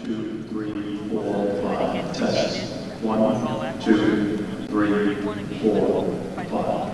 2, 3, 4, 5. Test. 1, 2, 3, 4, 5.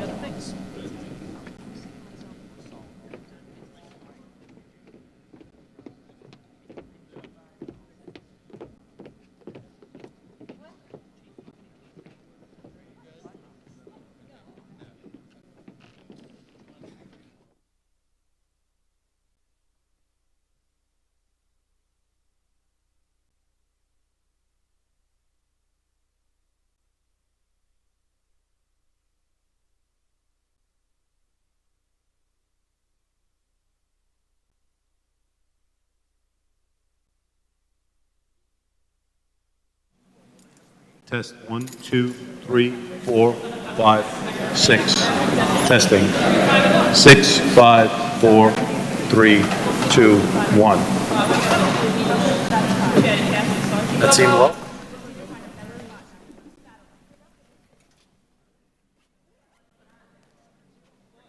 Test 1, 2, 3, 4, 5, 6. Testing. 6, 5, 4, 3, 2, 1. That seemed low.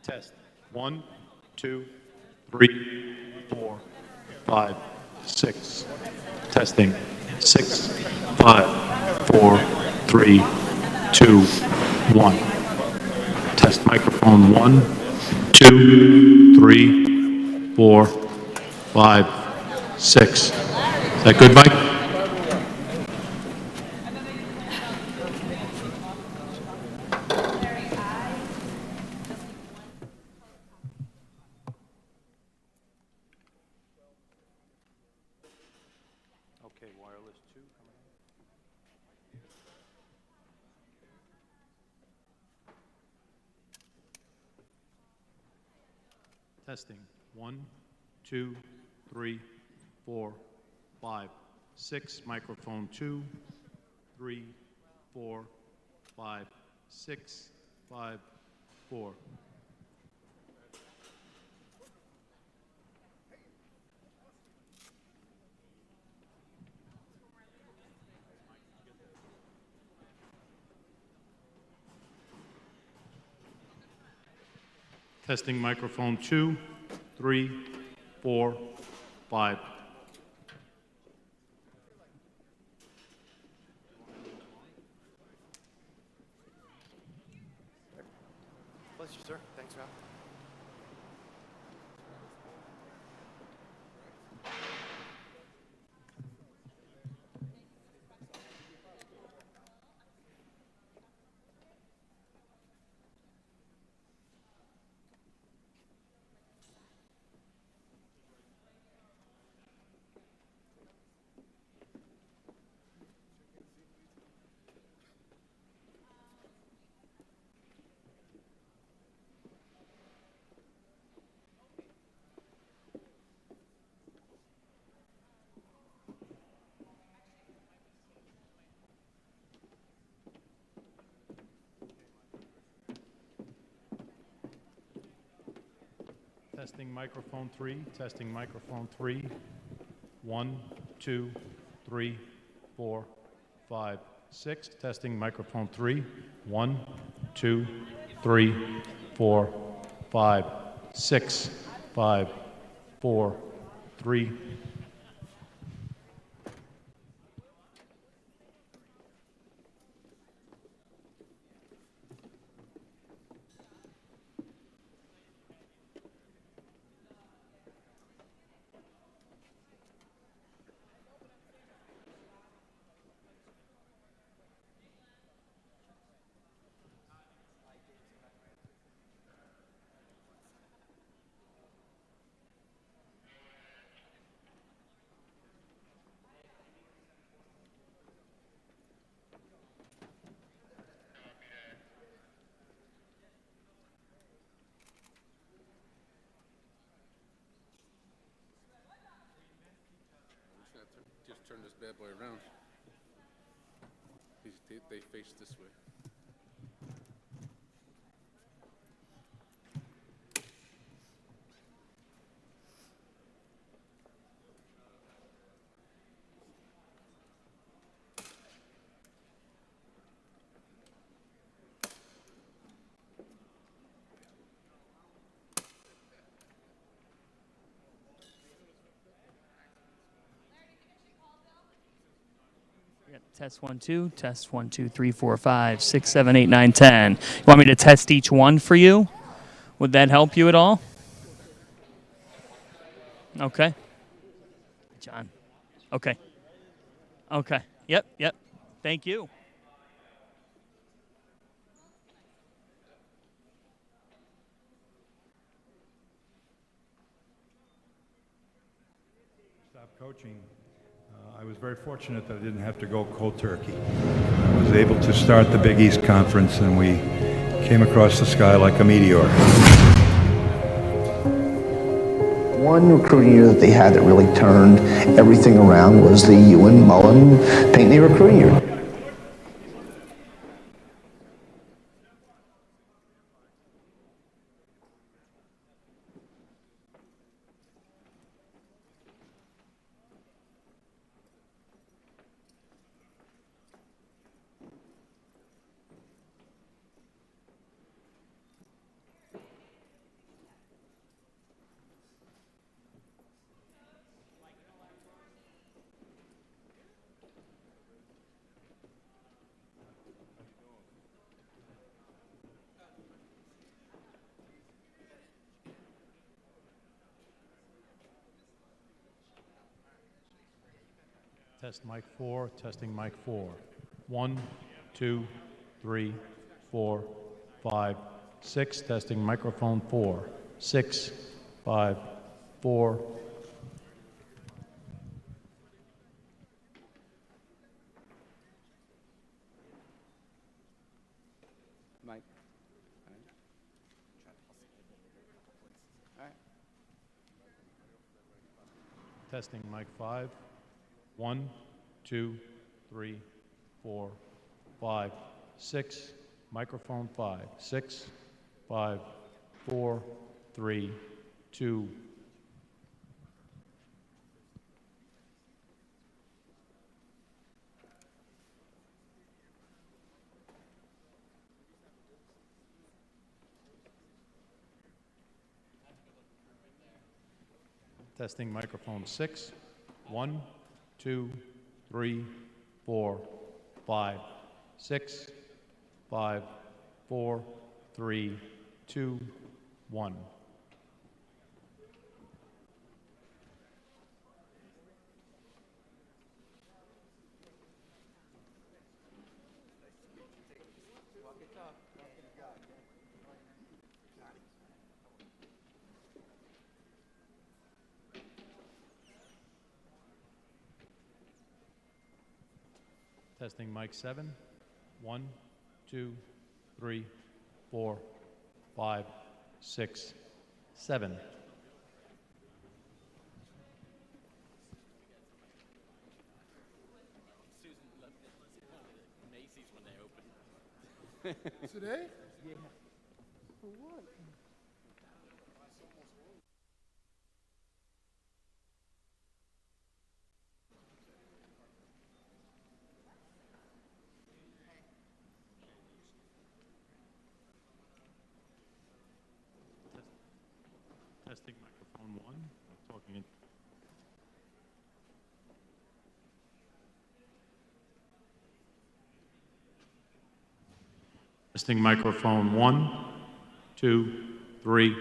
Test. 1, 2, 3, 4, 5, 6. Testing. 6, 5, 4, 3, 2, 1. Test microphone 1, 2, 3, 4, 5, 6. Is that good, Mike? Okay, wireless 2 coming in. Testing. 1, 2, 3, 4, 5, 6. Microphone 2, 3, 4, 5, 6, 5, 4. Testing microphone 2, 3, 4, 5. Bless you, sir. Thanks, Ralph. Testing microphone 3, testing microphone 3. 1, 2, 3, 4, 5, 6. Testing microphone 3. 1, 2, 3, 4, 5, 6, 5, 4, 3. Just turn this bad boy around. They face this way. Test 1, 2. Test 1, 2, 3, 4, 5, 6, 7, 8, 9, 10. You want me to test each one for you? Would that help you at all? Okay. John. Okay. Okay. Yep. Thank you. Stop coaching. I was very fortunate that I didn't have to go cold turkey. I was able to start the Big East Conference, and we came across the sky like a meteor. One recruiting year that they had that really turned everything around was the Ewan Mullen Pinckney recruiting year. Test mic 4, testing mic 4. 1, 2, 3, 4, 5, 6, testing microphone 4. 6, 5, 4. Mike. All right. Testing mic 5. 1, 2, 3, 4, 5, 6, microphone 5. 6, 5, 4, 3, 2. Testing microphone 6. 1, 2, 3, 4, 5, 6, 5, 4, 3, 2, 1. Testing mic 7. 1, 2, 3, 4, 5, 6, 7. Today? Testing microphone 1. Talking in. Testing microphone 1, 2, 3.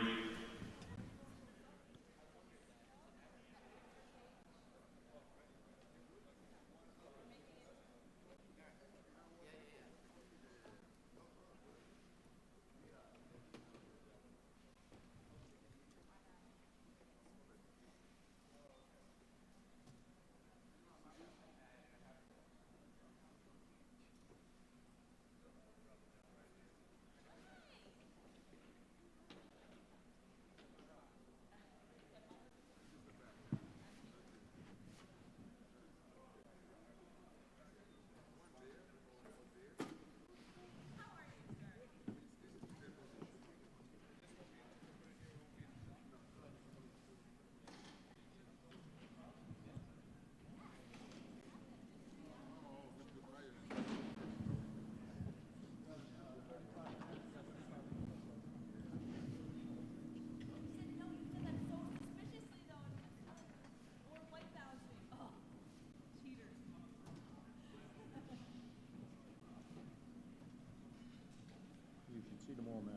them all now.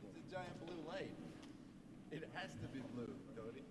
It's a giant blue light. It has to be blue, Tony.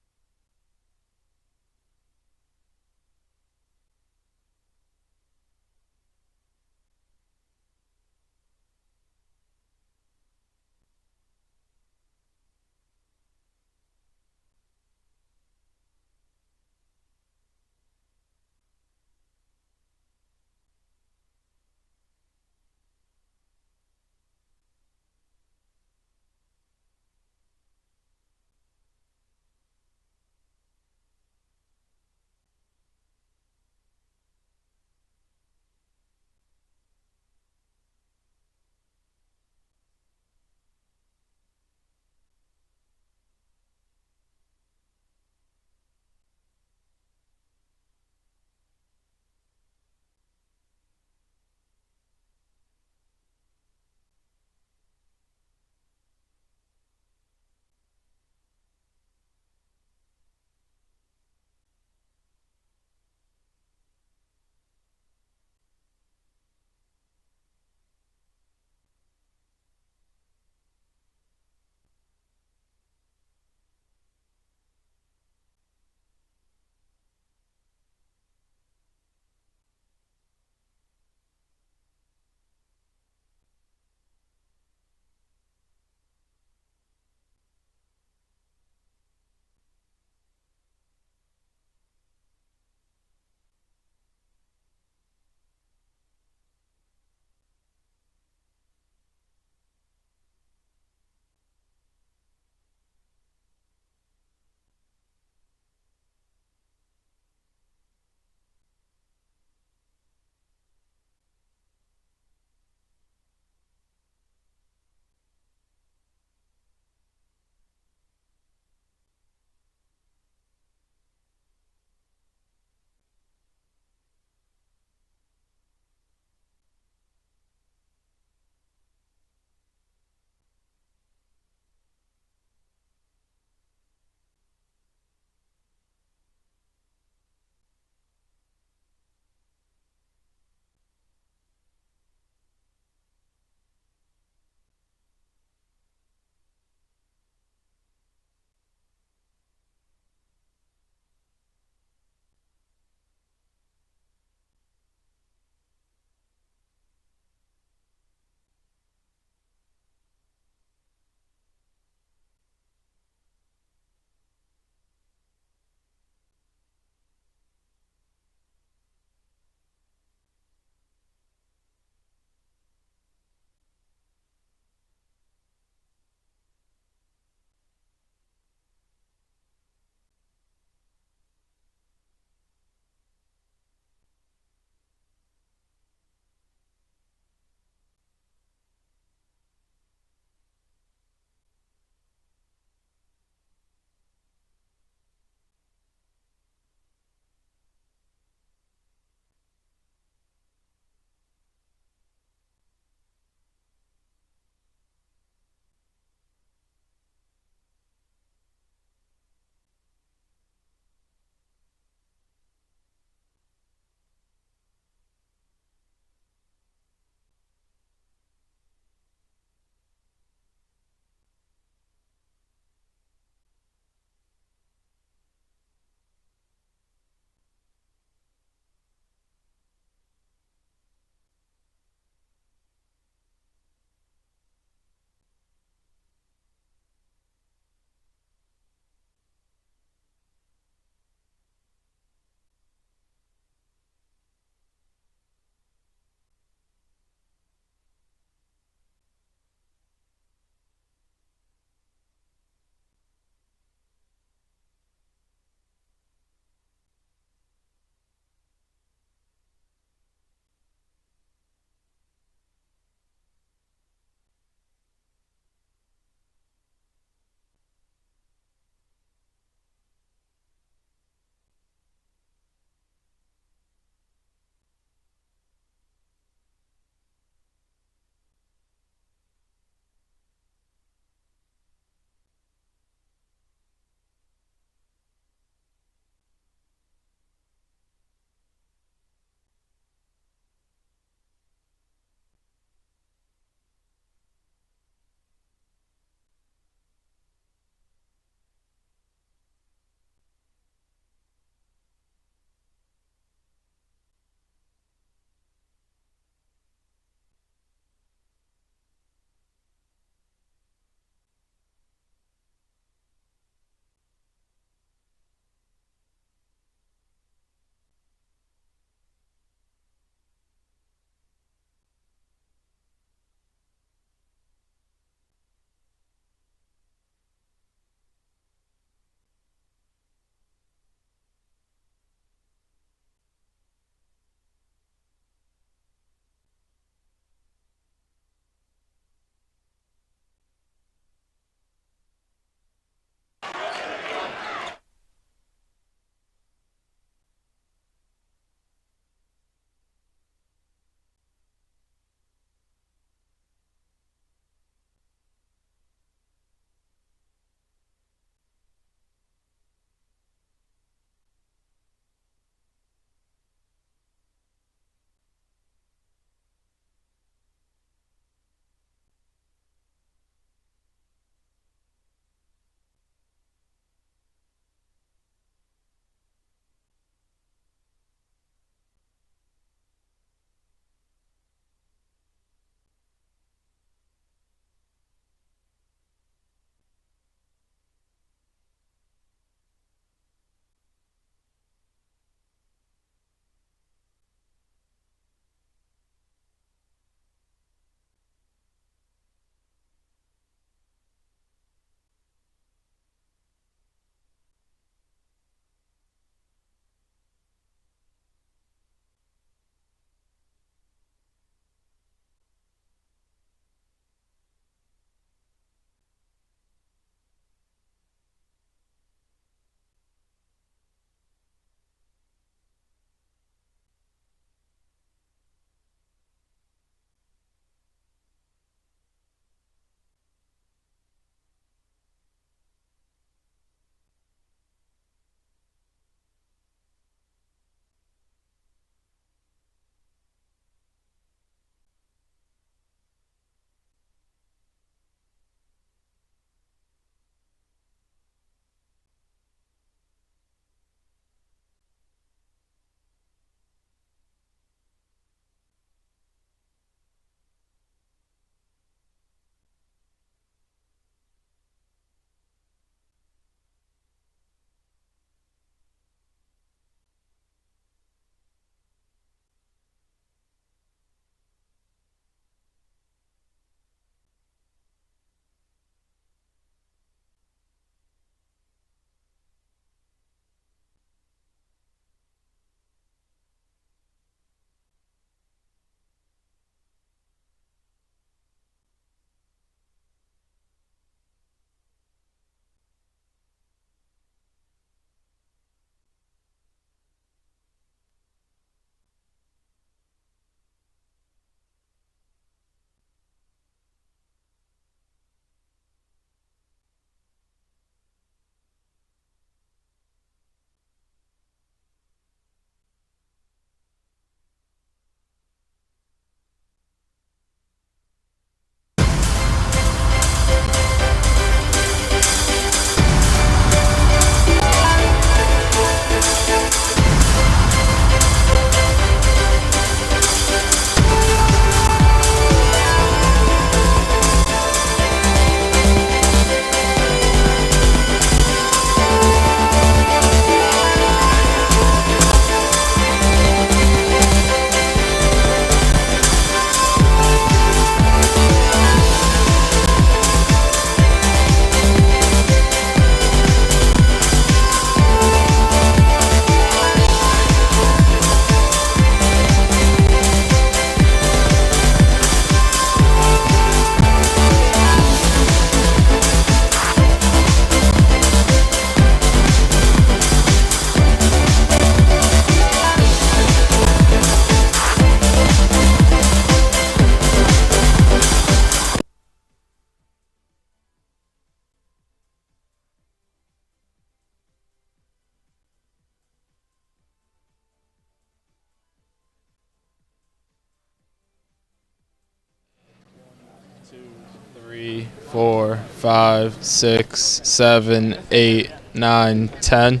4, 5, 6, 7, 8, 9, 10.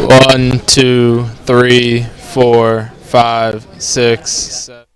One, 2, 3, 4, 5, 6, 7.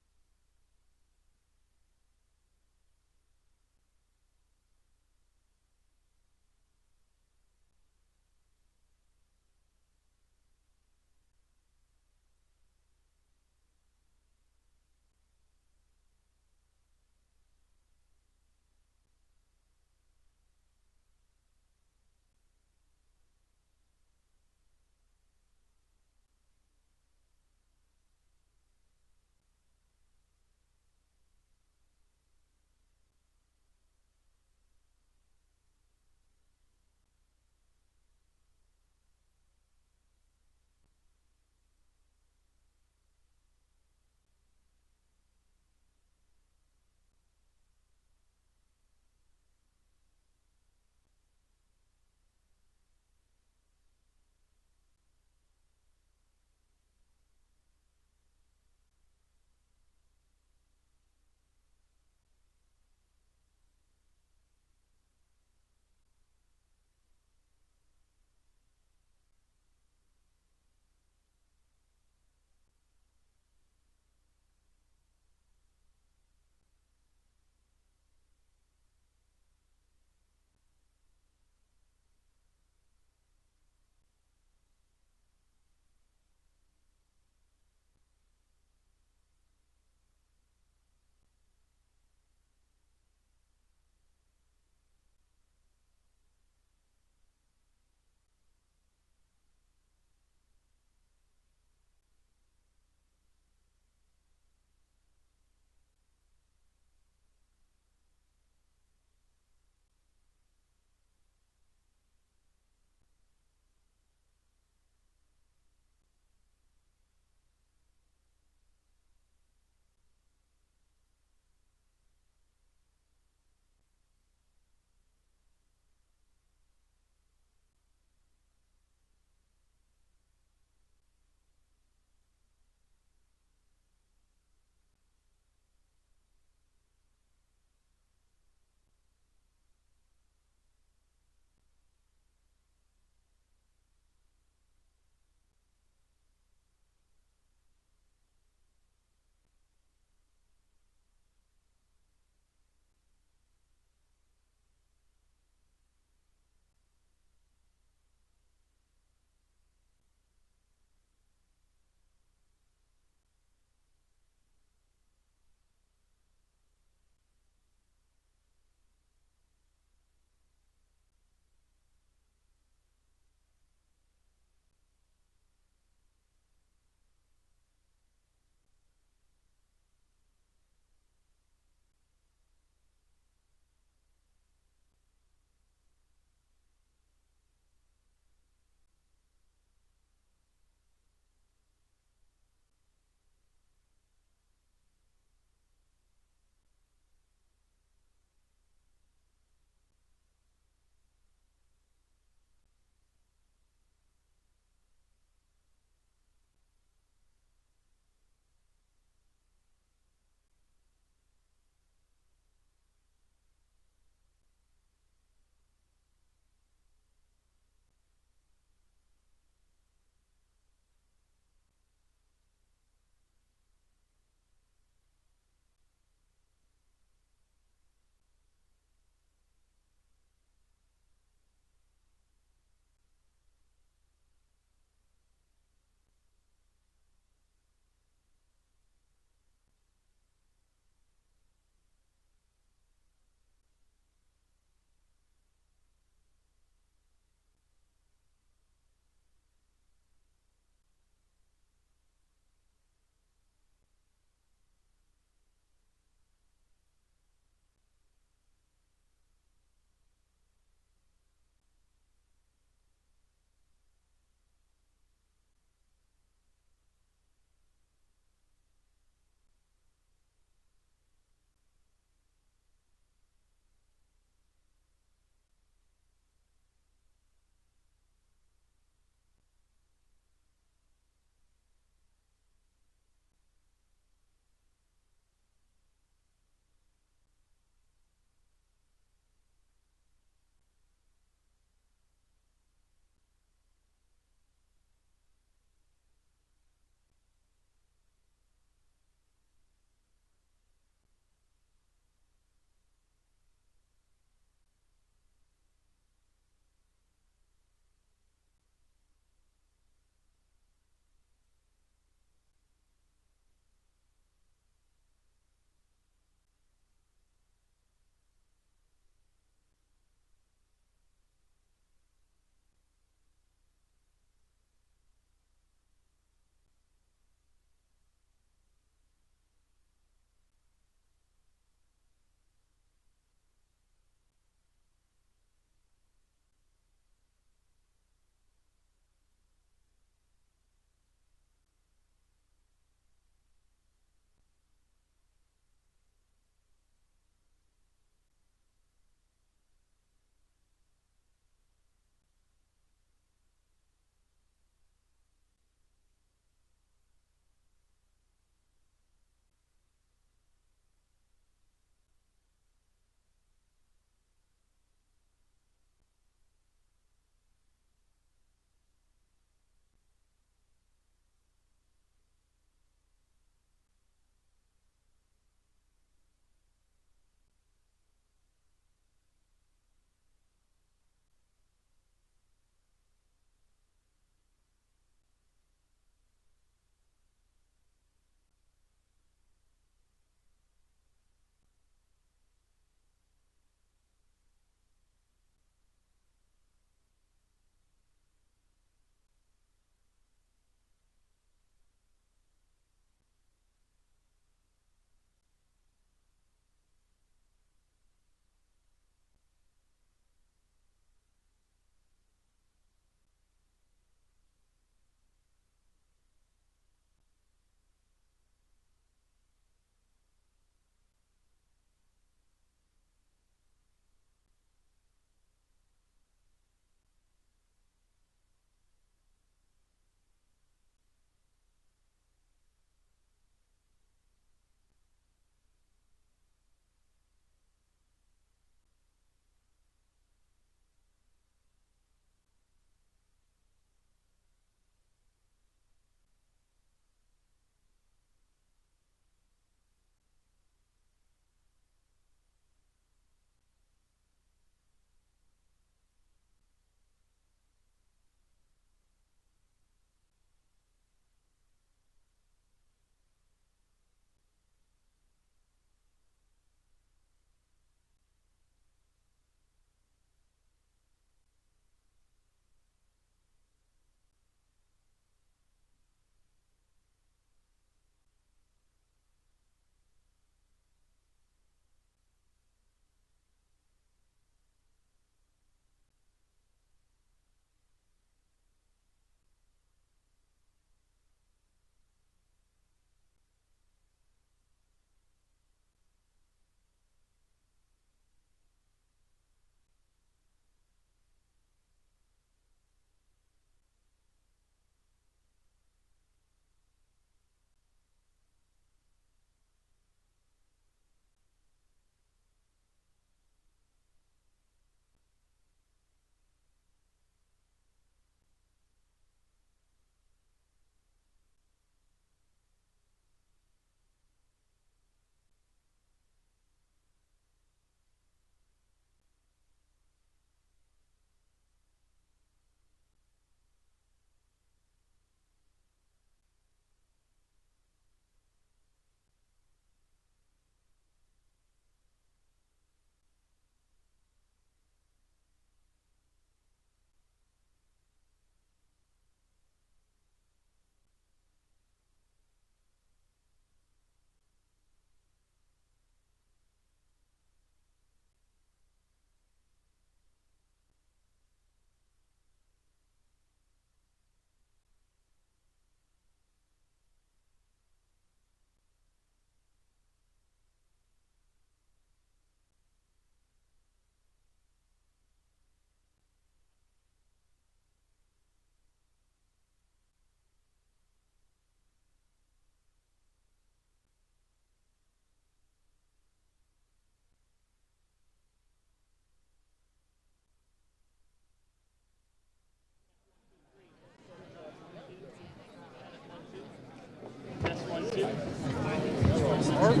Good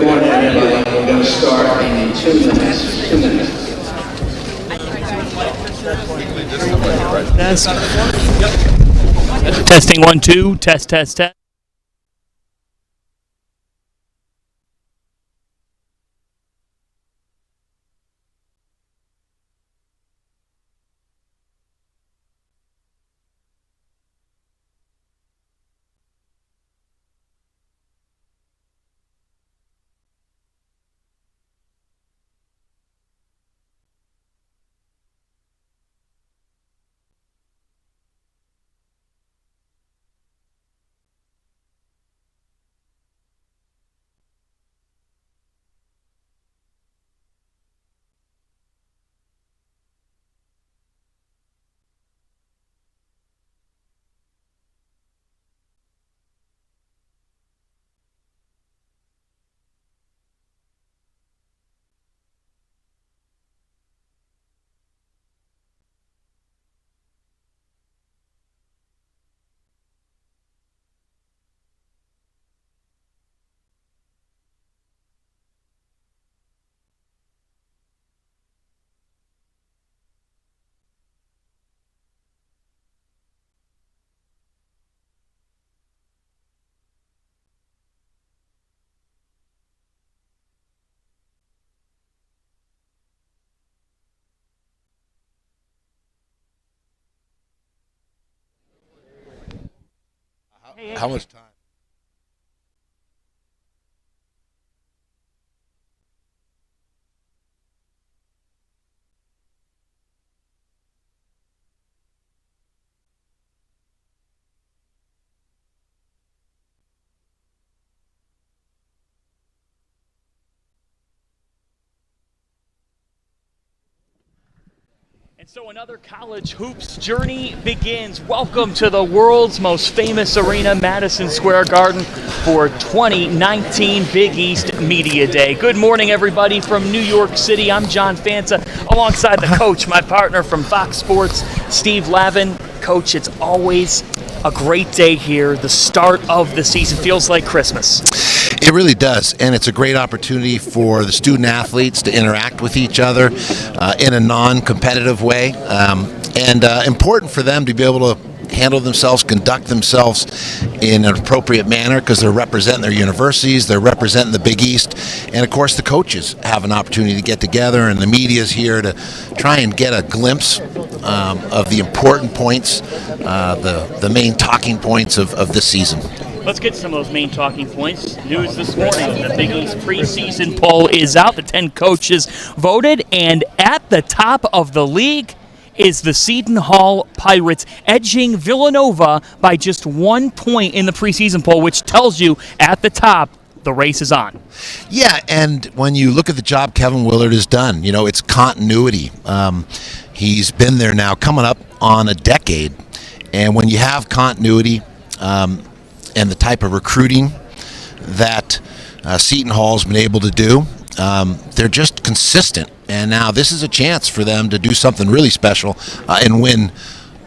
morning, everybody. We're going to start in 2 minutes. 2 minutes. Testing 1 2. Test test test. How much time? And so another college hoops journey begins. Welcome to the world's most famous arena, Madison Square Garden, for 2019 Big East Media Day. Good morning, everybody from New York City. I'm John Fanta, alongside the coach, my partner from Fox Sports, Steve Lavin. Coach, it's always a great day here. The start of the season feels like Christmas. It really does, and it's a great opportunity for the student athletes to interact with each other in a non-competitive way, and important for them to be able to handle themselves, conduct themselves in an appropriate manner, because they're representing their universities, they're representing the Big East, and of course the coaches have an opportunity to get together, and the media is here to try and get a glimpse of the important points, the main talking points of this season. Let's get some of those main talking points. News this morning, the Big East preseason poll is out. The 10 coaches voted, and at the top of the league is the Seton Hall Pirates, edging Villanova by just 1 point in the preseason poll, which tells you at the top the race is on. Yeah, and when you look at the job Kevin Willard has done, you know, it's continuity. He's been there now coming up on a decade, and when you have continuity, and the type of recruiting that Seton Hall's been able to do, they're just consistent. And now this is a chance for them to do something really special and win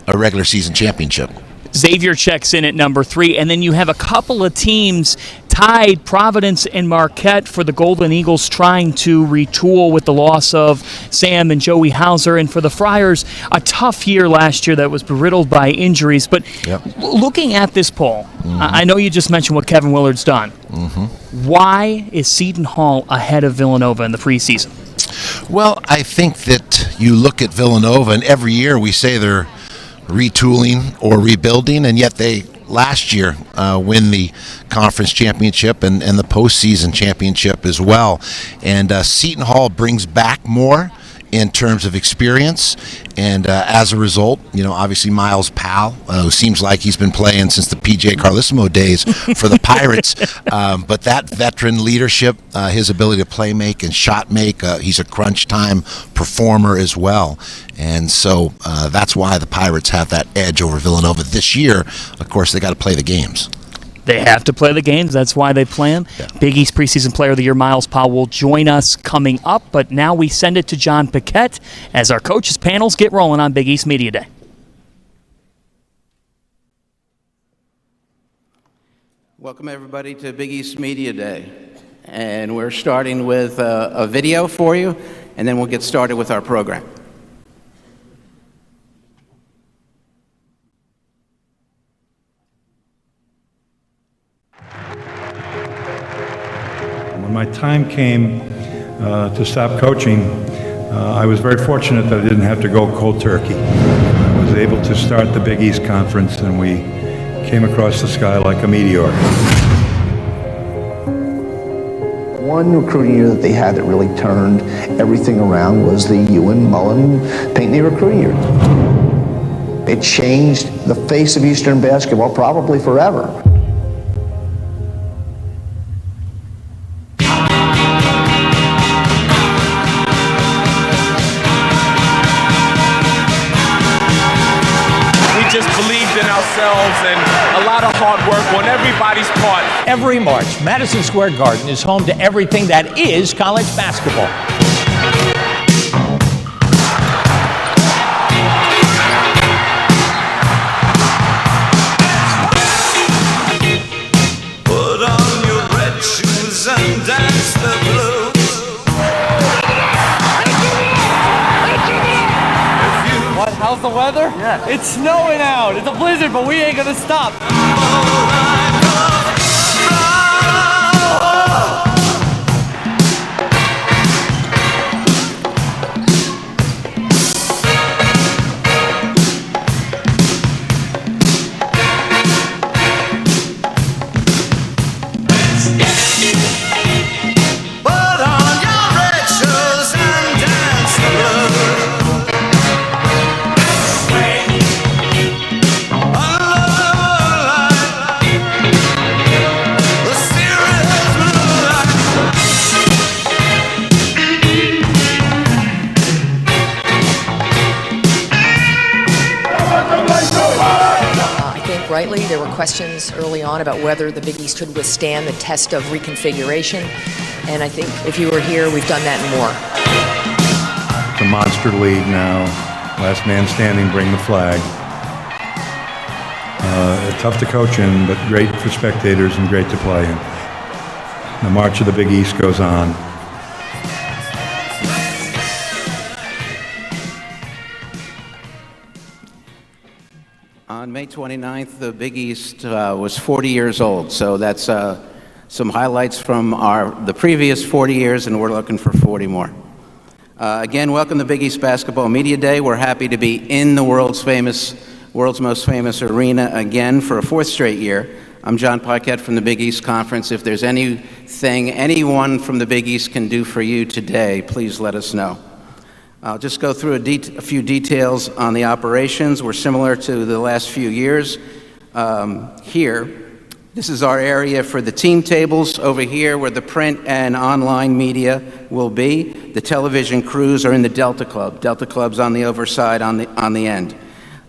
a regular season championship. Xavier checks in at number 3, and then you have a couple of teams tied, Providence and Marquette, for the Golden Eagles trying to retool with the loss of Sam and Joey Hauser. And for the Friars, a tough year last year that was beriddled by injuries. But looking at this poll, I know you just mentioned what Kevin Willard's done. Why is Seton Hall ahead of Villanova in the preseason? Well, I think that you look at Villanova, and every year we say they're retooling or rebuilding, and yet they last year win the conference championship and the postseason championship as well. And Seton Hall brings back more in terms of experience, and as a result, you know, obviously Miles Powell, who seems like he's been playing since the PJ Carlesimo days for the Pirates, but that veteran leadership, his ability to play make and shot make, he's a crunch time performer as well, and so that's why the Pirates have that edge over Villanova this year. Of course, they got to play the games. They have to play the games. That's why they play them. Yeah. Big East Preseason Player of the Year Miles Powell will join us coming up, but now we send it to John Paquette as our coaches panels get rolling on Big East Media Day. Welcome, everybody, to Big East Media Day. And we're starting with a video for you, and then we'll get started with our program. When my time came to stop coaching, I was very fortunate that I didn't have to go cold turkey. I was able to start the Big East Conference, and we came across the sky like a meteor. One recruiting year that they had that really turned everything around was the Ewan Mullen Pinckney recruiting year. It changed the face of Eastern basketball probably forever. And a lot of hard work on everybody's part. Every March, Madison Square Garden is home to everything that is college basketball. Put on your red shoes and dance the blues. What? How's the weather? Yeah. It's snowing out. It's a blizzard, but we ain't gonna stop. Put on your red shoes and dance the blues. Rightly, there were questions early on about whether the Big East could withstand the test of reconfiguration, and I think if you were here, we've done that and more. It's a monster league now. Last man standing, bring the flag. Tough to coach in, but great for spectators and great to play in. The march of the Big East goes on. On May 29th, the Big East was 40 years old, so that's some highlights from the previous 40 years, and we're looking for 40 more. Again, welcome to Big East Basketball Media Day. We're happy to be in the world's most famous arena again for a fourth straight year. I'm John Paquette from the Big East Conference. If there's anything anyone from the Big East can do for you today, please let us know. I'll just go through a few details on the operations. We're similar to the last few years. Here, this is our area for the team tables over here where the print and online media will be. The television crews are in the Delta Club. Delta Club's on the overside on the end.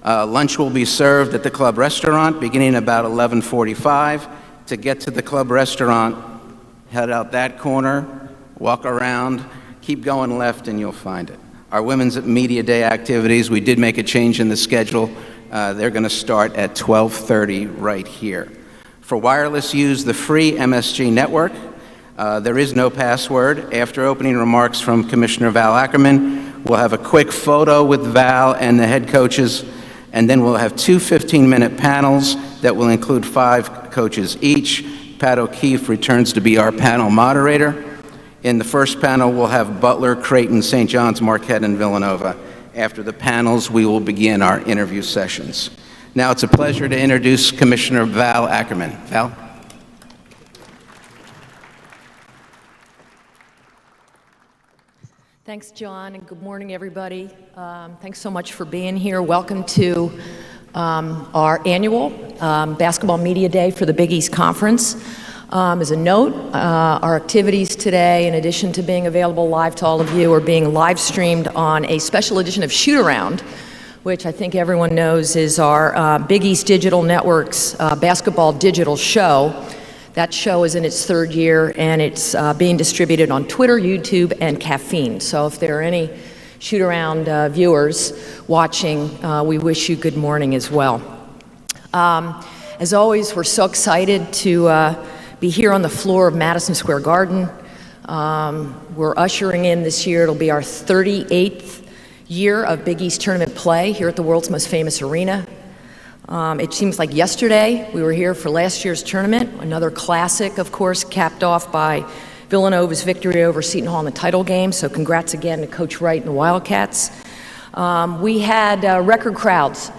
Lunch will be served at the club restaurant beginning about 11:45. To get to the club restaurant, head out that corner, walk around, keep going left, and you'll find it. Our Women's Media Day activities, we did make a change in the schedule. They're going to start at 12:30 right here. For wireless, use the free MSG network. There is no password. After opening remarks from Commissioner Val Ackerman, we'll have a quick photo with Val and the head coaches, and then we'll have two 15-minute panels that will include 5 coaches each. Pat O'Keefe returns to be our panel moderator. In the first panel, we'll have Butler, Creighton, St. John's, Marquette, and Villanova. After the panels, we will begin our interview sessions. Now it's a pleasure to introduce Commissioner Val Ackerman. Val? Thanks, John, and good morning, everybody. Thanks so much for being here. Welcome to our annual Basketball Media Day for the Big East Conference. As a note, our activities today, in addition to being available live to all of you, are being live streamed on a special edition of Shootaround, which I think everyone knows is our Big East Digital Network's basketball digital show. That show is in its third year, and it's being distributed on Twitter, YouTube, and Caffeine. So if there are any shoot-around viewers watching, we wish you good morning as well. As always, we're so excited to be here on the floor of Madison Square Garden. We're ushering in this year, it'll be our 38th year of Big East tournament play here at the world's most famous arena. It seems like yesterday we were here for last year's tournament, another classic, of course, capped off by Villanova's victory over Seton Hall in the title game, so congrats again to Coach Wright and the Wildcats. We had record crowds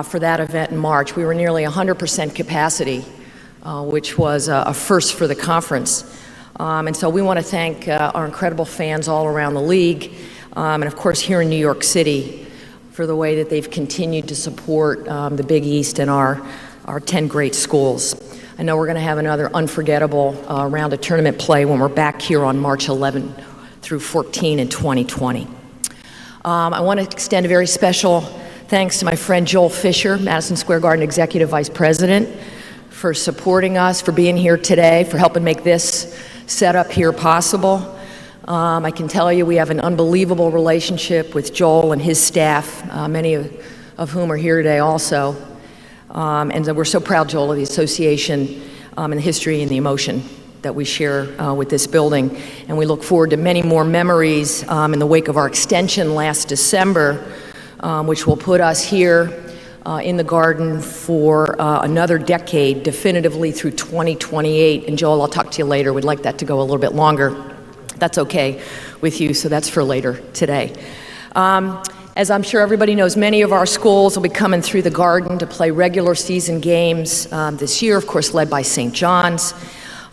for that event in March. We were nearly 100% capacity, which was a first for the conference. And so we want to thank our incredible fans all around the league, and of course here in New York City, for the way that they've continued to support the Big East and our 10 great schools. I know we're going to have another unforgettable round of tournament play when we're back here on March 11 through 14 in 2020. I want to extend a very special thanks to my friend Joel Fisher, Madison Square Garden Executive Vice President, for supporting us, for being here today, for helping make this setup here possible. I can tell you we have an unbelievable relationship with Joel and his staff, many of whom are here today also. And we're so proud, Joel, of the association and the history and the emotion that we share with this building. And we look forward to many more memories in the wake of our extension last December, which will put us here in the Garden for another decade, definitively through 2028. And Joel, I'll talk to you later. We'd like that to go a little bit longer. That's okay with you, so that's for later today. As I'm sure everybody knows, many of our schools will be coming through the Garden to play regular season games this year, of course led by St. John's.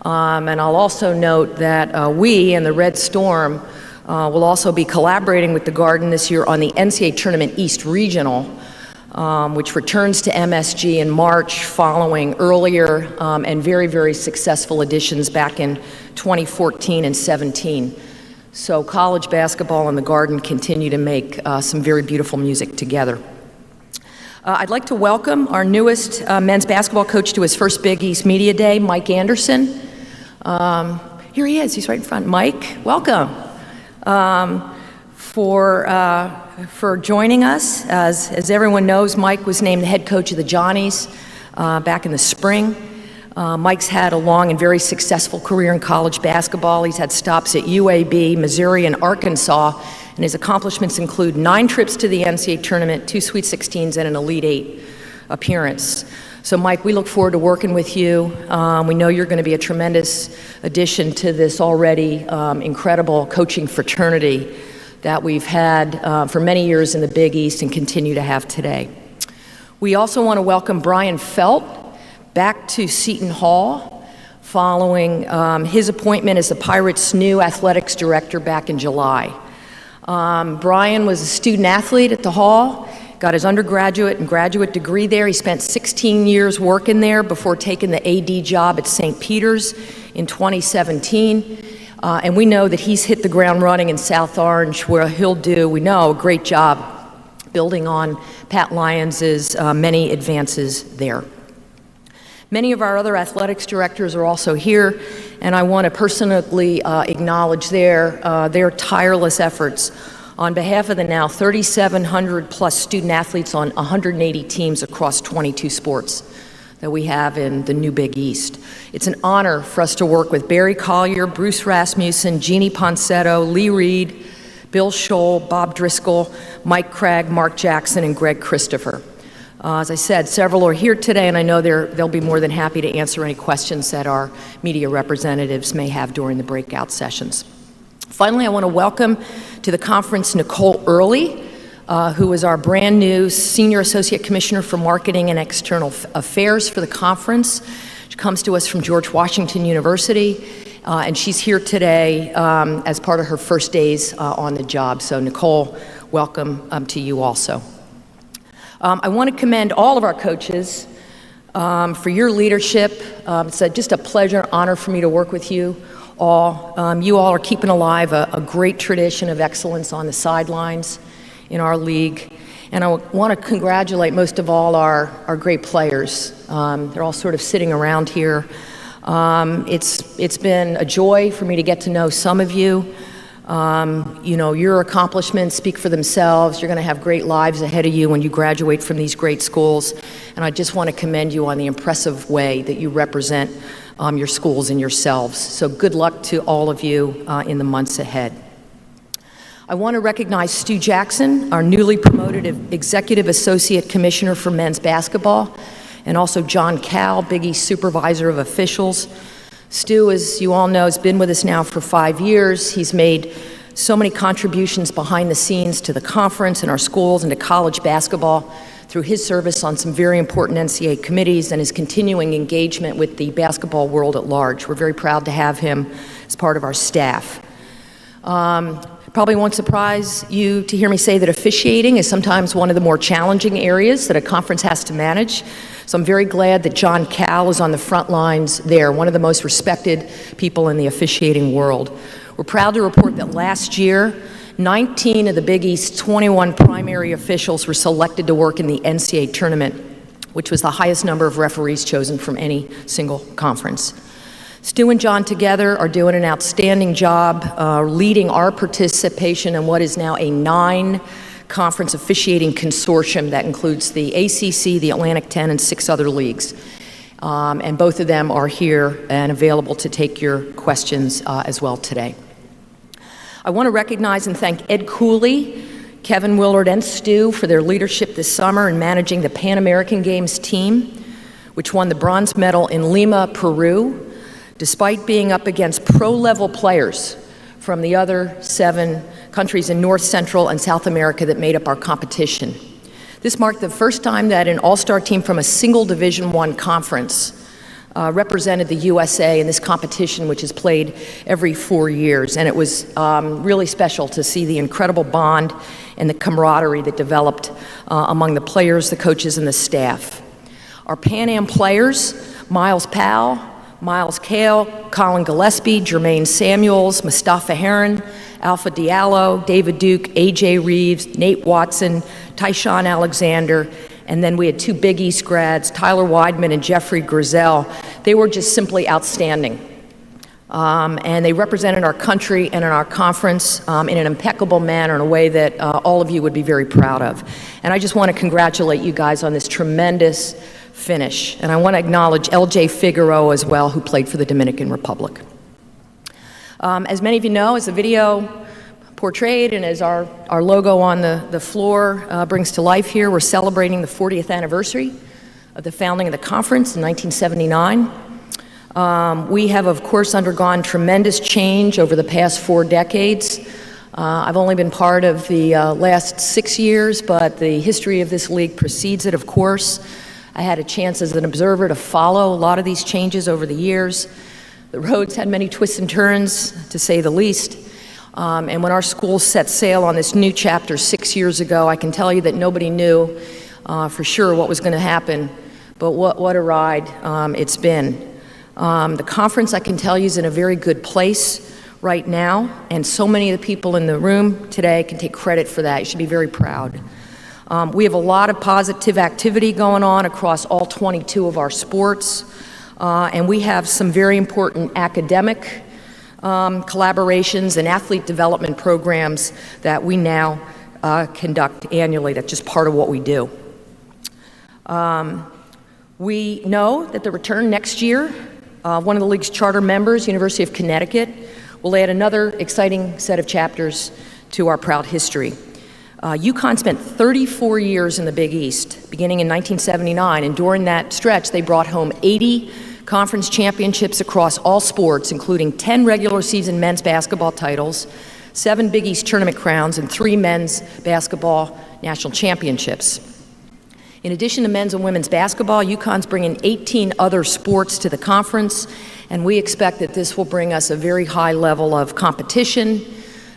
And I'll also note that we and the Red Storm will also be collaborating with the Garden this year on the NCAA Tournament East Regional, which returns to MSG in March following earlier and very, very successful editions back in 2014 and 17. So college basketball and the Garden continue to make some very beautiful music together. I'd like to welcome our newest men's basketball coach to his first Big East Media Day, Mike Anderson. Here he is, he's right in front. Mike, welcome. For joining us. As everyone knows, Mike was named the head coach of the Johnnies back in the spring. Mike's had a long and very successful career in college basketball. He's had stops at UAB, Missouri, and Arkansas, and his accomplishments include 9 trips to the NCAA tournament, 2 Sweet 16s, and an Elite 8 appearance. So Mike, we look forward to working with you. We know you're going to be a tremendous addition to this already incredible coaching fraternity that we've had for many years in the Big East and continue to have today. We also want to welcome Brian Felt back to Seton Hall following his appointment as the Pirates' new athletics director back in July. Brian was a student athlete at the Hall, got his undergraduate and graduate degree there. He spent 16 years working there before taking the AD job at St. Peter's in 2017. And we know that he's hit the ground running in South Orange, where he'll do, we know, a great job building on Pat Lyons' many advances there. Many of our other athletics directors are also here, and I want to personally acknowledge their tireless efforts on behalf of the now 3,700 plus student athletes on 180 teams across 22 sports that we have in the new Big East. It's an honor for us to work with Barry Collier, Bruce Rasmussen, Jeannie Ponsetto, Lee Reed, Bill Scholl, Bob Driscoll, Mike Craig, Mark Jackson, and Greg Christopher. As I said, several are here today, and I know they'll be more than happy to answer any questions that our media representatives may have during the breakout sessions. Finally, I want to welcome to the conference Nicole Early, who is our brand new Senior Associate Commissioner for Marketing and External Affairs for the conference. She comes to us from George Washington University, and she's here today as part of her first days on the job. So Nicole, welcome to you also. I want to commend all of our coaches for your leadership. It's just a pleasure, honor for me to work with you all. You all are keeping alive a great tradition of excellence on the sidelines in our league. And I want to congratulate most of all our great players. They're all sort of sitting around here. It's been a joy for me to get to know some of you. You know, your accomplishments speak for themselves. You're going to have great lives ahead of you when you graduate from these great schools. And I just want to commend you on the impressive way that you represent your schools and yourselves. So good luck to all of you in the months ahead. I want to recognize Stu Jackson, our newly promoted Executive Associate Commissioner for Men's Basketball, and also John Cal, Big East Supervisor of Officials. Stu, as you all know, has been with us now for 5 years. He's made so many contributions behind the scenes to the conference and our schools and to college basketball through his service on some very important NCAA committees and his continuing engagement with the basketball world at large. We're very proud to have him as part of our staff. Probably won't surprise you to hear me say that officiating is sometimes one of the more challenging areas that a conference has to manage. So I'm very glad that John Cal is on the front lines there, one of the most respected people in the officiating world. We're proud to report that last year, 19 of the Big East's 21 primary officials were selected to work in the NCAA tournament, which was the highest number of referees chosen from any single conference. Stu and John together are doing an outstanding job leading our participation in what is now a 9-conference officiating consortium that includes the ACC, the Atlantic 10, and 6 other leagues. And both of them are here and available to take your questions as well today. I want to recognize and thank Ed Cooley, Kevin Willard, and Stu for their leadership this summer in managing the Pan American Games team, which won the bronze medal in Lima, Peru, despite being up against pro-level players from the other 7 countries in North, Central, and South America that made up our competition. This marked the first time that an all-star team from a single Division I conference represented the USA in this competition, which is played every 4 years. And it was really special to see the incredible bond and the camaraderie that developed among the players, the coaches, and the staff. Our Pan Am players, Miles Powell, Miles Kale, Colin Gillespie, Jermaine Samuels, Mustafa Heron, Alpha Diallo, David Duke, AJ Reeves, Nate Watson, Tyshawn Alexander, and then we had 2 Big East grads, Tyler Weidman and Jeffrey Grizel. They were just simply outstanding. And they represented our country and our conference in an impeccable manner in a way that all of you would be very proud of. And I just want to congratulate you guys on this tremendous finish. And I want to acknowledge LJ Figueroa as well, who played for the Dominican Republic. As many of you know, as the video portrayed and as our logo on the floor brings to life here, we're celebrating the 40th anniversary of the founding of the conference in 1979. We have, of course, undergone tremendous change over the past 4 decades. I've only been part of the last 6 years, but the history of this league precedes it, of course. I had a chance as an observer to follow a lot of these changes over the years. The roads had many twists and turns, to say the least. And when our school set sail on this new chapter 6 years ago, I can tell you that nobody knew for sure what was going to happen, but what a ride it's been. The conference, I can tell you, is in a very good place right now, and so many of the people in the room today can take credit for that. You should be very proud. We have a lot of positive activity going on across all 22 of our sports, and we have some very important academic collaborations and athlete development programs that we now conduct annually. That's just part of what we do. We know that the return next year, one of the league's charter members, University of Connecticut, will add another exciting set of chapters to our proud history. UConn spent 34 years in the Big East, beginning in 1979, and during that stretch, they brought home 80 conference championships across all sports, including 10 regular season men's basketball titles, 7 Big East tournament crowns, and 3 men's basketball national championships. In addition to men's and women's basketball, UConn's bringing 18 other sports to the conference, and we expect that this will bring us a very high level of competition,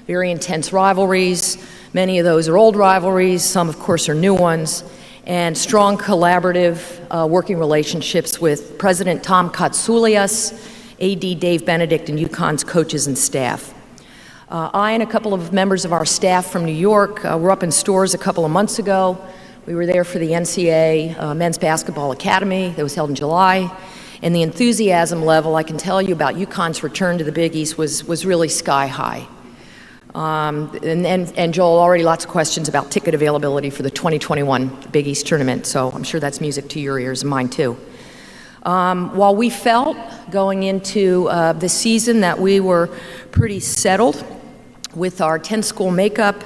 very intense rivalries. Many of those are old rivalries, some of course are new ones, and strong collaborative working relationships with President Tom Katsoulias, AD Dave Benedict, and UConn's coaches and staff. I and a couple of members of our staff from New York were up in Stores a couple of months ago. We were there for the NCAA Men's Basketball Academy that was held in July. And the enthusiasm level, I can tell you, about UConn's return to the Big East was really sky high. And Joel, already lots of questions about ticket availability for the 2021 Big East tournament, so I'm sure that's music to your ears and mine too. While we felt going into the season that we were pretty settled with our 10-school makeup,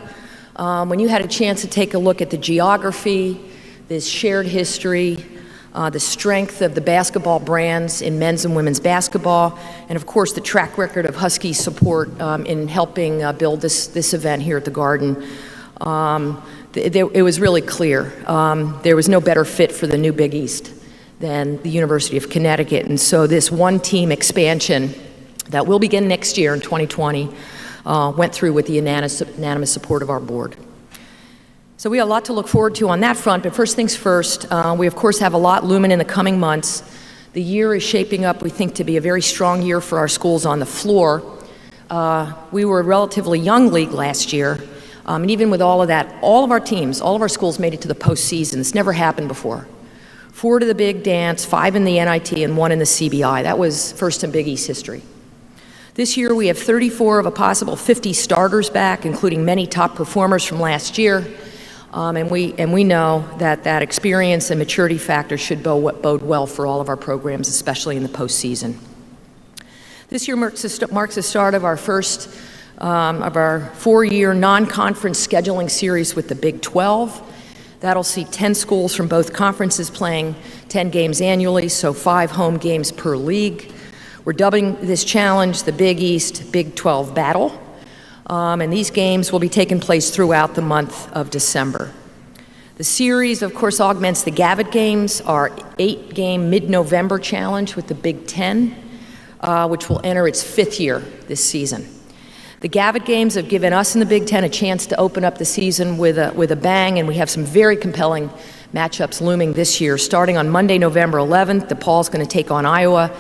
when you had a chance to take a look at the geography, this shared history, the strength of the basketball brands in men's and women's basketball, and of course the track record of Husky support in helping build this event here at the Garden, it was really clear. There was no better fit for the new Big East than the University of Connecticut, and so this one-team expansion that will begin next year in 2020 went through with the unanimous support of our board. So we have a lot to look forward to on that front, but first things first, we of course have a lot looming in the coming months. The year is shaping up, we think, to be a very strong year for our schools on the floor. We were a relatively young league last year, and even with all of that, all of our teams, all of our schools made it to the postseason. This never happened before. 4 to the big dance, 5 in the NIT, and 1 in the CBI. That was first in Big East history. This year we have 34 of a possible 50 starters back, including many top performers from last year. And we know that experience and maturity factor should bode well for all of our programs, especially in the postseason. This year marks the start of our first of our 4-year non-conference scheduling series with the Big 12. That'll see 10 schools from both conferences playing 10 games annually, so 5 home games per league. We're dubbing this challenge the Big East Big 12 Battle. And these games will be taking place throughout the month of December. The series, of course, augments the Gavitt Games, our 8-game mid-November challenge with the Big 10, which will enter its 5th year this season. The Gavitt Games have given us in the Big 10 a chance to open up the season with a bang, and we have some very compelling matchups looming this year. Starting on Monday, November 11th, DePaul's going to take on Iowa,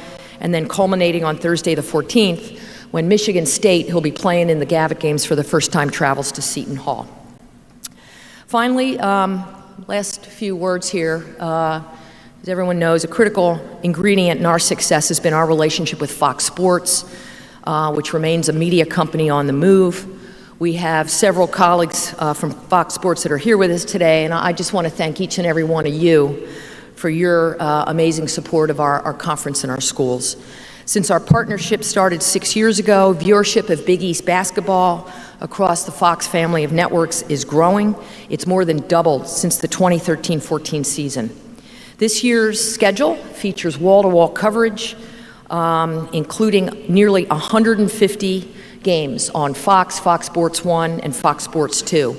and then culminating on Thursday the 14th, when Michigan State, who'll be playing in the Gavitt Games for the first time, travels to Seton Hall. Finally, last few words here. As everyone knows, a critical ingredient in our success has been our relationship with Fox Sports, which remains a media company on the move. We have several colleagues from Fox Sports that are here with us today, and I just want to thank each and every one of you for your amazing support of our conference and our schools. Since our partnership started 6 years ago, viewership of Big East basketball across the Fox family of networks is growing. It's more than doubled since the 2013-14 season. This year's schedule features wall-to-wall coverage, including nearly 150 games on Fox, Fox Sports 1, and Fox Sports 2.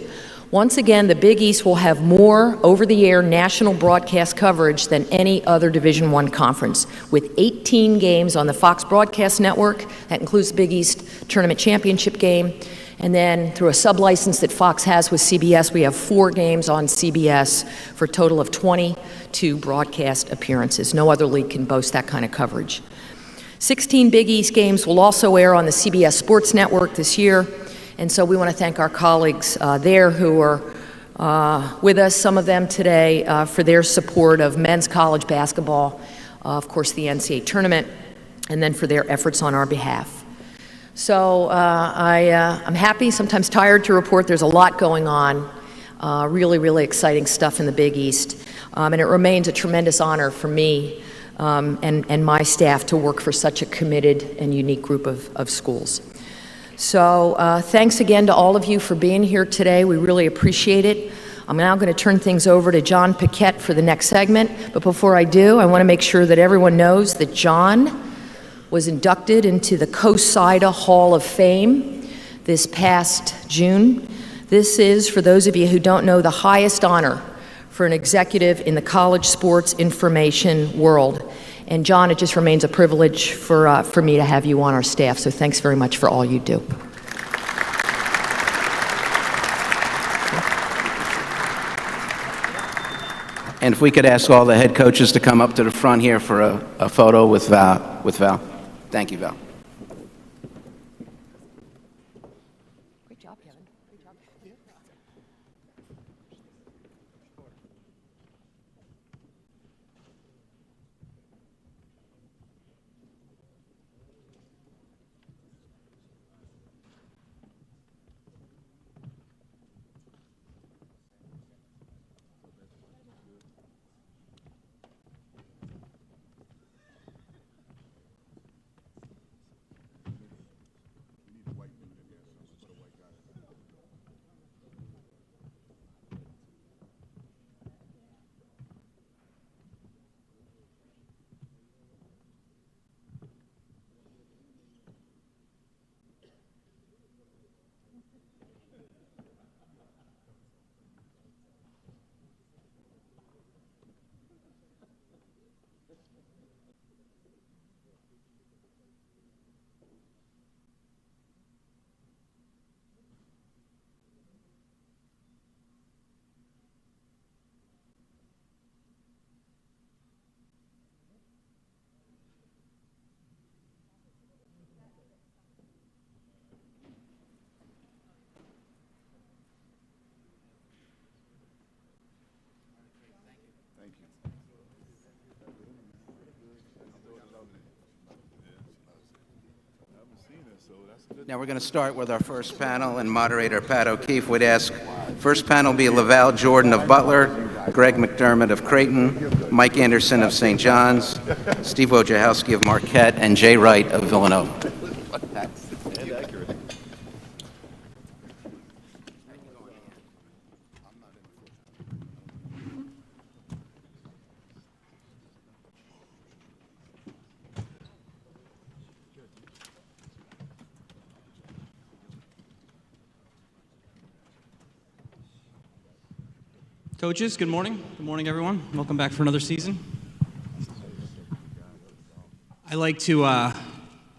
Once again, the Big East will have more over-the-air national broadcast coverage than any other Division I conference, with 18 games on the Fox Broadcast Network. That includes the Big East Tournament Championship game. And then through a sub-license that Fox has with CBS, we have 4 games on CBS for a total of 22 broadcast appearances. No other league can boast that kind of coverage. 16 Big East games will also air on the CBS Sports Network this year. And so we want to thank our colleagues there who are with us, some of them today, for their support of men's college basketball, of course the NCAA tournament, and then for their efforts on our behalf. So I'm happy, sometimes tired to report there's a lot going on, really, really exciting stuff in the Big East. And it remains a tremendous honor for me and my staff to work for such a committed and unique group of schools. So thanks again to all of you for being here today. We really appreciate it. I'm now going to turn things over to John Paquette for the next segment. But before I do, I want to make sure that everyone knows that John was inducted into the COSIDA Hall of Fame this past June. This is, for those of you who don't know, the highest honor for an executive in the college sports information world. And John, it just remains a privilege for me to have you on our staff, so thanks very much for all you do. And if we could ask all the head coaches to come up to the front here for a photo with Val. Thank you, Val. Now we're going to start with our first panel, and moderator Pat O'Keefe would ask, first panel be Lavin Jordan of Butler, Greg McDermott of Creighton, Mike Anderson of St. John's, Steve Wojciechowski of Marquette, and Jay Wright of Villanova. Coaches, good morning. Good morning, everyone. Welcome back for another season. I like to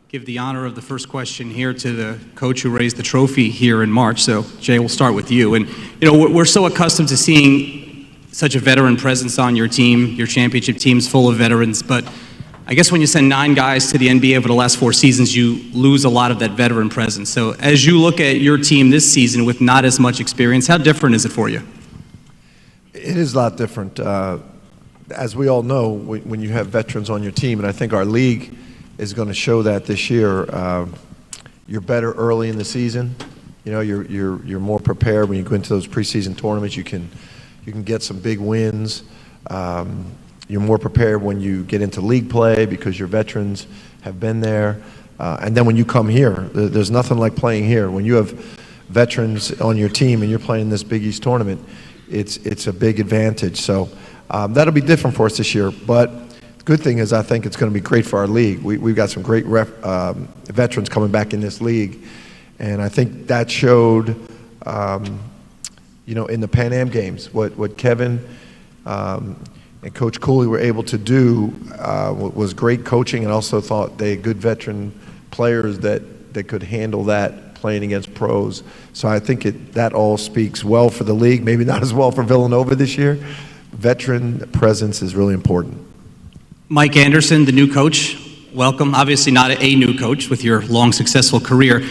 give the honor of the first question here to the coach who raised the trophy here in March. So, Jay, we'll start with you. And, you know, we're so accustomed to seeing such a veteran presence on your team. Your championship team's full of veterans. But I guess when you send 9 guys to the NBA over the last 4 seasons, you lose a lot of that veteran presence. So as you look at your team this season with not as much experience, how different is it for you? It is a lot different. As we all know, when you have veterans on your team, and I think our league is going to show that this year, you're better early in the season. You know, you're more prepared when you go into those preseason tournaments. You can get some big wins. You're more prepared when you get into league play because your veterans have been there. And then when you come here, there's nothing like playing here. When you have veterans on your team and you're playing this Big East tournament, it's a big advantage. So that'll be different for us this year. But the good thing is I think it's going to be great for our league. We've got some great veterans coming back in this league. And I think that showed, you know, in the Pan Am games, what Kevin and Coach Cooley were able to do was great coaching, and also thought they had good veteran players that could handle that playing against pros. So I think that all speaks well for the league, maybe not as well for Villanova this year. Veteran presence is really important. Mike Anderson, the new coach, welcome. Obviously not a new coach with your long, successful career,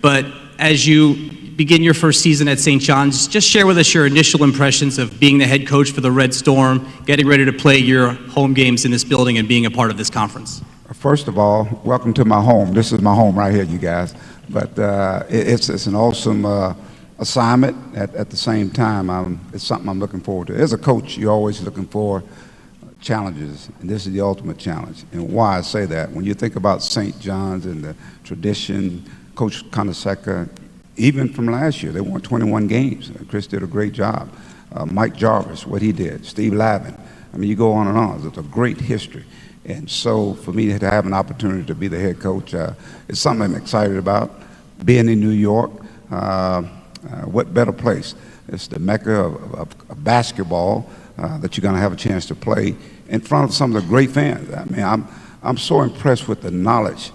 but as you begin your first season at St. John's, just share with us your initial impressions of being the head coach for the Red Storm, getting ready to play your home games in this building and being a part of this conference. First of all, welcome to my home. This is my home right here, you guys. But it's an awesome assignment. At the same time, it's something I'm looking forward to. As a coach, you're always looking for challenges, and this is the ultimate challenge. And why I say that, when you think about St. John's and the tradition, Coach Conaseca, even from last year, they won 21 games. Chris did a great job. Mike Jarvis, what he did, Steve Lavin. I mean, you go on and on. It's a great history. And so for me to have an opportunity to be the head coach, it's something I'm excited about. Being in New York, what better place? It's the mecca of basketball that you're going to have a chance to play in front of some of the great fans. I mean, I'm so impressed with the knowledge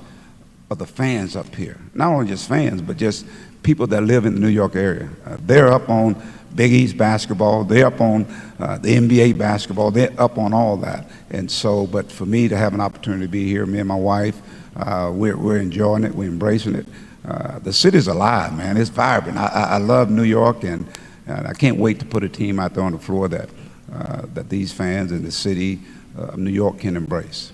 of the fans up here. Not only just fans, but just people that live in the New York area. They're up on Big East basketball. They're up on the NBA basketball. They're up on all that. And so, but for me to have an opportunity to be here, me and my wife, we're enjoying it. We're embracing it. The city's alive, man. It's vibrant. I love New York, and I can't wait to put a team out there on the floor that these fans in the city of New York can embrace.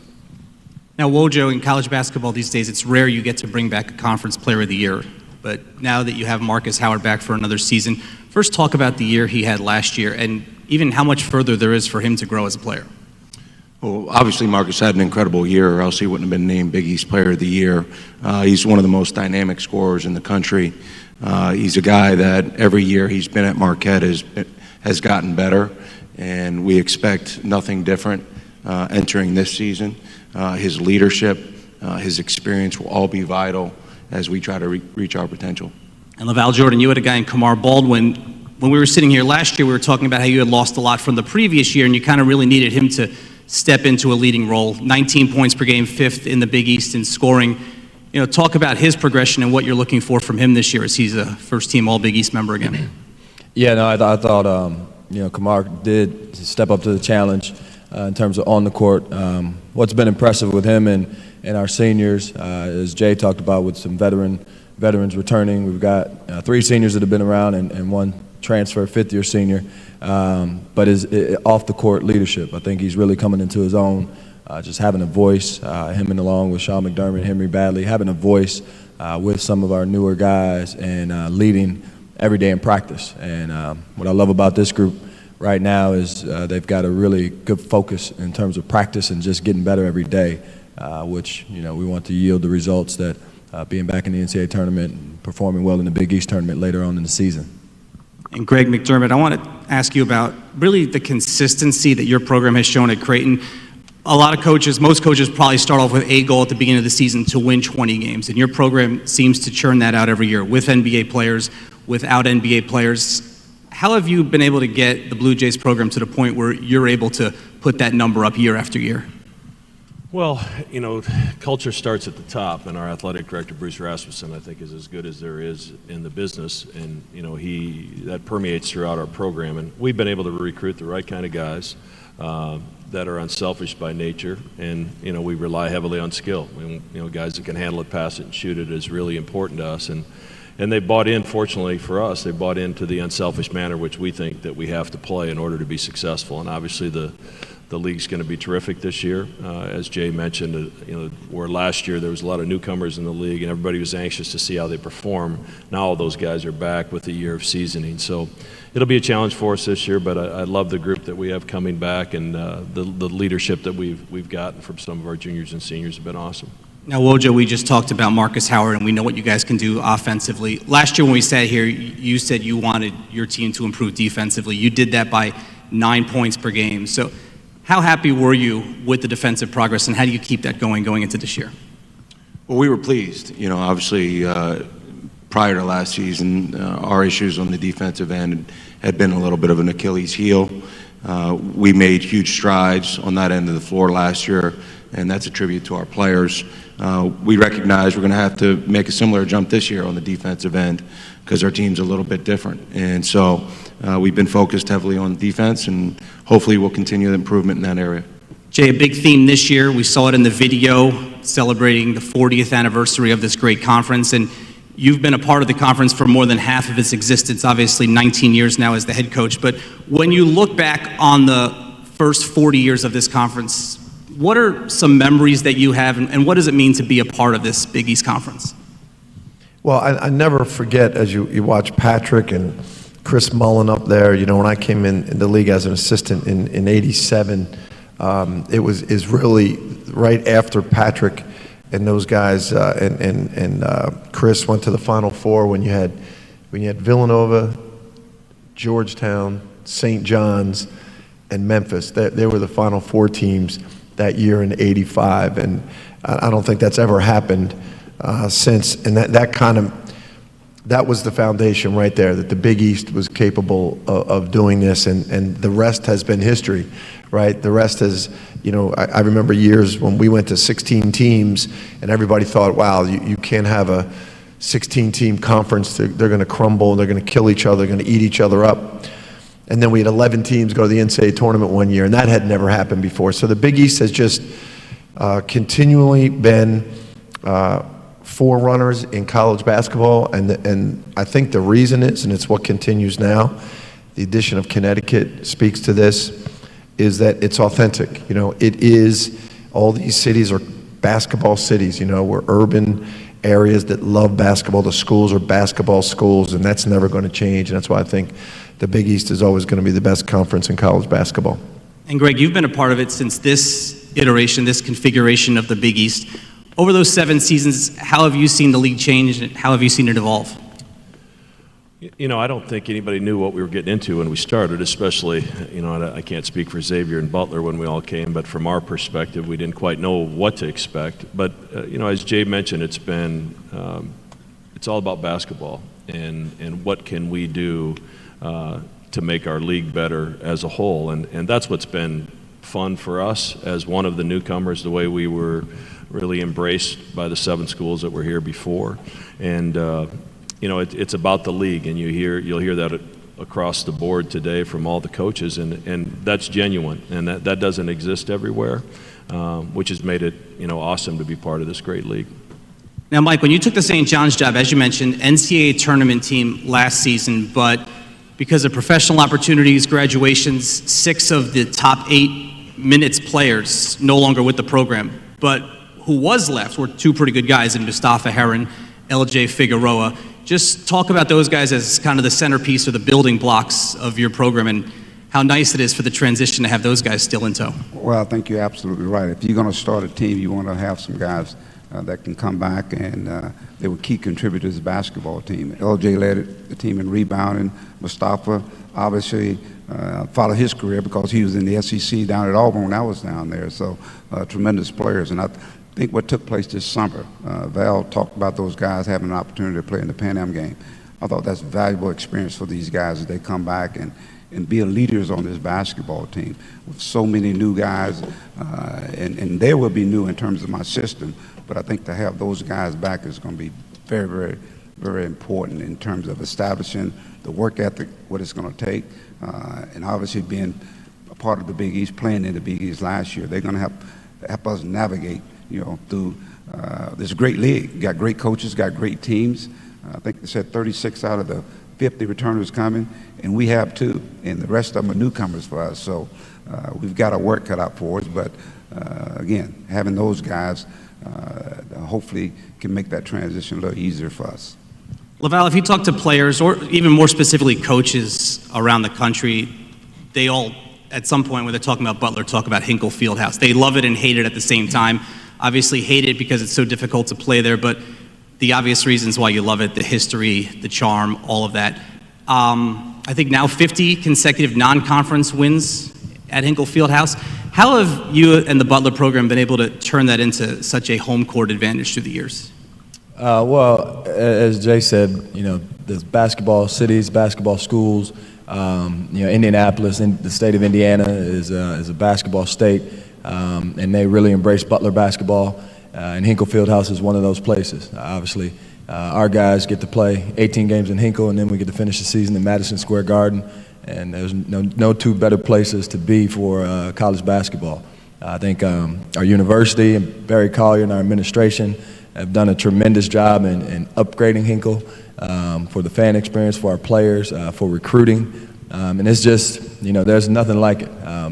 Now, Wojo, in college basketball these days, it's rare you get to bring back a conference player of the year. But now that you have Marcus Howard back for another season, first talk about the year he had last year and even how much further there is for him to grow as a player. Well, obviously Marcus had an incredible year, or else he wouldn't have been named Big East Player of the Year. He's one of the most dynamic scorers in the country. He's a guy that every year he's been at Marquette has gotten better, and we expect nothing different entering this season. His leadership, his experience will all be vital as we try to reach our potential. And Laval Jordan, you had a guy in Kamar Baldwin. When we were sitting here last year, we were talking about how you had lost a lot from the previous year, and you kind of really needed him to step into a leading role. 19 points per game, 5th in the Big East in scoring. You know, talk about his progression and what you're looking for from him this year as he's a first-team All-Big East member again. Yeah, no, I thought you know, Kamar did step up to the challenge in terms of on the court. What's been impressive with him and our seniors, as Jay talked about, with some veterans returning. We've got 3 seniors that have been around and 1 transfer, 5th-year senior. But his off-the-court leadership, I think he's really coming into his own, just having a voice, him and along with Sean McDermott, Henry Badley, having a voice with some of our newer guys and leading every day in practice. And what I love about this group right now is they've got a really good focus in terms of practice and just getting better every day, which, we want to yield the results that being back in the NCAA tournament and performing well in the Big East tournament later on in the season. And Greg McDermott, I want to ask you about really the consistency that your program has shown at Creighton. A lot of coaches, most coaches probably start off with a goal at the beginning of the season to win 20 games, and your program seems to churn that out every year with NBA players, without NBA players. How have you been able to get the Blue Jays program to the point where you're able to put that number up year after year? Well, culture starts at the top, and our athletic director, Bruce Rasmussen, I think is as good as there is in the business, and that permeates throughout our program, and we've been able to recruit the right kind of guys that are unselfish by nature, and we rely heavily on skill. Guys that can handle it, pass it, and shoot it is really important to us, and they bought in. Fortunately for us, they bought into the unselfish manner which we think that we have to play in order to be successful, and obviously the league's going to be terrific this year. As Jay mentioned, where last year there was a lot of newcomers in the league and everybody was anxious to see how they perform. Now all those guys are back with a year of seasoning. So it'll be a challenge for us this year, but I love the group that we have coming back, and the leadership that we've gotten from some of our juniors and seniors have been awesome. Now, Wojo, we just talked about Marcus Howard, and we know what you guys can do offensively. Last year when we sat here, you said you wanted your team to improve defensively. You did that by 9 points per game. So how happy were you with the defensive progress, and how do you keep that going into this year? Well, we were pleased. Obviously, prior to last season, our issues on the defensive end had been a little bit of an Achilles heel. We made huge strides on that end of the floor last year, and that's a tribute to our players. We recognize we're going to have to make a similar jump this year on the defensive end because our team's a little bit different. And so we've been focused heavily on defense, and hopefully we'll continue the improvement in that area. Jay, a big theme this year, we saw it in the video celebrating the 40th anniversary of this great conference, and you've been a part of the conference for more than half of its existence, obviously 19 years now as the head coach. But when you look back on the first 40 years of this conference, what are some memories that you have, and what does it mean to be a part of this Big East Conference? Well, I never forget, as you watch Patrick and Chris Mullen up there, when I came in the league as an assistant in '87, it was really right after Patrick and those guys and Chris went to the Final Four when you had Villanova, Georgetown, St. John's, and Memphis. They were the Final Four teams that year in '85, and I don't think that's ever happened since. And that was the foundation right there, that the Big East was capable of doing this, and the rest has been history, right? The rest is, I remember years when we went to 16 teams, and everybody thought, wow, you can't have a 16-team conference. They're going to crumble, they're going to kill each other, they're going to eat each other up. And then we had 11 teams go to the NCAA tournament one year, and that had never happened before. So the Big East has just continually been forerunners in college basketball, and I think the reason is, and it's what continues now, the addition of Connecticut speaks to this, is that it's authentic. It is, all these cities are basketball cities. We're urban areas that love basketball. The schools are basketball schools, and that's never going to change, and that's why I think the Big East is always going to be the best conference in college basketball. And Greg, you've been a part of it since this iteration, this configuration of the Big East. Over those 7 seasons, how have you seen the league change, and how have you seen it evolve? I don't think anybody knew what we were getting into when we started, especially, I can't speak for Xavier and Butler when we all came, but from our perspective, we didn't quite know what to expect. But, as Jay mentioned, it's all about basketball and what can we do to make our league better as a whole. And that's what's been fun for us as one of the newcomers, the way we were really embraced by the 7 schools that were here before. And, it's about the league, and you'll hear that across the board today from all the coaches, and that's genuine, and that doesn't exist everywhere, which has made it, awesome to be part of this great league. Now, Mike, when you took the St. John's job, as you mentioned, NCAA tournament team last season, but because of professional opportunities, graduations, 6 of the top 8 minutes players no longer with the program, but who was left were 2 pretty good guys in Mustafa Heron LJ Figueroa. Just talk about those guys as kind of the centerpiece or the building blocks of your program, and how nice it is for the transition to have those guys still in tow. Well, I think you're absolutely right. If you're going to start a team, you want to have some guys that can come back, and they were key contributors to the basketball team. LJ led the team in rebounding. Mustafa, obviously, followed his career because he was in the SEC down at Auburn when I was down there. So tremendous players. And I think what took place this summer, Val talked about those guys having an opportunity to play in the Pan Am game. I thought that's a valuable experience for these guys as they come back and be leaders on this basketball team with so many new guys, and they will be new in terms of my system, but I think to have those guys back is going to be very, very, very important in terms of establishing the work ethic, what it's going to take, and obviously being a part of the Big East, playing in the Big East last year. They're going to help us navigate, through this great league. Got great coaches, got great teams. I think they said 36 out of the 50 returners coming, and we have two, and the rest of them are newcomers for us. So we've got our work cut out for us, but again, having those guys hopefully can make that transition a little easier for us. Laval, if you talk to players, or even more specifically coaches around the country, they all, at some point when they're talking about Butler, talk about Hinkle Fieldhouse. They love it and hate it at the same time. Obviously hate it because it's so difficult to play there, but the obvious reasons why you love it, the history, the charm, all of that. I think now 50 consecutive non-conference wins at Hinkle Fieldhouse. How have you and the Butler program been able to turn that into such a home court advantage through the years? Well, as Jay said, there's basketball cities, basketball schools. Indianapolis, the state of Indiana, is a basketball state, and they really embrace Butler basketball. And Hinkle Fieldhouse is one of those places. Obviously, our guys get to play 18 games in Hinkle, and then we get to finish the season in Madison Square Garden. And there's no two better places to be for college basketball. I think our university and Barry Collier and our administration have done a tremendous job in upgrading Hinkle for the fan experience, for our players, for recruiting. And it's just, there's nothing like it.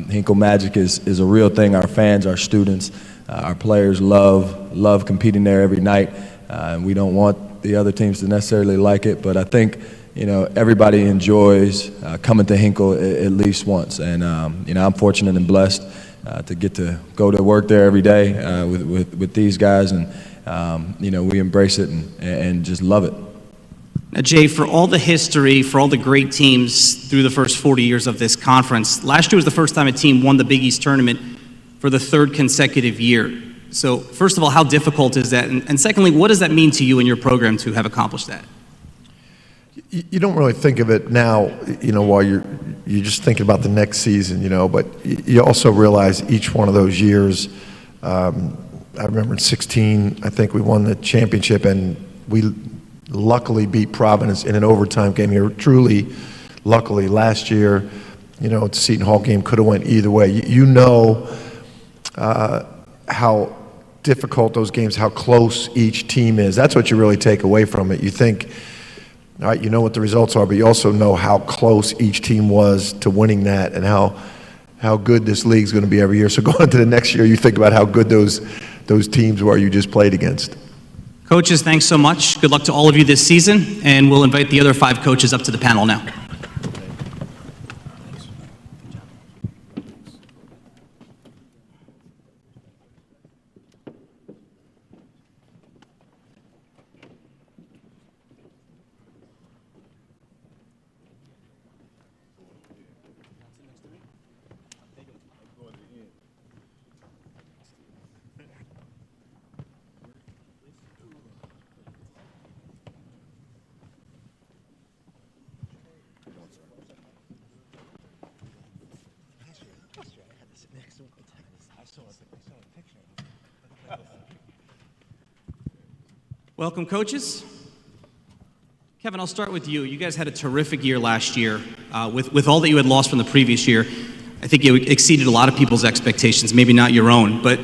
Hinkle Magic is a real thing. Our fans, our students, our players love competing there every night. And we don't want the other teams to necessarily like it, but I think everybody enjoys coming to Hinkle at least once. And I'm fortunate and blessed to get to go to work there every day with these guys, and we embrace it and just love it. Now, Jay, for all the history, for all the great teams through the first 40 years of this conference, last year was the first time a team won the Big East tournament for the third consecutive year. So first of all, how difficult is that? And secondly, what does that mean to you and your program to have accomplished that? You don't really think of it now, while you're just thinking about the next season, but you also realize each one of those years. I remember in 16, I think we won the championship, and we luckily beat Providence in an overtime game here. Truly, luckily, last year, the Seton Hall game could have went either way. How difficult those games, how close each team is. That's what you really take away from it. You think, all right, you know what the results are, but you also know how close each team was to winning that, and how good this league's going to be every year. So going into the next year, you think about how good those teams were you just played against. Coaches, thanks so much. Good luck to all of you this season, and we'll invite the other 5 coaches up to the panel now. Welcome, coaches. Kevin, I'll start with you. You guys had a terrific year last year. With all that you had lost from the previous year, I think you exceeded a lot of people's expectations, maybe not your own, but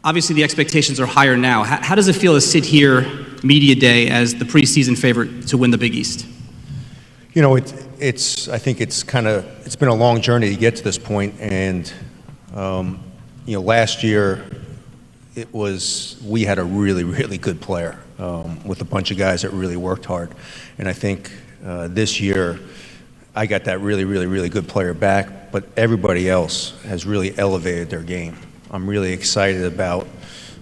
obviously the expectations are higher now. How does it feel to sit here, Media Day, as the preseason favorite to win the Big East? I think it's been a long journey to get to this point, and last year we had a really, really good player, with a bunch of guys that really worked hard. And I think this year, I got that really, really, really good player back, but everybody else has really elevated their game. I'm really excited about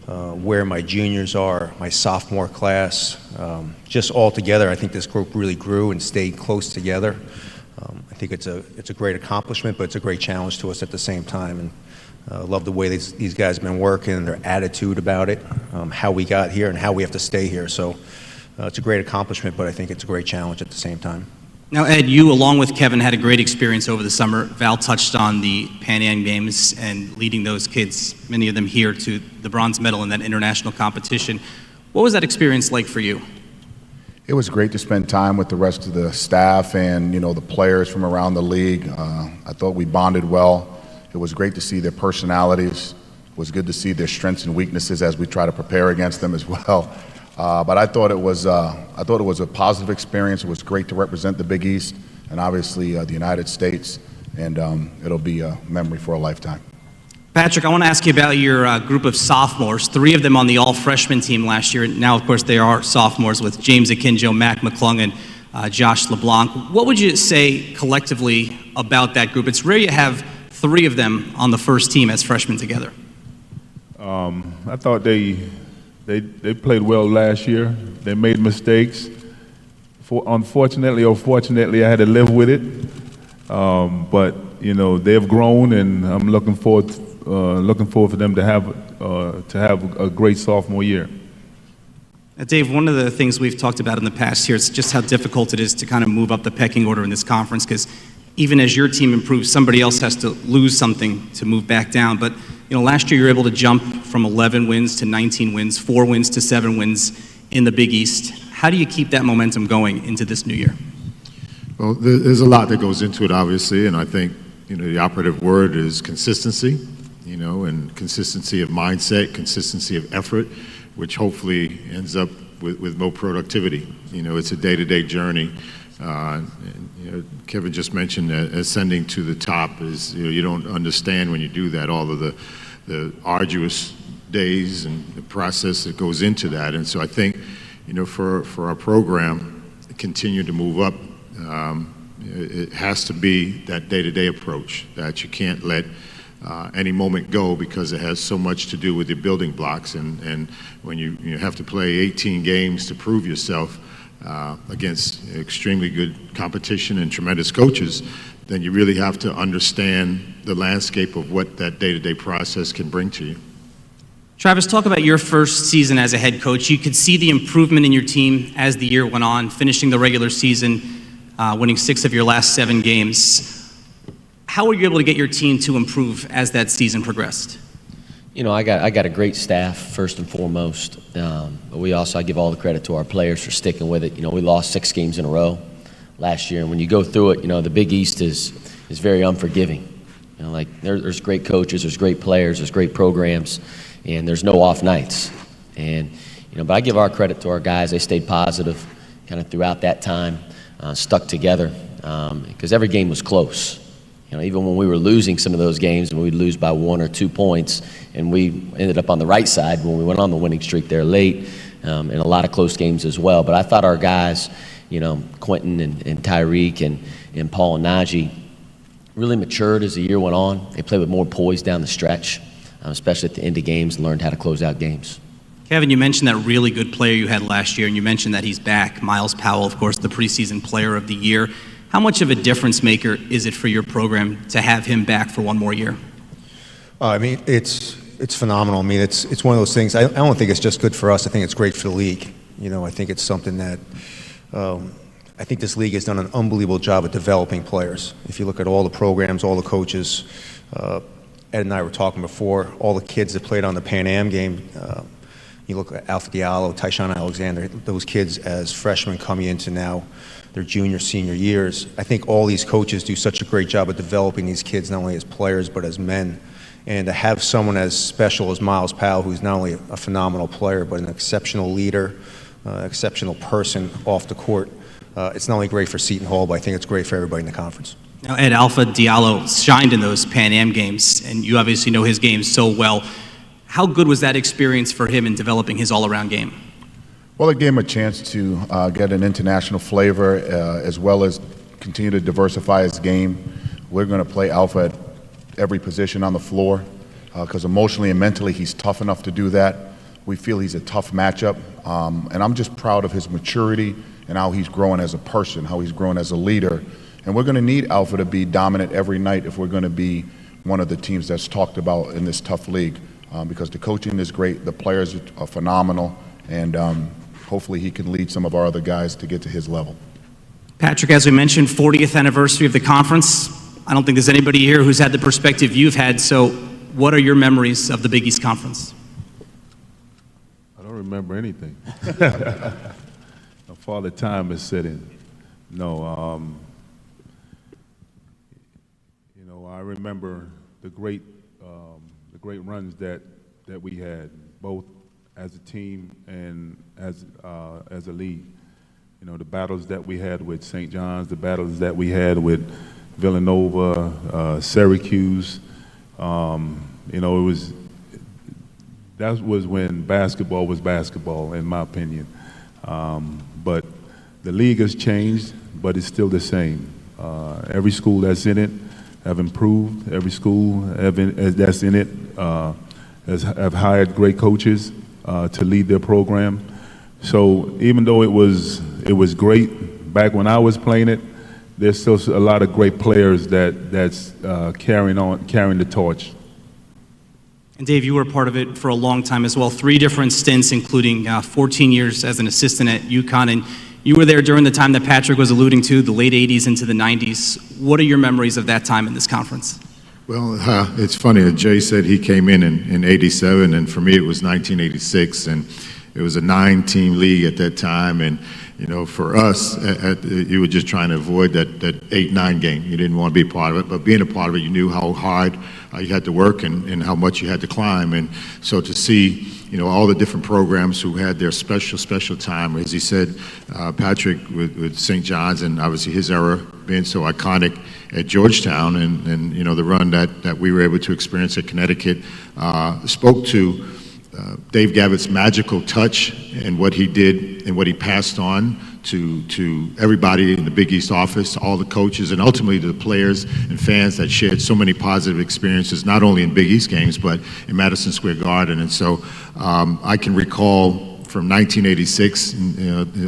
where my juniors are, my sophomore class. Just all together, I think this group really grew and stayed close together. I think it's a great accomplishment, but it's a great challenge to us at the same time. And love the way these guys have been working and their attitude about it, how we got here and how we have to stay here. So it's a great accomplishment, but I think it's a great challenge at the same time. Now, Ed, you, along with Kevin, had a great experience over the summer. Val touched on the Pan Am Games and leading those kids, many of them here, to the bronze medal in that international competition. What was that experience like for you? It was great to spend time with the rest of the staff and, the players from around the league. I thought we bonded well. It was great to see their personalities. It was good to see their strengths and weaknesses as we try to prepare against them as well. But I thought it was a positive experience. It was great to represent the Big East and obviously the United States, and it'll be a memory for a lifetime. Patrick, I want to ask you about your group of sophomores, 3 of them on the all-freshman team last year. Now, of course, they are sophomores with James Akinjo, Mac McClung, and Josh LeBlanc. What would you say collectively about that group? It's rare you have 3 of them on the first team as freshmen together. I thought they played well last year. They made mistakes. Unfortunately or fortunately, I had to live with it. But they've grown, and I'm looking forward for them to have a great sophomore year. Dave, one of the things we've talked about in the past here is just how difficult it is to kind of move up the pecking order in this conference, because even as your team improves, somebody else has to lose something to move back down. But last year you were able to jump from 11 wins to 19 wins, 4 wins to 7 wins in the Big East. How do you keep that momentum going into this new year? Well, there's a lot that goes into it, obviously, and I think the operative word is consistency, and consistency of mindset, consistency of effort, which hopefully ends up with more productivity. It's a day-to-day journey. Kevin just mentioned that ascending to the top is, you don't understand when you do that all of the arduous days and the process that goes into that. And so I think, for our program to continue to move up, it has to be that day-to-day approach that you can't let any moment go, because it has so much to do with your building blocks. And when you have to play 18 games to prove yourself against extremely good competition and tremendous coaches, then you really have to understand the landscape of what that day-to-day process can bring to you. Travis, talk about your first season as a head coach. You could see the improvement in your team as the year went on, finishing the regular season, winning 6 of your last 7 games. How were you able to get your team to improve as that season progressed? I got a great staff, first and foremost. But I give all the credit to our players for sticking with it. We lost 6 games in a row last year, and when you go through it, the Big East is very unforgiving. There's great coaches, there's great players, there's great programs, and there's no off nights. And but I give our credit to our guys. They stayed positive kind of throughout that time, stuck together, because every game was close. Even when we were losing some of those games, and we'd lose by 1 or 2 points, and we ended up on the right side when we went on the winning streak there late, and a lot of close games as well. But I thought our guys, Quentin and Tyreek and Paul and Najee, really matured as the year went on. They played with more poise down the stretch, especially at the end of games, and learned how to close out games. Kevin, you mentioned that really good player you had last year, and you mentioned that he's back. Miles Powell, of course, the preseason player of the year. How much of a difference maker is it for your program to have him back for 1 more year? It's phenomenal. It's one of those things. I don't think it's just good for us. I think it's great for the league. I think it's something that I think this league has done an unbelievable job at developing players. If you look at all the programs, all the coaches, Ed and I were talking before, all the kids that played on the Pan Am game, you look at Alpha Diallo, Tyshawn Alexander, those kids as freshmen coming into now their junior, senior years. I think all these coaches do such a great job of developing these kids, not only as players, but as men. And to have someone as special as Miles Powell, who's not only a phenomenal player, but an exceptional leader, exceptional person off the court, it's not only great for Seton Hall, but I think it's great for everybody in the conference. Now, Ed, Alpha Diallo shined in those Pan Am games, and you obviously know his game so well. How good was that experience for him in developing his all-around game? Well, it gave him a chance to get an international flavor as well as continue to diversify his game. We're going to play Alpha at every position on the floor because emotionally and mentally he's tough enough to do that. We feel he's a tough matchup, and I'm just proud of his maturity and how he's growing as a person, how he's growing as a leader. And we're going to need Alpha to be dominant every night if we're going to be one of the teams that's talked about in this tough league because the coaching is great, the players are phenomenal, and hopefully he can lead some of our other guys to get to his level. Patrick, as we mentioned, 40th anniversary of the conference. I don't think there's anybody here who's had the perspective you've had, so what are your memories of the Big East Conference? I don't remember anything. How far the time is sitting. No, you know, I remember the great runs that we had, both as a team and as a league. You know, the battles that we had with St. John's, the battles that we had with Villanova, Syracuse. You know, that was when basketball was basketball, in my opinion. But the league has changed, but it's still the same. Every school that's in it have improved. Every school that's in it have hired great coaches to lead their program. So even though it was great back when I was playing it, there's still a lot of great players that's carrying the torch. And Dave, you were a part of it for a long time as well, 3 different stints, including 14 years as an assistant at UConn. And you were there during the time that Patrick was alluding to, the late 80s into the 90s. What are your memories of that time in this conference? Well, it's funny. Jay said he came in 87, and for me it was 1986, and it was a 9-team league at that time, and you know, for us, you were just trying to avoid that 8-9 game. You didn't want to be a part of it, but being a part of it, you knew how hard you had to work and how much you had to climb. And so to see, you know, all the different programs who had their special time, as he said, Patrick with St. John's, and obviously his era being so iconic at Georgetown, and you know, the run that we were able to experience at Connecticut, spoke to Dave Gavitt's magical touch and what he did and what he passed on to everybody in the Big East office, to all the coaches, and ultimately to the players and fans that shared so many positive experiences, not only in Big East games, but in Madison Square Garden. And so I can recall from 1986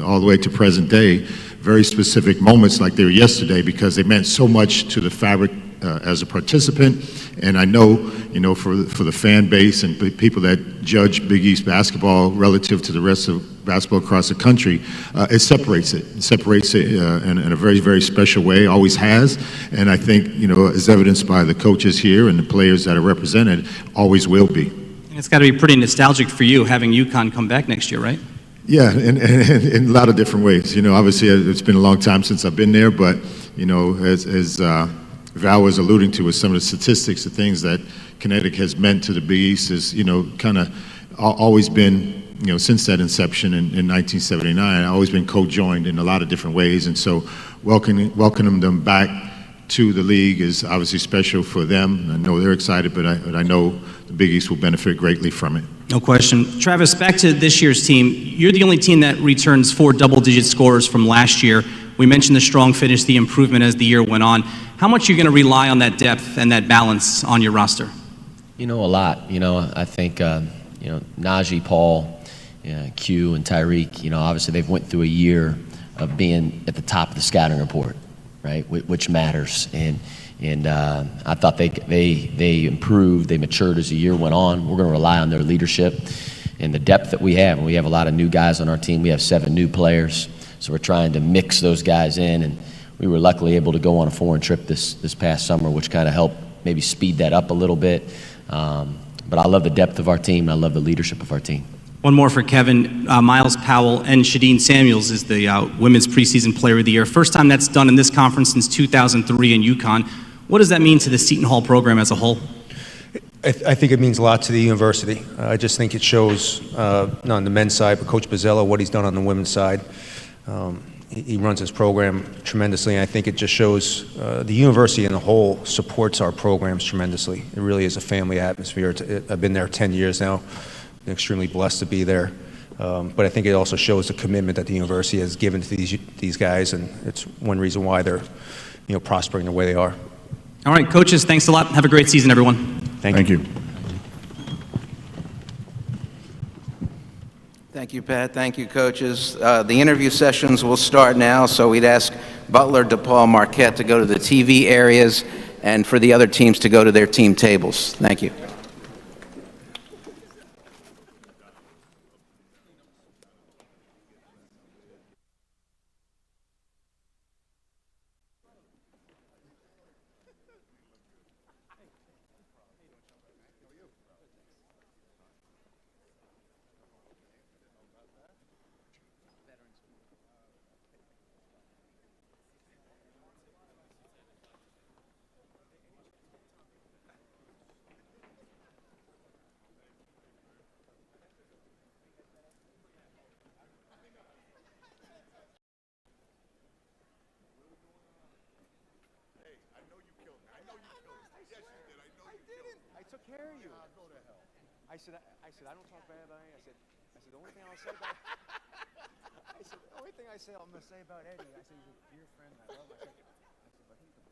all the way to present day, very specific moments like they were yesterday, because they meant so much to the fabric as a participant. And I know, you know, for the fan base and people that judge Big East basketball relative to the rest of basketball across the country, it separates it. It separates it in a very, very special way, always has. And I think, you know, as evidenced by the coaches here and the players that are represented, always will be. And it's got to be pretty nostalgic for you having UConn come back next year, right? Yeah, in a lot of different ways. You know, obviously it's been a long time since I've been there, but, you know, as Val was alluding to with some of the statistics, the things that Connecticut has meant to the Big East is, you know, kind of always been, you know, since that inception in 1979, always been co-joined in a lot of different ways. And so welcoming them back to the league is obviously special for them. I know they're excited, but I know the Big East will benefit greatly from it. No question. Travis, back to this year's team. You're the only team that returns 4 double-digit scorers from last year. We mentioned the strong finish, the improvement as the year went on. How much are you going to rely on that depth and that balance on your roster? You know, a lot. You know, I think, you know, Najee, Paul, Q, and Tyreek, you know, obviously they've went through a year of being at the top of the scouting report, right, which matters. And I thought they improved, they matured as the year went on. We're going to rely on their leadership and the depth that we have. And we have a lot of new guys on our team. We have 7 new players. So we're trying to mix those guys in, and we were luckily able to go on a foreign trip this past summer, which kind of helped maybe speed that up a little bit. But I love the depth of our team, and I love the leadership of our team. One more for Kevin. Miles Powell and Shadeen Samuels is the Women's Preseason Player of the Year. First time that's done in this conference since 2003 in UConn. What does that mean to the Seton Hall program as a whole? I think it means a lot to the university. I just think it shows, not on the men's side, but Coach Bozzella, what he's done on the women's side. He runs his program tremendously, and I think it just shows the university in the whole supports our programs tremendously. It really is a family atmosphere. I've been there 10 years now. I'm extremely blessed to be there. But I think it also shows the commitment that the university has given to these guys, and it's one reason why they're, prospering the way they are. All right, coaches, thanks a lot. Have a great season, everyone. Thank you. Thank you, Pat. Thank you, coaches. The interview sessions will start now, so we'd ask Butler, DePaul, Marquette to go to the TV areas and for the other teams to go to their team tables. Thank you. I said, I don't talk bad about Eddie. I said, the only thing I'll say about, the only thing I'm going to say about Eddie, I said, he's a dear friend. I love him. I said, but he's the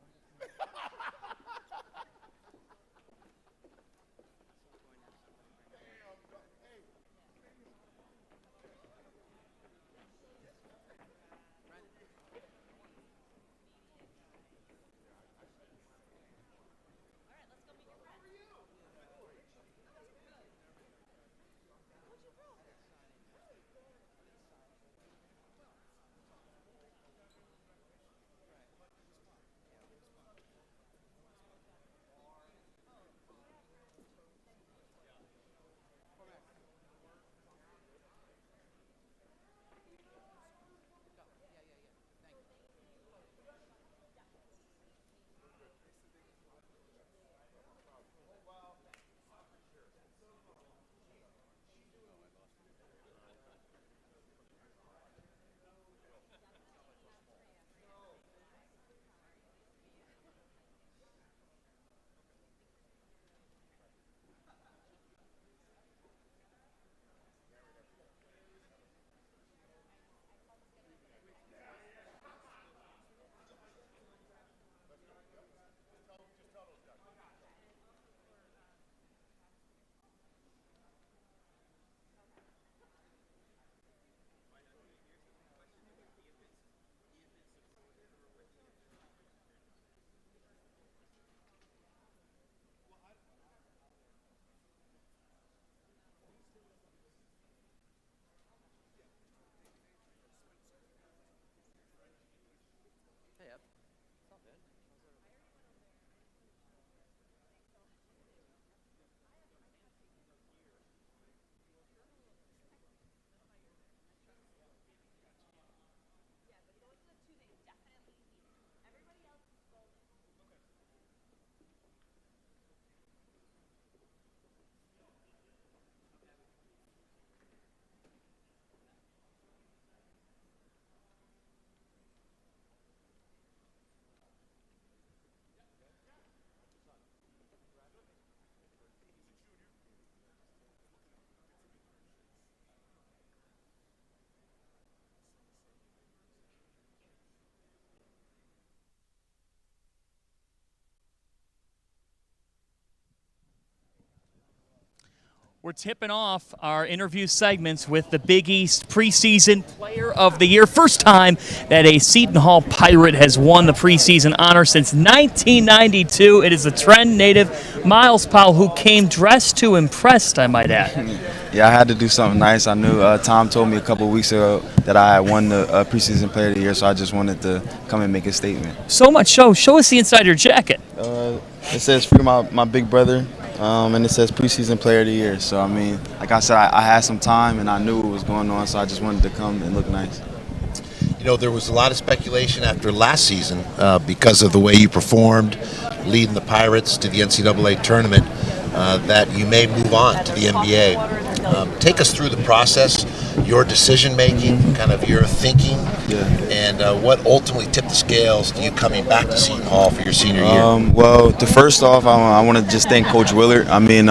We're tipping off our interview segments with the Big East Preseason Player of the Year. First time that a Seton Hall Pirate has won the preseason honor since 1992. It is the Trend native Miles Powell, who came dressed to impress, I might add. Yeah, I had to do something nice. I knew Tom told me a couple of weeks ago that I had won the Preseason Player of the Year, so I just wanted to come and make a statement. So much so. Show us the inside of your jacket. It says free my big brother, and it says Preseason Player of the Year. So, I mean, like I said, I had some time, and I knew what was going on, so I just wanted to come and look nice. You know, there was a lot of speculation after last season because of the way you performed, leading the Pirates to the NCAA tournament, that you may move on to the NBA. Take us through the process, your decision-making, kind of your thinking, and what ultimately tipped the scales to you coming back to Seton Hall for your senior year. Well, first off, I want to just thank Coach Willard. I mean,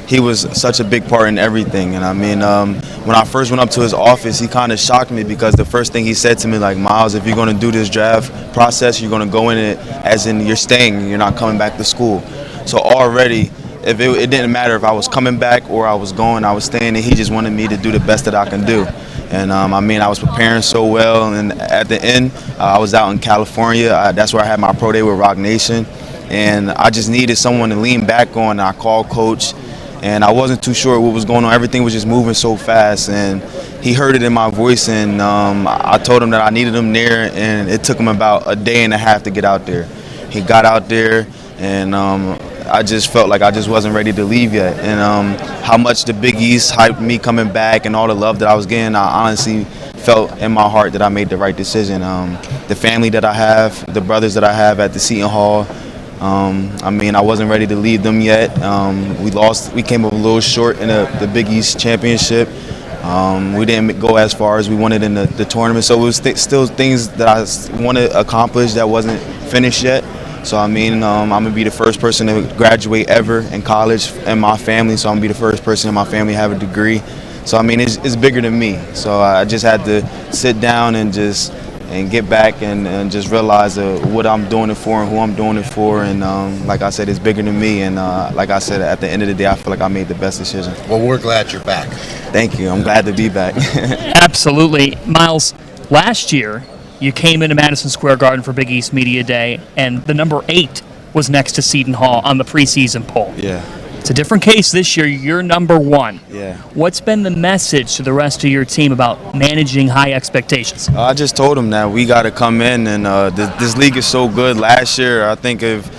he was such a big part in everything. And I mean, when I first went up to his office, he kind of shocked me because the first thing he said to me, like, Miles, if you're going to do this draft process, you're going to go in it as in you're staying, you're not coming back to school. So already, if it didn't matter if I was coming back or I was going, I was staying, and he just wanted me to do the best that I can do. And I mean, I was preparing so well, and at the end, I was out in California. That's where I had my pro day with Rock Nation, and I just needed someone to lean back on. I called Coach, and I wasn't too sure what was going on. Everything was just moving so fast, and he heard it in my voice, and I told him that I needed him there, and it took him about a day and a half to get out there. He got out there, and I just felt like I just wasn't ready to leave yet. And how much the Big East hyped me coming back and all the love that I was getting, I honestly felt in my heart that I made the right decision. The family that I have, the brothers that I have at the Seton Hall, I mean, I wasn't ready to leave them yet. We came up a little short in the Big East championship. We didn't go as far as we wanted in the tournament, so it was still things that I wanted to accomplish that wasn't finished yet. So I mean, I'm gonna be the first person to graduate ever in college in my family. So I'm gonna be the first person in my family to have a degree. So I mean, it's bigger than me. So I just had to sit down and get back and just realize what I'm doing it for and who I'm doing it for. And like I said, it's bigger than me. And like I said, at the end of the day, I feel like I made the best decision. Well, we're glad you're back. Thank you. I'm glad to be back. Absolutely. Miles, last year, you came into Madison Square Garden for Big East Media Day, and the number 8 was next to Seton Hall on the preseason poll. Yeah. It's a different case this year. You're number 1. Yeah. What's been the message to the rest of your team about managing high expectations? I just told them that we got to come in, and this league is so good. Last year, I think if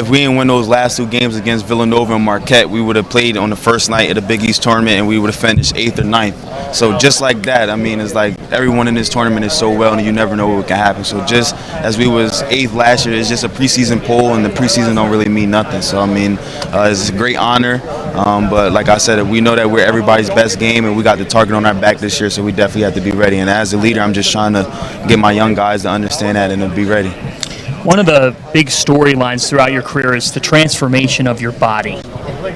we didn't win those last 2 games against Villanova and Marquette, we would have played on the first night of the Big East tournament, and we would have finished 8th or 9th. So just like that, I mean, it's like everyone in this tournament is so well, and you never know what can happen. So just as we was 8th last year, it's just a preseason poll, and the preseason don't really mean nothing. So I mean, it's a great honor, but like I said, we know that we're everybody's best game, and we got the target on our back this year, so we definitely have to be ready. And as a leader, I'm just trying to get my young guys to understand that and to be ready. One of the big storylines throughout your career is the transformation of your body.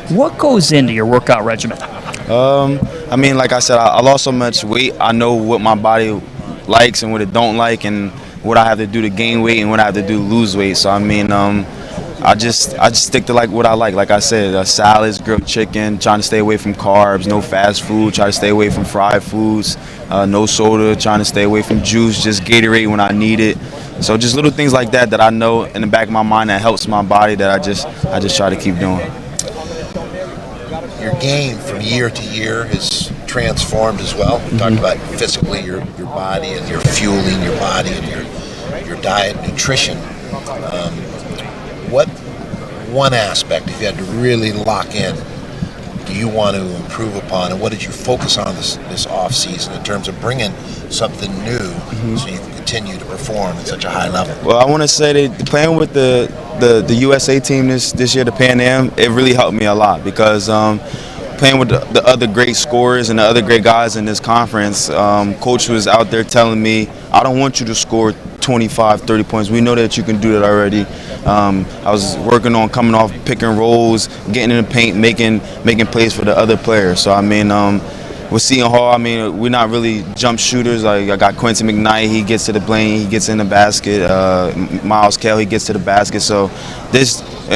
What goes into your workout regimen? I mean, like I said, I lost so much weight. I know what my body likes and what it don't like, and what I have to do to gain weight and what I have to do to lose weight. So I mean, I just stick to like what I like. Like I said, salads, grilled chicken, trying to stay away from carbs, no fast food, try to stay away from fried foods, no soda, trying to stay away from juice, just Gatorade when I need it. So just little things like that that I know in the back of my mind that helps my body that I just try to keep doing. Your game from year to year has transformed as well. We talked about physically your body and your fueling your body and your diet, nutrition. What one aspect, if you had to really lock in, do you want to improve upon, and what did you focus on this off season in terms of bringing something new so you can continue to perform at such a high level? Well, I want to say that playing with the USA team this year, the Pan Am, it really helped me a lot because playing with the other great scorers and the other great guys in this conference, Coach was out there telling me, I don't want you to score 25, 30 points. We know that you can do that already. I was working on coming off pick and rolls, getting in the paint, making plays for the other players. So I mean, with Seton Hall, I mean, we're not really jump shooters. Like I got Quincy McKnight, he gets to the lane, he gets in the basket. Miles Kell, he gets to the basket. So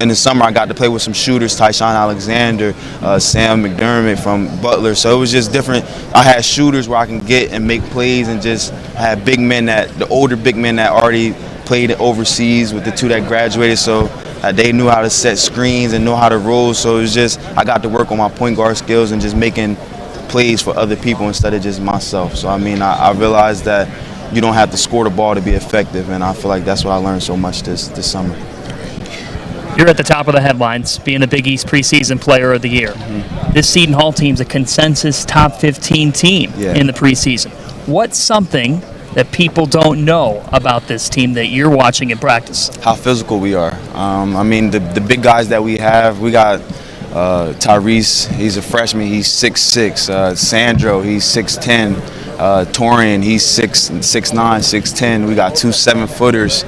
in the summer, I got to play with some shooters, Tyshawn Alexander, Sam McDermott from Butler. So it was just different. I had shooters where I can get and make plays, and just had big men the older big men that already played overseas with the 2 that graduated. So they knew how to set screens and know how to roll. So it was just, I got to work on my point guard skills and just making plays for other people instead of just myself. So I mean, I realized that you don't have to score the ball to be effective, and I feel like that's what I learned so much this summer. You're at the top of the headlines, being the Big East preseason player of the year. This Seton Hall team's a consensus top 15 team in the preseason. What's something that people don't know about this team that you're watching in practice? How physical we are. I mean, the big guys that we have, we got Tyrese, he's a freshman, he's 6'6". Sandro, he's 6'10". Torian, he's 6'9", 6'10". We got 2 7-footers.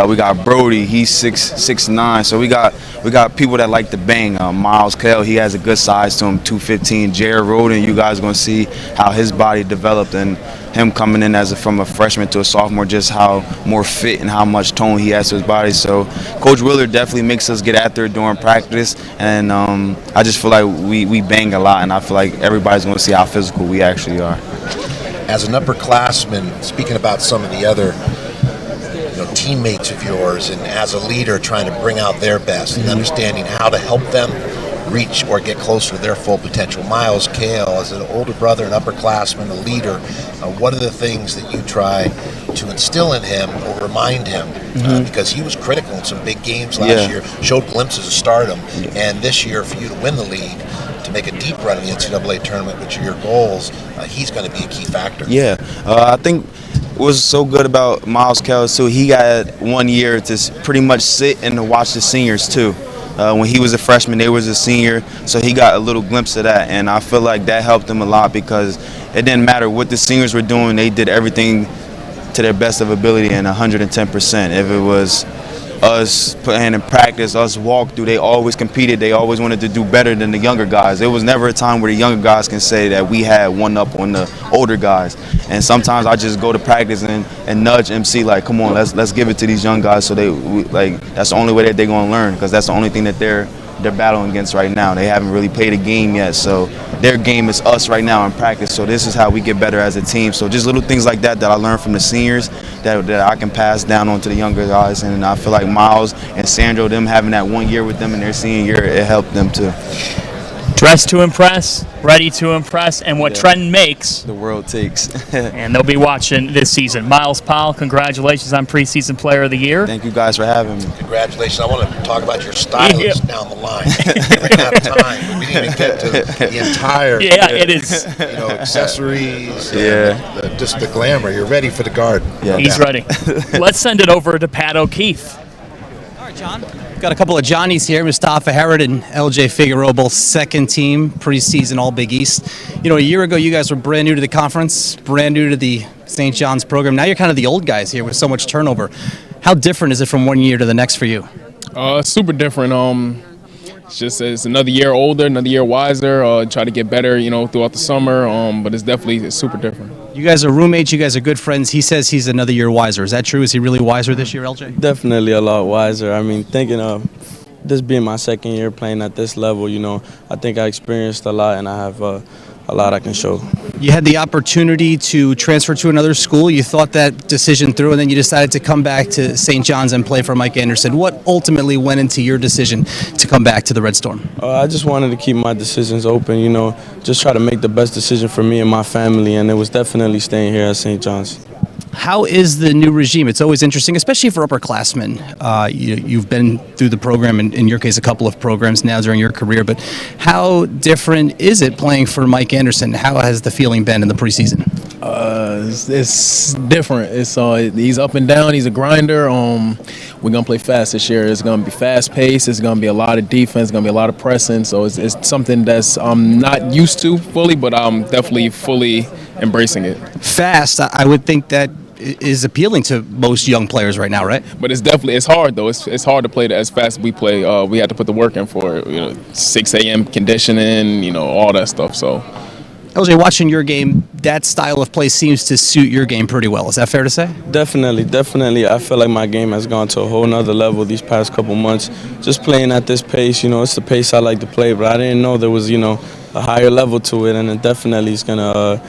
We got Brody, he's 6'9". So we got people that like to bang. Miles Kale, he has a good size to him, 215. Jared Roden, you guys gonna see how his body developed, and him coming in from a freshman to a sophomore, just how more fit and how much tone he has to his body. So Coach Willard definitely makes us get after it during practice, and I just feel like we bang a lot, and I feel like everybody's going to see how physical we actually are. As an upperclassman, speaking about some of the other teammates of yours, and as a leader trying to bring out their best and understanding how to help them reach or get closer to their full potential. Miles Kale, as an older brother, an upperclassman, a leader, what are the things that you try to instill in him or remind him? Because he was critical in some big games last year, showed glimpses of stardom, and this year for you to win the league, to make a deep run in the NCAA tournament, which are your goals, he's going to be a key factor. Yeah, I think what's so good about Miles Kale too, he got 1 year to pretty much sit and to watch the seniors too. When he was a freshman, they was a senior, so he got a little glimpse of that, and I feel like that helped him a lot because it didn't matter what the seniors were doing, they did everything to their best of ability and 110%. If it was us putting in practice, us walk through, they always competed, they always wanted to do better than the younger guys. There was never a time where the younger guys can say that we had one up on the older guys. And sometimes I just go to practice and nudge MC like, come on, let's give it to these young guys, so that's the only way that they're going to learn, because that's the only thing that they're battling against right now. They haven't really played a game yet, so their game is us right now in practice. So this is how we get better as a team. So just little things like that I learned from the seniors that I can pass down on to the younger guys, and I feel like Miles and Sandro, them having that 1 year with them in their senior year, it helped them too. Dressed to impress, ready to impress, and what Trenton makes, the world takes. And they'll be watching this season. Miles Powell, congratulations on preseason player of the year. Thank you guys for having me. Congratulations. I want to talk about your stylist down the line. We didn't have time, but we didn't even get to the entire it is. Accessories, just the glamour. You're ready for the garden. He's ready. Let's send it over to Pat O'Keefe. All right, John. Got a couple of Johnnies here, Mustafa Herod and LJ Figueroa, both second team preseason All Big East. A year ago you guys were brand new to the conference, brand new to the St. John's program. Now you're kind of the old guys here with so much turnover. How different is it from 1 year to the next for you? Super different. It's another year older, another year wiser. Try to get better, throughout the summer. But it's super different. You guys are roommates. You guys are good friends. He says he's another year wiser. Is that true? Is he really wiser this year, LJ? Definitely a lot wiser. I mean, thinking of this being my second year playing at this level, I think I experienced a lot, and I have a lot I can show. You had the opportunity to transfer to another school. You thought that decision through, and then you decided to come back to St. John's and play for Mike Anderson. What ultimately went into your decision to come back to the Red Storm? I just wanted to keep my decisions open, just try to make the best decision for me and my family, and it was definitely staying here at St. John's. How is the new regime? It's always interesting, especially for upperclassmen. You've been through the program, in your case, a couple of programs now during your career, but how different is it playing for Mike Anderson? How has the feeling been in the preseason? It's different. He's up and down. He's a grinder. We're going to play fast this year. It's going to be fast-paced. It's going to be a lot of defense. It's going to be a lot of pressing. So it's something that's I'm not used to fully, but I'm definitely fully embracing it. Fast, I would think that is appealing to most young players right now, right? But it's hard though. It's hard to play as fast as we play. We had to put the work in for it. 6 a.m. conditioning, all that stuff. So, LJ, watching your game, that style of play seems to suit your game pretty well. Is that fair to say? Definitely. I feel like my game has gone to a whole nother level these past couple months. Just playing at this pace, it's the pace I like to play, but I didn't know there was, a higher level to it, and it definitely is gonna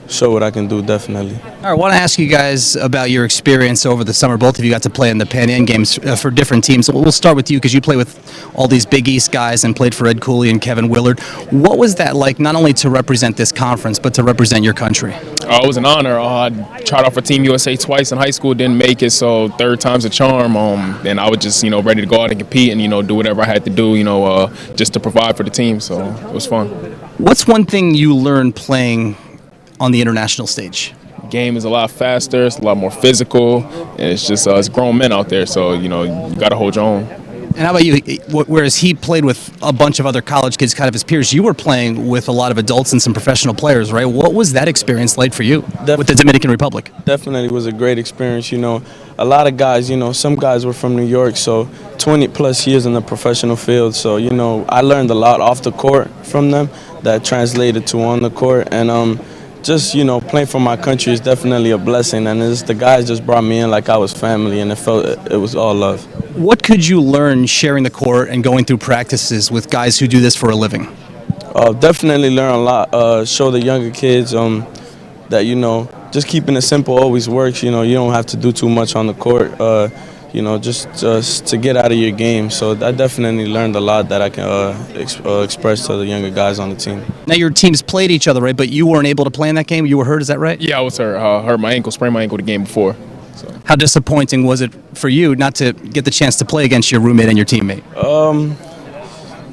show what I can do, definitely. All right, I want to ask you guys about your experience over the summer. Both of you got to play in the Pan Am games for different teams. So we'll start with you because you play with all these Big East guys and played for Ed Cooley and Kevin Willard. What was that like, not only to represent this conference, but to represent your country? It was an honor. I tried out for Team USA twice in high school, didn't make it, so third time's a charm. And I was just, ready to go out and compete and, do whatever I had to do, just to provide for the team. So it was fun. What's one thing you learned playing on the international stage? Game is a lot faster, it's a lot more physical, and it's just it's grown men out there, so you got to hold your own. And how about you? Whereas he played with a bunch of other college kids, kind of his peers, you were playing with a lot of adults and some professional players, right? What was that experience like for you with the Dominican Republic? Definitely was a great experience. You know, a lot of guys, you know, some guys were from New York, so 20 plus years in the professional field. So, you know, I learned a lot off the court from them that translated to on the court. And just, you know, playing for my country is definitely a blessing. And the guys just brought me in like I was family, and it was all love. What could you learn sharing the court and going through practices with guys who do this for a living? Definitely learn a lot. Show the younger kids that, you know, just keeping it simple always works. You know, you don't have to do too much on the court, you know, just to get out of your game. So I definitely learned a lot that I can express to the younger guys on the team. Now, your teams played each other, right? But you weren't able to play in that game? You were hurt, is that right? Yeah, I was hurt. Hurt my ankle, sprained my ankle the game before. So. How disappointing was it for you not to get the chance to play against your roommate and your teammate?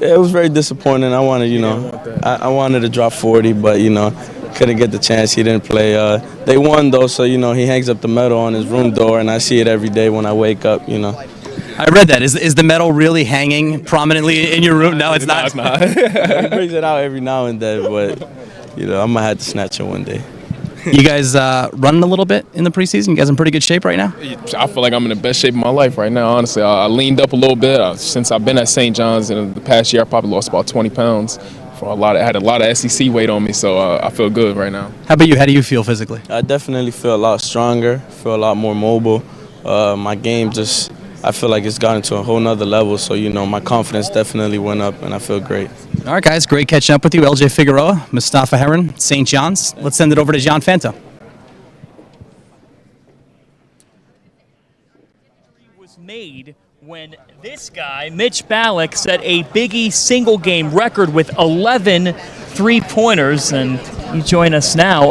It was very disappointing. I wanted, you know, I wanted to drop 40, but, you know, couldn't get the chance. He didn't play. They won, though, so, you know, he hangs up the medal on his room door, and I see it every day when I wake up, you know. I read that. Is the medal really hanging prominently in your room? No, it's not. No, it's not. He brings it out every now and then, but, you know, I might have to snatch it one day. You guys running a little bit in the preseason? You guys in pretty good shape right now? I feel like I'm in the best shape of my life right now, honestly. I leaned up a little bit. Since I've been at St. John's in the past year, I probably lost about 20 pounds. I had a lot of SEC weight on me, so I feel good right now. How about you? How do you feel physically? I definitely feel a lot stronger, feel a lot more mobile. My game just, I feel like it's gotten to a whole nother level, so, you know, my confidence definitely went up, and I feel great. All right, guys, great catching up with you. LJ Figueroa, Mustafa Heron, St. John's. Let's send it over to John Fanta. Was made when this guy, Mitch Ballack, set a Big East single-game record with 11 three-pointers, and you join us now.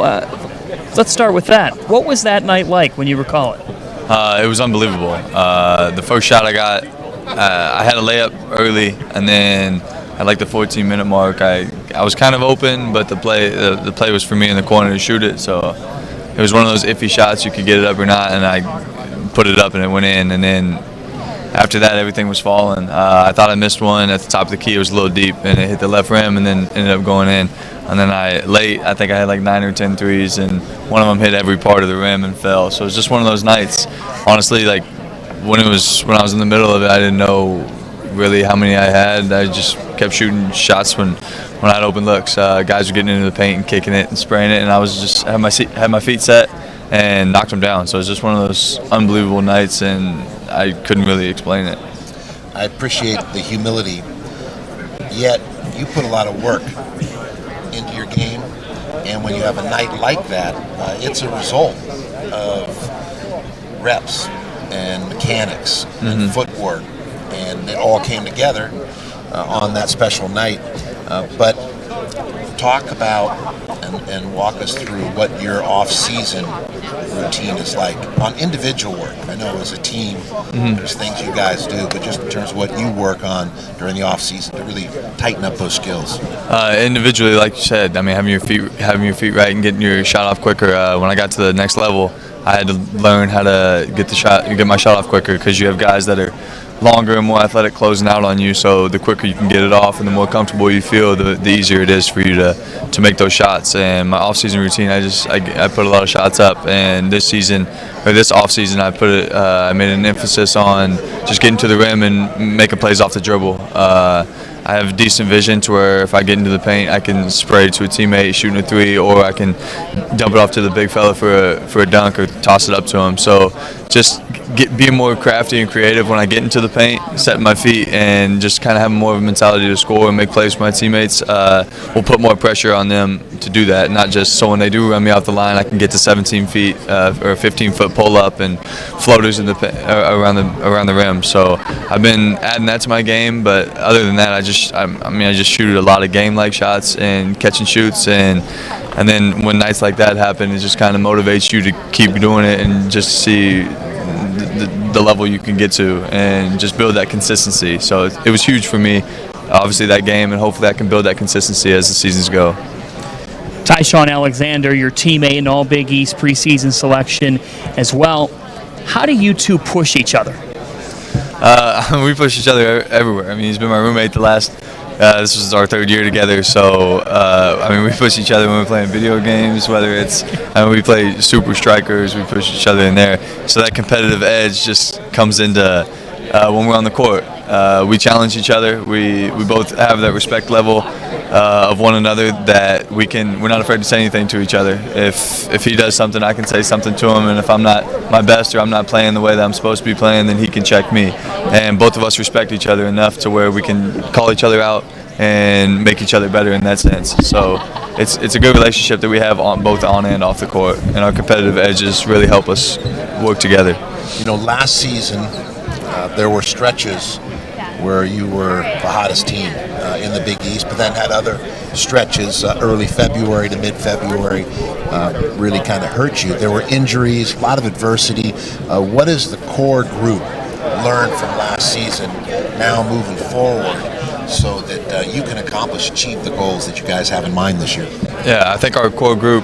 Let's start with that. What was that night like when you recall it? It was unbelievable. The first shot I got, I had a layup early, and then at like the 14-minute mark, I was kind of open, but the play was for me in the corner to shoot it. So it was one of those iffy shots, you could get it up or not, and I put it up and it went in. And then after that, everything was falling. I thought I missed one at the top of the key. It was a little deep, and it hit the left rim and then ended up going in. And then I think I had like 9 or 10 threes, and one of them hit every part of the rim and fell. So it was just one of those nights. Honestly, like when I was in the middle of it, I didn't know really how many I had. I just kept shooting shots when I had open looks. Guys were getting into the paint and kicking it and spraying it, and I was just had my feet set and knocked them down. So it was just one of those unbelievable nights, and I couldn't really explain it. I appreciate the humility, yet you put a lot of work into your game, and when you have a night like that, it's a result of reps and mechanics and footwork, and it all came together on that special night. But talk about and walk us through what your off-season routine is like on individual work. I know as a team, there's things you guys do, but just in terms of what you work on during the off-season to really tighten up those skills. Individually, like you said, I mean, having your feet right and getting your shot off quicker. When I got to the next level, I had to learn how to get my shot off quicker, because you have guys that are longer and more athletic closing out on you, so the quicker you can get it off and the more comfortable you feel, the easier it is for you to make those shots. And my off-season routine, I put a lot of shots up, and this off-season I made an emphasis on just getting to the rim and making plays off the dribble. I have decent vision to where if I get into the paint, I can spray to a teammate shooting a three, or I can dump it off to the big fella for a dunk or toss it up to him. So just being more crafty and creative when I get into the paint, setting my feet, and just kind of having more of a mentality to score and make plays for my teammates will put more pressure on them to do that. Not just so when they do run me off the line, I can get to 17 feet or a 15-foot pull-up and floaters in around the rim. So I've been adding that to my game, but other than that, I just shoot a lot of game-like shots and catch and shoots, and then when nights like that happen, it just kind of motivates you to keep doing it and just see the level you can get to and just build that consistency. So it was huge for me, obviously, that game, and hopefully I can build that consistency as the seasons go. Tyshawn Alexander, your teammate in all Big East preseason selection as well. How do you two push each other? We push each other everywhere. I mean, he's been my roommate the last. This was our 3rd year together, so I mean, we push each other when we're playing video games. Whether it's we play Super Strikers, we push each other in there. So that competitive edge just comes into when we're on the court. We challenge each other. We both have that respect level of one another that we're not afraid to say anything to each other. If he does something, I can say something to him, and if I'm not my best or I'm not playing the way that I'm supposed to be playing, then he can check me. And both of us respect each other enough to where we can call each other out and make each other better in that sense. So it's a good relationship that we have both on and off the court, and our competitive edges really help us work together. You know, last season there were stretches where you were the hottest team in the Big East, but then had other stretches early February to mid-February really kind of hurt you. There were injuries, a lot of adversity. What does the core group learn from last season now moving forward so that you can achieve the goals that you guys have in mind this year? Yeah, I think our core group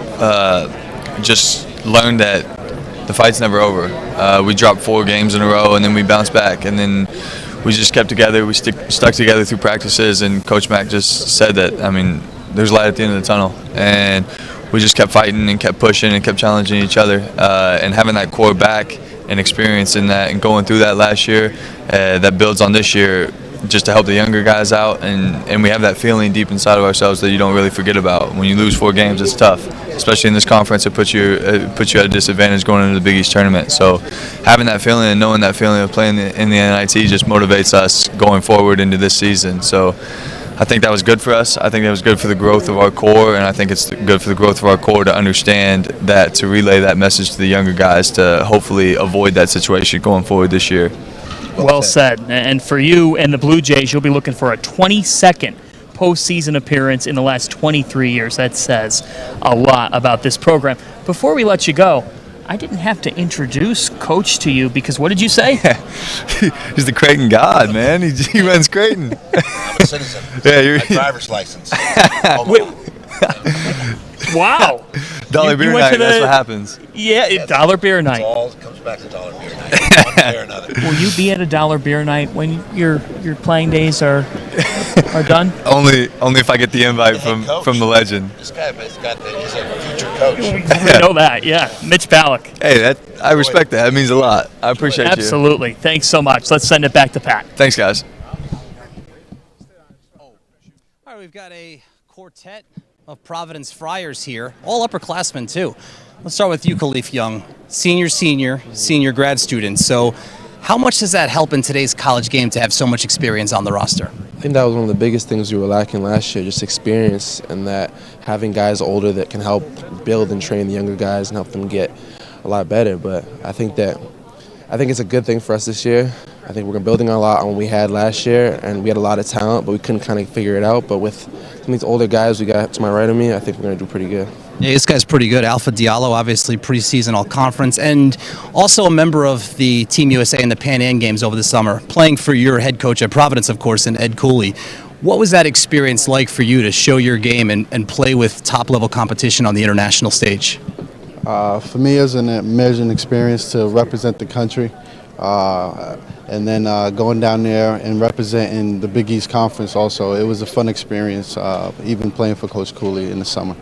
just learned that the fight's never over. We dropped 4 games in a row, and then we bounced back, and then we just kept together. We stuck together through practices, and Coach Mack just said that, I mean, there's light at the end of the tunnel, and we just kept fighting and kept pushing and kept challenging each other, and having that core back and experience in that and going through that last year, that builds on this year just to help the younger guys out, and we have that feeling deep inside of ourselves that you don't really forget about. When you lose 4 games, it's tough, especially in this conference. It puts you at a disadvantage going into the Big East tournament. So having that feeling and knowing that feeling of playing in the NIT just motivates us going forward into this season. So I think that was good for us. I think that was good for the growth of our core, and I think it's good for the growth of our core to understand that, to relay that message to the younger guys to hopefully avoid that situation going forward this year. Well said. And for you and the Blue Jays, you'll be looking for a 22nd postseason appearance in the last 23 years. That says a lot about this program. Before we let you go, I didn't have to introduce Coach to you because what did you say? He's the Creighton god, man. He runs Creighton. I'm a citizen. Yeah, you're a driver's license. Wow. Dollar beer night, that's what happens. Yeah, dollar beer night. It all comes back to dollar beer night. One way or another. Will you be at a dollar beer night when your playing days are done? Only if I get the invite from the legend. This guy he's a future coach. We know that, yeah. Mitch Ballack. Hey, I respect that. That means a lot. I appreciate you. Absolutely. Thanks so much. Let's send it back to Pat. Thanks, guys. All right, we've got a quartet of Providence Friars here, all upperclassmen too. Let's start with you, Khalif Young, senior grad student. So how much does that help in today's college game to have so much experience on the roster? I think that was one of the biggest things we were lacking last year, just experience, and that having guys older that can help build and train the younger guys and help them get a lot better. But I think it's a good thing for us this year. I think we're building a lot on what we had last year, and we had a lot of talent, but we couldn't kind of figure it out. But with some of these older guys we got to my right of me, I think we're going to do pretty good. Yeah, this guy's pretty good. Alpha Diallo, obviously preseason all-conference, and also a member of the Team USA in the Pan Am Games over the summer, playing for your head coach at Providence, of course, and Ed Cooley. What was that experience like for you to show your game and play with top-level competition on the international stage? For me, it was an amazing experience to represent the country. And then going down there and representing the Big East Conference also, it was a fun experience, even playing for Coach Cooley in the summer.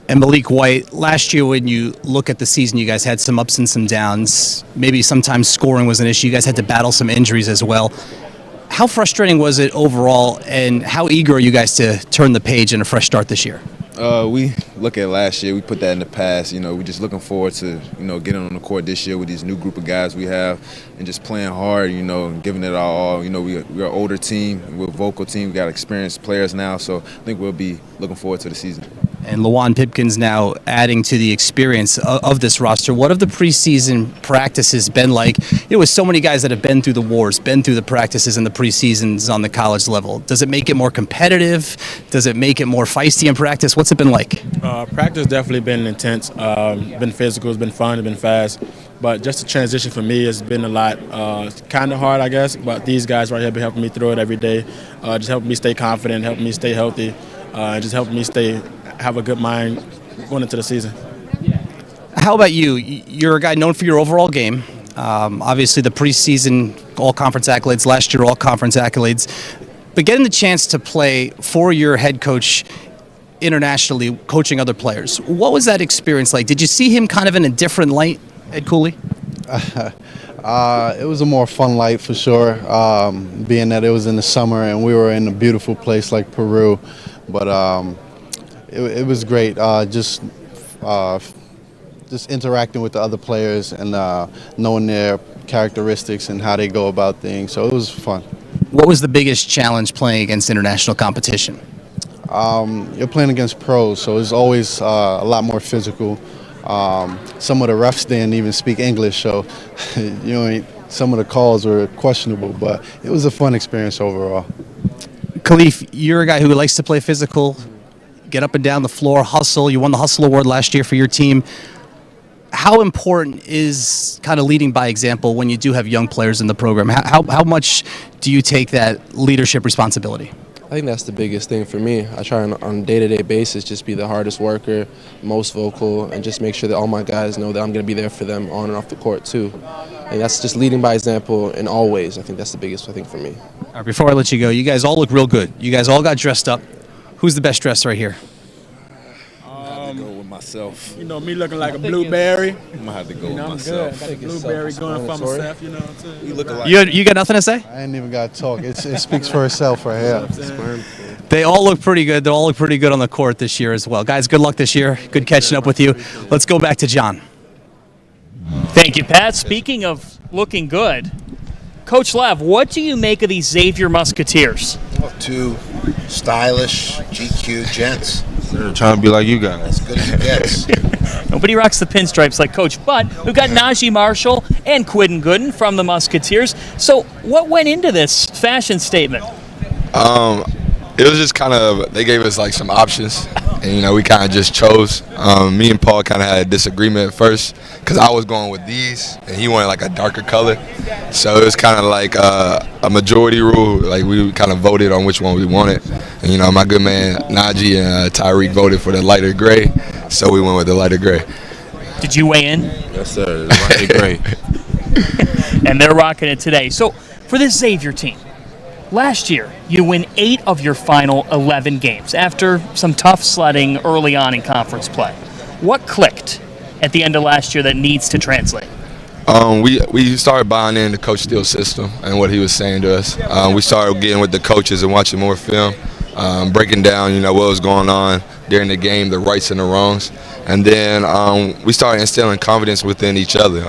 And Malik White, last year when you look at the season, you guys had some ups and some downs. Maybe sometimes scoring was an issue. You guys had to battle some injuries as well. How frustrating was it overall, and how eager are you guys to turn the page and a fresh start this year? We look at last year, we put that in the past. We're just looking forward to, getting on the court this year with these new group of guys we have and just playing hard, and giving it our all. We're an older team, we're a vocal team, we got experienced players now, so I think we'll be looking forward to the season. And Lawan Pipkins now adding to the experience of this roster. What have the preseason practices been like? With so many guys that have been through the wars, been through the practices and the preseasons on the college level. Does it make it more competitive? Does it make it more feisty in practice? What's it been like? Practice definitely been intense. Been physical, it's been fun, it's been fast. But just the transition for me has been a lot, kind of hard, I guess. But these guys right here have been helping me through it every day. Just helping me stay confident, helping me stay healthy, and just helping me have a good mind going into the season. How about you? You're a guy known for your overall game. Obviously, the preseason all conference accolades last year, all conference accolades. But getting the chance to play for your head coach internationally, coaching other players, what was that experience like? Did you see him kind of in a different light, Ed Cooley? It was a more fun light for sure, being that it was in the summer and we were in a beautiful place like Peru. But it was great, just interacting with the other players and knowing their characteristics and how they go about things. So it was fun. What was the biggest challenge playing against international competition? You're playing against pros, so it's always a lot more physical. Some of the refs didn't even speak English, so some of the calls were questionable, but it was a fun experience overall. Khalif, you're a guy who likes to play physical, get up and down the floor, hustle. You won the Hustle Award last year for your team. How important is kind of leading by example when you do have young players in the program? How much do you take that leadership responsibility? I think that's the biggest thing for me. I try on a day-to-day basis just be the hardest worker, most vocal, and just make sure that all my guys know that I'm going to be there for them on and off the court too. And that's just leading by example in all ways. I think that's the biggest thing for me. All right, before I let you go, you guys all look real good. You guys all got dressed up. Who's the best dressed right here? Go with myself. You know, me looking like a blueberry. I'm gonna have to go with I'm myself. good. I got the blueberry going for myself, you know what I'm saying? We look alike. You got nothing to say? I ain't even got to talk. It speaks for itself right here. They all look pretty good. They all look pretty good on the court this year as well. Guys, good luck this year. Good catching up with you. Let's go back to John. Thank you, Pat. Speaking of looking good, Coach Lav, what do you make of these Xavier Musketeers? Two stylish GQ gents. They're trying to be like you guys. As good as it gets. Nobody rocks the pinstripes like Coach, but we've got Najee Marshall and Quidden Gooden from the Musketeers. So what went into this fashion statement? It was just kind of, they gave us like some options, and we kind of just chose. Me and Paul kind of had a disagreement at first because I was going with these and he wanted like a darker color, so it was kind of like a majority rule. Like we kind of voted on which one we wanted, and my good man Najee and Tyreek voted for the lighter gray, so we went with the lighter gray. Did you weigh in? Yes, sir. The lighter gray. And they're rocking it today. So for this Xavier team, last year, you win 8 of your final 11 games after some tough sledding early on in conference play. What clicked at the end of last year that needs to translate? We started buying into Coach Steele's system and what he was saying to us. We started getting with the coaches and watching more film, breaking down, what was going on during the game, the rights and the wrongs. And then we started instilling confidence within each other.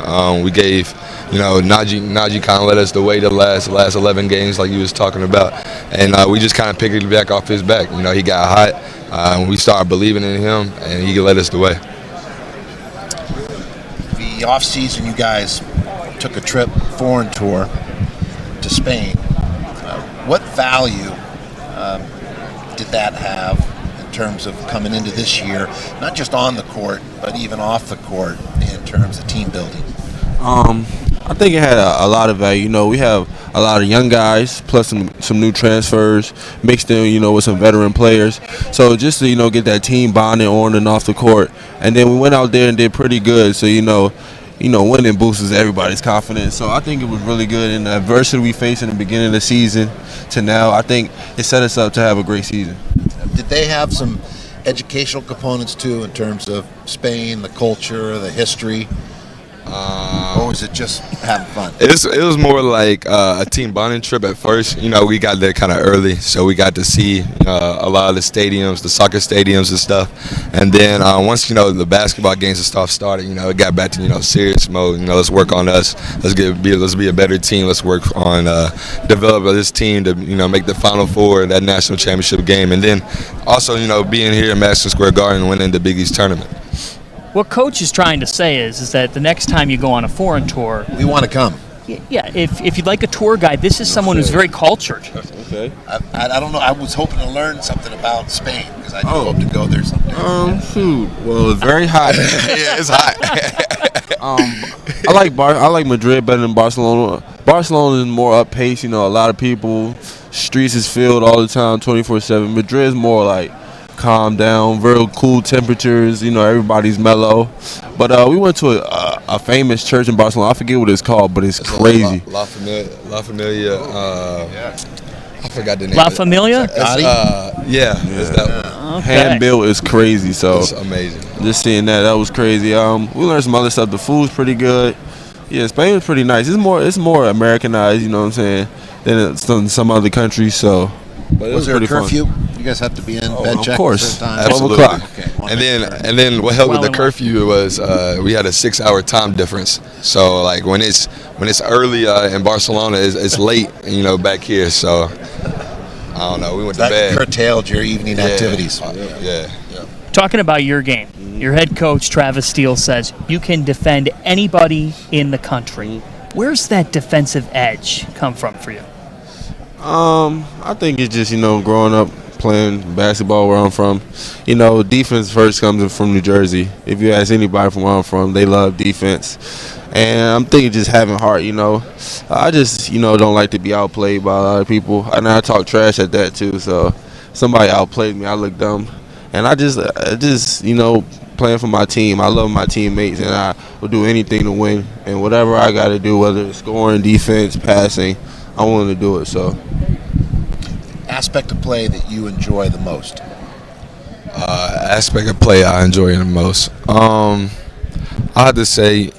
We gave, Najee kind of led us the way the last 11 games, like you was talking about, and we just kind of picked it back off his back. He got hot. We started believing in him, and he led us the way. The off-season, you guys took a trip, foreign tour to Spain. What value did that have in terms of coming into this year, not just on the court, but even off the court in terms of team building? I think it had a lot of value. We have a lot of young guys plus some new transfers mixed in, with some veteran players. So just to, get that team bonding on and off the court. And then we went out there and did pretty good. So, winning boosts everybody's confidence. So I think it was really good. And the adversity we faced in the beginning of the season to now, I think it set us up to have a great season. Did they have some educational components too in terms of Spain, the culture, the history? Or was it just having fun? It was more like a team bonding trip at first. We got there kind of early, so we got to see a lot of the stadiums, the soccer stadiums and stuff. And then once the basketball games and stuff started, it got back to serious mode. Let's work on us. Let's be a better team. Let's work on develop this team to make the Final Four, that national championship game, and then also being here in Madison Square Garden and winning the Big East tournament. What Coach is trying to say is that the next time you go on a foreign tour, we want to come. Yeah, if you'd like a tour guide, this is someone who's very cultured. Okay. I don't know. I was hoping to learn something about Spain because I do hope to go there someday. Shoot. Well, it's very hot. Yeah, it's hot. I like Madrid better than Barcelona. Barcelona is more up paced. A lot of people. Streets is filled all the time, 24/7. Madrid is more like calm down, very cool temperatures. You know, everybody's mellow. But we went to a famous church in Barcelona. I forget what it's called, but it's crazy. La Familia. I forgot the name. La Familia? Yeah, it's that one. Okay. Hand built is crazy. So It's amazing. just seeing that was crazy. We learned some other stuff. The food's pretty good. Yeah, Spain was pretty nice. It's more Americanized, you know what I'm saying, than some other countries. So, But it was there a pretty fun. curfew? You guys have to be in bed of check course. at a certain time? 12 o'clock. Okay. And then what helped with the curfew was we had a 6-hour time difference. So like when it's early in Barcelona, it's late, you know, back here. So I don't know. We went to That bed. curtailed your evening activities. Yeah. Talking about your game, your head coach, Travis Steele, says you can defend anybody in the country. Where's that defensive edge come from for you? I think it's just, you know, growing up playing basketball where I'm from. You know, defense first comes from New Jersey. If you ask anybody from where I'm from, they love defense. And I'm thinking just having heart, you know. I just, you know, don't like to be outplayed by a lot of people. And I talk trash at that too. So somebody outplayed me, I look dumb. And I just, you know, playing for my team. I love my teammates, and I will do anything to win. And whatever I got to do, whether it's scoring, defense, passing, I'm willing to do it. So, Aspect of play that you enjoy the most? Aspect of play I enjoy the most. I have to say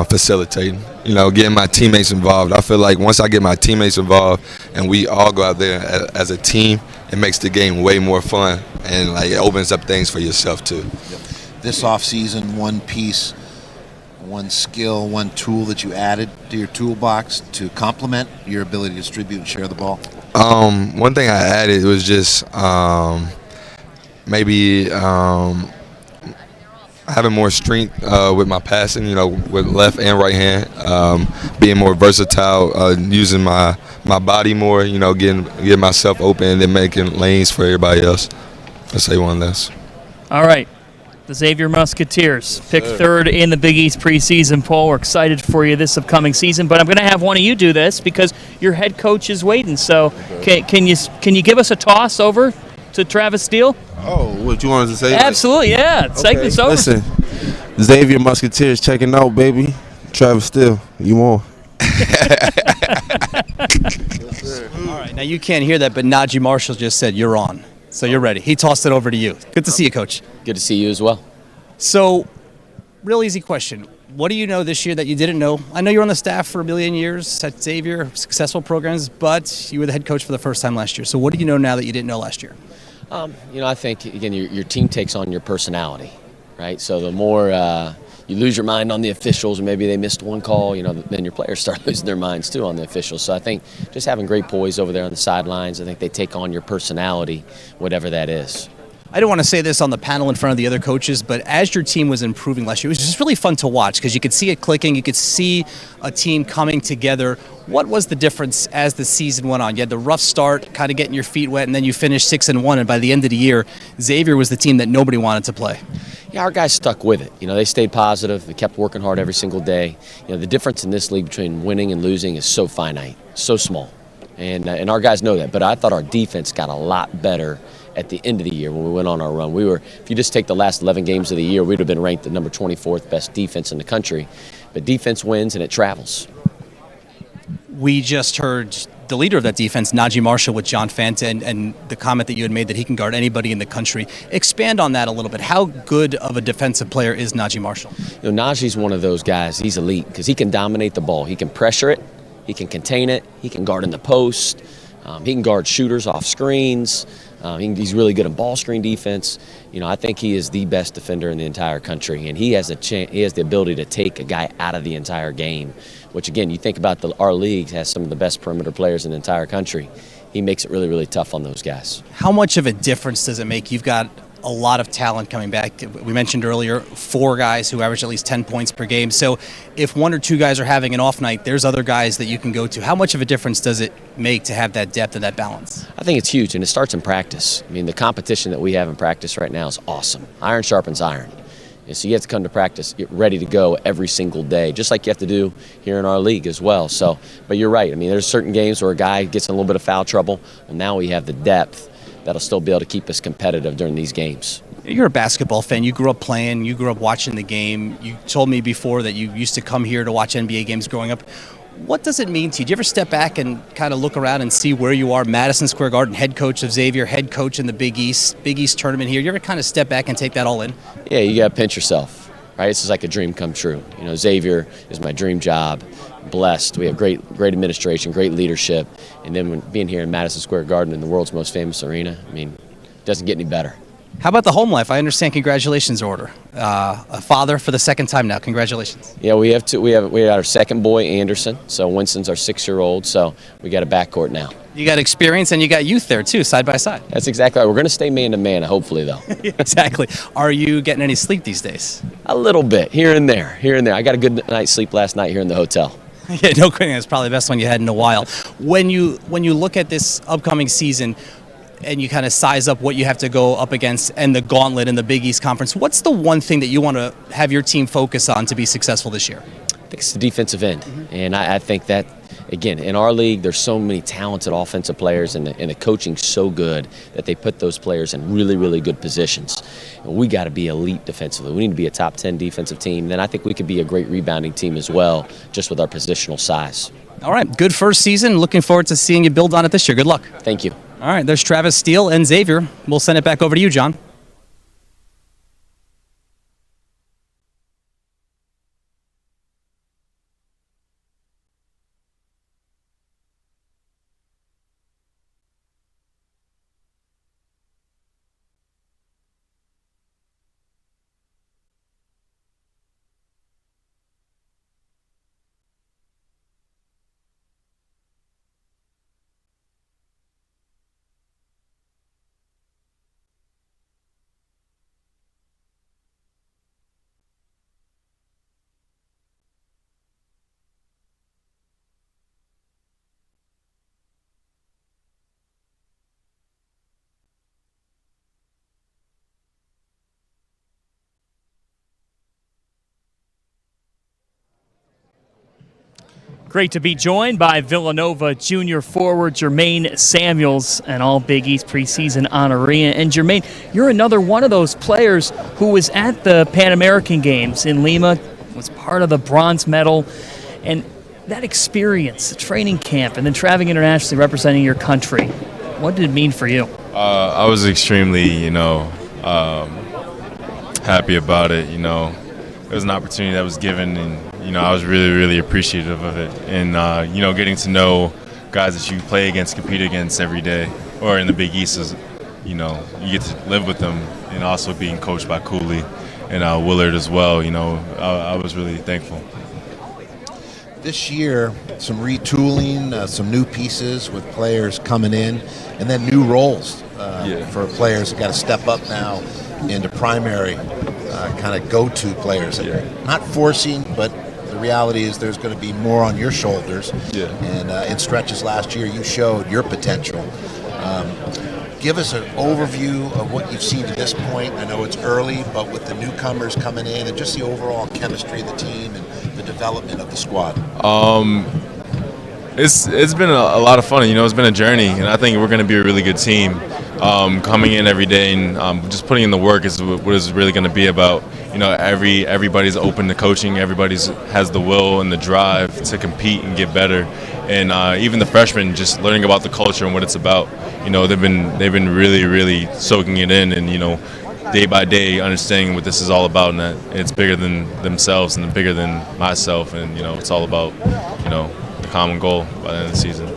facilitating. You know, getting my teammates involved. I feel like once I get my teammates involved and we all go out there as a team, it makes the game way more fun, and like it opens up things for yourself too. This offseason, one piece, one skill, one tool that you added to your toolbox to complement your ability to distribute and share the ball? One thing I added was just maybe having more strength with my passing, you know, with left and right hand, being more versatile, using my body more, you know, getting myself open and then making lanes for everybody else. I'd say one of those. All right. The Xavier Musketeers picked third in the Big East preseason poll. We're excited for you this upcoming season, but I'm going to have one of you do this because your head coach is waiting. So can you give us a toss over to Travis Steele? Oh, what you wanted to say? Absolutely, yeah. Segment's over. Listen, Xavier Musketeers checking out, baby. Travis Steele, you on? All right, now you can't hear that, but Najee Marshall just said you're on. So you're ready. He tossed it over to you. Good to see you, Coach. Good to see you as well. So, real easy question. What do you know this year that you didn't know? I know you were on the staff for a million years at Xavier, successful programs, but you were the head coach for the first time last year. So what do you know now that you didn't know last year? You know, I think, again, your team takes on your personality, right? So the more you lose your mind on the officials, or maybe they missed one call, you know, then your players start losing their minds too on the officials. So I think just having great poise over there on the sidelines, I think they take on your personality, whatever that is. I don't want to say this on the panel in front of the other coaches, but as your team was improving last year, it was just really fun to watch because you could see it clicking. You could see a team coming together. What was the difference as the season went on? You had the rough start, kind of getting your feet wet, and then you finished 6-1. And by the end of the year, Xavier was the team that nobody wanted to play. Yeah, our guys stuck with it. You know, they stayed positive. They kept working hard every single day. You know, the difference in this league between winning and losing is so finite, so small. And our guys know that. But I thought our defense got a lot better at the end of the year when we went on our run. If you just take the last 11 games of the year, we'd have been ranked the number 24th best defense in the country. But defense wins and it travels. We just heard the leader of that defense, Najee Marshall, with John Fanta, and the comment that you had made that he can guard anybody in the country. Expand on that a little bit. How good of a defensive player is Najee Marshall? You know, Najee's one of those guys. He's elite because he can dominate the ball. He can pressure it. He can contain it. He can guard in the post. He can guard shooters off screens. He's really good at ball screen defense. You know, I think he is the best defender in the entire country, and he has the ability to take a guy out of the entire game. Which again, you think about our league has some of the best perimeter players in the entire country. He makes it really, really tough on those guys. How much of a difference does it make? You've got a lot of talent coming back. We mentioned earlier 4 guys who average at least 10 points per game. So if 1 or 2 guys are having an off night, there's other guys that you can go to. How much of a difference does it make to have that depth and that balance? I think it's huge, and it starts in practice. I mean, the competition that we have in practice right now is awesome. Iron sharpens iron. And so you have to come to practice, get ready to go every single day, just like you have to do here in our league as well. So, but you're right. I mean, there's certain games where a guy gets in a little bit of foul trouble. Well, now we have the depth that'll still be able to keep us competitive during these games. You're a basketball fan. You grew up playing. You grew up watching the game. You told me before that you used to come here to watch NBA games growing up. What does it mean to you? Do you ever step back and kind of look around and see where you are? Madison Square Garden, head coach of Xavier, head coach in the Big East tournament here. You ever kind of step back and take that all in? Yeah, you got to pinch yourself, right? This is like a dream come true. You know, Xavier is my dream job. Blessed. We have great administration, great leadership. And then when being here in Madison Square Garden in the world's most famous arena, I mean, it doesn't get any better. How about the home life? I understand. Congratulations, order. A father for the second time now. Congratulations. Yeah, we have our second boy, Anderson. So Winston's our 6-year-old. So we got a backcourt now. You got experience and you got youth there too, side by side. That's exactly right. We're going to stay man to man, hopefully, though. Exactly. Are you getting any sleep these days? A little bit, here and there. I got a good night's sleep last night here in the hotel. Yeah, no kidding. It's probably the best one you had in a while. When you look at this upcoming season, and you kind of size up what you have to go up against and the gauntlet in the Big East Conference, what's the one thing that you want to have your team focus on to be successful this year? I think it's the defensive end. And I think that, again, in our league, there's so many talented offensive players, and the coaching's so good that they put those players in really, really good positions. And we got to be elite defensively. We need to be a top 10 defensive team. Then I think we could be a great rebounding team as well, just with our positional size. All right, good first season. Looking forward to seeing you build on it this year. Good luck. Thank you. All right, there's Travis Steele and Xavier. We'll send it back over to you, John. Great to be joined by Villanova junior forward Jermaine Samuels, an all Big East preseason honoree. And Jermaine, you're another one of those players who was at the Pan American Games in Lima, was part of the bronze medal. And that experience, training camp, and then traveling internationally representing your country, what did it mean for you? I was extremely, happy about it. It was an opportunity that was given, and I was really, really appreciative of it. And getting to know guys that you play against, compete against every day, or in the Big East, is, you get to live with them, and also being coached by Cooley and Willard as well. I was really thankful. This year, some retooling, some new pieces with players coming in, and then new roles for players that got to step up now into primary kind of go-to players. Not forcing, but the reality is there's going to be more on your shoulders. And in stretches last year, you showed your potential. Give us an overview of what you've seen to this point. I know it's early, but with the newcomers coming in and just the overall chemistry of the team and the development of the squad. It's been a lot of fun. It's been a journey, and I think we're going to be a really good team. Coming in every day and just putting in the work is what it's really going to be about. Everybody's open to coaching. Everybody's has the will and the drive to compete and get better. And even the freshmen just learning about the culture and what it's about. They've been really, really soaking it in, and day by day understanding what this is all about, and that it's bigger than themselves and bigger than myself, and it's all about the common goal by the end of the season.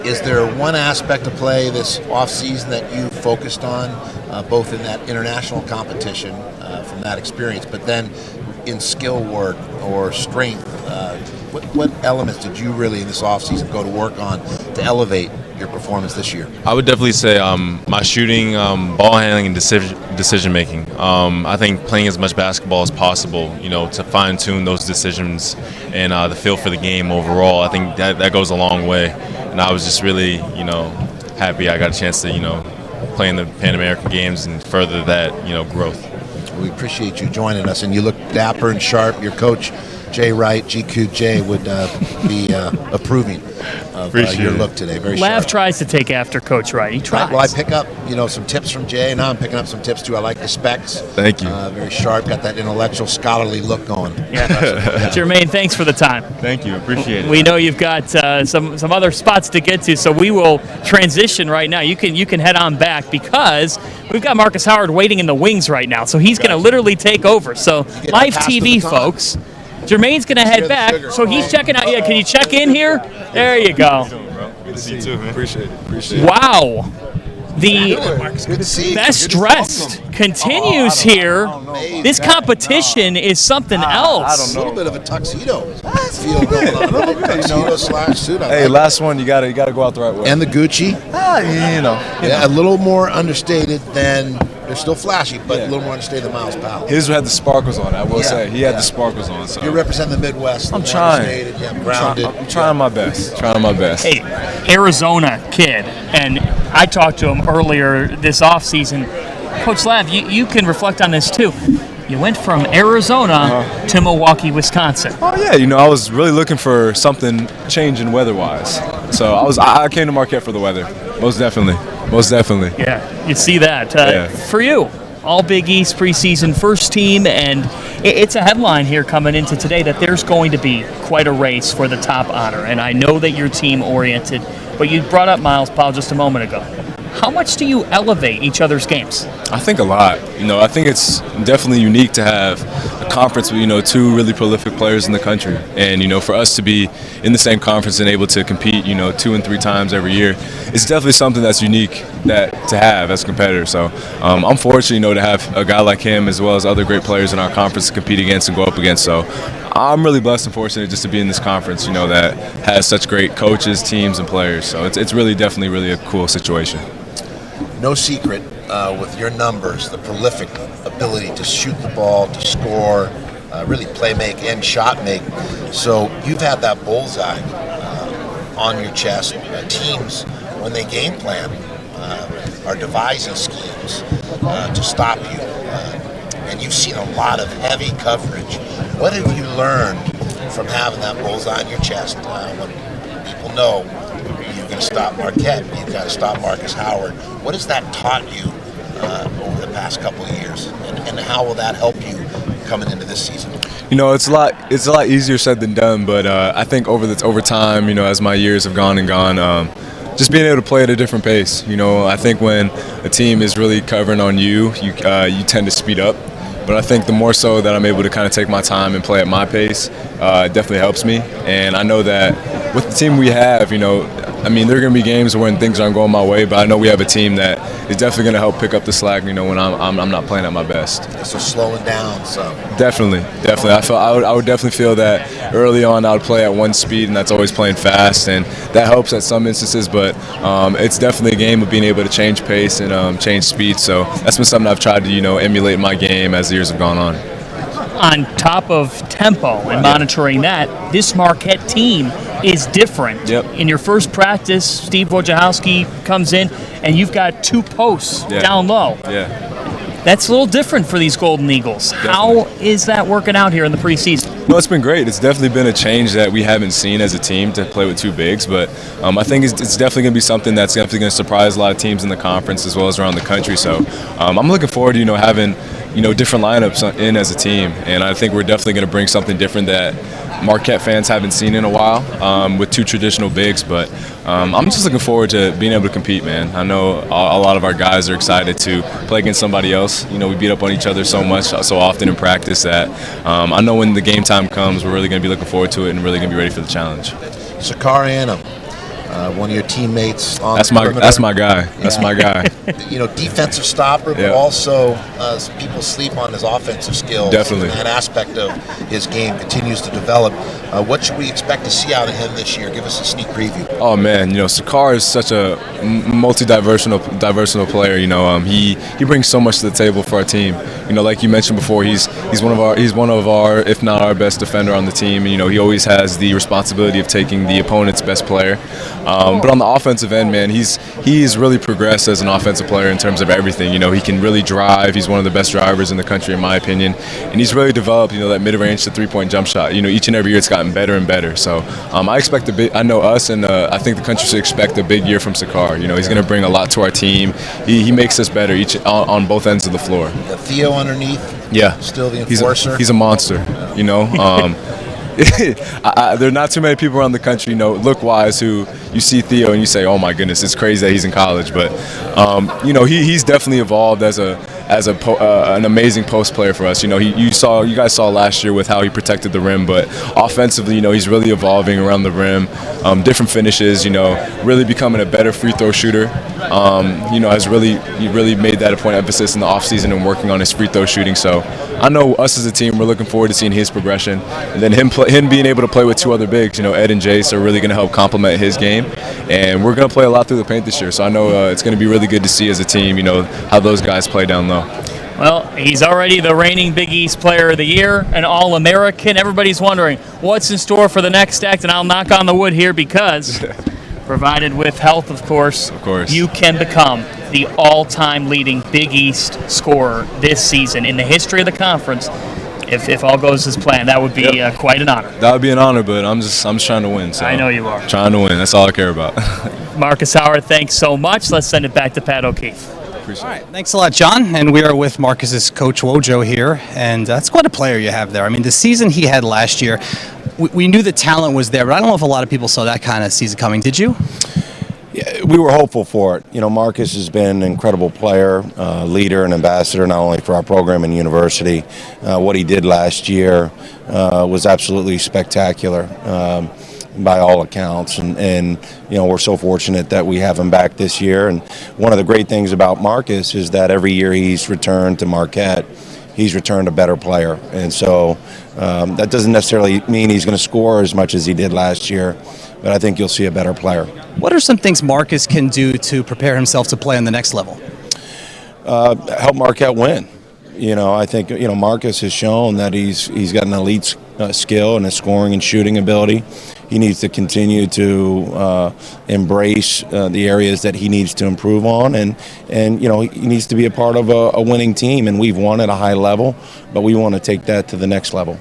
Is there one aspect of play this offseason that you focused on, both in that international competition from that experience, but then in skill work or strength? What elements did you really in this offseason go to work on to elevate your performance this year? I would definitely say my shooting, ball handling, and decision making. I think playing as much basketball as possible, to fine tune those decisions and the feel for the game overall. I think that goes a long way. And I was just really, happy I got a chance to, play in the Pan American Games and further that, growth. We appreciate you joining us, and you look dapper and sharp. Your coach Jay Wright, GQ Jay, would be approving of your look today. Very Lav sharp. tries to take after Coach Wright. He tries. Well, I pick up, some tips from Jay, and now I'm picking up some tips too. I like the specs. Thank you. Very sharp. Got that intellectual, scholarly look going. Yeah. Jermaine, thanks for the time. Thank you. Appreciate it. We know you've got some other spots to get to, so we will transition right now. You can head on back because we've got Marcus Howard waiting in the wings right now, so he's going to literally take over. So live TV, folks. Jermaine's going to head back, so he's checking out. Yeah, can you check in here? There you go. Good to see you too, man. Appreciate it. Wow. The best dressed continues here. This competition is something else. A little bit of a tuxedo feel going on. Tuxedo / suit. Hey, last one, you gotta go out the right way. And the Gucci. Yeah, a little more understated than. They're still flashy, but a little more understated than Miles Powell. His had the sparkles on. I will say he had the sparkles on. So You represent the Midwest. I'm trying. Grounded. I'm trying my best. Hey, Arizona kid, and I talked to him earlier this offseason. Coach Lav, you can reflect on this too. You went from Arizona to Milwaukee, Wisconsin. Oh yeah, I was really looking for something changing weather-wise. So I came to Marquette for the weather. Most definitely. Yeah, you see that. For you, all Big East preseason first team, and it's a headline here coming into today that there's going to be quite a race for the top honor. And I know that you're team-oriented, but you brought up Miles Powell just a moment ago. How much do you elevate each other's games? I think a lot. I think it's definitely unique to have a conference with, two really prolific players in the country. And, for us to be in the same conference and able to compete, 2 and 3 times every year, it's definitely something that's unique to have as a competitor. So I'm fortunate, to have a guy like him as well as other great players in our conference to compete against and go up against. So I'm really blessed and fortunate just to be in this conference, that has such great coaches, teams, and players. So it's really definitely really a cool situation. No secret with your numbers, the prolific ability to shoot the ball, to score, really play make and shot make. So you've had that bullseye on your chest. Teams, when they game plan, are devising schemes to stop you. And you've seen a lot of heavy coverage. What have you learned from having that bullseye on your chest when people know you're going to stop Marquette, you've got to stop Marcus Howard? What has that taught you over the past couple of years, and how will that help you coming into this season? It's a lot easier said than done, but I think over time, as my years have gone, just being able to play at a different pace. I think when a team is really covering on you tend to speed up. But I think the more so that I'm able to kind of take my time and play at my pace, it definitely helps me. And I know that with the team we have, there are going to be games when things aren't going my way, but I know we have a team that is definitely going to help pick up the slack, when I'm not playing at my best. So slowing down some. Definitely. I would definitely feel that early on I would play at one speed, and that's always playing fast, and that helps at some instances, but it's definitely a game of being able to change pace and change speed. So that's been something I've tried to, emulate in my game as the years have gone on. On top of tempo and monitoring that, this Marquette team is different. In your first practice, Steve Wojciechowski comes in, and you've got 2 posts down low. That's a little different for these Golden Eagles. How is that working out here in the preseason? No, it's been great. It's definitely been a change that we haven't seen as a team to play with 2 bigs, but I think it's definitely going to be something that's definitely going to surprise a lot of teams in the conference as well as around the country. So I'm looking forward to, having different lineups in as a team, and I think we're definitely going to bring something different that Marquette fans haven't seen in a while with 2 traditional bigs. But I'm just looking forward to being able to compete, man. I know a lot of our guys are excited to play against somebody else. We beat up on each other so often in practice that I know when the game time comes, we're really going to be looking forward to it and really going to be ready for the challenge. Schumacker and one of your teammates on that's the perimeter. That's my guy. That's my guy. Defensive stopper, but also people sleep on his offensive skills. Definitely. And that aspect of his game continues to develop. What should we expect to see out of him this year? Give us a sneak preview. Oh man, Schumacker is such a multi-diversitional player. He brings so much to the table for our team. Like you mentioned before, he's one of our, if not our best defender on the team. He always has the responsibility of taking the opponent's best player. But on the offensive end, man, he's really progressed as an offensive player in terms of everything. You know, he can really drive. He's one of the best drivers in the country, in my opinion. And he's really developed, you know, that mid-range to three-point jump shot. You know, each and every year it's gotten better and better. So I expect I know us, and I think the country should expect a big year from Sakar. You know, he's going to bring a lot to our team. He makes us better on both ends of the floor. Theo underneath. Yeah, still the enforcer. He's a monster. You know. There are not too many people around the country, you know, look-wise, who you see Theo and you say, "Oh my goodness, it's crazy that he's in college." But you know, he's definitely evolved as an amazing post player for us. You know, you guys saw last year with how he protected the rim, but offensively, you know, he's really evolving around the rim, different finishes. You know, really becoming a better free throw shooter. You know, he really made that a point of emphasis in the offseason and working on his free throw shooting. So I know us as a team, we're looking forward to seeing his progression, and then him being able to play with two other bigs. You know, Ed and Jace are really going to help complement his game, and we're going to play a lot through the paint this year. So I know it's going to be really good to see as a team, you know, how those guys play down low. Well, he's already the reigning Big East Player of the Year, an All-American. Everybody's wondering what's in store for the next act, and I'll knock on the wood here because, provided with health, of course, you can become the all-time leading Big East scorer this season in the history of the conference. If all goes as planned, that would be quite an honor. That would be an honor, but I'm just trying to win. So I know you are. Trying to win. That's all I care about. Marcus Howard, thanks so much. Let's send it back to Pat O'Keefe. All right, thanks a lot, John. And we are with Marcus's coach Wojo here, and that's quite a player you have there. I mean, the season he had last year, we knew the talent was there, but I don't know if a lot of people saw that kind of season coming. Did you? Yeah, we were hopeful for it. You know, Marcus has been an incredible player, leader, and ambassador not only for our program and university. What he did last year was absolutely spectacular. By all accounts, and you know, we're so fortunate that we have him back this year. And one of the great things about Marcus is that every year he's returned to Marquette, he's returned a better player. And so that doesn't necessarily mean he's going to score as much as he did last year, but I think you'll see a better player. What are some things Marcus can do to prepare himself to play on the next level? Help Marquette win. You know, I think, you know, Marcus has shown that he's got an elite skill and a scoring and shooting ability. He needs to continue to embrace the areas that he needs to improve on, and you know, he needs to be a part of a winning team. And we've won at a high level, but we want to take that to the next level.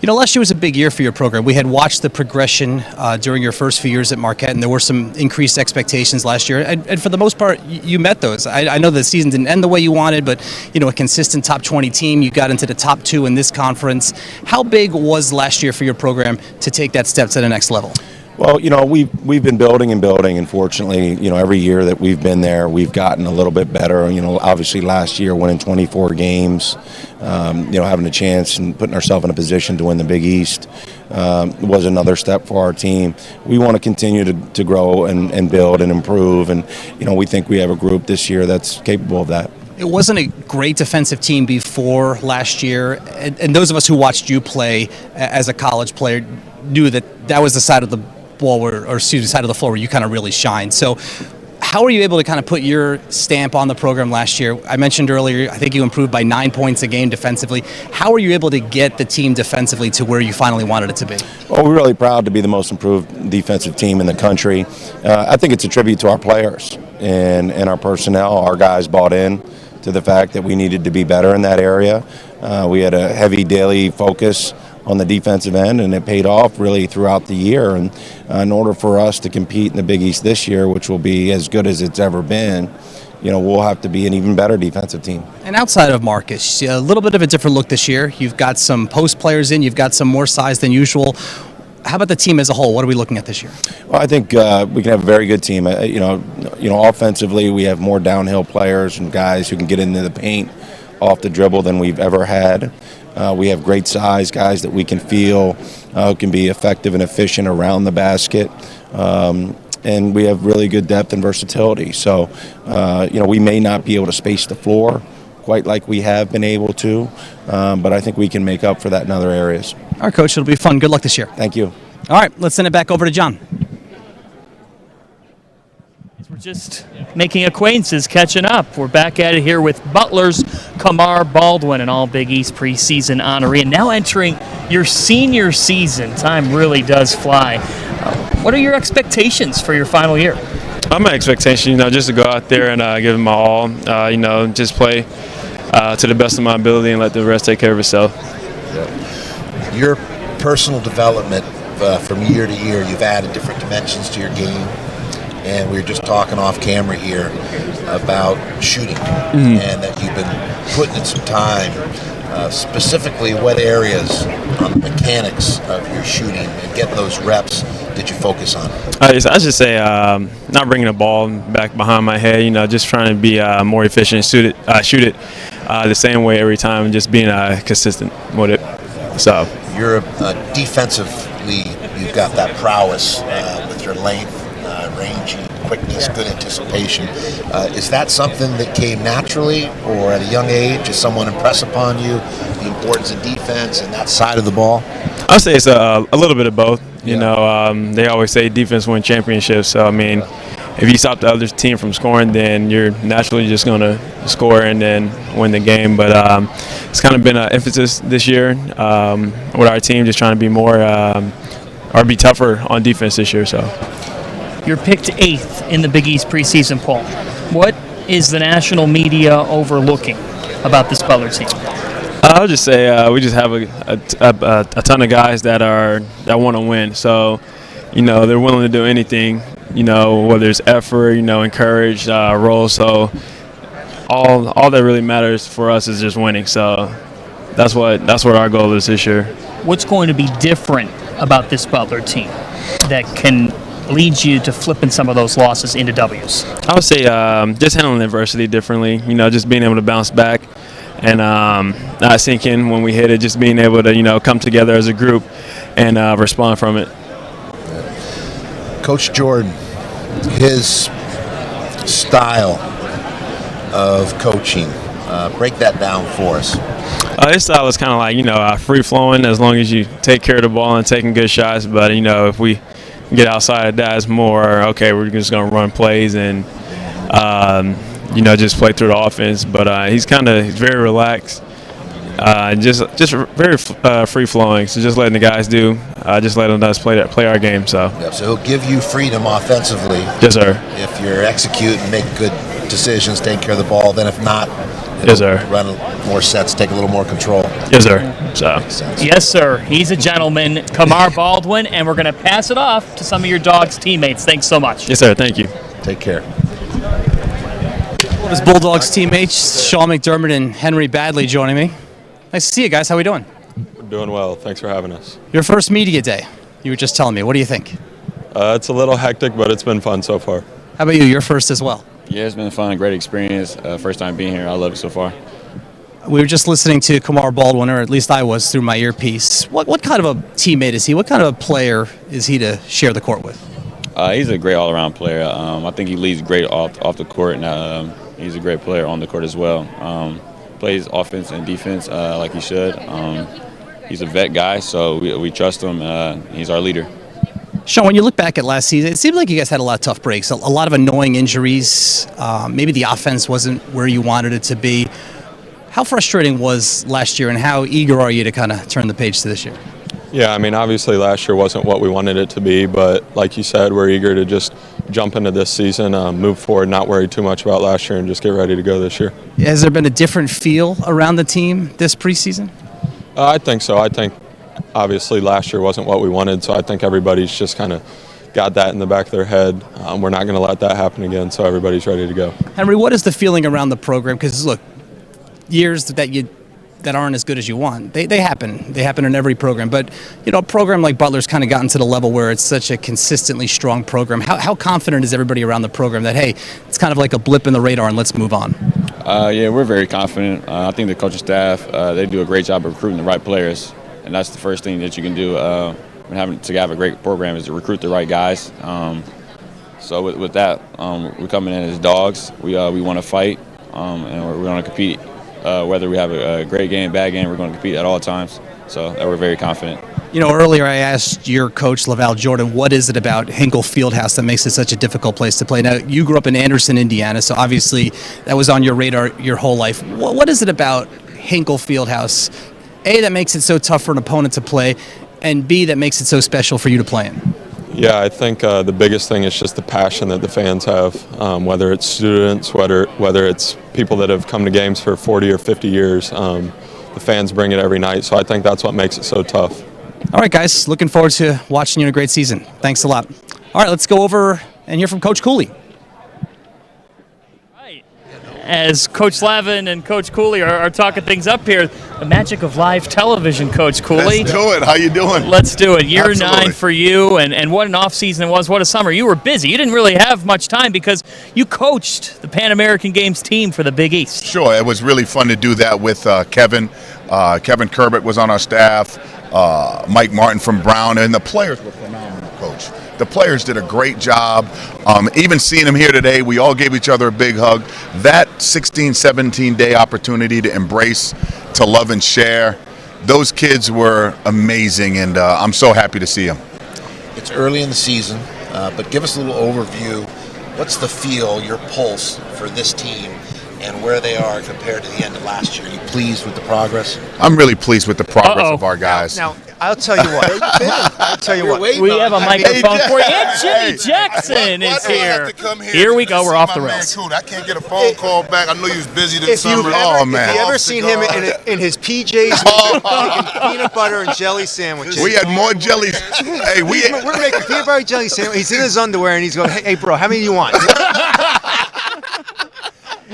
You know, last year was a big year for your program. We had watched the progression during your first few years at Marquette, and there were some increased expectations last year. And for the most part, you met those. I know the season didn't end the way you wanted, but, you know, a consistent top 20 team. You got into the top 2 in this conference. How big was last year for your program to take that step to the next level? Well, you know, we've been building and building, and fortunately, you know, every year that we've been there, we've gotten a little bit better. You know, obviously last year winning 24 games, you know, having a chance and putting ourselves in a position to win the Big East was another step for our team. We want to continue to grow and build and improve, and, you know, we think we have a group this year that's capable of that. It wasn't a great defensive team before last year, and those of us who watched you play as a college player knew that was the side of the ball side of the floor where you kind of really shine. So how are you able to kind of put your stamp on the program last year? I mentioned earlier, I think you improved by 9 points a game defensively. How are you able to get the team defensively to where you finally wanted it to be? Well, we're really proud to be the most improved defensive team in the country. I think it's a tribute to our players and our personnel. Our guys bought in to the fact that we needed to be better in that area. We had a heavy daily focus on the defensive end, and it paid off really throughout the year. And in order for us to compete in the Big East this year, which will be as good as it's ever been, you know, we'll have to be an even better defensive team. And outside of Marcus, a little bit of a different look this year. You've got some post players in, you've got some more size than usual. How about the team as a whole? What are we looking at this year? Well, I think we can have a very good team. You know, offensively, we have more downhill players and guys who can get into the paint off the dribble than we've ever had. We have great size guys that we can feel who can be effective and efficient around the basket. And we have really good depth and versatility. So, you know, we may not be able to space the floor quite like we have been able to, but I think we can make up for that in other areas. All right, Coach, it'll be fun. Good luck this year. Thank you. All right, let's send it back over to John. We're just making acquaintances, catching up. We're back at it here with Butler's Kamar Baldwin, an All Big East preseason honoree, and now entering your senior season. Time really does fly. What are your expectations for your final year? My expectation, just to go out there and give it my all. Just play to the best of my ability and let the rest take care of itself. Your personal development from year to year, you've added different dimensions to your game. And we were just talking off camera here about shooting and that you've been putting in some time. Specifically, what areas on the mechanics of your shooting and getting those reps did you focus on? I should say not bringing the ball back behind my head, just trying to be more efficient, shoot it the same way every time, and just being consistent with it. So You're defensively, you've got that prowess with your length, rangy, quickness, good anticipation. Is that something that came naturally, or at a young age, did someone impress upon you the importance of defense and that side of the ball? I'd say it's a little bit of both. They always say defense wins championships. So, if you stop the other team from scoring, then you're naturally just going to score and then win the game. But it's kind of been an emphasis this year with our team, just trying to be more or be tougher on defense this year. So. You're picked 8th in the Big East preseason poll. What is the national media overlooking about this Butler team? I'll just say we just have a ton of guys that want to win. So, they're willing to do anything. Whether it's effort, encourage, roll. So, all that really matters for us is just winning. So, that's what our goal is this year. What's going to be different about this Butler team that can lead you to flipping some of those losses into W's? I would say just handling adversity differently. Just being able to bounce back and not sink in when we hit it. Just being able to come together as a group and respond from it. Coach Jordan, his style of coaching, break that down for us. His style is kind of like free flowing as long as you take care of the ball and taking good shots. But if we get outside of that, it's more okay. We're just gonna run plays and just play through the offense. But he's very relaxed, just very free flowing. So just letting the guys do, just letting us play our game. So So he'll give you freedom offensively. Yes, sir. If you're execute and make good decisions, take care of the ball. Then if not, yes, sir. Run more sets, take a little more control. Yes, sir. So. Yes, sir. He's a gentleman, Kamar Baldwin, and we're going to pass it off to some of your dog's teammates. Thanks so much. Yes, sir. Thank you. Take care. His Bulldogs teammates, Sean McDermott and Henry Badley, joining me. Nice to see you guys. How are we doing? Doing well. Thanks for having us. Your first media day. You were just telling me. What do you think? It's a little hectic, but it's been fun so far. How about you? Your first as well? Yeah, it's been fun. Great experience. First time being here. I love it so far. We were just listening to Kamar Baldwin, or at least I was through my earpiece. What kind of a teammate is he? What kind of a player is he to share the court with? He's a great all-around player. I think he leads great off the court, and he's a great player on the court as well. Plays offense and defense like he should. He's a vet guy, so we trust him. He's our leader. Sean, when you look back at last season, it seemed like you guys had a lot of tough breaks, a lot of annoying injuries. Maybe the offense wasn't where you wanted it to be. How frustrating was last year, and how eager are you to kind of turn the page to this year? Yeah, obviously last year wasn't what we wanted it to be, but like you said, we're eager to just jump into this season, move forward, not worry too much about last year, and just get ready to go this year. Has there been a different feel around the team this preseason? I think so. I think obviously last year wasn't what we wanted, so I think everybody's just kind of got that in the back of their head. We're not going to let that happen again, so everybody's ready to go. Henry, what is the feeling around the program? Because look, years that aren't as good as you want, they happen. They happen in every program. But a program like Butler's kind of gotten to the level where it's such a consistently strong program. How confident is everybody around the program that, hey, it's kind of like a blip in the radar and let's move on? Yeah, we're very confident. I think the coaching staff, they do a great job of recruiting the right players, and that's the first thing that you can do when having to have a great program is to recruit the right guys. So with that, we're coming in as dogs. We want to fight, and we're going to compete. Whether we have a great game, bad game, we're going to compete at all times. So that we're very confident. Earlier I asked your coach, Laval Jordan, what is it about Hinkle Fieldhouse that makes it such a difficult place to play? Now, you grew up in Anderson, Indiana, so obviously that was on your radar your whole life. What is it about Hinkle Fieldhouse, A, that makes it so tough for an opponent to play, and B, that makes it so special for you to play in? Yeah, I think the biggest thing is just the passion that the fans have, whether it's students, whether it's people that have come to games for 40 or 50 years. The fans bring it every night, so I think that's what makes it so tough. All right, guys, looking forward to watching you in a great season. Thanks a lot. All right, let's go over and hear from Coach Cooley. As Coach Lavin and Coach Cooley are talking things up here, the magic of live television, Coach Cooley. Let's do it. How you doing? Let's do it. Year Absolutely. 9 for you, and what an offseason it was. What a summer. You were busy. You didn't really have much time because you coached the Pan American Games team for the Big East. Sure. It was really fun to do that with Kevin. Kevin Kerbert was on our staff, Mike Martin from Brown, and the players were phenomenal, Coach. The players did a great job. Even seeing them here today, we all gave each other a big hug. That 16, 17-day opportunity to embrace, to love and share, those kids were amazing, and I'm so happy to see them. It's early in the season, but give us a little overview. What's the feel, your pulse for this team and where they are compared to the end of last year? Are you pleased with the progress? I'm really pleased with the progress of our guys. Now, I'll tell you what. I'll tell you what. We have a microphone for you. And Jimmy Jackson is here. Here we go. We're off the rails. I can't get a phone call back. I know you was busy this If summer. you've ever seen him in his PJs making peanut butter and jelly sandwiches. We had more jellies. Hey, we're making peanut butter and jelly sandwiches. He's in his underwear and he's going, hey bro, how many do you want?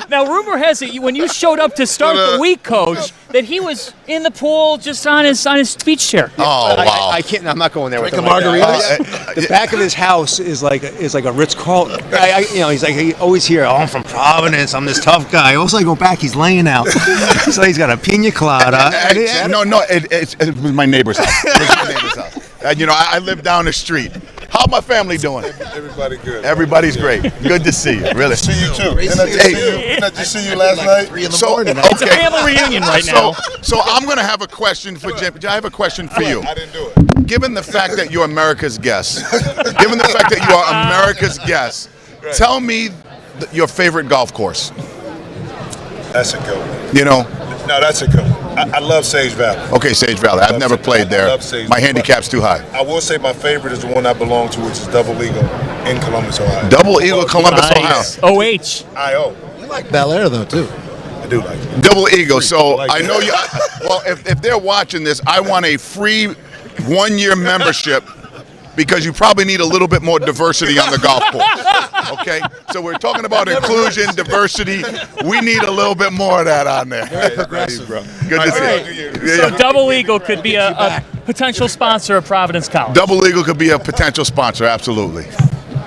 Now, rumor has it when you showed up to start the week, Coach, that he was in the pool just on his beach chair. Oh wow! I can't. I'm not going there. Drinking with him margaritas. The back of his house is like a Ritz Carlton. He's like he always here. Oh, I'm from Providence. I'm this tough guy. Also, I go back. He's laying out. So he's got a pina colada. It was my neighbor's house. It was my neighbor's house. I live down the street. How my family doing? Everybody good. Everybody's great. Good to see you. Really. See you too. Didn't I just see you last night? It's a family reunion right now. So I'm going to have a question for Jim. I have a question for you. I didn't do it. Given the fact that you're America's guest, tell me your favorite golf course. That's a good one. You know? No, that's a good one. I love Sage Valley. Okay, Sage Valley. I've never played there. My handicap's too high. I will say my favorite is the one I belong to, which is Double Eagle in Columbus, Ohio. Double Eagle, Columbus, Ohio. OH. I-O. You like Bel Air, though, too. I do like it. Double Eagle. So I know you. Well, if they're watching this, I want a free 1-year membership because you probably need a little bit more diversity on the golf course. Okay? So we're talking about inclusion, diversity. We need a little bit more of that on there. Very progressive. Good to see you. So Double Eagle could be a potential sponsor of Providence College. Double Eagle could be a potential sponsor, absolutely.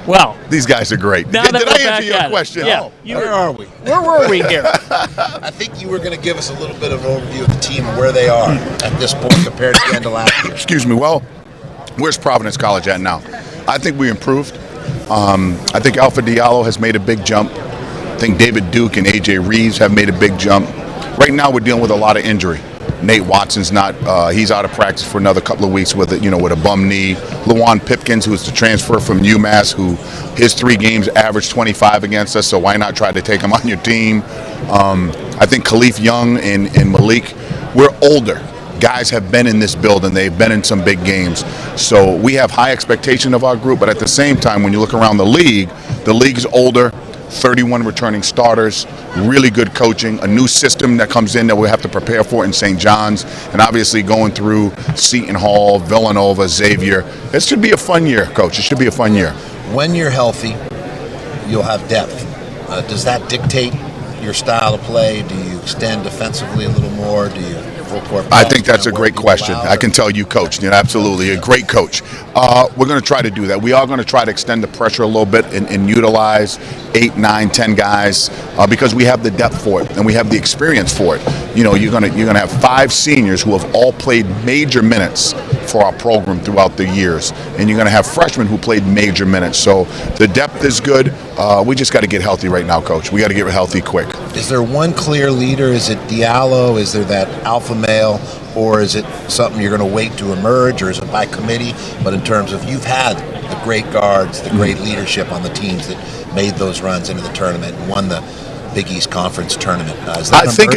Well, these guys are great. Now Did that I we're answer back your at it. question? Yeah. Where are we? Where were we here? I think you were going to give us a little bit of an overview of the team and where they are at this point compared to the end of last year. Excuse me. Well, where's Providence College at now? I think we improved. I think Alpha Diallo has made a big jump. I think David Duke and AJ Reeves have made a big jump. Right now we're dealing with a lot of injury. Nate Watson's he's out of practice for another couple of weeks with a bum knee. Luwan Pipkins, who's the transfer from UMass, who his 3 games averaged 25 against us, so why not try to take him on your team? I think Khalif Young and Malik, we're older. Guys have been in this building. They've been in some big games. So we have high expectation of our group, but at the same time, when you look around the league's older, 31 returning starters, really good coaching, a new system that comes in that we'll have to prepare for in St. John's, and obviously going through Seton Hall, Villanova, Xavier. It should be a fun year, Coach. It should be a fun year. When you're healthy, you'll have depth. Does that dictate your style of play? Do you extend defensively a little more? Do you full court? I think that's a great question. I can tell you, Coach. Absolutely, a great coach. We're going to try to do that. We are going to try to extend the pressure a little bit and utilize 8, 9, 10 guys because we have the depth for it and we have the experience for it. You're going to have 5 seniors who have all played major minutes for our program throughout the years, and you're going to have freshmen who played major minutes. So the depth is good. We just got to get healthy right now, Coach. We got to get healthy quick. Is there one clear leader? Is it Diallo? Is there that alpha male? Or is it something you're going to wait to emerge? Or is it by committee? But in terms of you've had the great guards, the great leadership on the teams that made those runs into the tournament and won the Big East Conference tournament. I think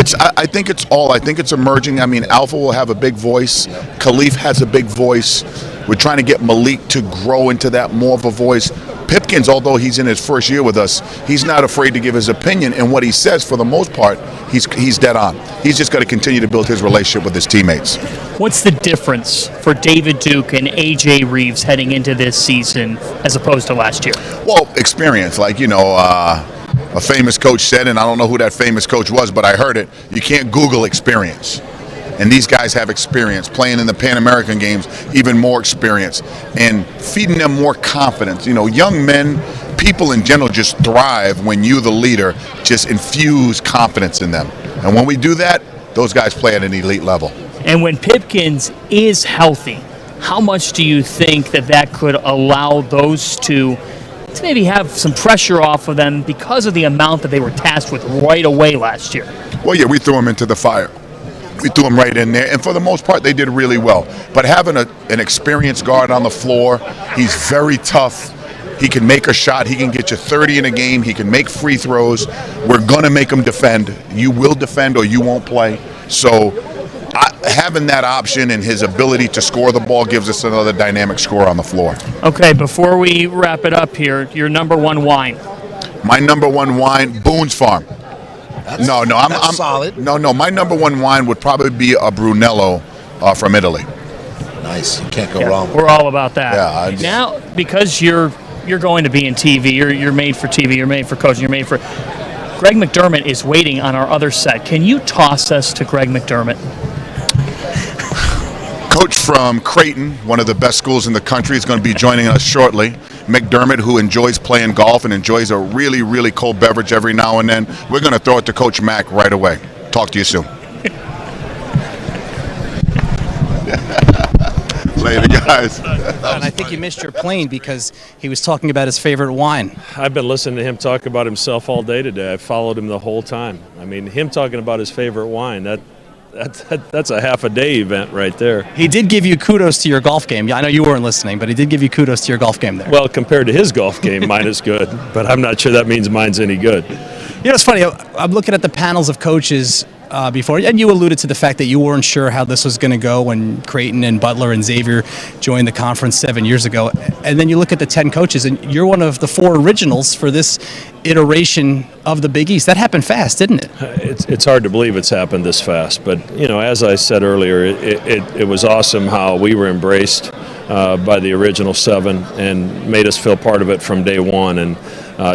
it's emerging. I mean, Alpha will have a big voice. Khalif has a big voice. We're trying to get Malik to grow into that more of a voice. Pipkins, although he's in his first year with us, he's not afraid to give his opinion, and what he says, for the most part, he's dead on. He's just got to continue to build his relationship with his teammates. What's the difference for David Duke and A.J. Reeves heading into this season as opposed to last year? Well, experience. Like, a famous coach said, and I don't know who that famous coach was, but I heard it, you can't Google experience. And these guys have experience playing in the Pan American Games, even more experience, and feeding them more confidence. Young men, people in general, just thrive when you, the leader, just infuse confidence in them. And when we do that, those guys play at an elite level. And when Pipkins is healthy, how much do you think that could allow those two to maybe have some pressure off of them because of the amount that they were tasked with right away last year? Well, yeah, we threw them into the fire. We threw him right in there, and for the most part, they did really well. But having an experienced guard on the floor, he's very tough. He can make a shot. He can get you 30 in a game. He can make free throws. We're going to make him defend. You will defend or you won't play. So having that option and his ability to score the ball gives us another dynamic scorer on the floor. Okay, before we wrap it up here, your number one wine. My number one wine, Boone's Farm. I'm solid. No, my number one wine would probably be a Brunello from Italy. Nice. You can't go wrong. We're all about that. Yeah. Now, because you're going to be in TV, you're made for TV, you're made for coaching, you're made for... Greg McDermott is waiting on our other set. Can you toss us to Greg McDermott? Coach from Creighton, one of the best schools in the country, is going to be joining us shortly. McDermott, who enjoys playing golf and enjoys a really, really cold beverage every now and then. We're going to throw it to Coach Mack right away. Talk to you soon. Later, guys. And I think you missed your plane because he was talking about his favorite wine. I've been listening to him talk about himself all day today. I've followed him the whole time. I mean, him talking about his favorite wine, that's a half a day event right there. He did give you kudos to your golf game. Yeah, I know you weren't listening, but he did give you kudos to your golf game there. Well, compared to his golf game, mine is good, but I'm not sure that means mine's any good. It's funny. I'm looking at the panels of coaches before, and you alluded to the fact that you weren't sure how this was going to go when Creighton and Butler and Xavier joined the conference 7 years ago. And then you look at the 10 coaches, and you're one of the 4 originals for this iteration of the Big East. That happened fast, didn't it? It's hard to believe it's happened this fast, but as I said earlier, it was awesome how we were embraced by the original 7 and made us feel part of it from day one. And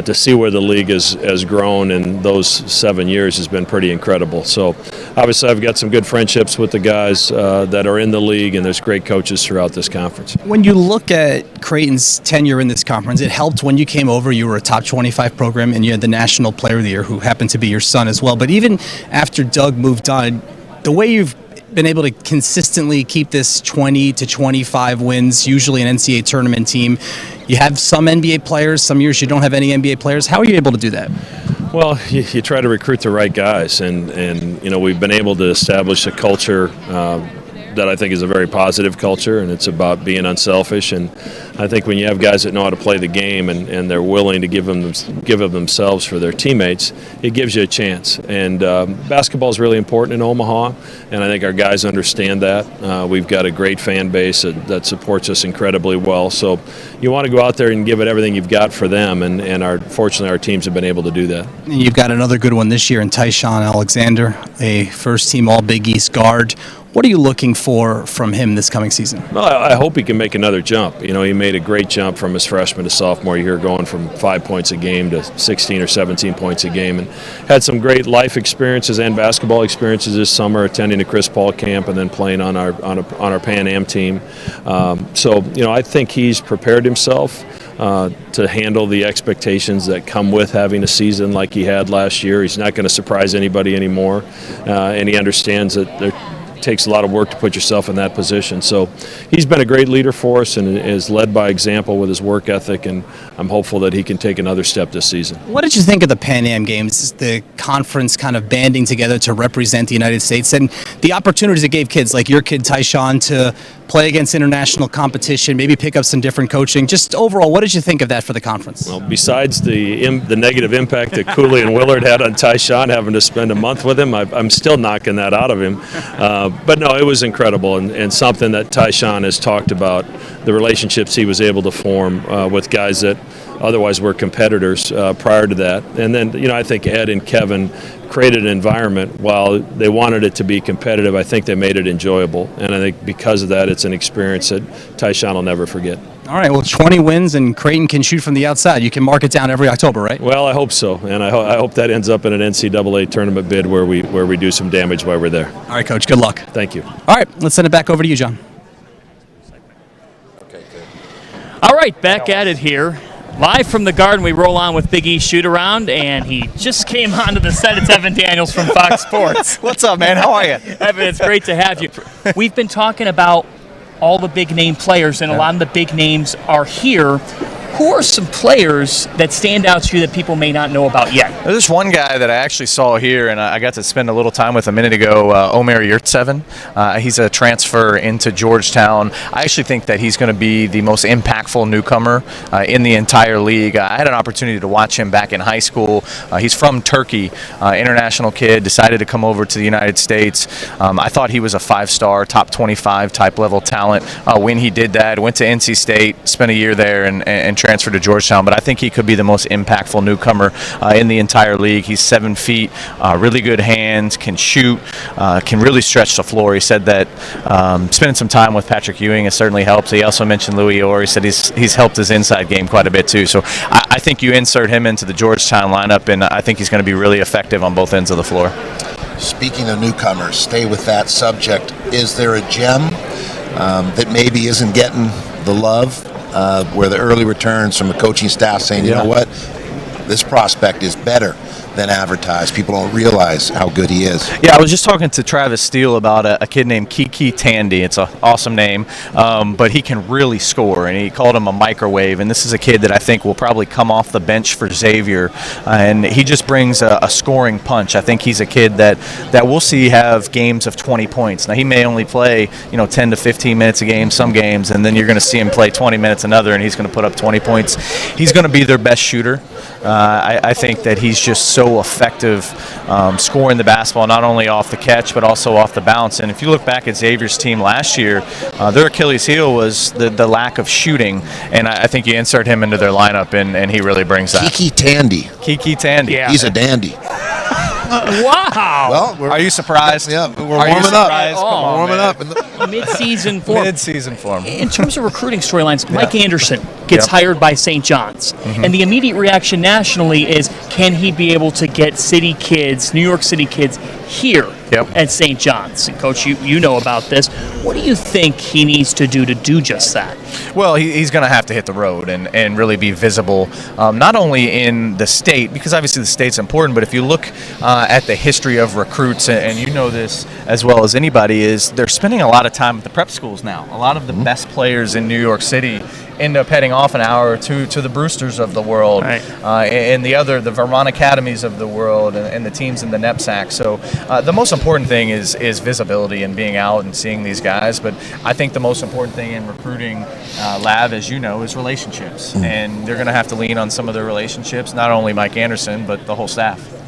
to see where the league has grown in those 7 years has been pretty incredible. So obviously I've got some good friendships with the guys that are in the league, and there's great coaches throughout this conference. When you look at Creighton's tenure in this conference, it helped when you came over, you were a top 25 program, and you had the National Player of the Year, who happened to be your son as well. But even after Doug moved on, the way you've been able to consistently keep this 20 to 25 wins, usually an NCAA tournament team. You have some NBA players, some years you don't have any NBA players. How are you able to do that? Well, you try to recruit the right guys, and we've been able to establish a culture that I think is a very positive culture, and it's about being unselfish. And I think when you have guys that know how to play the game and they're willing to give of themselves for their teammates, it gives you a chance. And basketball is really important in Omaha, and I think our guys understand that. We've got a great fan base that supports us incredibly well. So you want to go out there and give it everything you've got for them, and fortunately our teams have been able to do that. And you've got another good one this year in Tyshawn Alexander, a first-team All-Big East guard. What are you looking for from him this coming season? Well, I hope he can make another jump. He made a great jump from his freshman to sophomore year, going from 5 points a game to 16 or 17 points a game, and had some great life experiences and basketball experiences this summer, attending a Chris Paul camp and then playing on our Pan Am team. I think he's prepared himself to handle the expectations that come with having a season like he had last year. He's not going to surprise anybody anymore, and he understands that takes a lot of work to put yourself in that position. So he's been a great leader for us and is led by example with his work ethic, and I'm hopeful that he can take another step this season. What did you think of the Pan Am Games, the conference kind of banding together to represent the United States, and the opportunities it gave kids like your kid Tyshawn to play against international competition, maybe pick up some different coaching? Just overall, what did you think of that for the conference? Well, besides the negative impact that Cooley and Willard had on Tyshawn, having to spend a month with him, I'm still knocking that out of him. But no, it was incredible, and something that Tyshawn has talked about the relationships he was able to form with guys that otherwise were competitors prior to that. And then, I think Ed and Kevin created an environment. While they wanted it to be competitive, I think they made it enjoyable. And I think because of that, it's an experience that Tyshawn will never forget. All right, well, 20 wins and Creighton can shoot from the outside. You can mark it down every October, right? Well, I hope so, and I hope that ends up in an NCAA tournament bid where we do some damage while we're there. All right, Coach, good luck. Thank you. All right, let's send it back over to you, John. All right, back at it here. Live from the Garden, we roll on with Big EAST Shootaround, and he just came onto the set. It's Evan Daniels from Fox Sports. What's up, man? How are you? Evan, it's great to have you. We've been talking about all the big name players, and a lot of the big names are here. Who are some players that stand out to you that people may not know about yet? There's this one guy that I actually saw here, and I got to spend a little time with a minute ago, Omer Yurtseven. He's a transfer into Georgetown. I actually think that he's going to be the most impactful newcomer in the entire league. I had an opportunity to watch him back in high school. He's from Turkey, international kid, decided to come over to the United States. I thought he was a 5-star, top 25 type level talent when he did that. Went to NC State, spent a year there, and transferred to Georgetown, but I think he could be the most impactful newcomer in the entire league. He's 7 feet, really good hands, can shoot, can really stretch the floor. He said that spending some time with Patrick Ewing has certainly helped. He also mentioned Louis Orr. He said he's helped his inside game quite a bit too. So I think you insert him into the Georgetown lineup, and I think he's going to be really effective on both ends of the floor. Speaking of newcomers, stay with that subject. Is there a gem that maybe isn't getting the love? Where the early returns from the coaching staff saying, you know what, this prospect is better than advertised. People don't realize how good he is. Yeah, I was just talking to Travis Steele about a kid named Kiki Tandy. It's an awesome name, but he can really score, and he called him a microwave. And this is a kid that I think will probably come off the bench for Xavier, and he just brings a scoring punch. I think he's a kid that we'll see have games of 20 points. Now, he may only play 10 to 15 minutes a game some games, and then you're going to see him play 20 minutes another, and he's going to put up 20 points. He's going to be their best shooter. I think that he's just so effective scoring the basketball, not only off the catch but also off the bounce. And if you look back at Xavier's team last year, their Achilles heel was the lack of shooting, and I think you insert him into their lineup, and he really brings that. Kiki Tandy. Kiki Tandy. Yeah. He's a dandy. Wow. Well, are you surprised? Yeah, we're Are you warming up. surprised? Come on, warming man. up. In the Mid-season form. Mid-season form. In terms of recruiting storylines, Mike Anderson gets hired by St. John's. And the immediate reaction nationally is, can he be able to get city kids, New York City kids, here at St. John's? And Coach, you know about this. What do you think he needs to do just that? Well, he's going to have to hit the road and really be visible, not only in the state, because obviously the state's important, but if you look at the history of recruits, and you know this as well as anybody, is they're spending a lot of time at the prep schools now. A lot of the best players in New York City end up heading off an hour or two to the Brewsters of the world, and the Vermont Academies of the world, and the teams in the NEPSAC. So the most important thing is visibility and being out and seeing these guys. But I think the most important thing in recruiting, Lav, as you know, is relationships. And they're going to have to lean on some of their relationships, not only Mike Anderson, but the whole staff.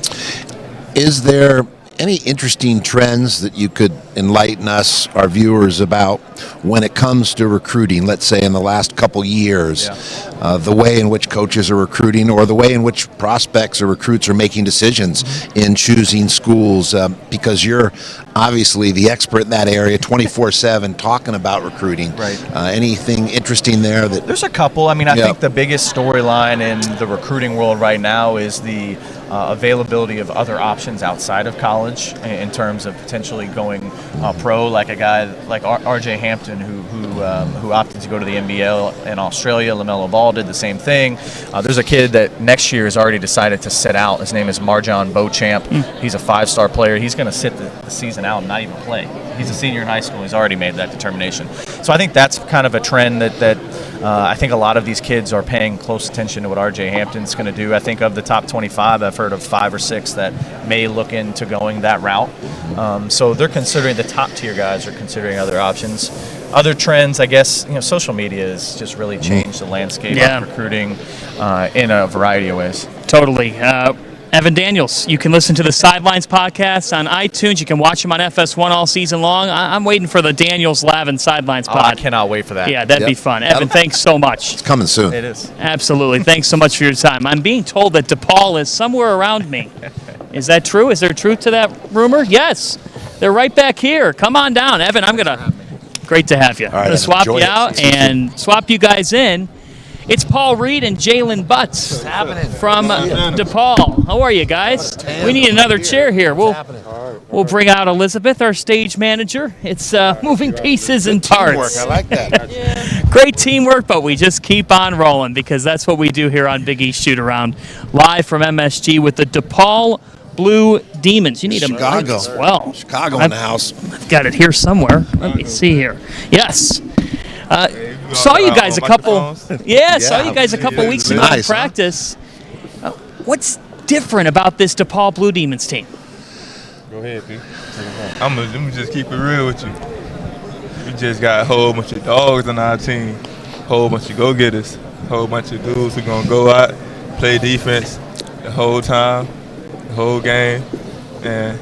Is there any interesting trends that you could enlighten us, our viewers, about when it comes to recruiting, let's say in the last couple years, the way in which coaches are recruiting, or the way in which prospects or recruits are making decisions in choosing schools, because you're obviously the expert in that area, 24/7 talking about recruiting. Anything interesting there? There's a couple. I mean, I think the biggest storyline in the recruiting world right now is the availability of other options outside of college in terms of potentially going pro, like a guy like R.J. Hampton, who opted to go to the NBL in Australia. LaMelo Ball did the same thing. There's a kid that next year has already decided to sit out. His name is Marjon Beauchamp. He's a 5-star player. He's going to sit the season out and not even play. He's a senior in high school. He's already made that determination. So I think that's kind of a trend that I think a lot of these kids are paying close attention to what R.J. Hampton's going to do. I think of the top 25, I've heard of 5 or 6 that may look into going that route. So they're considering, the top tier guys are considering other options. Other trends, I guess, social media has just really changed the landscape of recruiting in a variety of ways. Totally. Evan Daniels. You can listen to the Sidelines podcast on iTunes. You can watch him on FS1 all season long. I'm waiting for the Daniels Lavin Sidelines pod. I cannot wait for that. Yeah, that'd be fun. Evan, thanks so much. It's coming soon. It is. Absolutely. Thanks so much for your time. I'm being told that DePaul is somewhere around me. Is that true? Is there truth to that rumor? Yes. They're right back here. Come on down. Evan, great to have you. All right, I'm going to swap enjoy you it. out and swap you guys in. It's Paul Reed and Jalen Butts from DePaul. How are you guys? We need another chair here. We'll bring out Elizabeth, our stage manager. It's moving pieces and parts. I like that. Great teamwork, but we just keep on rolling because that's what we do here on Big East Shootaround, live from MSG with the DePaul Blue Demons. You need a mic Chicago as well. Chicago in the house. I've got it here somewhere. Let me see here. Yes. Saw you guys a couple. Saw you guys a couple weeks ago in practice. What's different about this DePaul Blue Demons team? Go ahead, P. Let me just keep it real with you. We just got a whole bunch of dogs on our team, whole bunch of go-getters, whole bunch of dudes who gonna go out, play defense the whole time, the whole game, and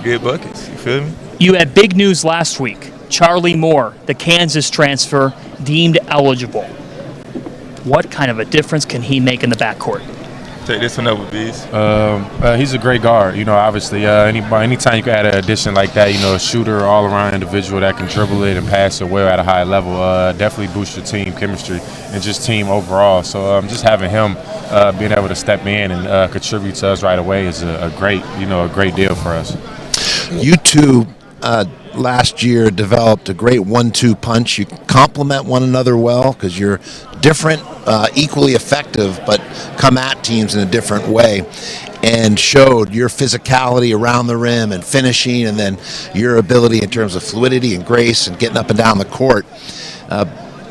get buckets. You feel me? You had big news last week. Charlie Moore, the Kansas transfer, deemed eligible. What kind of a difference can he make in the backcourt? Take this one over, Bees. He's a great guard. Obviously, anytime you can add an addition like that, a shooter, all-around individual that can dribble it and pass it well at a high level, definitely boosts your team chemistry and just team overall. So just having him being able to step in and contribute to us right away is a great deal for us. You two last year developed a great 1-2 punch. You complement one another well because you're different, equally effective, but come at teams in a different way, and showed your physicality around the rim and finishing, and then your ability in terms of fluidity and grace and getting up and down the court.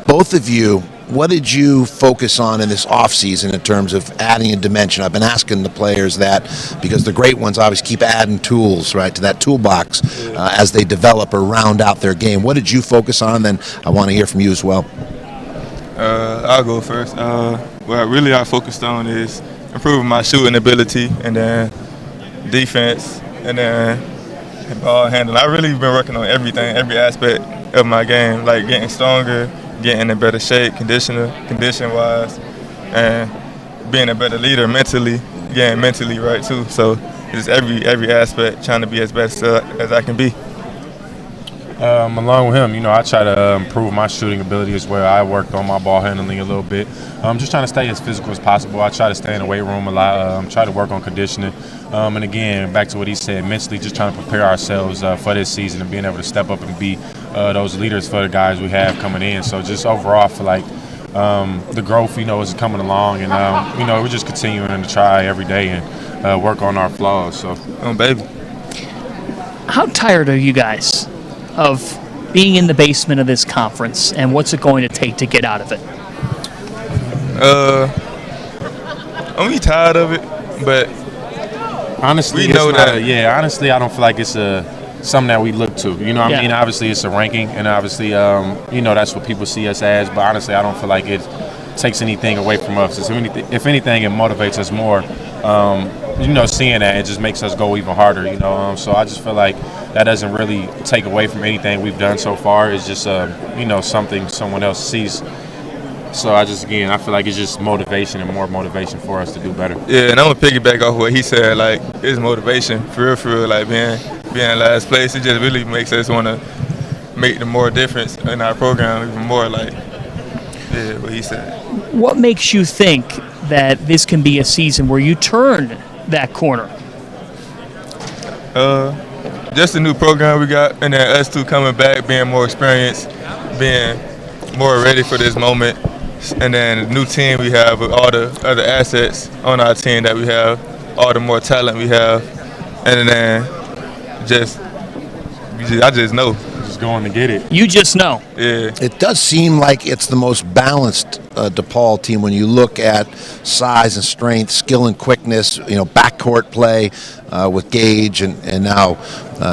Both of you, what did you focus on in this offseason in terms of adding a dimension? I've been asking the players that because the great ones always keep adding tools, right, to that toolbox as they develop or round out their game. What did you focus on? Then I want to hear from you as well. I'll go first. What I focused on is improving my shooting ability, and then defense, and then ball handling. I've really been working on everything, every aspect of my game, like getting stronger, getting in better shape, condition-wise, and being a better leader mentally, getting mentally right too. So just every aspect, trying to be as best as I can be. Along with him, I try to improve my shooting ability as well. I worked on my ball handling a little bit. I'm just trying to stay as physical as possible. I try to stay in the weight room a lot. Try to work on conditioning. And again, back to what he said, mentally just trying to prepare ourselves for this season and being able to step up and be those leaders for the guys we have coming in. So just overall, I feel like the growth, is coming along, and we're just continuing to try every day and work on our flaws. So, baby. How tired are you guys of being in the basement of this conference, and what's it going to take to get out of it? I'm tired of it, but honestly, we know that. Honestly, I don't feel like it's something that we look to. I mean, obviously it's a ranking, and obviously, that's what people see us as. But honestly, I don't feel like it takes anything away from us. If anything, it motivates us more. Seeing that, it just makes us go even harder. So I just feel like that doesn't really take away from anything we've done so far. It's just something someone else sees. So I feel like it's just motivation and more motivation for us to do better. Yeah, and I'm gonna piggyback off what he said. Like, it's motivation for real. Like being in last place, it just really makes us want to make the more difference in our program even more. Like, what he said. What makes you think that this can be a season where you turn that corner? Just the new program we got, and then us two coming back, being more experienced, being more ready for this moment, and then the new team we have with all the other assets on our team that we have, all the more talent we have, and then I just know. Just going to get it. You just know. Yeah. It does seem like it's the most balanced DePaul team when you look at size and strength, skill and quickness, backcourt play with Gage and now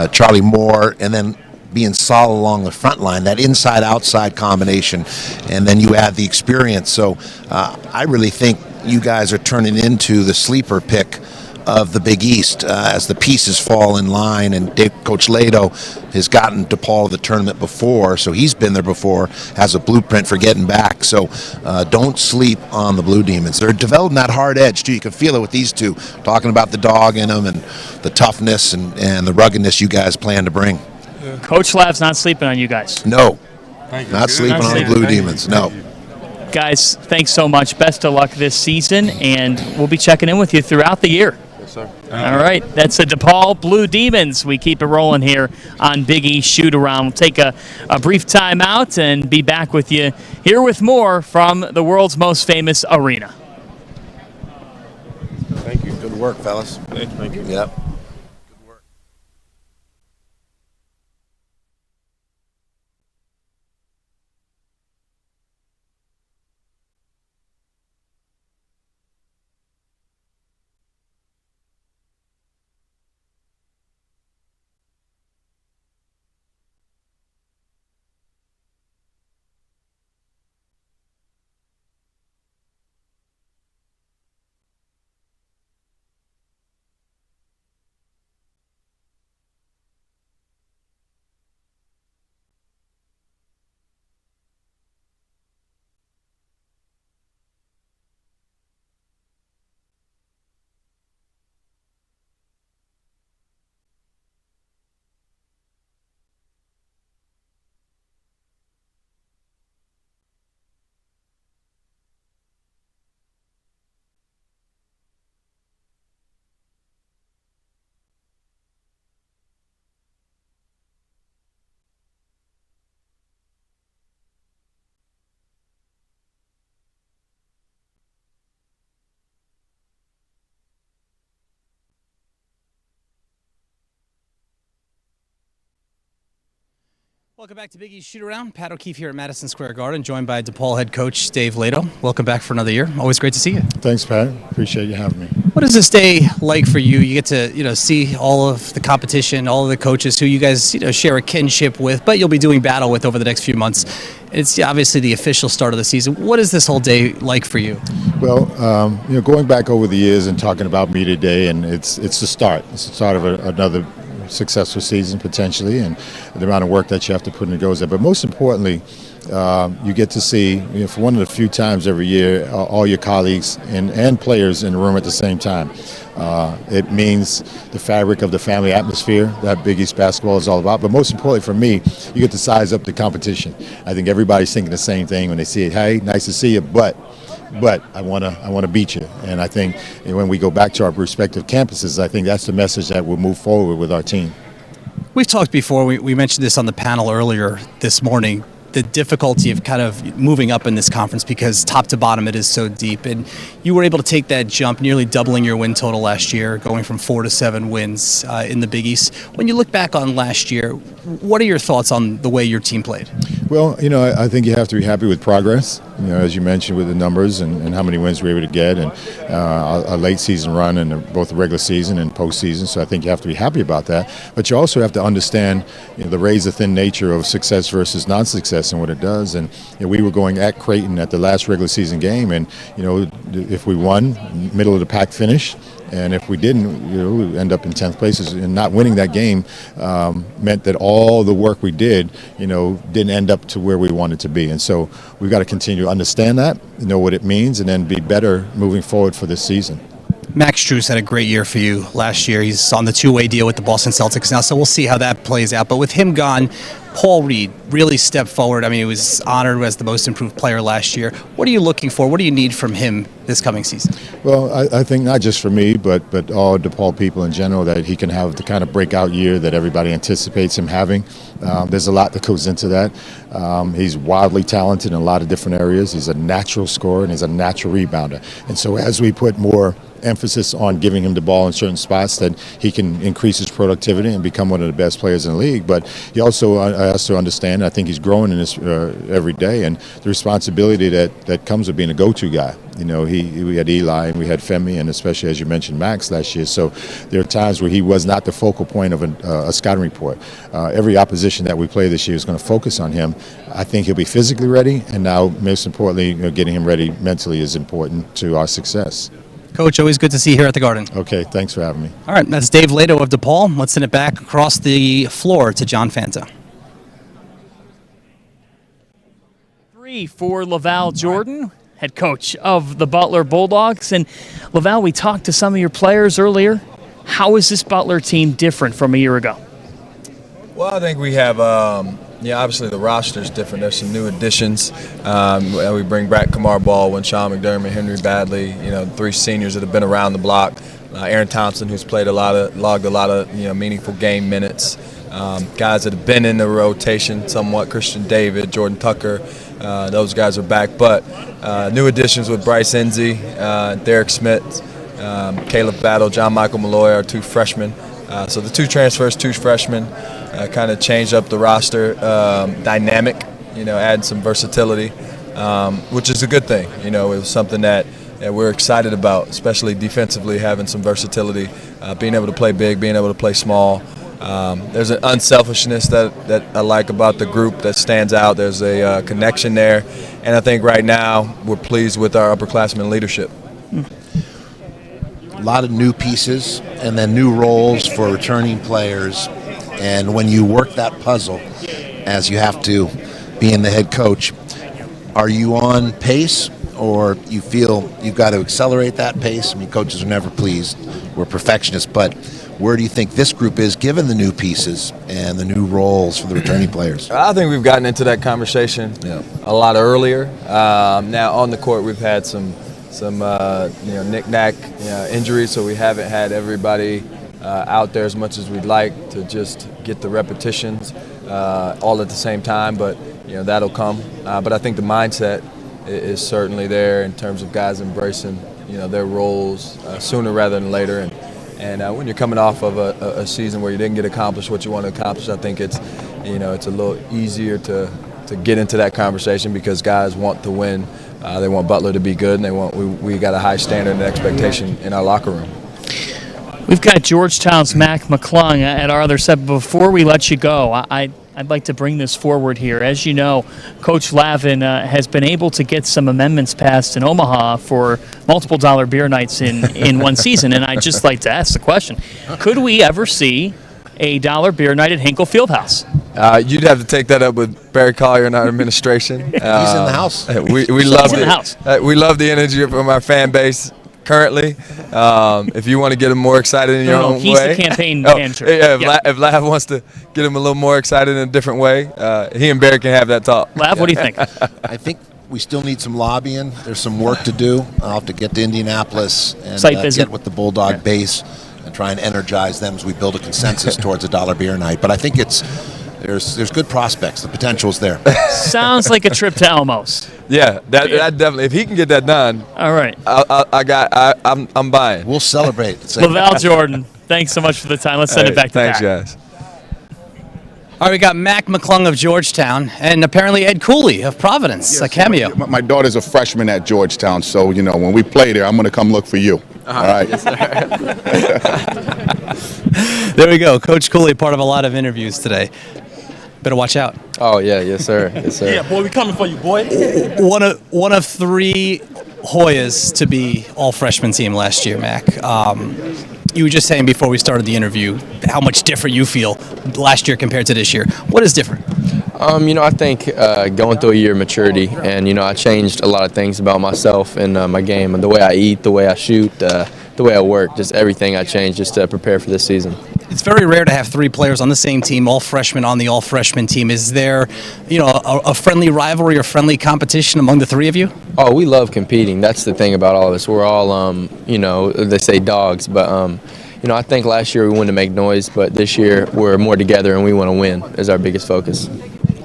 Charlie Moore, and then being solid along the front line, that inside-outside combination, and then you add the experience. So I really think you guys are turning into the sleeper pick of the Big East as the pieces fall in line. And Coach Lado has gotten DePaul to the tournament before, so he's been there before, has a blueprint for getting back. So don't sleep on the Blue Demons. They're developing that hard edge, too. You can feel it with these two, talking about the dog in them and the toughness and the ruggedness you guys plan to bring. Coach Lav's not sleeping on you guys. No, not sleeping on the Blue Demons, no. Guys, thanks so much. Best of luck this season, and we'll be checking in with you throughout the year. Yes, sir. All right, that's the DePaul Blue Demons. We keep it rolling here on Big East Shoot-Around. We'll take a brief time out and be back with you here with more from the world's most famous arena. Thank you. Good work, fellas. Thank you. Yep. Welcome back to Big East Shoot-Around. Pat O'Keefe here at Madison Square Garden, joined by DePaul head coach Dave Lado. Welcome back for another year. Always great to see you. Thanks, Pat. Appreciate you having me. What is this day like for you? You get to see all of the competition, all of the coaches who you guys share a kinship with, but you'll be doing battle with over the next few months. It's obviously the official start of the season. What is this whole day like for you? Well, going back over the years and talking about me today, and it's the start. It's the start of another successful season potentially, and the amount of work that you have to put in goes there. But most importantly, you get to see, for one of the few times every year, all your colleagues and players in the room at the same time. It means the fabric of the family atmosphere that Big East basketball is all about. But most importantly for me, you get to size up the competition. I think everybody's thinking the same thing when they see it. Hey, nice to see you, but I want to beat you. And I think when we go back to our respective campuses, I think that's the message that we'll move forward with our team. We've talked before, we mentioned this on the panel earlier this morning, the difficulty of kind of moving up in this conference because top to bottom it is so deep. And you were able to take that jump, nearly doubling your win total last year, going from 4 to 7 wins in the Big East. When you look back on last year, what are your thoughts on the way your team played? Well, I think you have to be happy with progress, as you mentioned with the numbers and how many wins we were able to get, and a late season run in both the regular season and postseason. So I think you have to be happy about that. But you also have to understand the razor-thin nature of success versus non-success and what it does. And we were going at Creighton at the last regular season game, and if we won, middle of the pack finish. And if we didn't, we end up in 10th places. And not winning that game meant that all the work we did, didn't end up to where we wanted to be. And so we've got to continue to understand that, know what it means, and then be better moving forward for this season. Max Strus had a great year for you last year. He's on the two-way deal with the Boston Celtics now, so we'll see how that plays out. But with him gone, Paul Reed really stepped forward. I mean, he was honored as the most improved player last year. What are you looking for? What do you need from him this coming season? Well, I think not just for me, but all DePaul people in general, that he can have the kind of breakout year that everybody anticipates him having. There's a lot that goes into that. He's wildly talented in a lot of different areas. He's a natural scorer and he's a natural rebounder. And so as we put more emphasis on giving him the ball in certain spots, that he can increase his productivity and become one of the best players in the league. But he also has to understand, I think he's growing in this every day, and the responsibility that comes with being a go-to guy. We had Eli and we had Femi, and especially, as you mentioned, Max last year. So there are times where he was not the focal point of a scouting report. Every opposition that we play this year is going to focus on him. I think he'll be physically ready, and now, most importantly, getting him ready mentally is important to our success. Coach, always good to see you here at the Garden. Okay, thanks for having me. All right, that's Dave Lato of DePaul. Let's send it back across the floor to John Fanta. 3 for Laval Jordan, head coach of the Butler Bulldogs. And Laval, we talked to some of your players earlier. How is this Butler team different from a year ago? Well, I think we have, obviously the roster is different. There's some new additions. We bring back Kamar Baldwin, Sean McDermott, Henry Badley, 3 seniors that have been around the block. Aaron Thompson, who's played logged a lot of meaningful game minutes. Guys that have been in the rotation somewhat, Christian David, Jordan Tucker, those guys are back. But new additions with Bryce Enzi, Derek Smith, Caleb Battle, John Michael Malloy, our 2 freshmen. So the 2 transfers, 2 freshmen, kind of changed up the roster dynamic, add some versatility, which is a good thing. It was something that we're excited about, especially defensively, having some versatility, being able to play big, being able to play small. There's an unselfishness that I like about the group that stands out. There's a connection there, and I think right now we're pleased with our upperclassmen leadership. A lot of new pieces and then new roles for returning players. And when you work that puzzle, as you have to being the head coach, are you on pace or you feel you've got to accelerate that pace? I mean, coaches are never pleased. We're perfectionists. But where do you think this group is given the new pieces and the new roles for the returning players? I think we've gotten into that conversation a lot earlier. Now on the court we've had some knick-knack injuries, so we haven't had everybody out there as much as we'd like to just get the repetitions all at the same time, but that'll come. But I think the mindset is certainly there in terms of guys embracing their roles sooner rather than later. And when you're coming off of a season where you didn't get accomplished what you want to accomplish, I think it's a little easier to get into that conversation because guys want to win. They want Butler to be good, and we got a high standard and expectation in our locker room. We've got Georgetown's Mac McClung at our other set. Before we let you go, I'd like to bring this forward here. As you know, Coach Lavin has been able to get some amendments passed in Omaha for multiple dollar beer nights in one season, and I'd just like to ask the question, could we ever see a dollar beer night at Hinkle Fieldhouse? You'd have to take that up with Barry Collier and our administration. He's in the house. We love it. We love the energy from our fan base currently. If you want to get them more excited in your own way. He's the campaign manager. If Lav wants to get them a little more excited in a different way, he and Barry can have that talk. Lav, what do you think? I think we still need some lobbying. There's some work to do. I'll have to get to Indianapolis and get with the Bulldog base and try and energize them as we build a consensus towards a dollar beer night. But I think there's good prospects. The potential's there. Sounds like a trip to Elmos. Yeah, that definitely. If he can get that done, all right. I'm buying. We'll celebrate. Laval Jordan, thanks so much for the time. Let's send it back to Thanks, Pat. guys. All right, we got Mac McClung of Georgetown and apparently Ed Cooley of Providence, a cameo. My daughter's a freshman at Georgetown, so when we play there, I'm going to come look for you. All right. Yes, there we go. Coach Cooley, part of a lot of interviews today. Better watch out. Oh yeah, yes sir, yes sir. Yeah, boy, we coming for you, boy. One of 3 Hoyas to be all freshman team last year, Mac. You were just saying before we started the interview how much different you feel last year compared to this year. What is different? I think going through a year of maturity, and I changed a lot of things about myself and my game, and the way I eat, the way I shoot, the way I work, just everything I changed just to prepare for this season. It's very rare to have 3 players on the same team, all freshmen on the all-freshman team. Is there, a friendly rivalry or friendly competition among the 3 of you? Oh, we love competing. That's the thing about all of us. We're all, they say dogs, but, I think last year we wanted to make noise, but this year we're more together and we want to win is our biggest focus.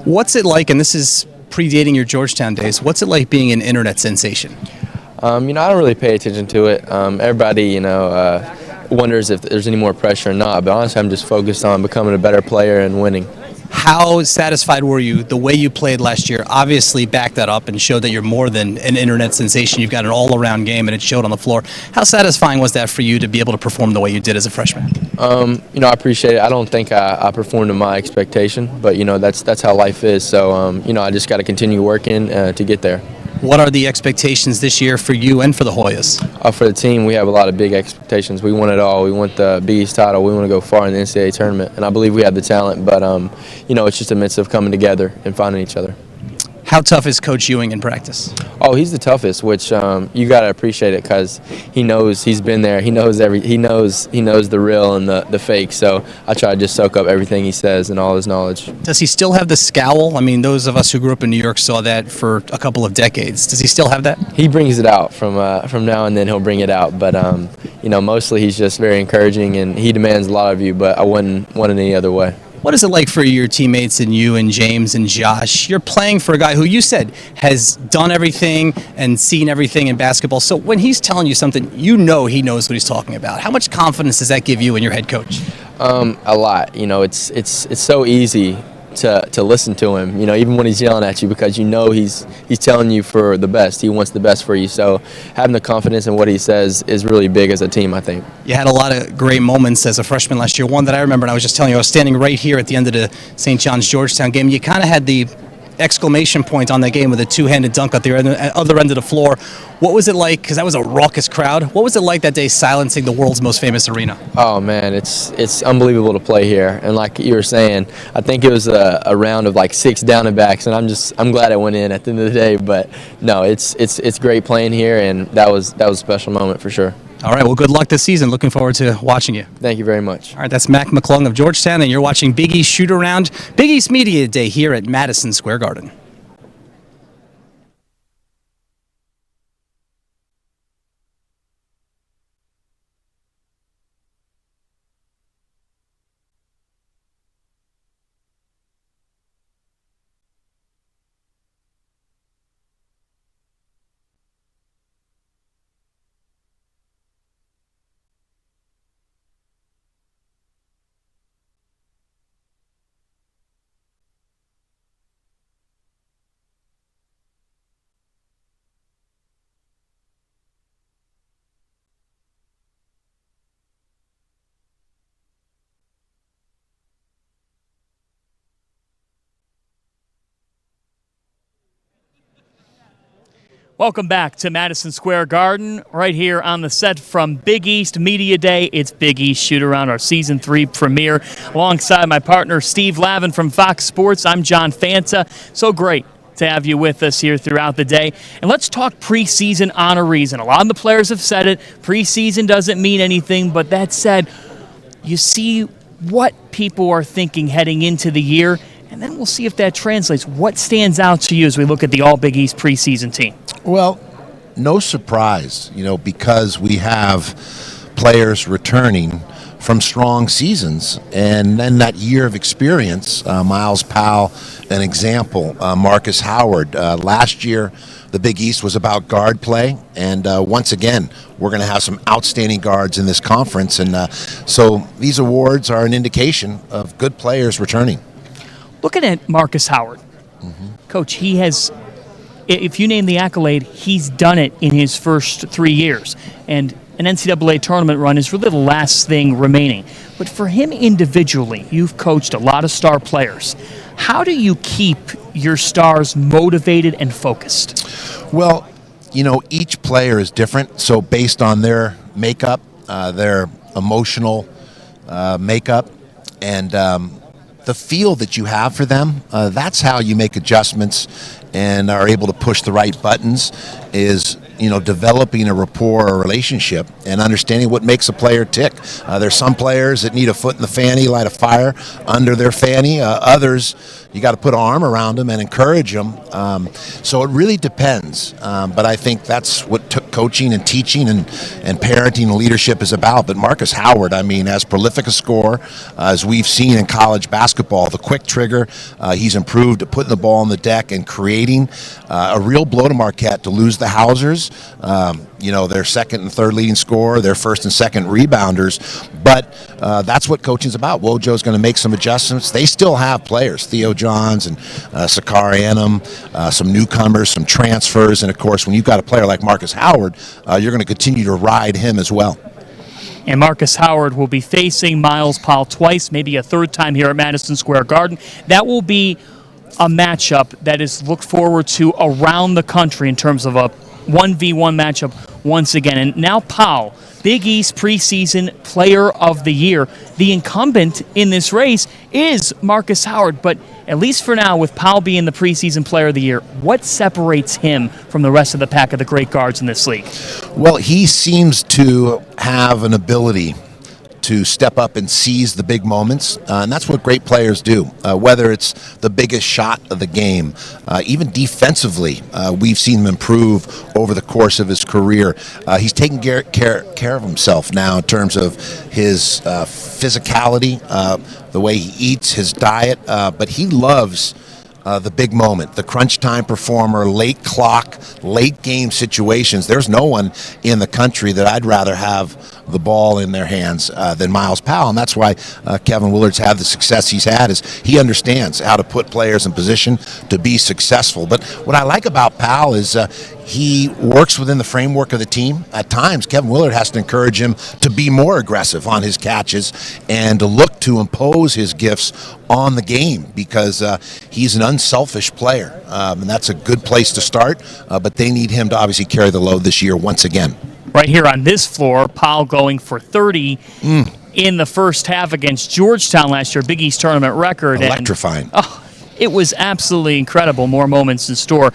What's it like, and this is predating your Georgetown days, what's it like being an internet sensation? I don't really pay attention to it. Everybody, wonders if there's any more pressure or not, but honestly I'm just focused on becoming a better player and winning. How satisfied were you the way you played last year? Obviously backed that up and showed that you're more than an internet sensation. You've got an all-around game and it showed on the floor. How satisfying was that for you to be able to perform the way you did as a freshman? I appreciate it. I don't think I performed to my expectation, but that's how life is. So I just got to continue working to get there. What are the expectations this year for you and for the Hoyas? For the team, we have a lot of big expectations. We want it all. We want the Big East title. We want to go far in the NCAA tournament, and I believe we have the talent. But it's just a midst of coming together and finding each other. How tough is Coach Ewing in practice? Oh, he's the toughest, which you got to appreciate it because he knows, he's been there. He knows he knows the real and the fake. So I try to just soak up everything he says and all his knowledge. Does he still have the scowl? I mean, those of us who grew up in New York saw that for a couple of decades. Does he still have that? He brings it out from now and then. He'll bring it out, but mostly he's just very encouraging and he demands a lot of you. But I wouldn't want it any other way. What is it like for your teammates and you and James and Josh? You're playing for a guy who you said has done everything and seen everything in basketball. So when he's telling you something, you know he knows what he's talking about. How much confidence does that give you in your head coach? A lot. It's so easy to listen to him, even when he's yelling at you, because he's telling you for the best. He wants the best for you. So having the confidence in what he says is really big as a team, I think. You had a lot of great moments as a freshman last year. One that I remember, and I was just telling you, I was standing right here at the end of the St. John's Georgetown game. You kind of had the exclamation point on that game with a two-handed dunk at the other end of the floor. What was it like? Because that was a raucous crowd. What was it like that day silencing the world's most famous arena? Oh man, it's unbelievable to play here. And like you were saying, I think it was a round of like 6 down and backs, and I'm glad I went in at the end of the day. But no, it's great playing here, and that was a special moment for sure. All right, well, good luck this season. Looking forward to watching you. Thank you very much. All right, that's Mac McClung of Georgetown, and you're watching Big East Shootaround, Big East Media Day here at Madison Square Garden. Welcome back to Madison Square Garden, right here on the set from Big East Media Day. It's Big East Shootaround, our Season 3 premiere. Alongside my partner, Steve Lavin from Fox Sports, I'm John Fanta. So great to have you with us here throughout the day. And let's talk preseason honorees. And a lot of the players have said it, preseason doesn't mean anything, but that said, you see what people are thinking heading into the year, and then we'll see if that translates. What stands out to you as we look at the All Big East preseason team? Well, no surprise, because we have players returning from strong seasons, and then that year of experience. Miles Powell, an example. Marcus Howard. Last year, the Big East was about guard play, and once again, we're going to have some outstanding guards in this conference, and so these awards are an indication of good players returning. Looking at Marcus Howard, Coach, he has, if you name the accolade, he's done it in his first 3 years. And an NCAA tournament run is really the last thing remaining. But for him individually, you've coached a lot of star players. How do you keep your stars motivated and focused? Well, each player is different. So based on their makeup, their emotional makeup, and the feel that you have for them, that's how you make adjustments and are able to push the right buttons, is developing a rapport or relationship and understanding what makes a player tick. There's some players that need a foot in the fanny, light a fire under their fanny. Others, you got to put an arm around them and encourage them. So it really depends. But I think that's what coaching and teaching and parenting and leadership is about. But Marcus Howard, as prolific a scorer as we've seen in college basketball, the quick trigger, he's improved at putting the ball on the deck and creating a real blow to Marquette to lose the Hausers. Their second and third leading scorer, their first and second rebounders. But that's what coaching's about. Wojo's going to make some adjustments. They still have players, Theo Johns and Sakari Enum, some newcomers, some transfers. And, of course, when you've got a player like Marcus Howard, you're going to continue to ride him as well. And Marcus Howard will be facing Miles Powell twice, maybe a third time here at Madison Square Garden. That will be a matchup that is looked forward to around the country in terms of a 1v1 matchup once again. And now Powell, Big East preseason player of the year. The incumbent in this race is Marcus Howard, but at least for now, with Powell being the preseason player of the year, what separates him from the rest of the pack of the great guards in this league? Well, he seems to have an ability to step up and seize the big moments, and that's what great players do, whether it's the biggest shot of the game. Even defensively, we've seen him improve over the course of his career. He's taking care of himself now in terms of his physicality, the way he eats, his diet, but he loves the big moment, the crunch time performer, late clock, late game situations. There's no one in the country that I'd rather have the ball in their hands than Miles Powell, and that's why Kevin Willard's had the success he's had. Is he understands how to put players in position to be successful. But what I like about Powell is he works within the framework of the team. At times, Kevin Willard has to encourage him to be more aggressive on his catches and to look to impose his gifts on the game, because he's an unselfish player, and that's a good place to start, but they need him to obviously carry the load this year once again. Right here on this floor, Powell going for 30 in the first half against Georgetown last year, Big East tournament record. Electrifying. And, it was absolutely incredible. More moments in store.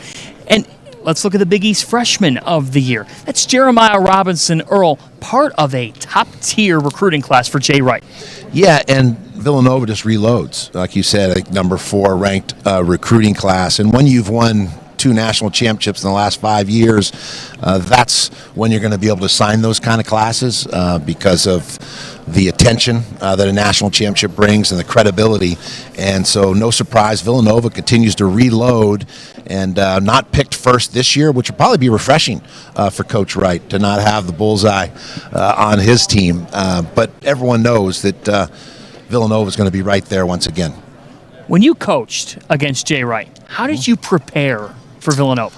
And let's look at the Big East freshman of the year. That's Jeremiah Robinson Earl, part of a top-tier recruiting class for Jay Wright. Yeah, and Villanova just reloads, like you said, I think number 4 ranked recruiting class. And when you've won 2 national championships in the last 5 years, that's when you're going to be able to sign those kind of classes because of the attention that a national championship brings and the credibility. And so no surprise, Villanova continues to reload and not picked first this year, which will probably be refreshing for Coach Wright to not have the bullseye on his team. But everyone knows that Villanova is going to be right there once again. When you coached against Jay Wright, how did you prepare for Villanova?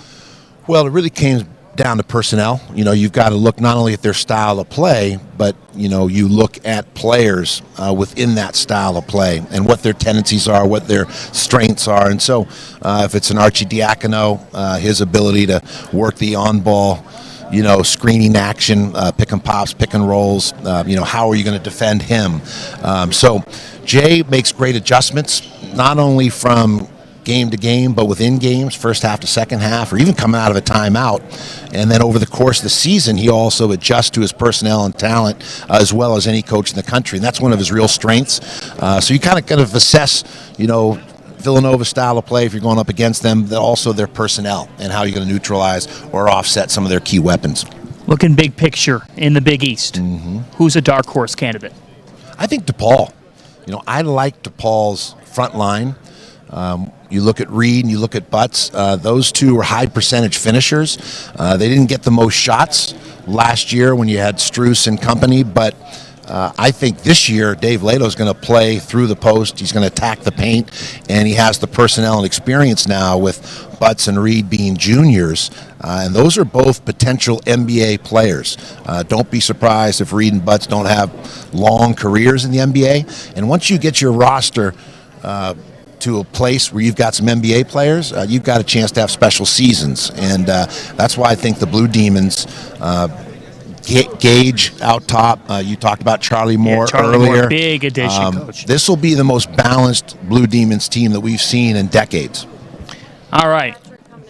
Well, it really came down to personnel. You know, you've got to look not only at their style of play, but, you know, you look at players within that style of play and what their tendencies are, what their strengths are. And so if it's an Archie Diacono, his ability to work the on-ball, you know, screening action, pick and pops, pick and rolls, you know, how are you going to defend him? So Jay makes great adjustments, not only from game to game, but within games, first half to second half, or even coming out of a timeout. And then over the course of the season, he also adjusts to his personnel and talent as well as any coach in the country. And that's one of his real strengths. So you kind of assess, you know, Villanova's style of play if you're going up against them, also their personnel and how you're going to neutralize or offset some of their key weapons. Looking big picture in the Big East, who's a dark horse candidate? I think DePaul. You know, I like DePaul's front line. You look at Reed and you look at Butts. Those two were high percentage finishers. They didn't get the most shots last year when you had Strus and company, but I think this year Dave Lato's going to play through the post. He's going to attack the paint, and he has the personnel and experience now with Butts and Reed being juniors, and those are both potential NBA players. Don't be surprised if Reed and Butts don't have long careers in the NBA, and once you get your roster to a place where you've got some NBA players, you've got a chance to have special seasons, and that's why I think the Blue Demons, Gage out top, you talked about Charlie Moore earlier. Moore, big addition, Coach. This will be the most balanced Blue Demons team that we've seen in decades. All right.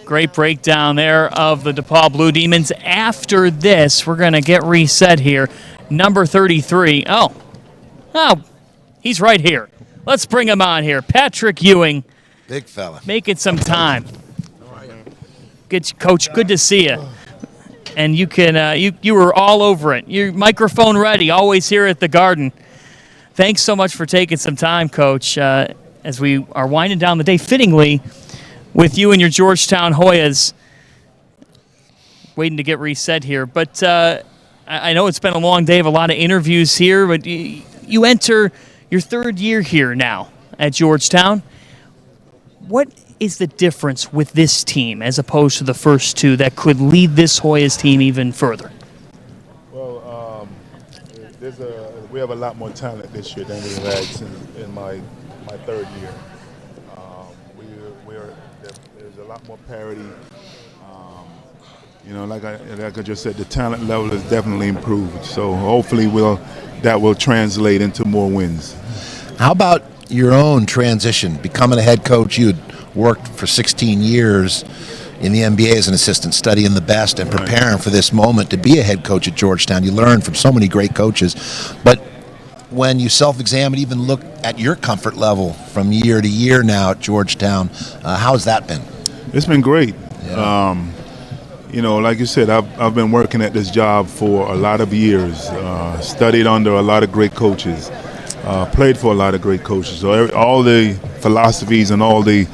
Great breakdown there of the DePaul Blue Demons. After this, we're going to get reset here. Number 33. Oh, he's right here. Let's bring him on here. Patrick Ewing. Big fella. Making some time. Good, Coach. Good to see you. And you can you were all over it. Your microphone ready. Always here at the Garden. Thanks so much for taking some time, Coach, as we are winding down the day fittingly with you and your Georgetown Hoyas. Waiting to get reset here. But I know it's been a long day of a lot of interviews here, but you enter your 3rd year here now at Georgetown. What is the difference with this team as opposed to the first 2 that could lead this Hoyas team even further? Well, we have a lot more talent this year than we've had in my 3rd year. We lot more parity. Like I just said, the talent level has definitely improved. So hopefully that will translate into more wins. How about your own transition, becoming a head coach? You had worked for 16 years in the NBA as an assistant, studying the best and preparing for this moment to be a head coach at Georgetown. You learn from so many great coaches. But when you self-examine, even look at your comfort level from year to year now at Georgetown, how has that been? It's been great. Yeah. Like you said, I've been working at this job for a lot of years, studied under a lot of great coaches, played for a lot of great coaches. So all the philosophies and all the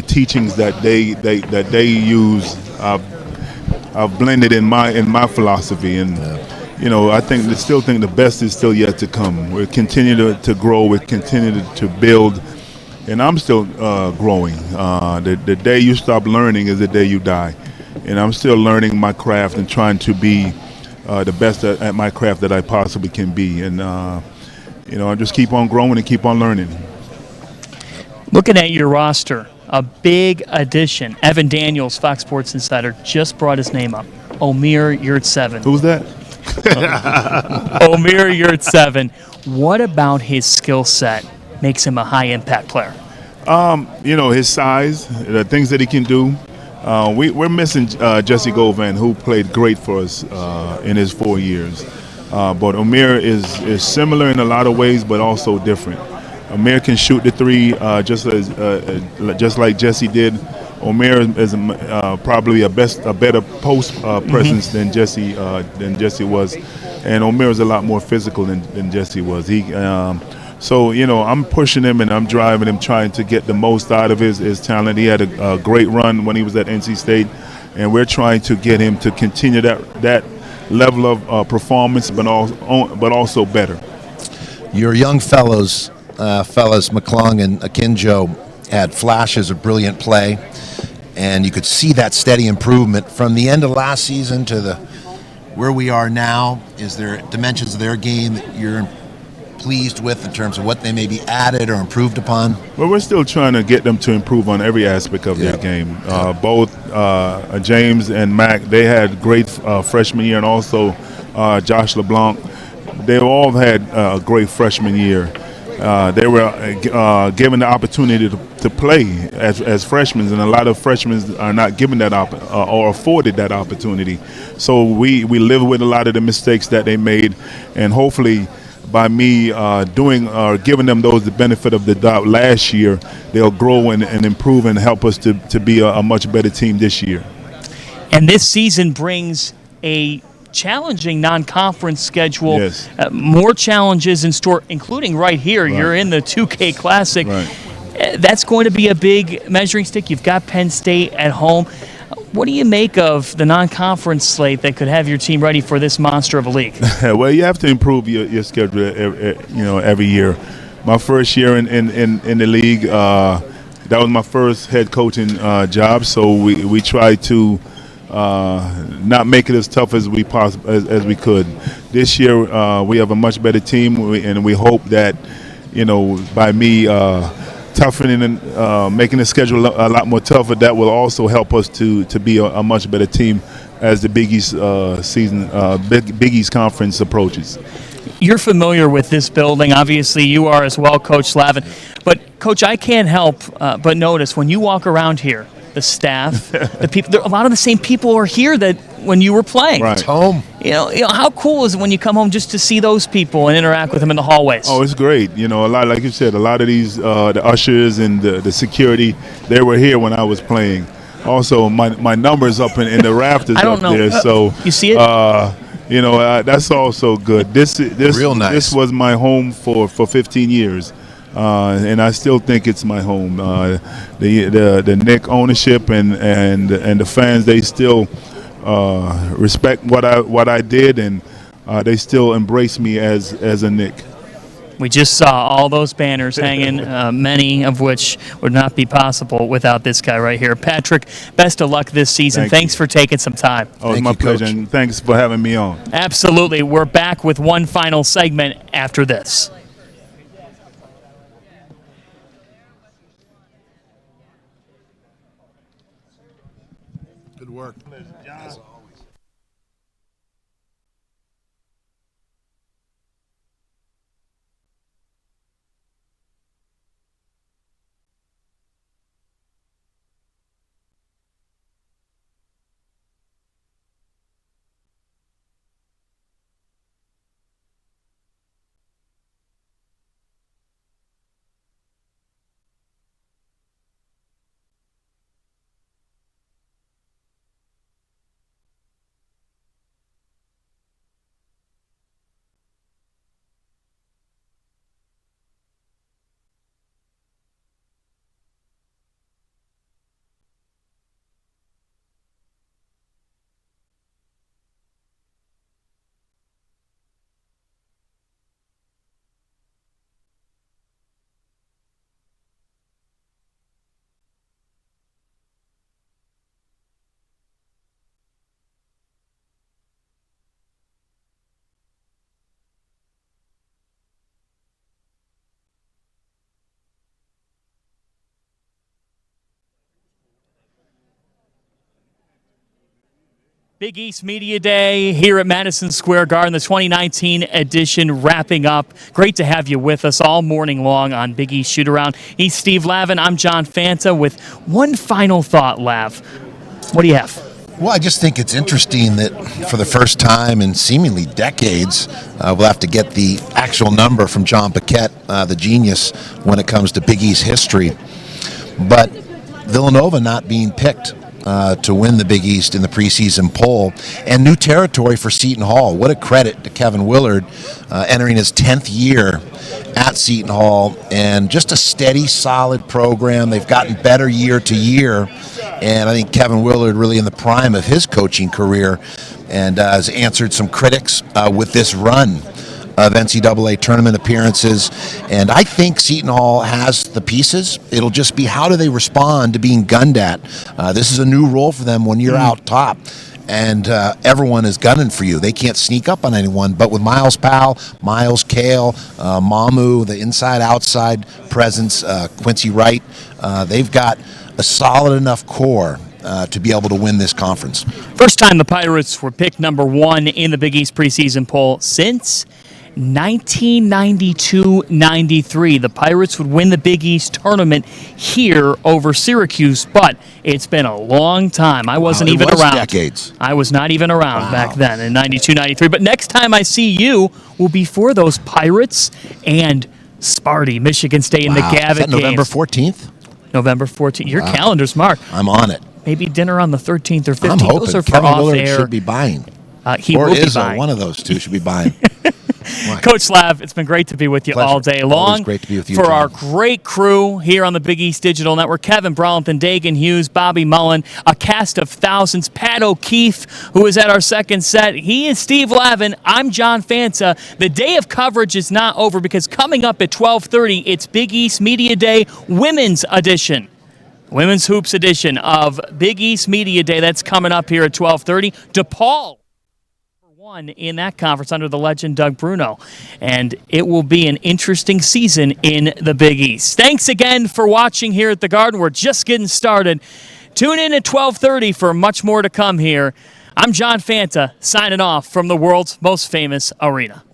teachings that they use, I've blended in my philosophy. And I still think the best is still yet to come. We continue to grow. We continue to build. And I'm still growing. The day you stop learning is the day you die. And I'm still learning my craft and trying to be the best at my craft that I possibly can be. And, I just keep on growing and keep on learning. Looking at your roster, a big addition. Evan Daniels, Fox Sports Insider, just brought his name up. Omer Yurtseven. Who's that? Omer Yurtseven. What about his skill set makes him a high-impact player? His size, the things that he can do. We're missing Jesse Govan, who played great for us in his 4 years. But Omer is similar in a lot of ways, but also different. Omer can shoot the three just like Jesse did. Omer is probably a better post presence than Jesse was, and Omer is a lot more physical than Jesse was. So I'm pushing him and I'm driving him, trying to get the most out of his talent. He had a great run when he was at NC State, and we're trying to get him to continue that level of performance, but also better. Your young fellas, McClung and Akinjo, had flashes of brilliant play, and you could see that steady improvement from the end of last season to where we are now. Is there dimensions of their game that you're pleased with in terms of what they may be added or improved upon? Well, we're still trying to get them to improve on every aspect of their game. Both James and Mac, they had great freshman year, and also Josh LeBlanc. They all had a great freshman year. They were given the opportunity to play as freshmen, and a lot of freshmen are not given that or afforded that opportunity. So we live with a lot of the mistakes that they made, and hopefully by me giving them the benefit of the doubt last year, they'll grow and improve and help us to be a much better team this year. And this season brings a challenging non-conference schedule. Yes. More challenges in store, including right here. Right. You're in the 2K Classic. Right. That's going to be a big measuring stick. You've got Penn State at home. What do you make of the non-conference slate that could have your team ready for this monster of a league? Well, you have to improve your schedule, every year. My first year in the league, that was my first head coaching job. So we tried to not make it as tough as we could. This year, we have a much better team, and we hope that by me toughening and making the schedule a lot more tougher, that will also help us to be a much better team as the Big East Big East Conference approaches. You're familiar with this building. Obviously, you are as well, Coach Lavin. But, Coach, I can't help but notice when you walk around here, the staff, the people, a lot of the same people are here that when you were playing. Right. Home. You know, how cool is it when you come home just to see those people and interact with them in the hallways? Oh, it's great. A lot, like you said, a lot of these, the ushers and the security, they were here when I was playing. Also, my number's up in the rafters up there. So you see it? That's also good. This Real nice. This was my home for 15 years. And I still think it's my home. The Knick ownership and the fans, they still respect what I did, and they still embrace me as a Knick. We just saw all those banners hanging, many of which would not be possible without this guy right here. Patrick, best of luck this season. Thanks for taking some time. Oh, it's my pleasure, and thanks for having me on. Absolutely. We're back with one final segment after this. Good work. John. Big East Media Day here at Madison Square Garden, the 2019 edition wrapping up. Great to have you with us all morning long on Big East Shootaround. He's Steve Lavin. I'm John Fanta with one final thought, Lav. What do you have? Well, I just think it's interesting that for the first time in seemingly decades, we'll have to get the actual number from John Paquette, the genius, when it comes to Big East history. But Villanova not being picked to win the Big East in the preseason poll, and new territory for Seton Hall. What a credit to Kevin Willard entering his 10th year at Seton Hall, and just a steady, solid program. They've gotten better year to year, and I think Kevin Willard really in the prime of his coaching career, and has answered some critics with this run of NCAA tournament appearances. And I think Seton Hall has the pieces. It'll just be how do they respond to being gunned at. This is a new role for them when you're out top and everyone is gunning for you. They can't sneak up on anyone. But with Miles Powell, Miles Kale, Mamu, the inside-outside presence, Quincy Wright, they've got a solid enough core to be able to win this conference. First time the Pirates were picked number 1 in the Big East preseason poll since 1992-93. The Pirates would win the Big East tournament here over Syracuse, but it's been a long time. I wasn't even around. Decades. I was not even around back then in 92-93. But next time I see you will be for those Pirates and Sparty, Michigan State in the Gavitt Is that November 14th? November 14th. Your calendar's marked. I'm on it. Maybe dinner on the 13th or 15th. I'm hoping Those are for Kevin Willard off-air. should be buying. He or will be Izzo, buying. one of those two should be buying. Coach Slav, it's been great to be with you Pleasure. all day Always long. great to be with you, For John. our great crew here on the Big East Digital Network, Kevin Brawlington, Dagan Hughes, Bobby Mullen, a cast of thousands, Pat O'Keefe, who is at our second set. He is Steve Lavin. I'm John Fanta. The day of coverage is not over because coming up at 12:30, it's Big East Media Day Women's Edition. Women's Hoops edition of Big East Media Day. That's coming up here at 12:30. DePaul won in that conference under the legend Doug Bruno. And it will be an interesting season in the Big East. Thanks again for watching here at the Garden. We're just getting started. Tune in at 12:30 for much more to come here. I'm John Fanta, signing off from the world's most famous arena.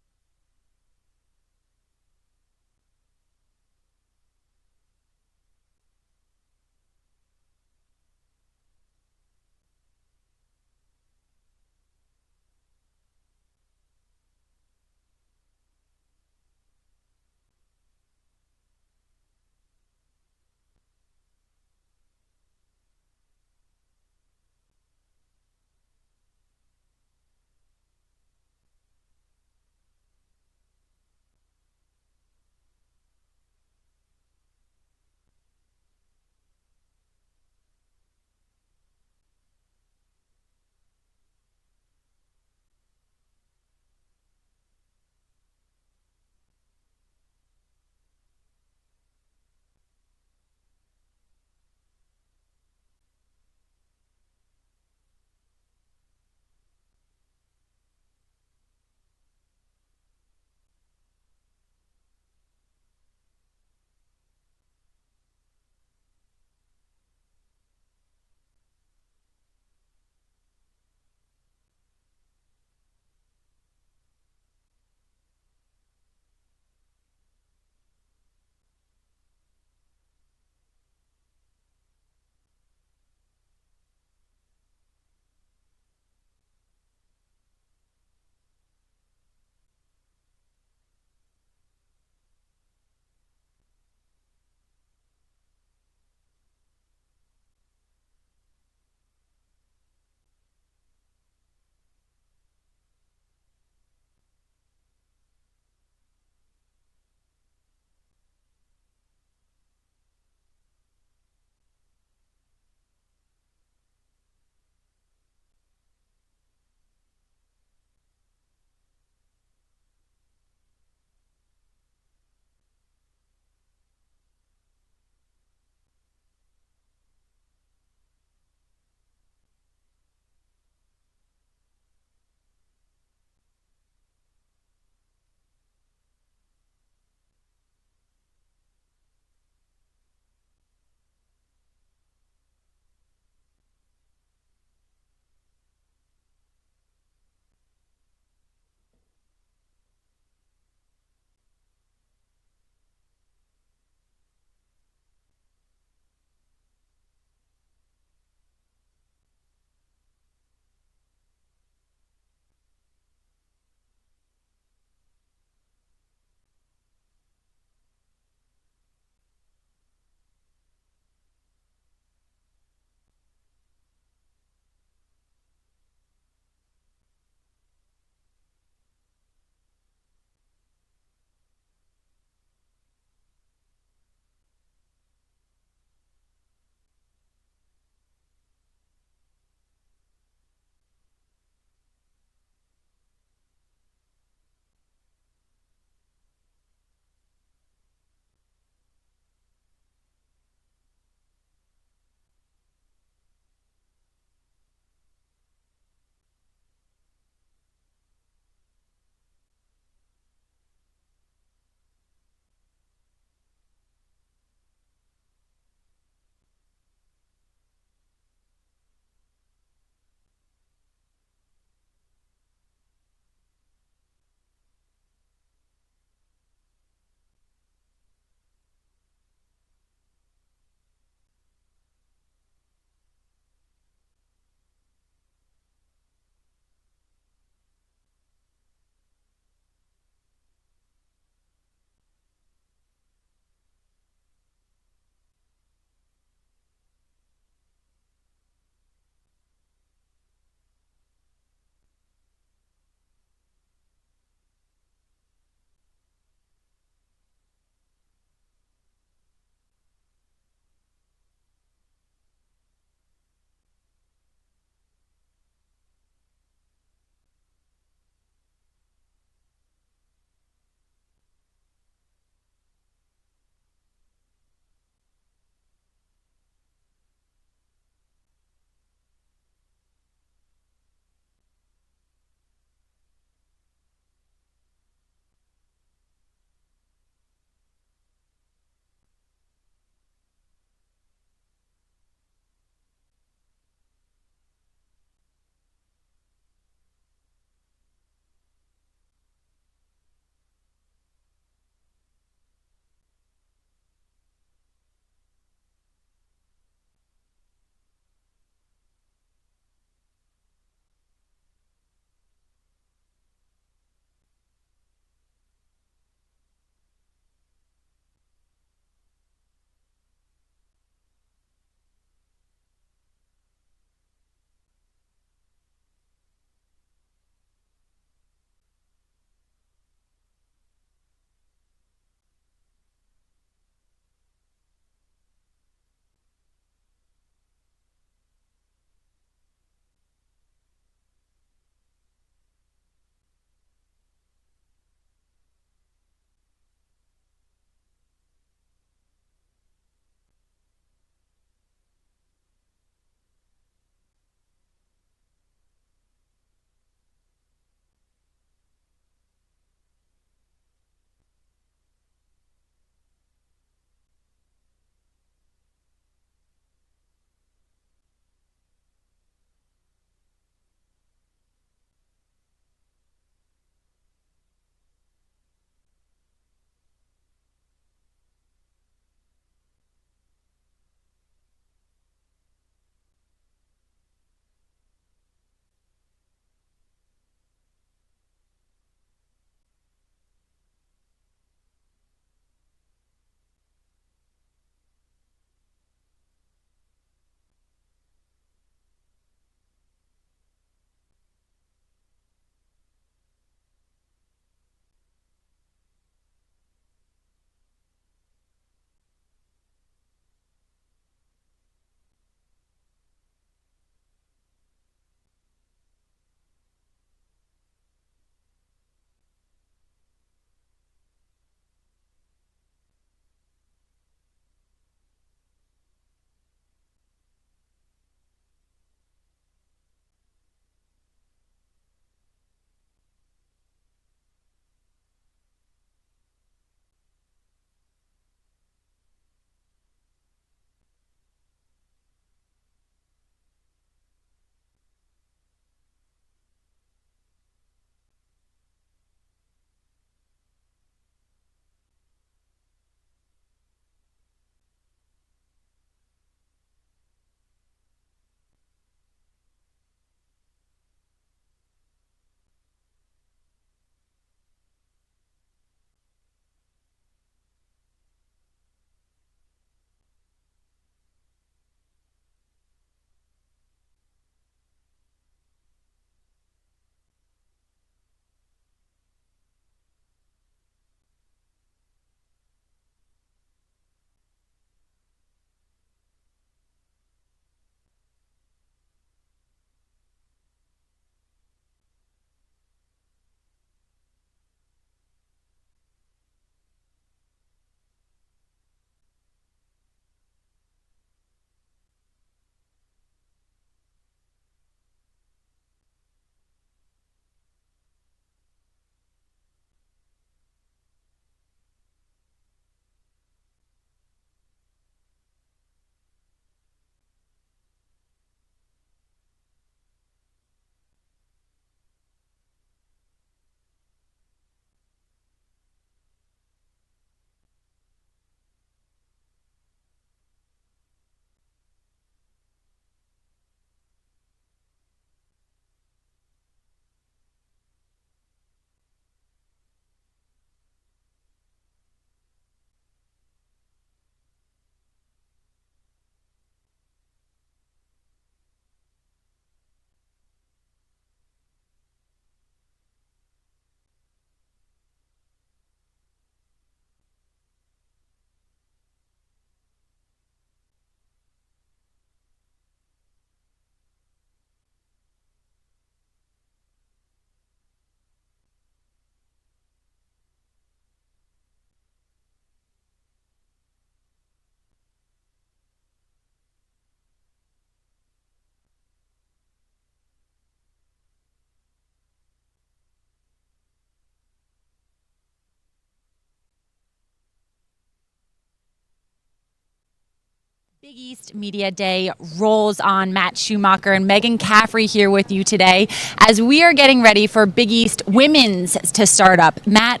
Big East Media Day rolls on. Matt Schumacher and Meghan Caffrey here with you today as we are getting ready for Big East Women's to start up. Matt,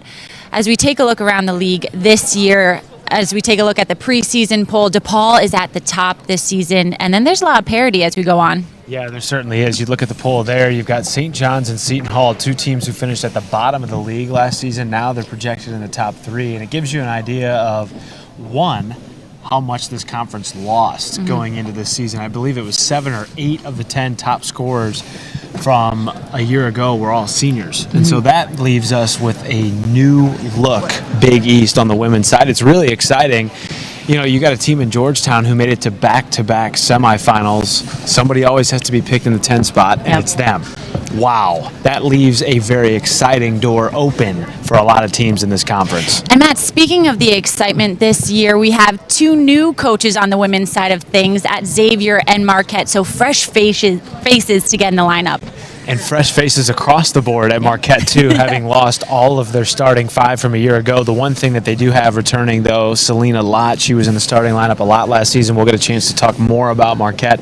as we take a look around the league this year, as we take a look at the preseason poll, DePaul is at the top this season, and then there's a lot of parity as we go on. Yeah, there certainly is. You look at the poll there, you've got St. John's and Seton Hall, two teams who finished at the bottom of the league last season. Now they're projected in the top three, and it gives you an idea of, one, how much this conference lost going into this season. I believe it was 7 or 8 of the 10 top scorers from a year ago were all seniors. And so that leaves us with a new look Big East on the women's side. It's really exciting. You know, you got a team in Georgetown who made it to back-to-back semifinals. Somebody always has to be picked in the 10 spot, and it's them. Wow. That leaves a very exciting door open for a lot of teams in this conference. And Matt, speaking of the excitement this year, we have 2 new coaches on the women's side of things at Xavier and Marquette, so fresh faces to get in the lineup. And fresh faces across the board at Marquette, too, having lost all of their starting 5 from a year ago. The one thing that they do have returning, though, Selena Lott. She was in the starting lineup a lot last season. We'll get a chance to talk more about Marquette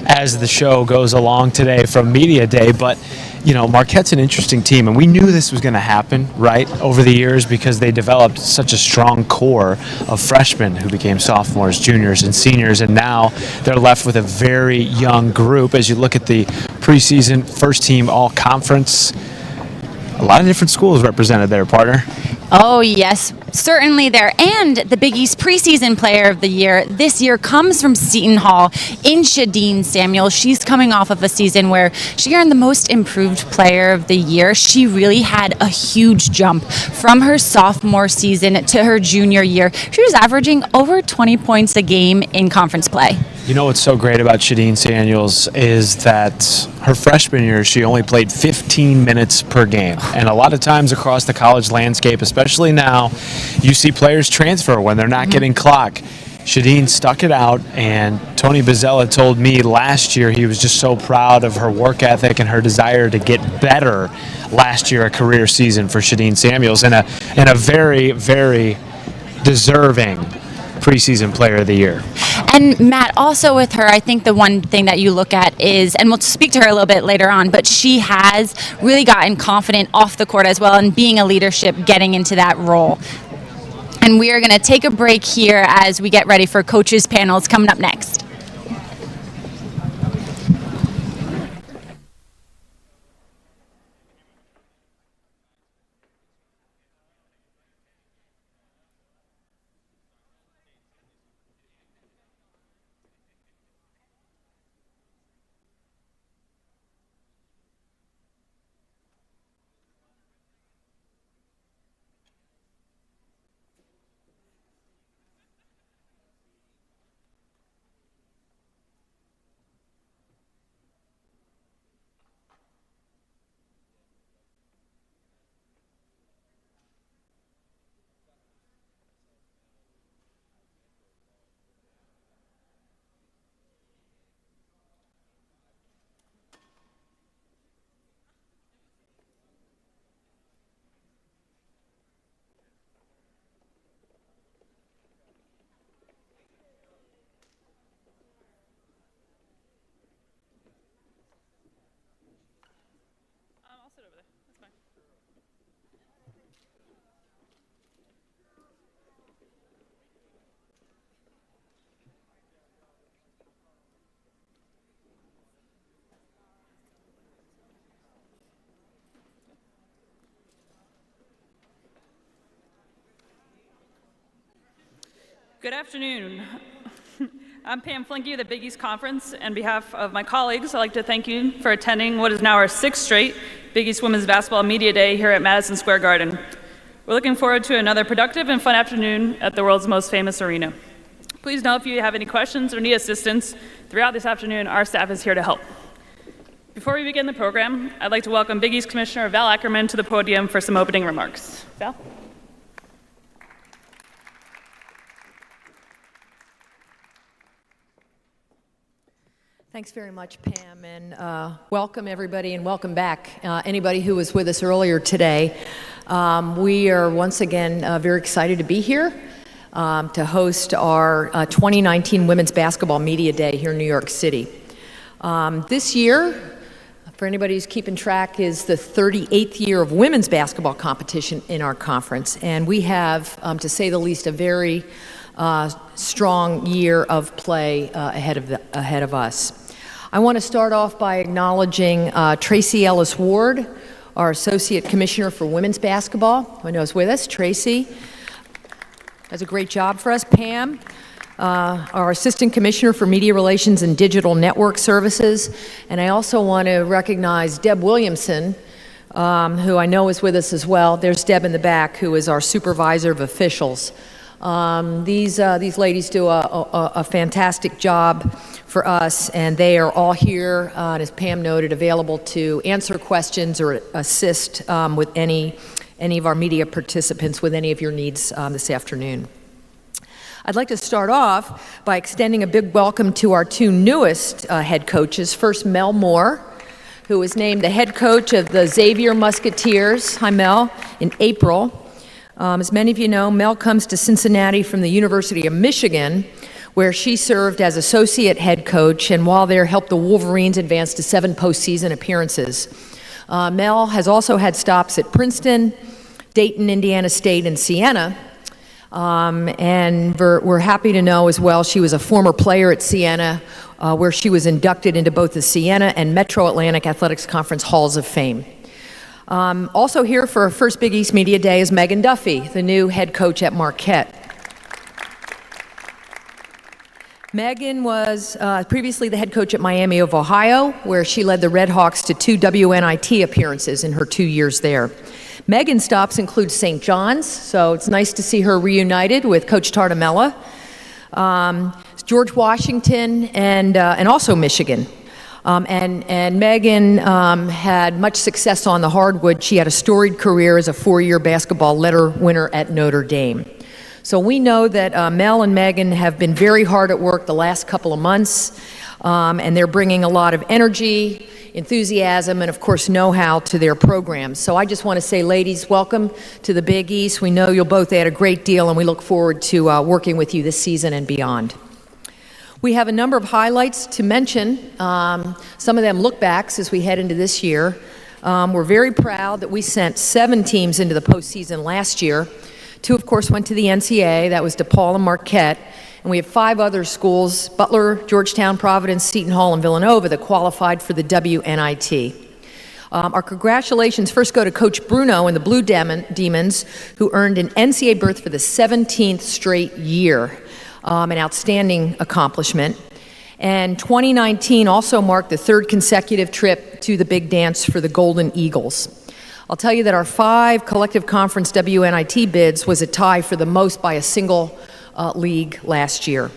as the show goes along today from Media Day. But, you know, Marquette's an interesting team, and we knew this was going to happen, right, over the years because they developed such a strong core of freshmen who became sophomores, juniors, and seniors, and now they're left with a very young group. As you look at the preseason first-team all-conference, a lot of different schools represented there, partner. Oh, yes, certainly there. And the Big East preseason player of the year this year comes from Seton Hall in Shadeen Samuel. She's coming off of a season where she earned the most improved player of the year. She really had a huge jump from her sophomore season to her junior year. She was averaging over 20 points a game in conference play. You know what's so great about Shadeen Samuels is that her freshman year, she only played 15 minutes per game. And a lot of times across the college landscape, especially now, you see players transfer when they're not getting clock. Shadeen stuck it out, and Tony Bozzella told me last year he was just so proud of her work ethic and her desire to get better last year, a career season for Shadeen Samuels, and a very, very deserving preseason player of the year. And Matt, also with her, I think the one thing that you look at is, and we'll speak to her a little bit later on, but she has really gotten confident off the court as well and being a leadership, getting into that role. And we are going to take a break here as we get ready for coaches panels coming up next. Good afternoon. I'm Pam Flinke of the Big East Conference. On behalf of my colleagues, I'd like to thank you for attending what is now our 6th straight Big East Women's Basketball Media Day here at Madison Square Garden. We're looking forward to another productive and fun afternoon at the world's most famous arena. Please know if you have any questions or need assistance throughout this afternoon, our staff is here to help. Before we begin the program, I'd like to welcome Big East Commissioner Val Ackerman to the podium for some opening remarks. Val? Thanks very much, Pam, and welcome everybody and welcome back anybody who was with us earlier today. We are once again very excited to be here. to host our 2019 Women's Basketball Media Day here in New York City. This year, for anybody who's keeping track, is the 38th year of women's basketball competition in our conference, and we have, to say the least, a very strong year of play ahead of us. I want to start off by acknowledging Tracy Ellis Ward, our Associate Commissioner for Women's Basketball. I know is with us. Tracy does a great job for us. Pam, our Assistant Commissioner for Media Relations and Digital Network Services. And I also want to recognize Deb Williamson, who I know is with us as well. There's Deb in the back, who is our Supervisor of Officials. These ladies do a fantastic job for us, and they are all here, as Pam noted, available to answer questions or assist with any of our media participants with any of your needs this afternoon. I'd like to start off by extending a big welcome to our two newest head coaches. First, Mel Moore, who was named the head coach of the Xavier Musketeers. Hi, Mel, in April. As many of you know, Mel comes to Cincinnati from the University of Michigan, where she served as associate head coach, and while there helped the Wolverines advance to 7 postseason appearances. Mel has also had stops at Princeton, Dayton, Indiana State, and Siena. And we're happy to know as well she was a former player at Siena, where she was inducted into both the Siena and Metro Atlantic Athletics Conference Halls of Fame. Also here for our first Big East Media Day is Megan Duffy, the new head coach at Marquette. Megan was previously the head coach at Miami of Ohio, where she led the Red Hawks to 2 WNIT appearances in her 2 years there. Megan's stops include St. John's, so it's nice to see her reunited with Coach Tartamella, George Washington, and also Michigan. And Megan had much success on the hardwood. She had a storied career as a 4-year basketball letter winner at Notre Dame. So we know that Mel and Megan have been very hard at work the last couple of months, and they're bringing a lot of energy, enthusiasm, and of course know-how to their programs. So I just want to say, ladies, welcome to the Big East. We know you'll both add a great deal, and we look forward to working with you this season and beyond. We have a number of highlights to mention, some of them look-backs as we head into this year. We're very proud that we sent 7 teams into the postseason last year. 2, of course, went to the NCAA. That was DePaul and Marquette. And we have 5 other schools, Butler, Georgetown, Providence, Seton Hall, and Villanova, that qualified for the WNIT. Our congratulations first go to Coach Bruno and the Blue Demons, who earned an NCAA berth for the 17th straight year, an outstanding accomplishment. And 2019 also marked the 3rd consecutive trip to the big dance for the Golden Eagles. I'll tell you that our 5 collective conference WNIT bids was a tie for the most by a single league last year.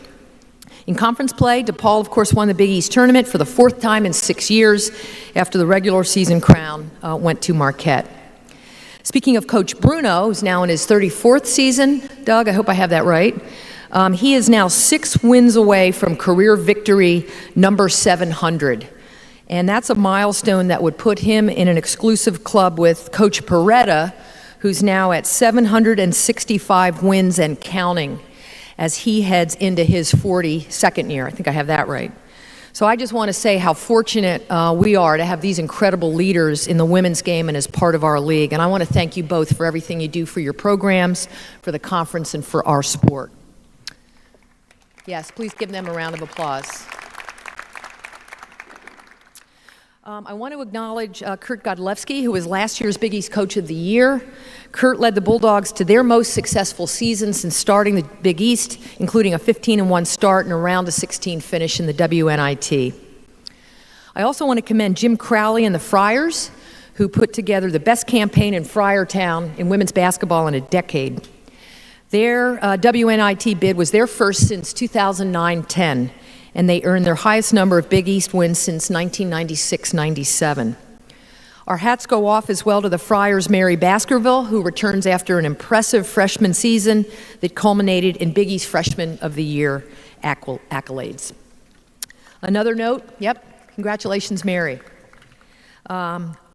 In conference play, DePaul, of course, won the Big East tournament for the 4th time in 6 years after the regular season crown went to Marquette. Speaking of Coach Bruno, who's now in his 34th season, Doug, I hope I have that right, he is now 6 wins away from career victory number 700. And that's a milestone that would put him in an exclusive club with Coach Peretta, who's now at 765 wins and counting, as he heads into his 42nd year. I think I have that right. So I just want to say how fortunate we are to have these incredible leaders in the women's game and as part of our league. And I want to thank you both for everything you do for your programs, for the conference, and for our sport. Yes, please give them a round of applause. I want to acknowledge Kurt Godlewski, who was last year's Big East Coach of the Year. Kurt led the Bulldogs to their most successful season since starting the Big East, including a 15-1 start and a round of 16 finish in the WNIT. I also want to commend Jim Crowley and the Friars, who put together the best campaign in Friartown in women's basketball in a decade. Their WNIT bid was their first since 2009-10. And they earned their highest number of Big East wins since 1996-97. Our hats go off as well to the Friars' Mary Baskerville, who returns after an impressive freshman season that culminated in Big East Freshman of the Year accolades. Another note, yep, congratulations, Mary.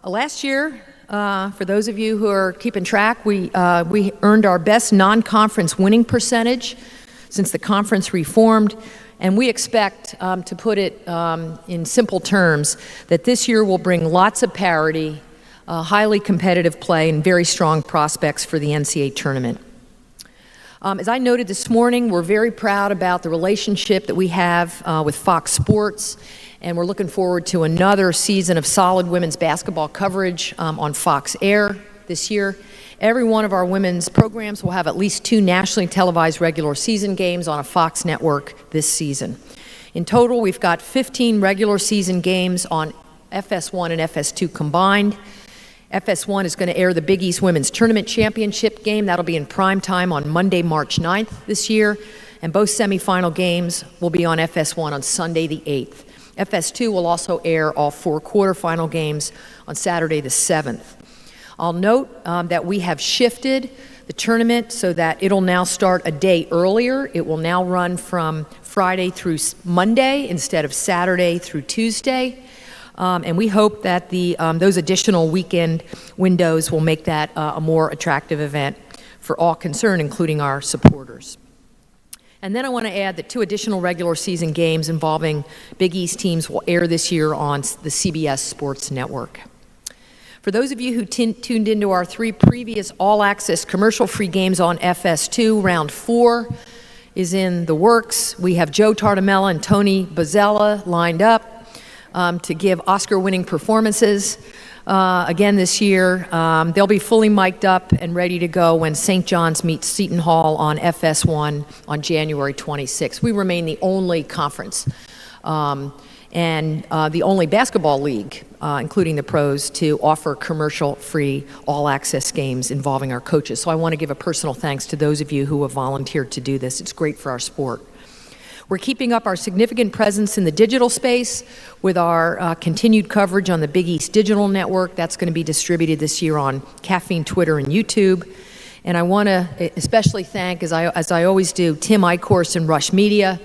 Last year, for those of you who are keeping track, we earned our best non-conference winning percentage since the conference reformed, and we expect, to put it in simple terms, that this year will bring lots of parity, highly competitive play, and very strong prospects for the NCAA tournament. As I noted this morning, we're very proud about the relationship that we have with Fox Sports, and we're looking forward to another season of solid women's basketball coverage on Fox Air this year. Every one of our women's programs will have at least 2 nationally televised regular season games on a Fox network this season. In total, we've got 15 regular season games on FS1 and FS2 combined. FS1 is going to air the Big East Women's Tournament Championship game. That'll be in prime time on Monday, March 9th this year. And both semifinal games will be on FS1 on Sunday the 8th. FS2 will also air all 4 quarterfinal games on Saturday the 7th. I'll note that we have shifted the tournament so that it'll now start a day earlier. It will now run from Friday through Monday instead of Saturday through Tuesday. And we hope that those additional weekend windows will make that a more attractive event for all concerned, including our supporters. And then I want to add that 2 additional regular season games involving Big East teams will air this year on the CBS Sports Network. For those of you who tuned into our 3 previous all-access commercial-free games on FS2, round 4 is in the works. We have Joe Tartamella and Tony Bozzella lined up to give Oscar-winning performances again this year. They'll be fully mic'd up and ready to go when St. John's meets Seton Hall on FS1 on January 26th. We remain the only conference and the only basketball league, including the pros, to offer commercial-free all-access games involving our coaches. So I want to give a personal thanks to those of you who have volunteered to do this. It's great for our sport. We're keeping up our significant presence in the digital space with our continued coverage on the Big East Digital Network. That's going to be distributed this year on Caffeine, Twitter, and YouTube. And I want to especially thank, as I always do, Tim Eichhorst and Rush Media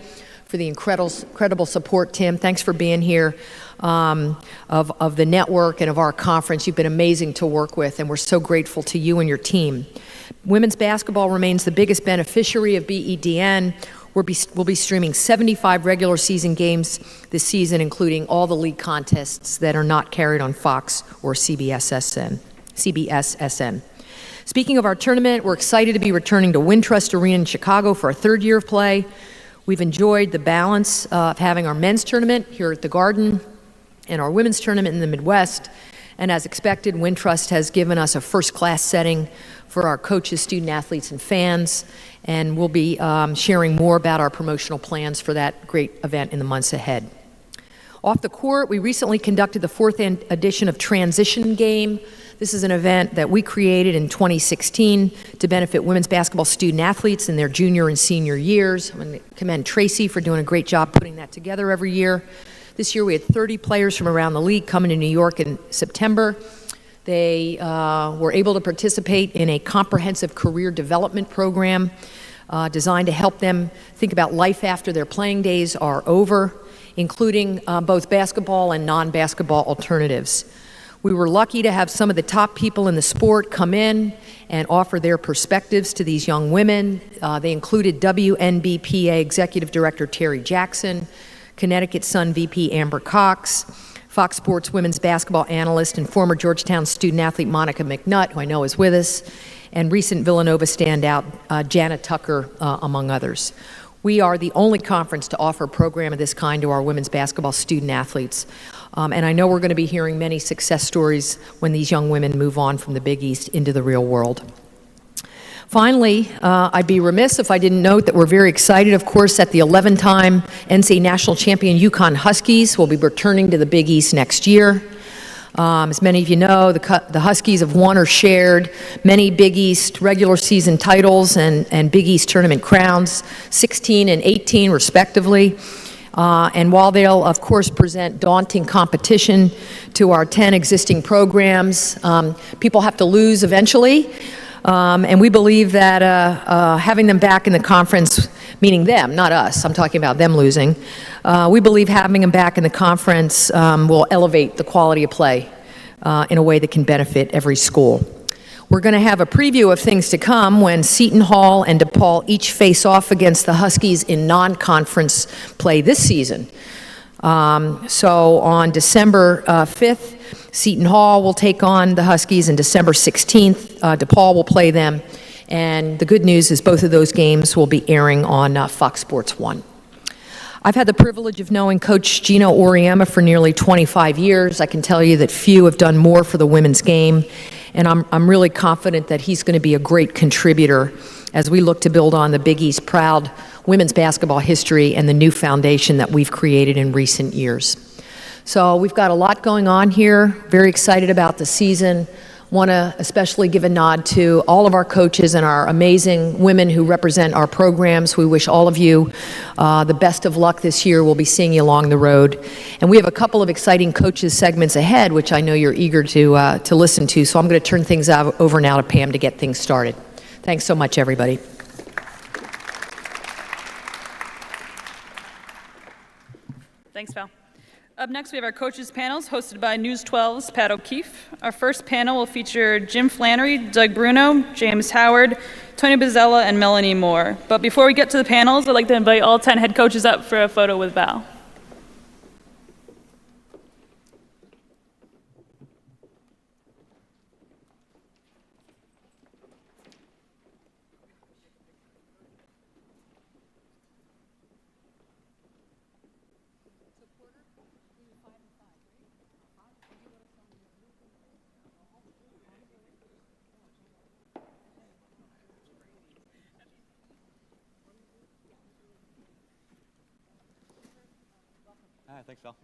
for the incredible support. Tim, thanks for being here, of the network and of our conference. You've been amazing to work with, and we're so grateful to you and your team. Women's basketball remains the biggest beneficiary of BEDN. We'll be streaming 75 regular season games this season, including all the league contests that are not carried on Fox or CBSSN. Speaking of our tournament, we're excited to be returning to Wintrust Arena in Chicago for our 3rd year of play. We've enjoyed the balance of having our men's tournament here at the Garden and our women's tournament in the Midwest. And as expected, Wintrust has given us a first-class setting for our coaches, student athletes, and fans. And we'll be sharing more about our promotional plans for that great event in the months ahead. Off the court, we recently conducted the 4th edition of Transition Game. This is an event that we created in 2016 to benefit women's basketball student athletes in their junior and senior years. I'm going to commend Tracy for doing a great job putting that together every year. This year we had 30 players from around the league coming to New York in September. They were able to participate in a comprehensive career development program designed to help them think about life after their playing days are over, including both basketball and non-basketball alternatives. We were lucky to have some of the top people in the sport come in and offer their perspectives to these young women. They included WNBPA Executive Director Terry Jackson, Connecticut Sun VP Amber Cox, Fox Sports women's basketball analyst and former Georgetown student athlete Monica McNutt, who I know is with us, and recent Villanova standout Janet Tucker, among others. We are the only conference to offer a program of this kind to our women's basketball student athletes. And I know we're going to be hearing many success stories when these young women move on from the Big East into the real world. Finally, I'd be remiss if I didn't note that we're very excited, of course, that the 11-time NCAA national champion UConn Huskies will be returning to the Big East next year. As many of you know, the Huskies have won or shared many Big East regular season titles and Big East tournament crowns, 16 and 18 respectively. And while they'll, of course, present daunting competition to our 10 existing programs, people have to lose eventually. And we believe that having them back in the conference, meaning them, not us, I'm talking about them losing, we believe having them back in the conference will elevate the quality of play in a way that can benefit every school. We're going to have a preview of things to come when Seton Hall and DePaul each face off against the Huskies in non-conference play this season. So on December 5th, Seton Hall will take on the Huskies, and December 16th, DePaul will play them. And the good news is both of those games will be airing on Fox Sports 1. I've had the privilege of knowing Coach Gino Auriemma for nearly 25 years. I can tell you that few have done more for the women's game, and I'm really confident that he's going to be a great contributor as we look to build on the Big East's proud women's basketball history and the new foundation that we've created in recent years. So we've got a lot going on here, very excited about the season. Want to especially give a nod to all of our coaches and our amazing women who represent our programs. We wish all of you the best of luck this year. We'll be seeing you along the road. And we have a couple of exciting coaches segments ahead, which I know you're eager to listen to. So I'm going to turn things over now to Pam to get things started. Thanks so much, everybody. Thanks, Val. Up next, we have our coaches panels hosted by News 12's Pat O'Keefe. Our first panel will feature Jim Flannery, Doug Bruno, James Howard, Tony Bozzella, and Melanie Moore. But before we get to the panels, I'd like to invite all 10 head coaches up for a photo with Val. Thanks, Phil.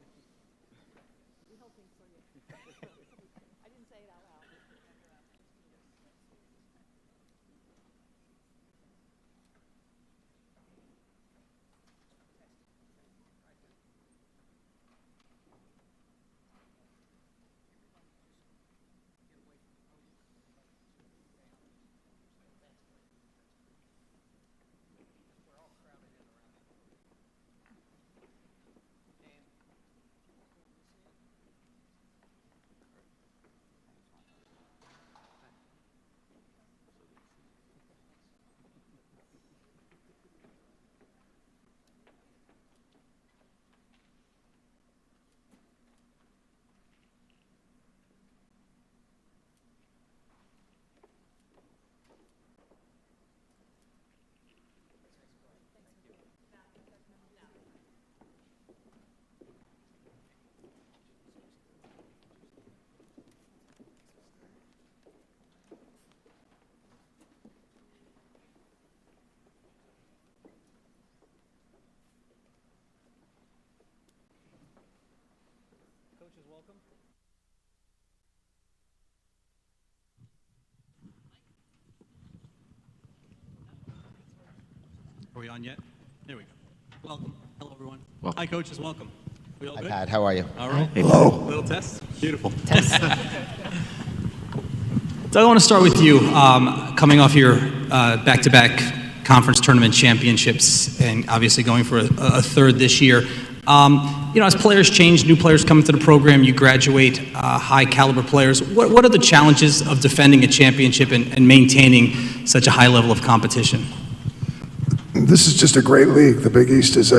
Are we on yet? There we go. Welcome. Hello, everyone. Welcome. Hi, coaches. Welcome. We all Hi, good? Pat. How are you? All right. Hello. Little test. Beautiful. Test. So I want to start with you. Coming off your back-to-back conference tournament championships, and obviously going for a third this year. As players change, new players come into the program, you graduate high-caliber players. What are the challenges of defending a championship and maintaining such a high level of competition? This is just a great league. The Big East is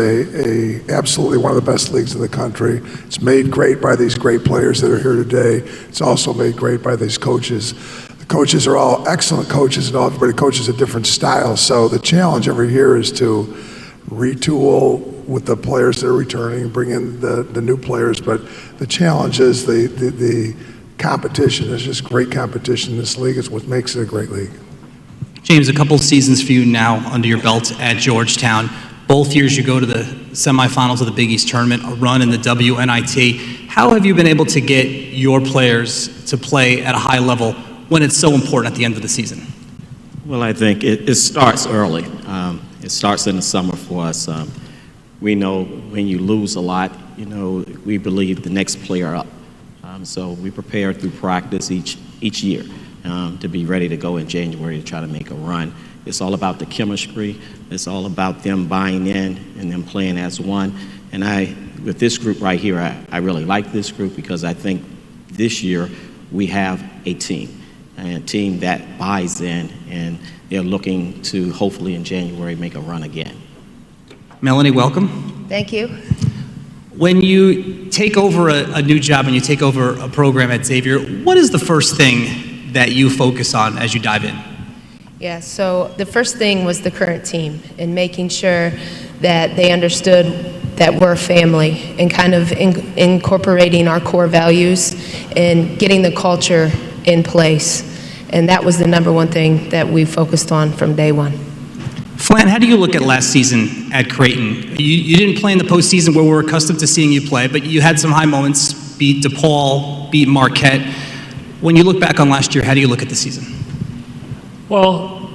absolutely one of the best leagues in the country. It's made great by these great players that are here today. It's also made great by these coaches. The coaches are all excellent coaches, and everybody coaches a different style. So the challenge every year is to retool with the players that are returning, bring in the new players. But the challenge is the competition. There's just great competition in this league. It's what makes it a great league. James, a couple of seasons for you now under your belt at Georgetown. Both years you go to the semifinals of the Big East tournament, a run in the WNIT. How have you been able to get your players to play at a high level when it's so important at the end of the season? Well, I think it starts early. It starts in the summer for us. We know when you lose a lot, we believe the next player up. So we prepare through practice each year. To be ready to go in January to try to make a run. It's all about the chemistry. It's all about them buying in and them playing as one. And with this group right here, I really like this group because I think this year we have a team that buys in, and they're looking to hopefully in January make a run again. Melanie, welcome. Thank you. When you take over a new job and you take over a program at Xavier, what is the first thing that you focus on as you dive in? Yeah, so the first thing was the current team and making sure that they understood that we're a family and kind of incorporating our core values and getting the culture in place. And that was the number one thing that we focused on from day one. Flan, how do you look at last season at Creighton? You didn't play in the postseason where we're accustomed to seeing you play, but you had some high moments, beat DePaul, beat Marquette. When you look back on last year, how do you look at the season? Well,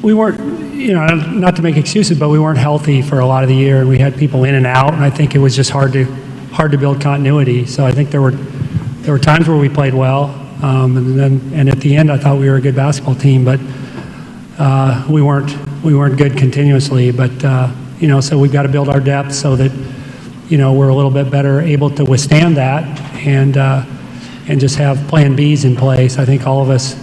we weren't, not to make excuses, but we weren't healthy for a lot of the year, and we had people in and out, and I think it was just hard to build continuity. So I think there were times where we played well, and at the end I thought we were a good basketball team, but we weren't good continuously. But so we've got to build our depth so that we're a little bit better able to withstand that, and just have plan Bs in place. I think all of us,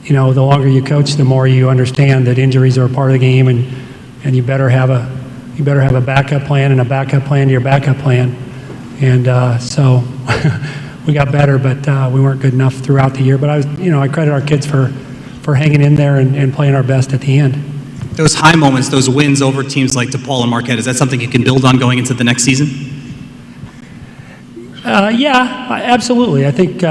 the longer you coach, the more you understand that injuries are a part of the game, and you better have a backup plan and a backup plan to your backup plan. And so we got better, but we weren't good enough throughout the year. But I credit our kids for hanging in there and playing our best at the end. Those high moments, those wins over teams like DePaul and Marquette, is that something you can build on going into the next season? Yeah, absolutely. I think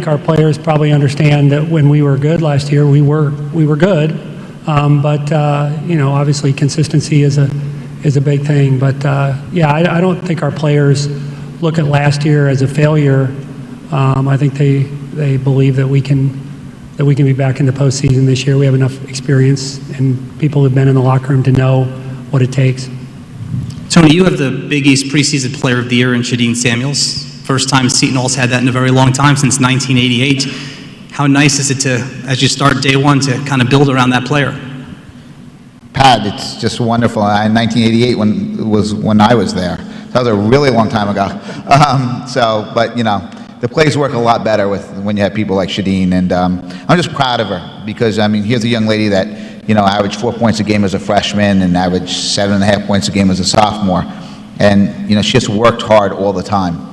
our players probably understand that when we were good last year, we were good. But obviously consistency is a big thing. But I don't think our players look at last year as a failure. I think they believe that we can be back in the postseason this year. We have enough experience and people who've been in the locker room to know what it takes. Tony, you have the Big East preseason player of the year in Shadeen Samuels. First time Seton Hall's had that in a very long time, since 1988. How nice is it to, as you start day one, to kind of build around that player? Pat, it's just wonderful. In 1988 was when I was there. That was a really long time ago. But the plays work a lot better when you have people like Shadeen, and I'm just proud of her because here's a young lady that averaged 4 points a game as a freshman and averaged 7.5 points a game as a sophomore, and she just worked hard all the time.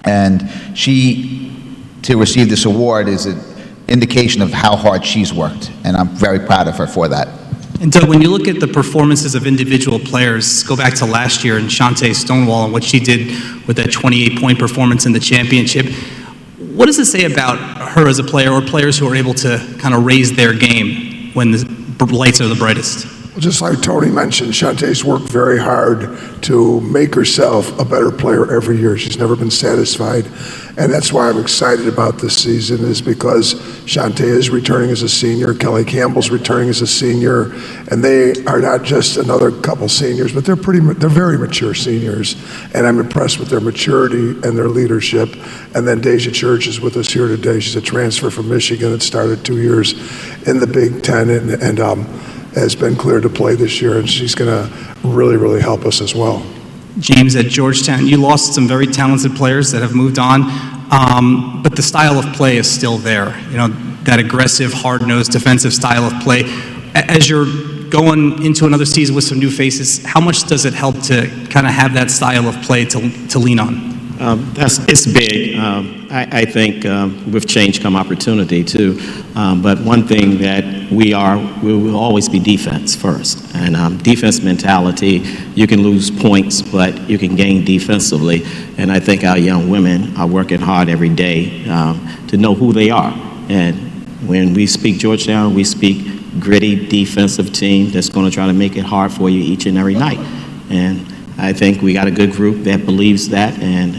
And to receive this award is an indication of how hard she's worked, and I'm very proud of her for that. And Doug, when you look at the performances of individual players, go back to last year and Shantae Stonewall and what she did with that 28-point performance in the championship, what does it say about her as a player, or players who are able to kind of raise their game when the lights are the brightest? Well, just like Tony mentioned, Shantae's worked very hard to make herself a better player every year. She's never been satisfied. And that's why I'm excited about this season, is because Shantae is returning as a senior, Kelly Campbell's returning as a senior, and they are not just another couple seniors, but they're very mature seniors. And I'm impressed with their maturity and their leadership. And then Deja Church is with us here today. She's a transfer from Michigan that started 2 years in the Big Ten and has been cleared to play this year, and she's going to really, really help us as well. James, at Georgetown, you lost some very talented players that have moved on, but the style of play is still there. That aggressive, hard-nosed defensive style of play. As you're going into another season with some new faces, how much does it help to kind of have that style of play to lean on? It's big. I think with change come opportunity too. But one thing that we will always be defense first. And defense mentality, you can lose points, but you can gain defensively. And I think our young women are working hard every day to know who they are. And when we speak Georgetown, we speak gritty defensive team that's going to try to make it hard for you each and every night. And I think we got a good group that believes that, and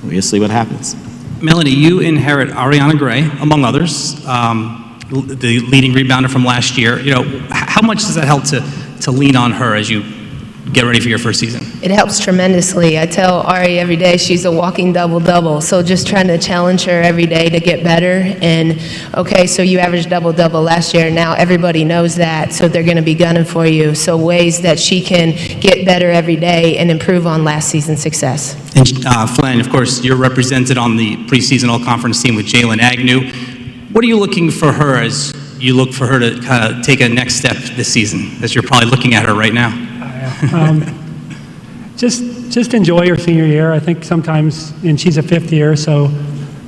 we'll see what happens. Melanie, you inherit Ariana Gray, among others, the leading rebounder from last year. How much does that help to lean on her as you get ready for your first season? It helps tremendously. I tell Ari every day she's a walking double-double. So just trying to challenge her every day to get better. And, okay, so you averaged double-double last year. Now everybody knows that, so they're going to be gunning for you. So ways that she can get better every day and improve on last season's success. And Flan, of course, you're represented on the preseason all-conference team with Jalen Agnew. What are you looking for her as you look for her to kind of take a next step this season, as you're probably looking at her right now? Just enjoy her senior year. I think sometimes, and she's a fifth year, so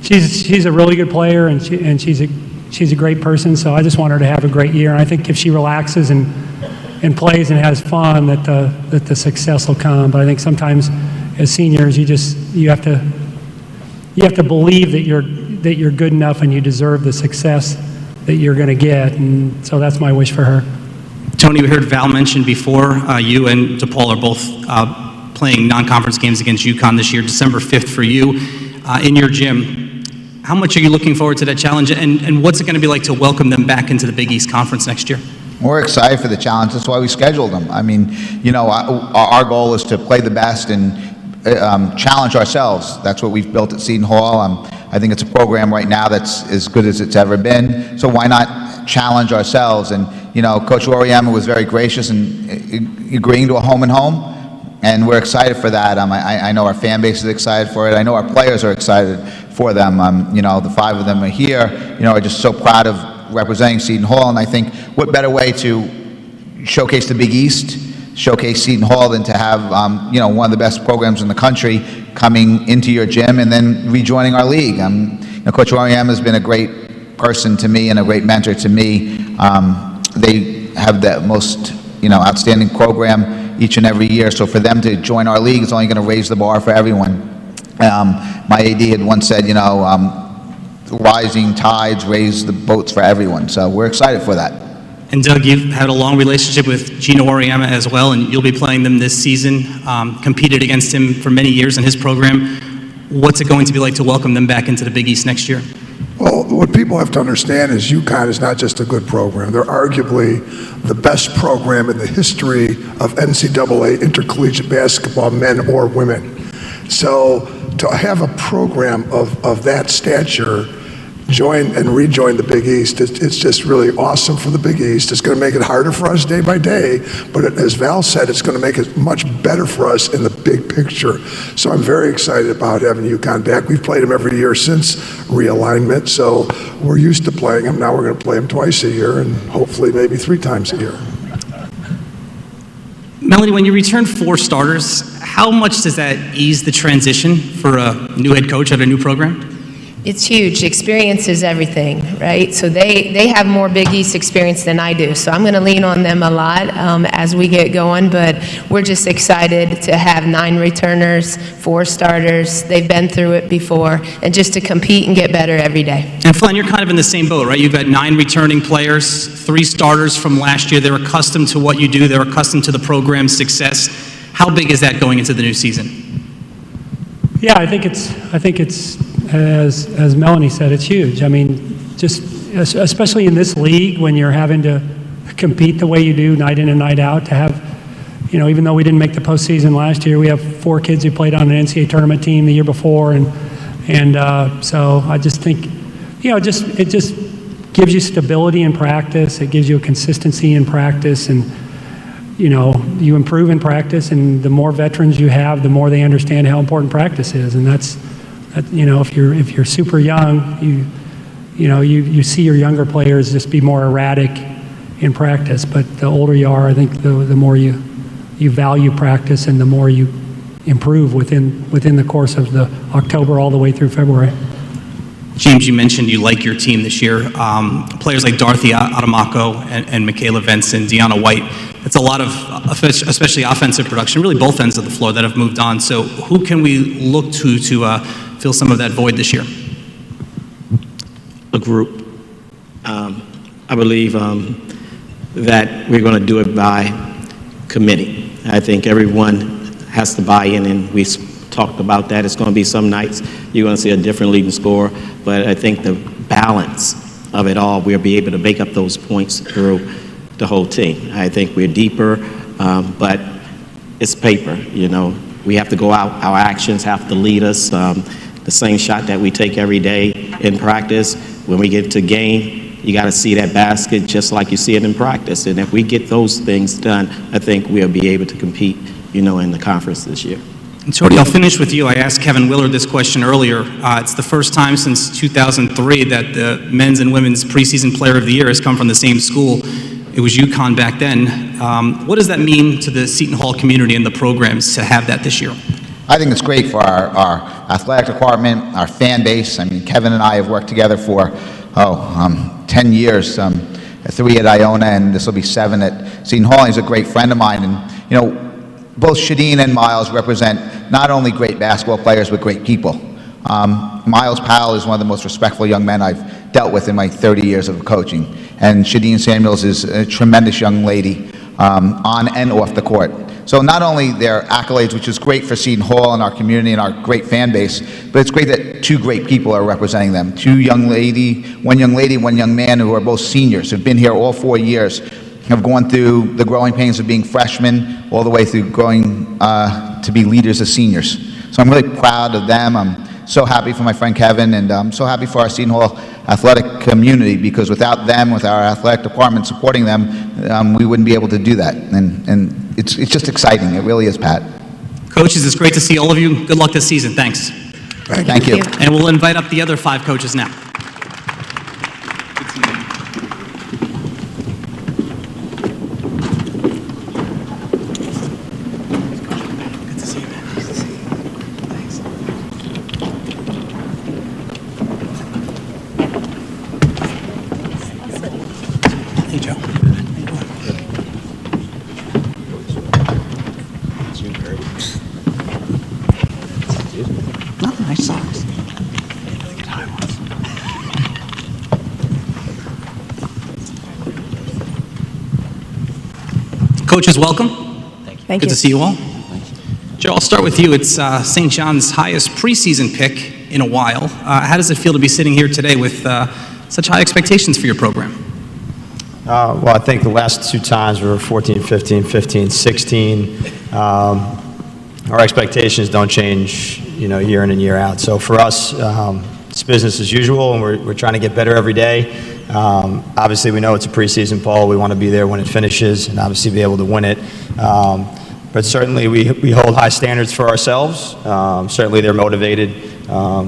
she's a really good player, and she's a great person. So I just want her to have a great year. And I think if she relaxes and plays and has fun, that the success will come. But I think sometimes as seniors, you have to believe that you're good enough and you deserve the success that you're going to get. And so that's my wish for her. Tony, we heard Val mention before, you and DePaul are both playing non-conference games against UConn this year, December 5th for you in your gym. How much are you looking forward to that challenge, and what's it going to be like to welcome them back into the Big East Conference next year? We're excited for the challenge. That's why we scheduled them. I mean, our goal is to play the best and challenge ourselves. That's what we've built at Seton Hall. I think it's a program right now that's as good as it's ever been. So why not challenge ourselves? And Coach Auriemma was very gracious in agreeing to a home and home, and we're excited for that. I know our fan base is excited for it. I know our players are excited for them. The 5 of them are here. Are just so proud of representing Seton Hall, and I think what better way to showcase the Big East, showcase Seton Hall, than to have one of the best programs in the country coming into your gym and then rejoining our league. Coach Auriemma has been a great person to me and a great mentor to me. They have the most outstanding program each and every year, so for them to join our league is only going to raise the bar for everyone. My AD had once said, rising tides raise the boats for everyone, so we're excited for that. And Doug, you've had a long relationship with Gino Auriemma as well, and you'll be playing them this season, competed against him for many years in his program. What's it going to be like to welcome them back into the Big East next year? Well, what people have to understand is UConn is not just a good program. They're arguably the best program in the history of NCAA intercollegiate basketball, men or women. So to have a program of that stature join and rejoin the Big East, it's just really awesome for the Big East. It's going to make it harder for us day by day, but as Val said, it's going to make it much better for us in the big picture. So I'm very excited about having UConn back. We've played them every year since realignment, so we're used to playing them. Now we're going to play them twice a year and hopefully maybe 3 times a year. Melanie, when you return 4 starters, how much does that ease the transition for a new head coach at a new program? It's huge. Experience is everything, right? So they have more Big East experience than I do. So I'm going to lean on them a lot as we get going. But we're just excited to have 9 returners, 4 starters. They've been through it before. And just to compete and get better every day. And Flynn, you're kind of in the same boat, right? You've got 9 returning players, 3 starters from last year. They're accustomed to what you do. They're accustomed to the program's success. How big is that going into the new season? Yeah, I think it's as Melanie said, it's huge. I mean, just especially in this league when you're having to compete the way you do night in and night out, to have, even though we didn't make the postseason last year, we have 4 kids who played on an NCAA tournament team the year before, and so I just think, it just gives you stability in practice. It gives you a consistency in practice, and you improve in practice, and the more veterans you have, the more they understand how important practice is, and that's. If you're super young, you see your younger players just be more erratic in practice. But the older you are, I think the more you value practice and the more you improve within the course of the October all the way through February. James, you mentioned you like your team this year. Players like Dorothy Adamako and Michaela Venson, Deanna White. It's a lot of, especially offensive production, really both ends of the floor that have moved on. So who can we look to fill some of that void this year? A group. I believe that we're going to do it by committee. I think everyone has to buy in, and we talked about that. It's going to be some nights you're going to see a different leading scorer, but I think the balance of it all, we'll be able to make up those points through the whole team. I think we're deeper, but it's paper. You know, we have to go out. Our actions have to lead us. The same shot that we take every day in practice, when we get to game, you got to see that basket just like you see it in practice. And if we get those things done, I think we'll be able to compete, you know, in the conference this year. And Tony, I'll finish with you. I asked Kevin Willard this question earlier. It's the first time since 2003 that the men's and women's preseason player of the year has come from the same school. It was UConn back then. What does that mean to the Seton Hall community and the programs to have that this year? I think it's great for our athletic department, our fan base. I mean, Kevin and I have worked together for 10 years, 3 at Iona, and this will be 7 at Seton Hall. He's a great friend of mine, and you know, both Shadeen and Miles represent not only great basketball players, but great people. Miles Powell is one of the most respectful young men I've dealt with in my 30 years of coaching, and Shadeen Samuels is a tremendous young lady on and off the court. So not only their accolades, which is great for Seton Hall and our community and our great fan base, but it's great that 2 great people are representing them. 1 young lady, 1 young man who are both seniors, who've been here all 4 years, have gone through the growing pains of being freshmen all the way through going to be leaders as seniors. So I'm really proud of them. I'm so happy for my friend Kevin, and I'm so happy for our Seton Hall athletic community, because without them, with our athletic department supporting them, we wouldn't be able to do that. And it's just exciting. It really is, Pat. Coaches, it's great to see all of you. Good luck this season. Thanks. Thank you. And we'll invite up the other 5 coaches now. Hey, Joe. Nothing, nice socks. Coaches, welcome. Thank Good you. to see you all. Joe, I'll start with you. It's St. John's highest preseason pick in a while. How does it feel to be sitting here today with such high expectations for your program? Well, I think the last 2 times we were 14, 15, 15, 16. Our expectations don't change, you know, year in and year out. So for us, it's business as usual, and we're trying to get better every day. Obviously, we know it's a preseason poll. We want to be there when it finishes and obviously be able to win it. But certainly, we hold high standards for ourselves. Certainly, they're motivated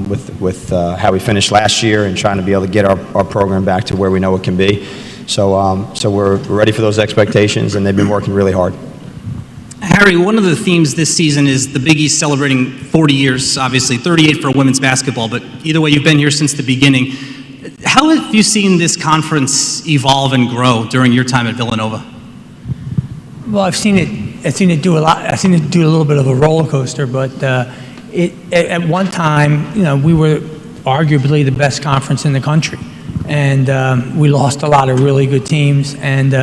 with how we finished last year and trying to be able to get our program back to where we know it can be. So we're ready for those expectations, and they've been working really hard. Harry, one of the themes this season is the Big East celebrating 40 years, obviously, 38 for women's basketball, but either way, you've been here since the beginning. How have you seen this conference evolve and grow during your time at Villanova? Well, I've seen it do a lot. I've seen it do a little bit of a roller coaster, but at one time, you know, we were arguably the best conference in the country, and we lost a lot of really good teams. And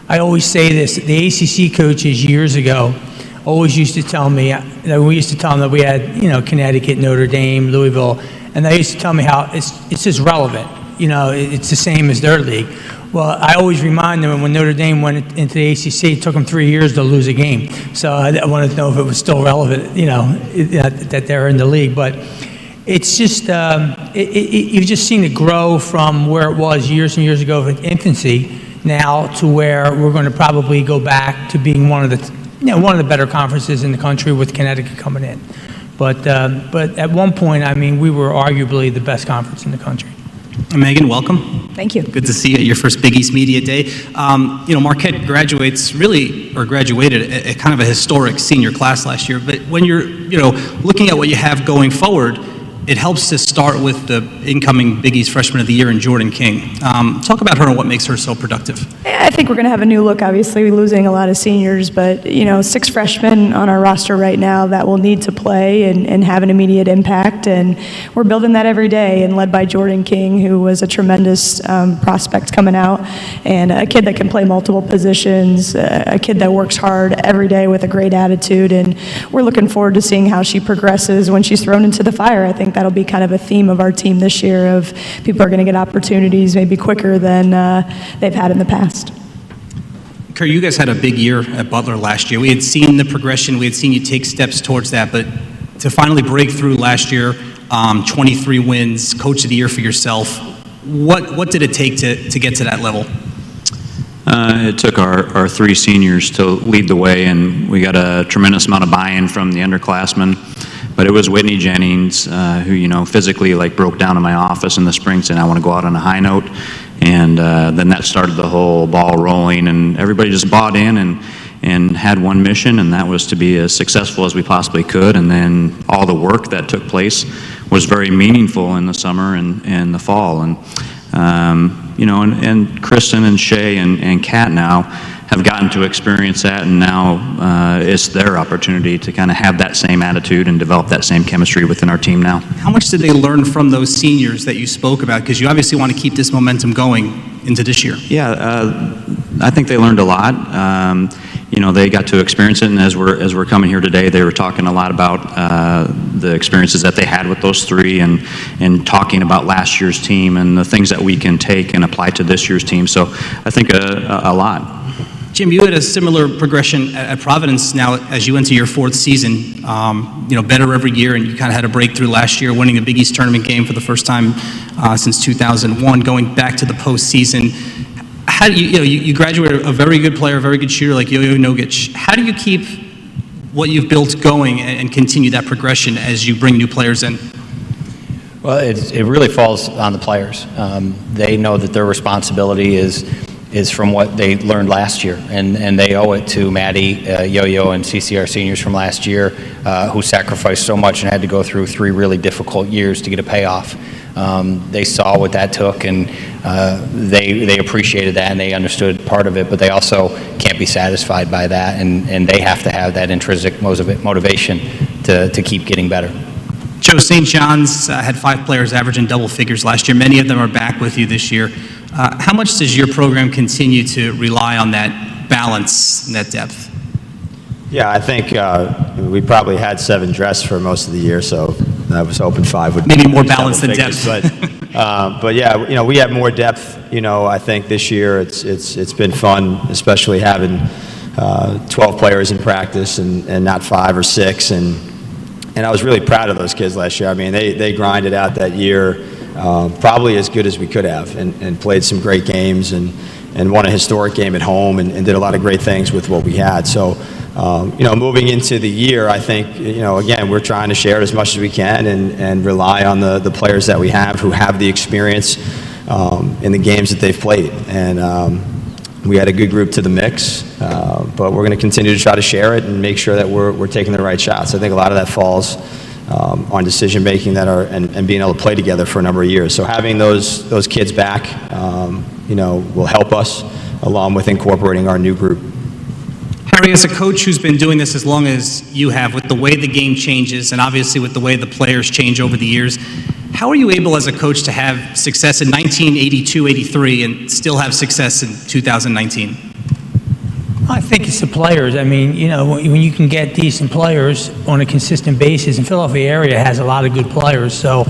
I always say this: the ACC coaches years ago always used to tell me that we used to tell them that we had, you know, Connecticut, Notre Dame, Louisville, and they used to tell me how it's just relevant. You know, it's the same as their league. Well, I always remind them when Notre Dame went into the ACC, it took them 3 years to lose a game. So I wanted to know if it was still relevant, you know, that they're in the league. But it's just, you've just seen it grow from where it was years and years ago in infancy now to where we're going to probably go back to being one of the better conferences in the country with Connecticut coming in. But at one point, I mean, we were arguably the best conference in the country. Megan, welcome. Thank you. Good to see you at your first Big East Media Day. You know, Marquette graduated at kind of a historic senior class last year. But when you're, you know, looking at what you have going forward, it helps to start with the incoming Big East Freshman of the Year in Jordan King. Talk about her and what makes her so productive. I think we're going to have a new look, obviously. We're losing a lot of seniors, but, you know, 6 freshmen on our roster right now that will need to play and have an immediate impact, and we're building that every day, and led by Jordan King, who was a tremendous prospect coming out, and a kid that can play multiple positions, a kid that works hard every day with a great attitude, and we're looking forward to seeing how she progresses when she's thrown into the fire. I think that'll be kind of a theme of our team this year, of people are going to get opportunities maybe quicker than they've had in the past. Kurt, you guys had a big year at Butler last year. We had seen the progression. We had seen you take steps towards that. But to finally break through last year, 23 wins, Coach of the Year for yourself, what did it take to get to that level? It took our three seniors to lead the way, and we got a tremendous amount of buy-in from the underclassmen. But it was Whitney Jennings who, physically broke down in my office in the spring, saying, I want to go out on a high note. And then that started the whole ball rolling, and everybody just bought in and had one mission, and that was to be as successful as we possibly could. And then all the work that took place was very meaningful in the summer and the fall. And and Kristen and Shay and Kat now have gotten to experience that, and now it's their opportunity to kind of have that same attitude and develop that same chemistry within our team now. How much did they learn from those seniors that you spoke about? Because you obviously want to keep this momentum going into this year. Yeah, I think they learned a lot. They got to experience it, and as we're coming here today, they were talking a lot about the experiences that they had with those three, and talking about last year's team and the things that we can take and apply to this year's team. So I think a lot. Jim, you had a similar progression at Providence now as you enter your fourth season, better every year, and you kind of had a breakthrough last year, winning a Big East tournament game for the first time since 2001, going back to the postseason. How do you graduated a very good player, a very good shooter like Yo-Yo Nogic. How do you keep what you've built going and continue that progression as you bring new players in? Well, it really falls on the players. They know that their responsibility is from what they learned last year, and they owe it to Maddie, Yo-Yo, and CCR seniors from last year who sacrificed so much and had to go through 3 really difficult years to get a payoff. They saw what that took, and they appreciated that, and they understood part of it, but they also can't be satisfied by that, and they have to have that intrinsic motivation to keep getting better. Joe, St. John's had 5 players averaging double figures last year. Many of them are back with you this year. How much does your program continue to rely on that balance and that depth? Yeah, I think we probably had 7 dressed for most of the year, so I was hoping 5 would maybe more balance than depth. But yeah, we have more depth. I think this year it's been fun, especially having 12 players in practice and not 5 or 6, and I was really proud of those kids last year. I mean, they grinded out that year probably as good as we could have, and played some great games and won a historic game at home and did a lot of great things with what we had. So, moving into the year, I think, again, we're trying to share it as much as we can and rely on the players that we have who have the experience in the games that they've played. And we had a good group to the mix, but we're going to continue to try to share it and make sure that we're taking the right shots. I think a lot of that falls on decision making and being able to play together for a number of years. So having those kids back, will help us along with incorporating our new group. Harry, as a coach who's been doing this as long as you have, with the way the game changes and obviously with the way the players change over the years, how are you able as a coach to have success in 1982-83 and still have success in 2019? I think it's the players. I mean, when you can get decent players on a consistent basis, and Philadelphia area has a lot of good players, so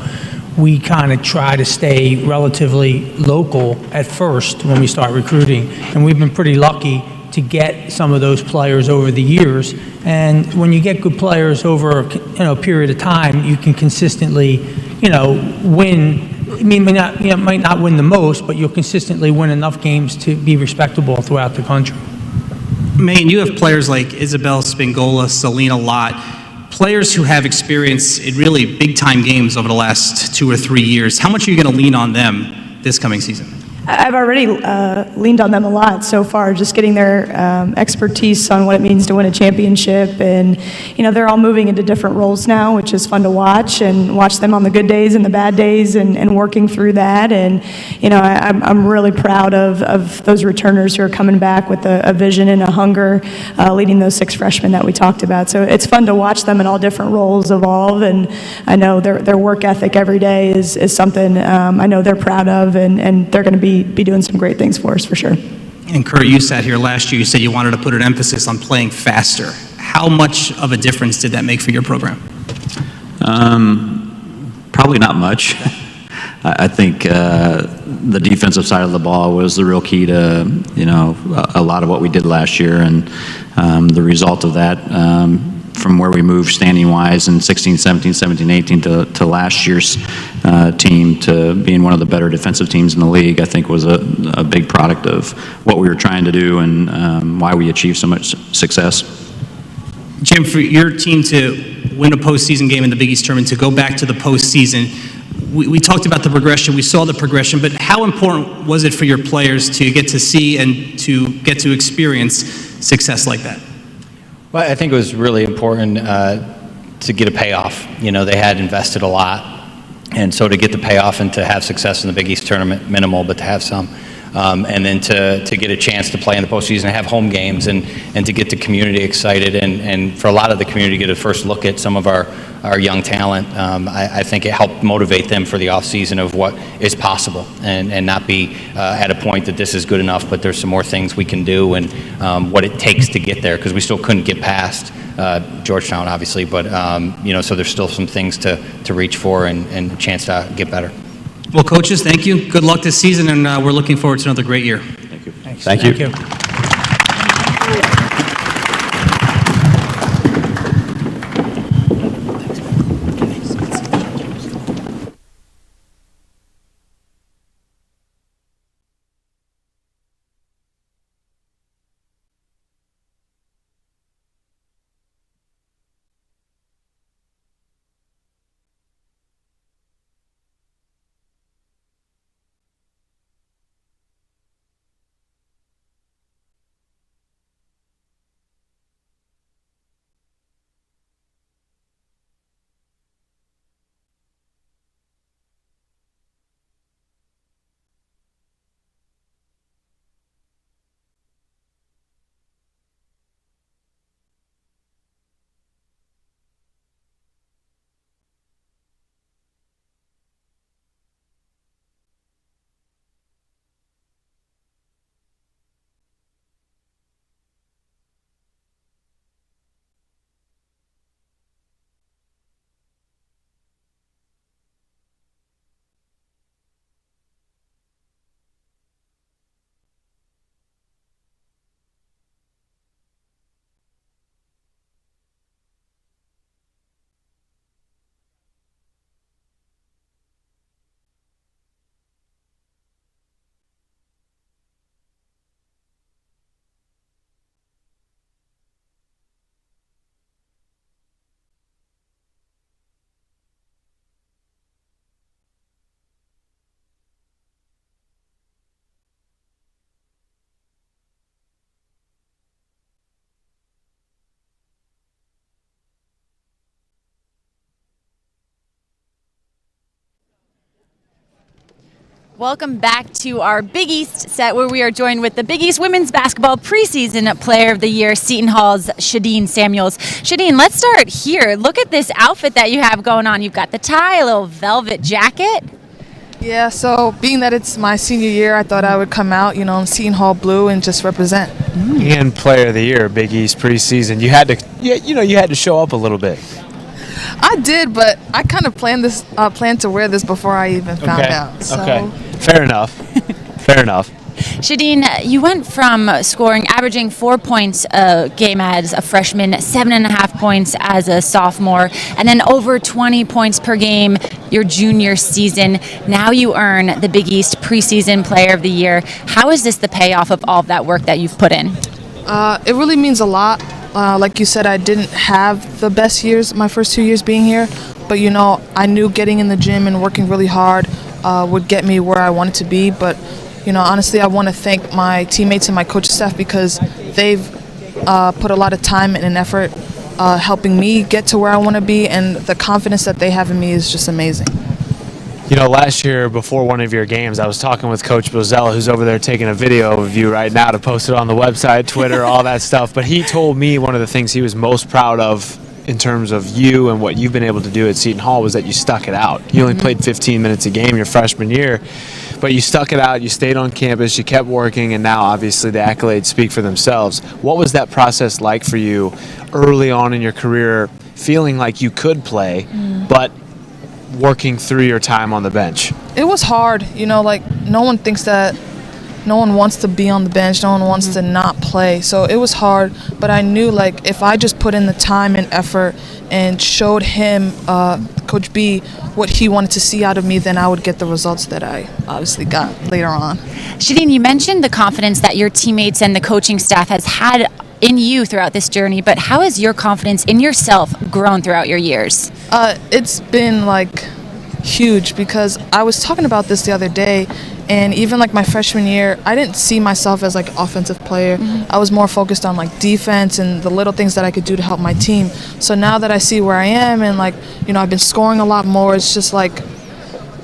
we kind of try to stay relatively local at first when we start recruiting, and we've been pretty lucky to get some of those players over the years. And when you get good players over a period of time, you can consistently win. I mean, might not win the most, but you'll consistently win enough games to be respectable throughout the country. Megan, you have players like Isabel Spingola, Selena Lott, players who have experience in really big-time games over the last 2 or 3 years. How much are you going to lean on them this coming season? I've already leaned on them a lot so far, just getting their expertise on what it means to win a championship. And, they're all moving into different roles now, which is fun to watch, and watch them on the good days and the bad days and working through that. And, I'm really proud of those returners who are coming back with a vision and a hunger, leading those 6 freshmen that we talked about. So it's fun to watch them in all different roles evolve. And I know their work ethic every day is something I know they're proud of, and they're going to be doing some great things for us, for sure. And Kurt, you sat here last year, you said you wanted to put an emphasis on playing faster. How much of a difference did that make for your program? Probably not much. I think the defensive side of the ball was the real key to, a lot of what we did last year, and the result of that, from where we moved standing-wise in 16, 17, 17, 18 to last year's team to being one of the better defensive teams in the league, I think was a big product of what we were trying to do and why we achieved so much success. Jim, for your team to win a postseason game in the Big East tournament, to go back to the postseason, we talked about the progression, we saw the progression, but how important was it for your players to get to see and to get to experience success like that? Well, I think it was really important to get a payoff. They had invested a lot, and so to get the payoff and to have success in the Big East tournament, minimal, but to have some. And then to get a chance to play in the postseason and have home games and to get the community excited and for a lot of the community to get a first look at some of our young talent. I think it helped motivate them for the offseason of what is possible and not be at a point that this is good enough, but there's some more things we can do and what it takes to get there, because we still couldn't get past Georgetown, obviously, but so there's still some things to reach for and a chance to get better. Well, coaches, thank you. Good luck this season, and we're looking forward to another great year. Thank you. Thanks. Thank you. Thank you. Welcome back to our Big East set, where we are joined with the Big East Women's Basketball Preseason Player of the Year, Seton Hall's Shadeen Samuels. Shadeen, let's start here. Look at this outfit that you have going on. You've got the tie, a little velvet jacket. Yeah, so being that it's my senior year, I thought I would come out, in Seton Hall blue and just represent. And Player of the Year, Big East preseason. You had to show up a little bit. I did, but I kind of planned to wear this before I even found out. So. Okay. Fair enough. Fair enough. Shadeen, you went from averaging 4 points a game as a freshman, 7.5 points as a sophomore, and then over 20 points per game your junior season. Now you earn the Big East Preseason Player of the Year. How is this the payoff of all of that work that you've put in? It really means a lot. Like you said, I didn't have the best years, my first 2 years being here, but I knew getting in the gym and working really hard would get me where I wanted to be. But honestly, I want to thank my teammates and my coaching staff, because they've put a lot of time and effort helping me get to where I want to be, and the confidence that they have in me is just amazing. Last year before one of your games, I was talking with Coach Bozella, who's over there taking a video of you right now to post it on the website, Twitter, all that stuff. But he told me one of the things he was most proud of in terms of you and what you've been able to do at Seton Hall was that you stuck it out. You only played 15 minutes a game your freshman year, but you stuck it out, you stayed on campus, you kept working, and now obviously the accolades speak for themselves. What was that process like for you early on in your career, feeling like you could play, but working through your time on the bench? It was hard, like no one thinks that, no one wants to be on the bench, no one wants to not play. So it was hard, but I knew like if I just put in the time and effort and showed him, Coach B, what he wanted to see out of me, then I would get the results that I obviously got later on. Shadeen, you mentioned the confidence that your teammates and the coaching staff has had in you throughout this journey, but how has your confidence in yourself grown throughout your years? It's been like huge, because I was talking about this the other day, and even like my freshman year, I didn't see myself as like offensive player. I was more focused on like defense and the little things that I could do to help my team. So now that I see where I am and like, I've been scoring a lot more, it's just like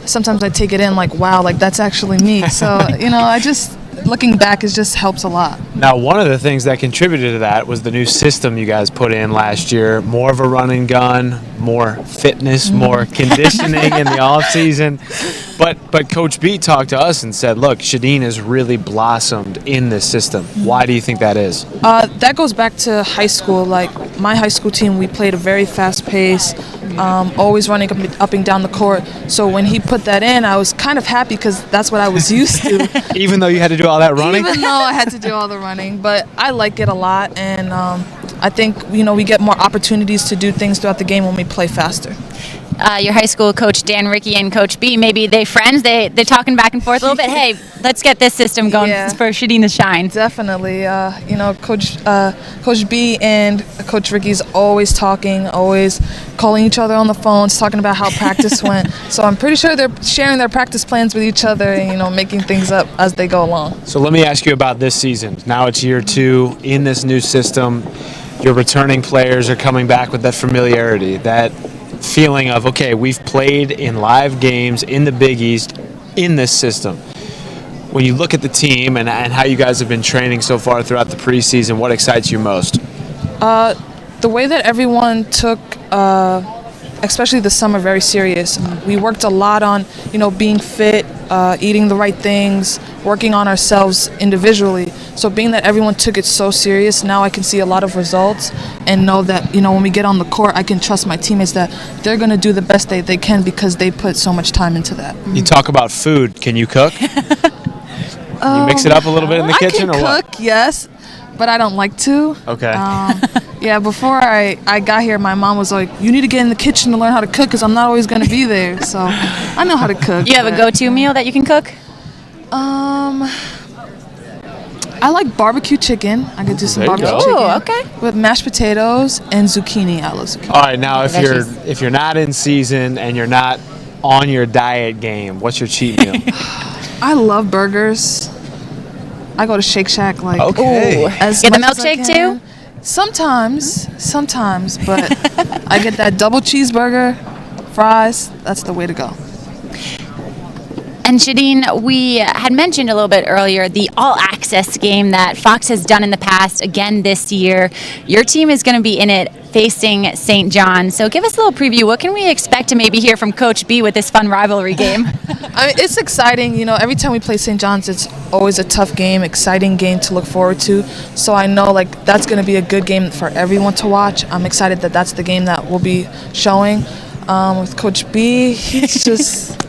sometimes I take it in like, wow, like that's actually me. So, I just, looking back, it just helps a lot. Now, one of the things that contributed to that was the new system you guys put in last year. More of a run and gun, more fitness, more conditioning in the off season. But Coach B talked to us and said, look, Shadeen has really blossomed in this system. Why do you think that is? That goes back to high school. Like my high school team, we played a very fast pace, always running up and down the court. So when he put that in, I was kind of happy because that's what I was used to. Even though you had to do all that running? Even though I had to do all the running. But I like it a lot, and I think, we get more opportunities to do things throughout the game when we play faster. Your high school coach, Dan Ricky, and Coach B, maybe they friends? They're talking back and forth a little bit. Hey, let's get this system going for Shadeen to shine. Definitely. Coach B and Coach Ricky's always talking, always calling each other on the phones, talking about how practice went. So I'm pretty sure they're sharing their practice plans with each other and, making things up as they go along. So let me ask you about this season. Now it's year 2 in this new system. Your returning players are coming back with that familiarity, that feeling of, okay, we've played in live games in the Big East in this system. When you look at the team and how you guys have been training so far throughout the preseason, what excites you most? The way that everyone took, especially the summer, very serious. We worked a lot on, being fit, eating the right things, working on ourselves individually. So being that everyone took it so serious, now I can see a lot of results and know that, when we get on the court, I can trust my teammates that they're going to do the best they can because they put so much time into that. You talk about food. Can you cook? Can you mix it up a little bit in the kitchen, or what? I can cook, yes, but I don't like to. Okay. Yeah, before I got here, my mom was like, you need to get in the kitchen to learn how to cook because I'm not always going to be there. So I know how to cook. You have a go-to meal that you can cook? I like barbecue chicken. I could do some There you barbecue go. chicken. Ooh, okay. With mashed potatoes and zucchini. I love zucchini. All right, now if you're not in season and you're not on your diet game, what's your cheat meal? I love burgers. I go to Shake Shack like Okay. as Get the much as I milkshake can. too? Sometimes, but I get that double cheeseburger, fries. That's the way to go. And Shadeen, we had mentioned a little bit earlier the all-access game that Fox has done in the past, again this year. Your team is going to be in it facing St. John. So give us a little preview. What can we expect to maybe hear from Coach B with this fun rivalry game? I mean, it's exciting. Every time we play St. John's, it's always a tough game, exciting game to look forward to. So I know that's going to be a good game for everyone to watch. I'm excited that that's the game that we'll be showing. With Coach B, he's just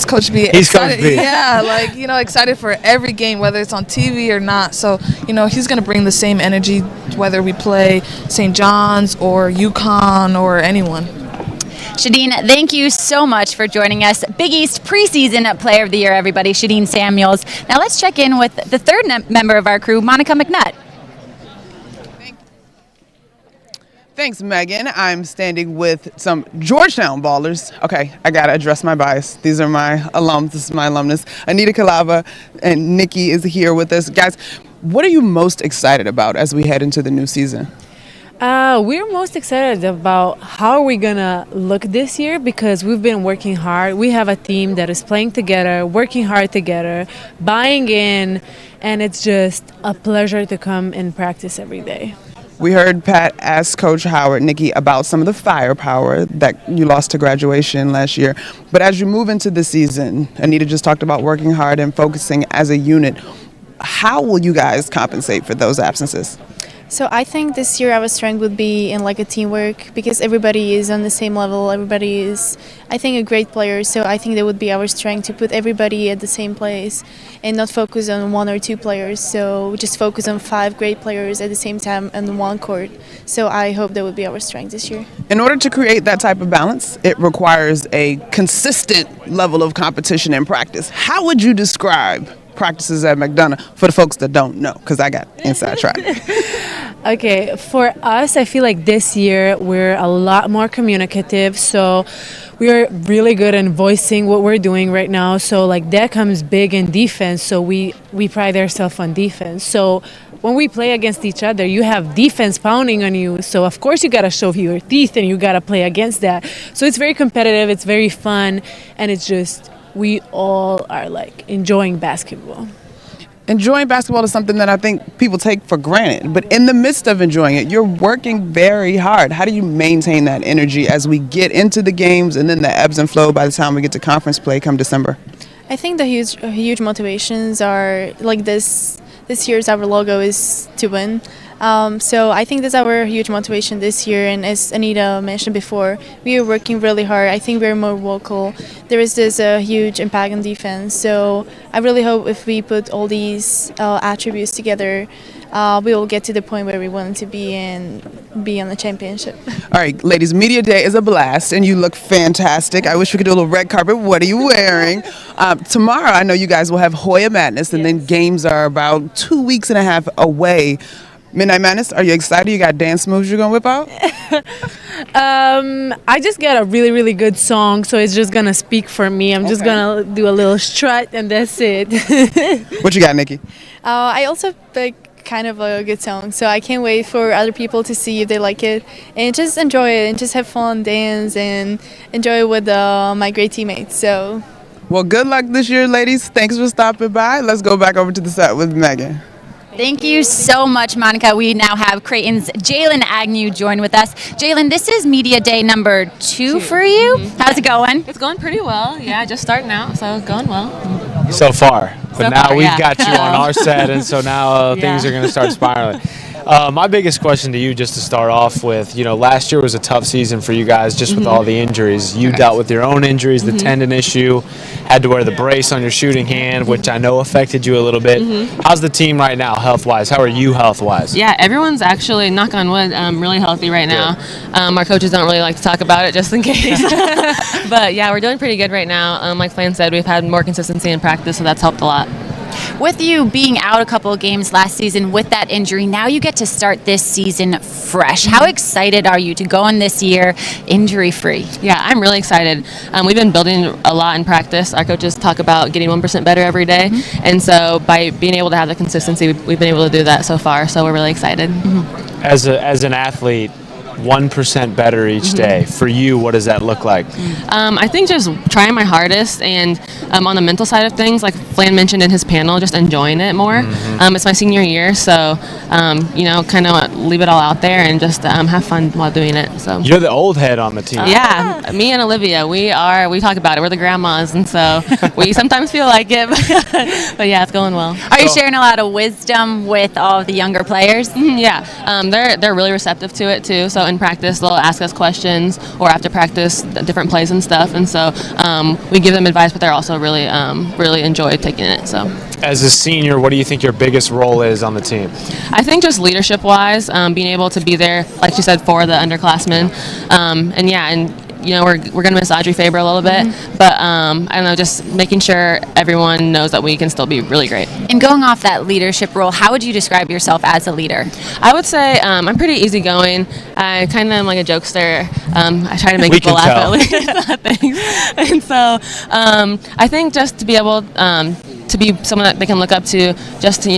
Coach B. He's excited, Coach B. Yeah, excited for every game, whether it's on TV or not. So, he's going to bring the same energy whether we play St. John's or UConn or anyone. Shadeen, thank you so much for joining us. Big East preseason player of the year, everybody, Shadeen Samuels. Now let's check in with the third member of our crew, Monica McNutt. Thanks, Megan. I'm standing with some Georgetown ballers. Okay, I gotta address my bias. These are my alums. This is my alumnus. Anita Kalava and Nikki is here with us. Guys, what are you most excited about as we head into the new season? We're most excited about how we're gonna look this year because we've been working hard. We have a team that is playing together, working hard together, buying in, and it's just a pleasure to come and practice every day. We heard Pat ask Coach Howard, Nikki, about some of the firepower that you lost to graduation last year. But as you move into the season, Anita just talked about working hard and focusing as a unit. How will you guys compensate for those absences? So I think this year our strength would be in like a teamwork because everybody is on the same level. Everybody is, I think, a great player. So I think that would be our strength to put everybody at the same place and not focus on 1 or 2 players. So just focus on 5 great players at the same time on one court. So I hope that would be our strength this year. In order to create that type of balance, it requires a consistent level of competition and practice. How would you describe practices at McDonough for the folks that don't know? Because I got inside track. Okay, for us, I feel like this year we're a lot more communicative. So we are really good in voicing what we're doing right now. So like that comes big in defense. So we pride ourselves on defense. So when we play against each other, you have defense pounding on you. So of course you got to show your teeth and you got to play against that. So it's very competitive. It's very fun. And it's just, we all are like enjoying basketball. Enjoying basketball is something that I think people take for granted, but in the midst of enjoying it, you're working very hard. How do you maintain that energy as we get into the games and then the ebbs and flow by the time we get to conference play come December? I think the huge motivations are like this year's our logo is to win. So I think that's our huge motivation this year, and as Anita mentioned before, we are working really hard. I think we're more vocal. There is this huge impact on defense, so I really hope if we put all these attributes together, we will get to the point where we want to be and be on the championship. All right, ladies, Media Day is a blast, and you look fantastic. I wish we could do a little red carpet. What are you wearing? Tomorrow, I know you guys will have Hoya Madness, and then games are about 2 weeks and a half away. Midnight Madness, are you excited? You got dance moves you're going to whip out? I just got a really, really good song, so it's just going to speak for me. I'm just going to do a little strut, and that's it. What you got, Nikki? I also picked kind of a good song, so I can't wait for other people to see if they like it. And just enjoy it, and just have fun, dance, and enjoy it with my great teammates. So, well, good luck this year, ladies. Thanks for stopping by. Let's go back over to the set with Meghan. Thank you so much, Monica. We now have Creighton's Jalen Agnew join with us. Jalen, this is Media Day number 2 for you. How's it going? It's going pretty well. Yeah, just starting out, so going well. So far. But So now far, we've yeah. got you on our set, and so now things are going to start spiraling. My biggest question to you, just to start off with, last year was a tough season for you guys just with all the injuries. You dealt with your own injuries, the tendon issue, had to wear the brace on your shooting hand, which I know affected you a little bit. How's the team right now, health-wise? How are you health-wise? Yeah, everyone's actually, knock on wood, really healthy right now. Our coaches don't really like to talk about it just in case. But yeah, we're doing pretty good right now. Like Flan said, we've had more consistency in practice, so that's helped a lot. With you being out a couple of games last season with that injury, now you get to start this season fresh. How excited are you to go in this year injury-free? Yeah, I'm really excited. We've been building a lot in practice. Our coaches talk about getting 1% better every day. And so by being able to have the consistency, we've been able to do that so far. So we're really excited. As an athlete, 1% better each day. For you, what does that look like? I think just trying my hardest and on the mental side of things, like Flan mentioned in his panel, just enjoying it more. It's my senior year, so, kind of leave it all out there and just have fun while doing it. So You're the old head on the team. Yeah, me and Olivia, we talk about it. We're the grandmas, and so we sometimes feel like it, but yeah, it's going well. Are you sharing a lot of wisdom with all of the younger players? Yeah, they're really receptive to it too. So in practice, they'll ask us questions, or after practice, different plays and stuff. And so we give them advice, but they're also really enjoy taking it. So As a senior, what do you think your biggest role is on the team? I think just leadership-wise, being able to be there, like you said, for the underclassmen, we're going to miss Audrey Faber a little bit, but I don't know, just making sure everyone knows that we can still be really great. And going off that leadership role, how would you describe yourself as a leader? I would say I'm pretty easygoing. I kind of am like a jokester. I try to make people laugh at least at things. And so I think just to be able to be someone that they can look up to, just to,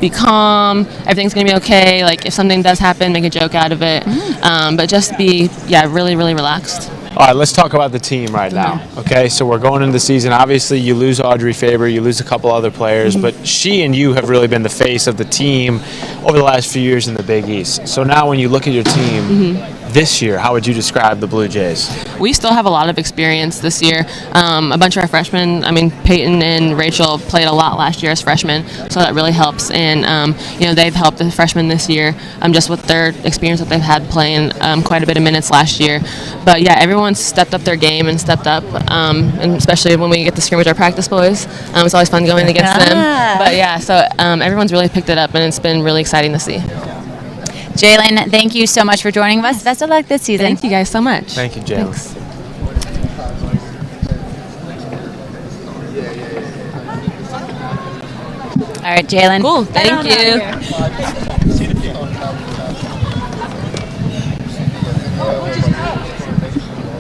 be calm, everything's going to be okay. Like, if something does happen, make a joke out of it. But just be, really, really relaxed. All right, let's talk about the team right now. Okay, so we're going into the season. Obviously, you lose Audrey Faber, you lose a couple other players, but she and you have really been the face of the team over the last few years in the Big East. So now when you look at your team, this year, how would you describe the Blue Jays? We still have a lot of experience this year. A bunch of our freshmen, Peyton and Rachel played a lot last year as freshmen, so that really helps. And, they've helped the freshmen this year just with their experience that they've had playing quite a bit of minutes last year. But, yeah, everyone's stepped up their game and stepped up, and especially when we get to scrimmage our practice boys. It's always fun going against them. But, yeah, so everyone's really picked it up, and it's been really exciting to see. Jalen, thank you so much for joining us. Best of luck this season. Thank you guys so much. Thank you, Jalen. Thanks. All right, Jalen. Cool. Thank you.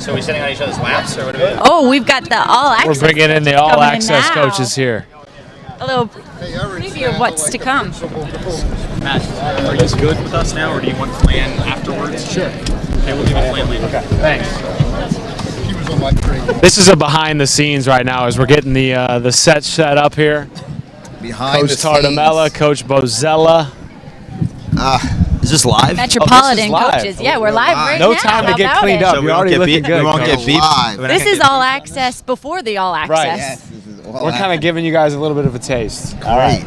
So are we sitting on each other's laps, or what are we doing? Oh, we've got the All Access. We're bringing in the coming All Access now. coaches here. A little preview of what's to come. Matt, are you good with us now, or do you want plan afterwards? Sure. Okay, we'll give you a plan later. Okay, thanks. This is a behind the scenes right now as we're getting the set up here. Behind Coach the Tardamella, scenes. Coach Bozella. Is this live? Metropolitan live. Coaches. Yeah, we're live right No now. time to How get about cleaned it? up. So we You're won't already get looking beeped? good. We won't Coach. get beeped? This is All Access before the All Access. Right. Yes, this is all We're kind of giving you guys a little bit of a taste. Great.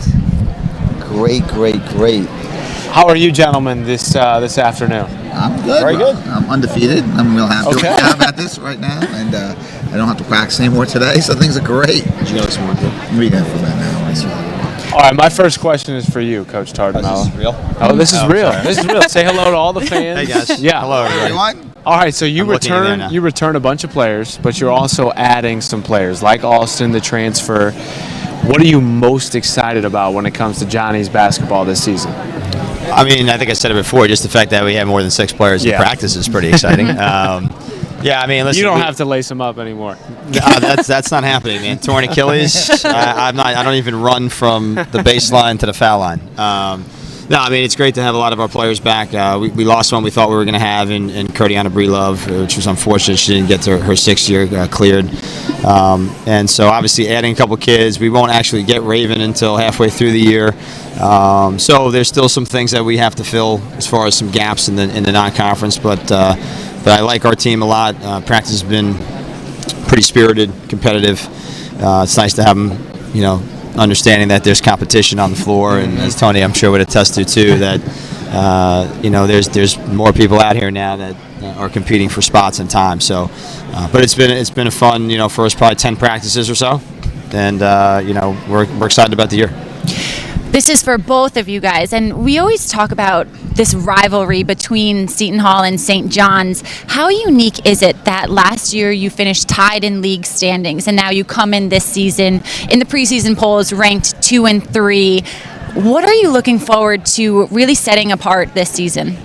How are you gentlemen this afternoon? I'm good. Very good. I'm undefeated. I'm real happy Okay. right now about this right now, and I don't have to practice anymore today, so things are great. Did you know this morning? We got for that now. All right, my first question is for you, Coach Tardamella. This is real? Oh, this is Oh, real. sorry. This is real. Say hello to all the fans. Hey, guys. Yeah. Hello, everybody. All right, so you I'm looking in there now. return a bunch of players, but you're also adding some players like Alston, the transfer. What are you most excited about when it comes to Johnny's basketball this season? I mean, I think I said it before. Just the fact that we have more than 6 players in practice is pretty exciting. Yeah, I mean, listen. You don't have to lace them up anymore. That's not happening, man. Torn Achilles. I don't even run from the baseline to the foul line. No, I mean, it's great to have a lot of our players back. We lost one we thought we were going to have in Kurtiana Breelove, which was unfortunate. She didn't get to her 6th year cleared. And so obviously adding a couple kids. We won't actually get Raven until halfway through the year. So there's still some things that we have to fill as far as some gaps in the non-conference. But I like our team a lot. Practice has been pretty spirited, competitive. It's nice to have them, understanding that there's competition on the floor, and as Tony, I'm sure, would attest to too, that there's more people out here now that are competing for spots and time. So, but it's been a fun, first probably 10 practices or so, and we're excited about the year. This is for both of you guys, and we always talk about this rivalry between Seton Hall and St. John's. How unique is it that last year you finished tied in league standings, and now you come in this season in the preseason polls ranked 2 and 3? What are you looking forward to really setting apart this season?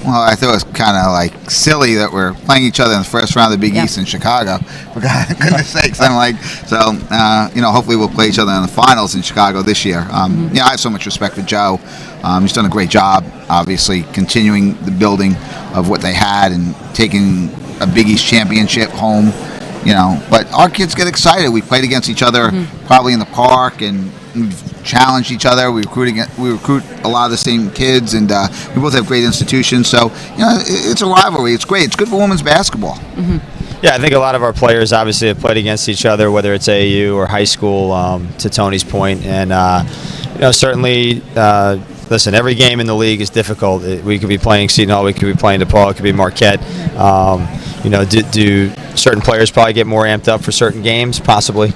Well, I thought it was kind of like silly that we're playing each other in the first round of the Big East in Chicago. For goodness sakes, I'm like, so hopefully we'll play each other in the finals in Chicago this year. I have so much respect for Joe. He's done a great job, obviously, continuing the building of what they had and taking a Big East championship home. But our kids get excited. We played against each other probably in the park, and we've challenged each other. We recruit a lot of the same kids, and we both have great institutions. So it's a rivalry. It's great. It's good for women's basketball. Yeah, I think a lot of our players obviously have played against each other, whether it's AAU or high school, to Tony's point. And, certainly, listen, every game in the league is difficult. We could be playing Seton Hall, we could be playing DePaul, it could be Marquette. Do certain players probably get more amped up for certain games? Possibly.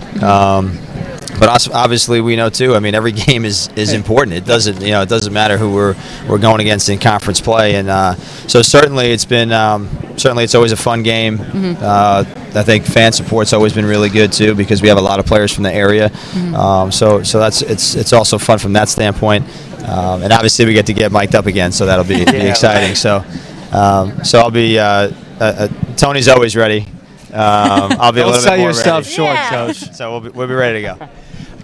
But obviously we know too. I mean, every game is important. It doesn't matter who we're going against in conference play, and so certainly it's always a fun game. I think fan support's always been really good too, because we have a lot of players from the area. So it's also fun from that standpoint, and obviously we get to get mic'd up again, so that'll be exciting. So I'll be Tony's always ready. I'll be a little bit more ready. Don't sell yourself short, Coach. So we'll be ready to go.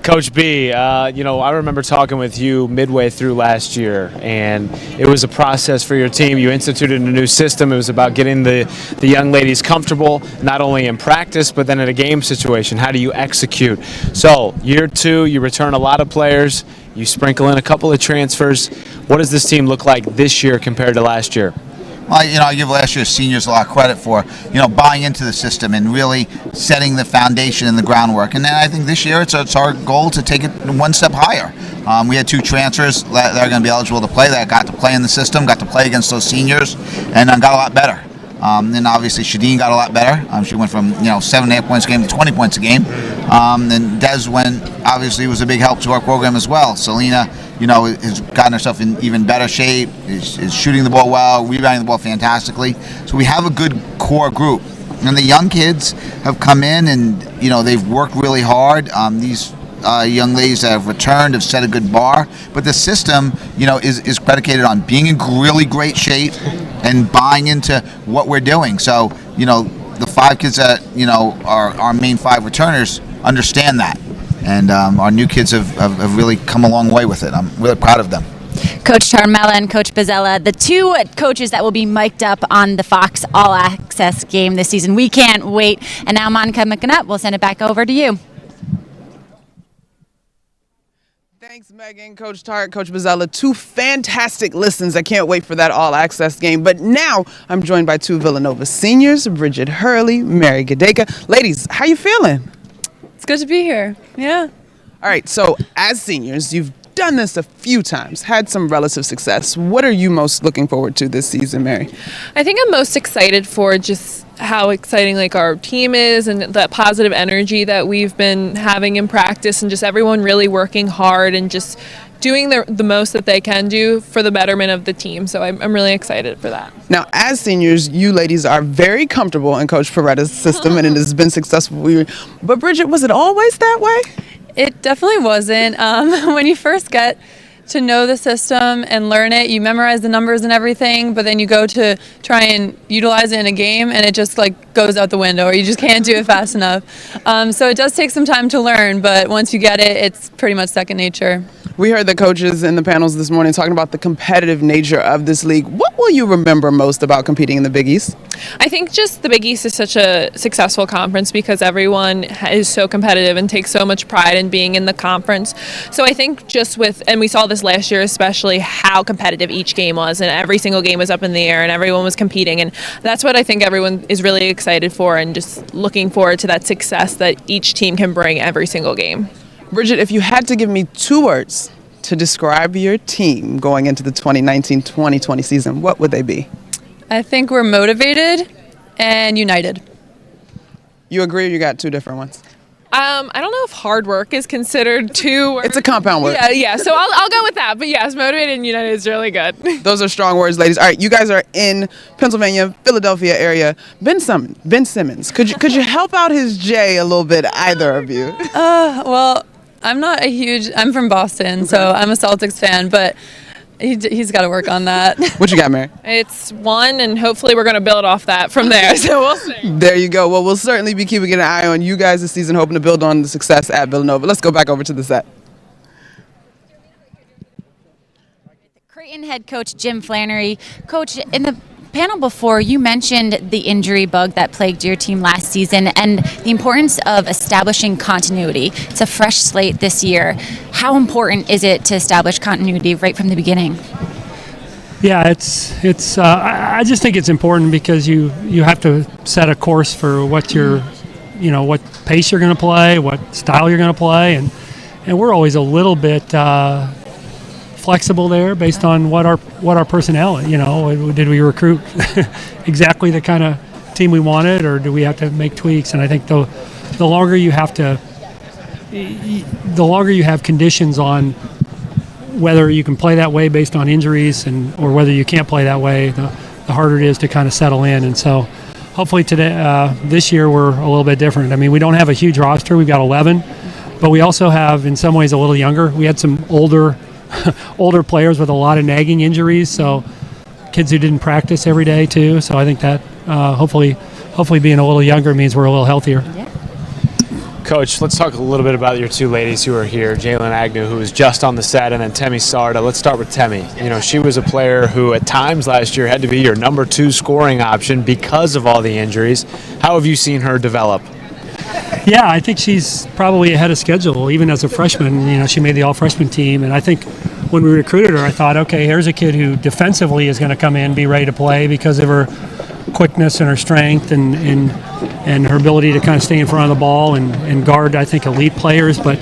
Coach B, I remember talking with you midway through last year, and it was a process for your team. You instituted a new system. It was about getting the young ladies comfortable, not only in practice, but then in a game situation. How do you execute? So, year 2, you return a lot of players. You sprinkle in a couple of transfers. What does this team look like this year compared to last year? Well, I give last year's seniors a lot of credit for, buying into the system and really setting the foundation and the groundwork. And then I think this year it's our goal to take it one step higher. We had 2 transfers that are going to be eligible to play that got to play in the system, got to play against those seniors, and got a lot better. Then obviously Shadeen got a lot better. She went from 7.5 points a game to 20 points a game. Then Des obviously was a big help to our program as well. Selena, has gotten herself in even better shape. Is shooting the ball well, rebounding the ball fantastically. So we have a good core group. And the young kids have come in and they've worked really hard. These young ladies that have returned have set a good bar, but the system, is predicated on being in really great shape and buying into what we're doing. So, the 5 kids that, are our main 5 returners understand that. And our new kids have really come a long way with it. I'm really proud of them. Coach Tarmella and Coach Bozzella, the 2 coaches that will be mic'd up on the Fox All Access game this season. We can't wait. And now, Monica McNutt, we'll send it back over to you. Thanks, Megan, Coach Tart, Coach Bozzella. 2 fantastic listens. I can't wait for that all-access game. But now I'm joined by 2 Villanova seniors, Bridget Hurley, Mary Gadeka. Ladies, how you feeling? It's good to be here. Yeah. All right, so as seniors, you've done this a few times, had some relative success. What are you most looking forward to this season, Mary? I think I'm most excited for just how exciting our team is and that positive energy that we've been having in practice and just everyone really working hard and just doing the most that they can do for the betterment of the team. So I'm really excited for that. Now, as seniors, you ladies are very comfortable in Coach Peretta's system and it has been successful. But Bridget, was it always that way? It definitely wasn't. When you first get to know the system and learn it, you memorize the numbers and everything, but then you go to try and utilize it in a game and it just goes out the window or you just can't do it fast enough. So it does take some time to learn, but once you get it, it's pretty much second nature. We heard the coaches in the panels this morning talking about the competitive nature of this league. What will you remember most about competing in the Big East? I think just the Big East is such a successful conference because everyone is so competitive and takes so much pride in being in the conference. So I think and we saw this last year especially, how competitive each game was and every single game was up in the air and everyone was competing. And that's what I think everyone is really excited for and just looking forward to that success that each team can bring every single game. Bridget, if you had to give me 2 words to describe your team going into the 2019-2020 season, what would they be? I think we're motivated and united. You agree or you got 2 different ones? I don't know if hard work is considered 2 words. It's a compound word. Yeah. So I'll go with that. But yes, motivated and united is really good. Those are strong words, ladies. All right, you guys are in Pennsylvania, Philadelphia area. Ben Simmons. Could you help out his J a little bit, either of you? Well, I'm from Boston, so I'm a Celtics fan, but he's got to work on that. What you got, Mary? It's 1, and hopefully we're going to build off that from there, so we'll see. There you go. Well, we'll certainly be keeping an eye on you guys this season, hoping to build on the success at Villanova. Let's go back over to the set. Creighton head coach Jim Flannery. Coach, in the panel before, you mentioned the injury bug that plagued your team last season and the importance of establishing continuity. It's a fresh slate this year. How important is it to establish continuity right from the beginning? Yeah, it's. I just think it's important because you have to set a course for what what pace you're going to play, what style you're going to play, and we're always a little bit flexible there based on what our personnel. Did we recruit exactly the kind of team we wanted, or do we have to make tweaks? And I think the longer you have conditions on whether you can play that way based on injuries or whether you can't play that way, the harder it is to kind of settle in. And so hopefully this year we're a little bit different. I mean, we don't have a huge roster. We've got 11, but we also have in some ways a little younger. We had some older players with a lot of nagging injuries, so kids who didn't practice every day too. So I think that hopefully being a little younger means we're a little healthier. Yeah. Coach, let's talk a little bit about your 2 ladies who are here, Jalen Agnew, who was just on the set, and then Temi Sarda. Let's start with Temi. She was a player who at times last year had to be your number 2 scoring option because of all the injuries. How have you seen her develop? Yeah, I think she's probably ahead of schedule. Even as a freshman, she made the all-freshman team, and I think when we recruited her, I thought, okay, here's a kid who defensively is going to come in, be ready to play because of her quickness and her strength and her ability to kind of stay in front of the ball and guard, I think, elite players. But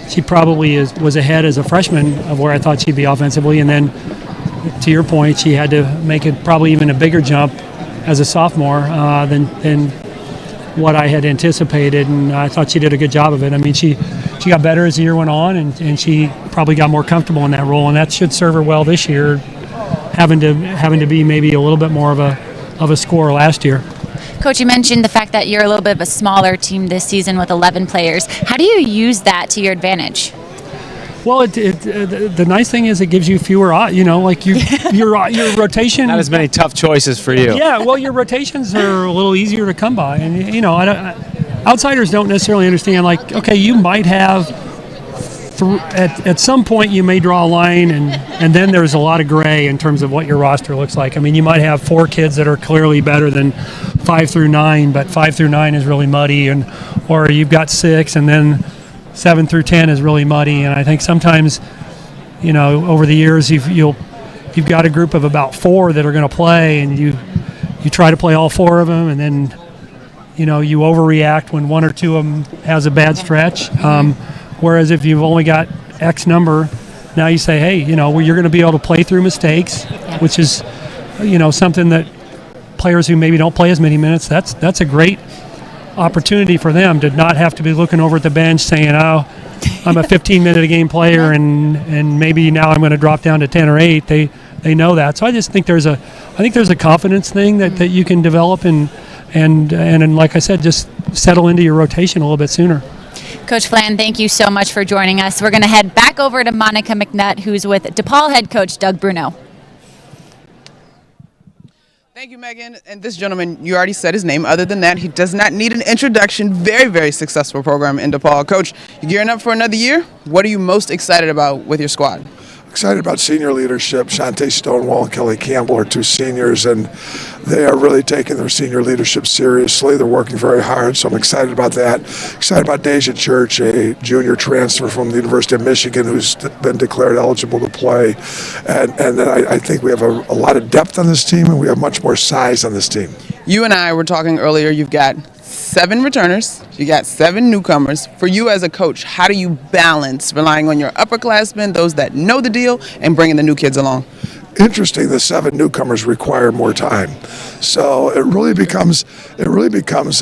she probably was ahead as a freshman of where I thought she'd be offensively. And then, to your point, she had to make it probably even a bigger jump as a sophomore than what I had anticipated, and I thought she did a good job of it. I mean, she got better as the year went on, and she probably got more comfortable in that role, and that should serve her well this year, having to be maybe a little bit more of a scorer last year. Coach, you mentioned the fact that you're a little bit of a smaller team this season with 11 players. How do you use that to your advantage? Well, the nice thing is it gives you fewer, like your rotation. Not as many tough choices for you. Yeah, well, your rotations are a little easier to come by, and outsiders don't necessarily understand. Like, okay, you might have at some point you may draw a line, and then there's a lot of gray in terms of what your roster looks like. I mean, you might have 4 kids that are clearly better than 5 through 9, but 5 through 9 is really muddy, or you've got 6, and then 7 through 10 is really muddy. And I think sometimes, over the years, you've got a group of about 4 that are going to play, and you try to play all 4 of them, and then you overreact when 1 or 2 of them has a bad stretch. Whereas if you've only got X number, now you say, hey, you're going to be able to play through mistakes, which is something that players who maybe don't play as many minutes, that's a great opportunity for them to not have to be looking over at the bench saying, oh, I'm a 15-minute-a-game player and maybe now I'm going to drop down to 10 or 8. They know that. So I just think there's a confidence thing that you can develop and like I said, just settle into your rotation a little bit sooner. Coach Flan, thank you so much for joining us. We're going to head back over to Monica McNutt, who's with DePaul head coach Doug Bruno. Thank you, Megan. And this gentleman, you already said his name. Other than that, he does not need an introduction. Very, very successful program in DePaul. Coach, you gearing up for another year? What are you most excited about with your squad? Excited about senior leadership. Shantae Stonewall and Kelly Campbell are 2 seniors, and they are really taking their senior leadership seriously. They're working very hard, so I'm excited about that. Excited about Deja Church, a junior transfer from the University of Michigan who's been declared eligible to play. And then I think we have a lot of depth on this team, and we have much more size on this team. You and I were talking earlier. You've got 7 returners, you got 7 newcomers. For you as a coach, how do you balance relying on your upperclassmen, those that know the deal, and bringing the new kids along? Interesting, the 7 newcomers require more time. So it really becomes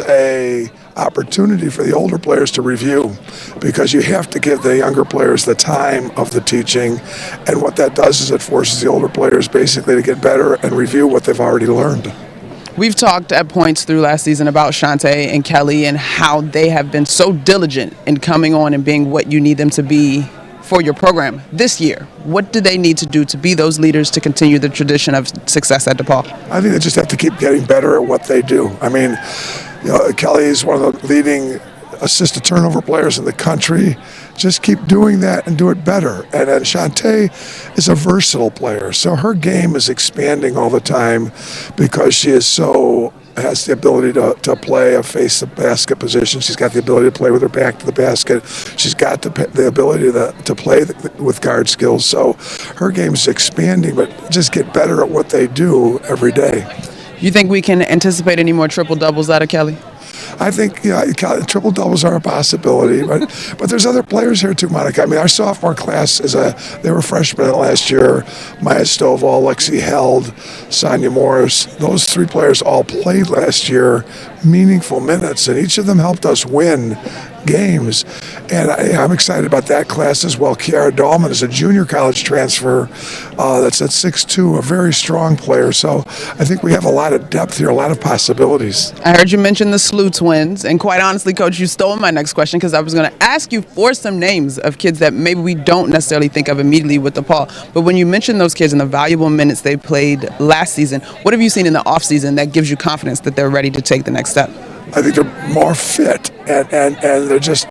a opportunity for the older players to review, because you have to give the younger players the time of the teaching, and what that does is it forces the older players basically to get better and review what they've already learned. We've talked at points through last season about Shantae and Kelly and how they have been so diligent in coming on and being what you need them to be for your program this year. What do they need to do to be those leaders to continue the tradition of success at DePaul? I think they just have to keep getting better at what they do. I mean, Kelly is one of the leading assist to turnover players in the country. Just keep doing that and do it better. And then Shantae is a versatile player, so her game is expanding all the time because she has the ability to play a face the basket position. She's got the ability to play with her back to the basket. She's got the ability to play with guard skills. So her game is expanding, but just get better at what they do every day. You think we can anticipate any more triple doubles out of Kelly? I think triple doubles are a possibility, but there's other players here too, Monica. I mean, our sophomore class they were freshmen last year. Maya Stovall, Lexi Held, Sonia Morris. Those 3 players all played last year, meaningful minutes, and each of them helped us win games. And I'm excited about that class as well. Kiara Dahlman is a junior college transfer that's at 6'2", a very strong player. So I think we have a lot of depth here, a lot of possibilities. I heard you mention the SLU twins, and quite honestly, Coach, you stole my next question because I was going to ask you for some names of kids that maybe we don't necessarily think of immediately with DePaul. But when you mention those kids and the valuable minutes they played last season, what have you seen in the offseason that gives you confidence that they're ready to take the next step? I think they're more fit, and they're just,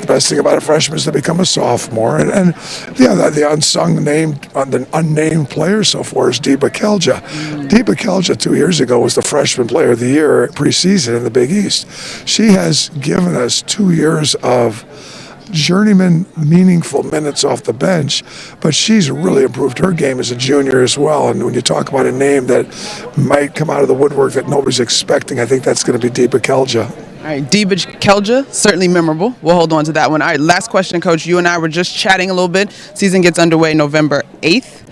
the best thing about a freshman is to become a sophomore. And the unnamed player so far is Deba Kelja. Deba Kelja 2 years ago was the freshman player of the year preseason in the Big East. She has given us 2 years of journeyman, meaningful minutes off the bench, but she's really improved her game as a junior as well. And when you talk about a name that might come out of the woodwork that nobody's expecting, I think that's going to be Deepa Kelja. All right, Deepa Kelja, certainly memorable. We'll hold on to that one. All right, last question, Coach. You and I were just chatting a little bit. Season gets underway November 8th.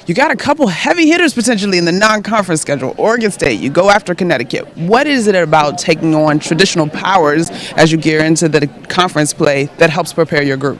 You got a couple heavy hitters potentially in the non-conference schedule. Oregon State, you go after Connecticut. What is it about taking on traditional powers as you gear into the conference play that helps prepare your group?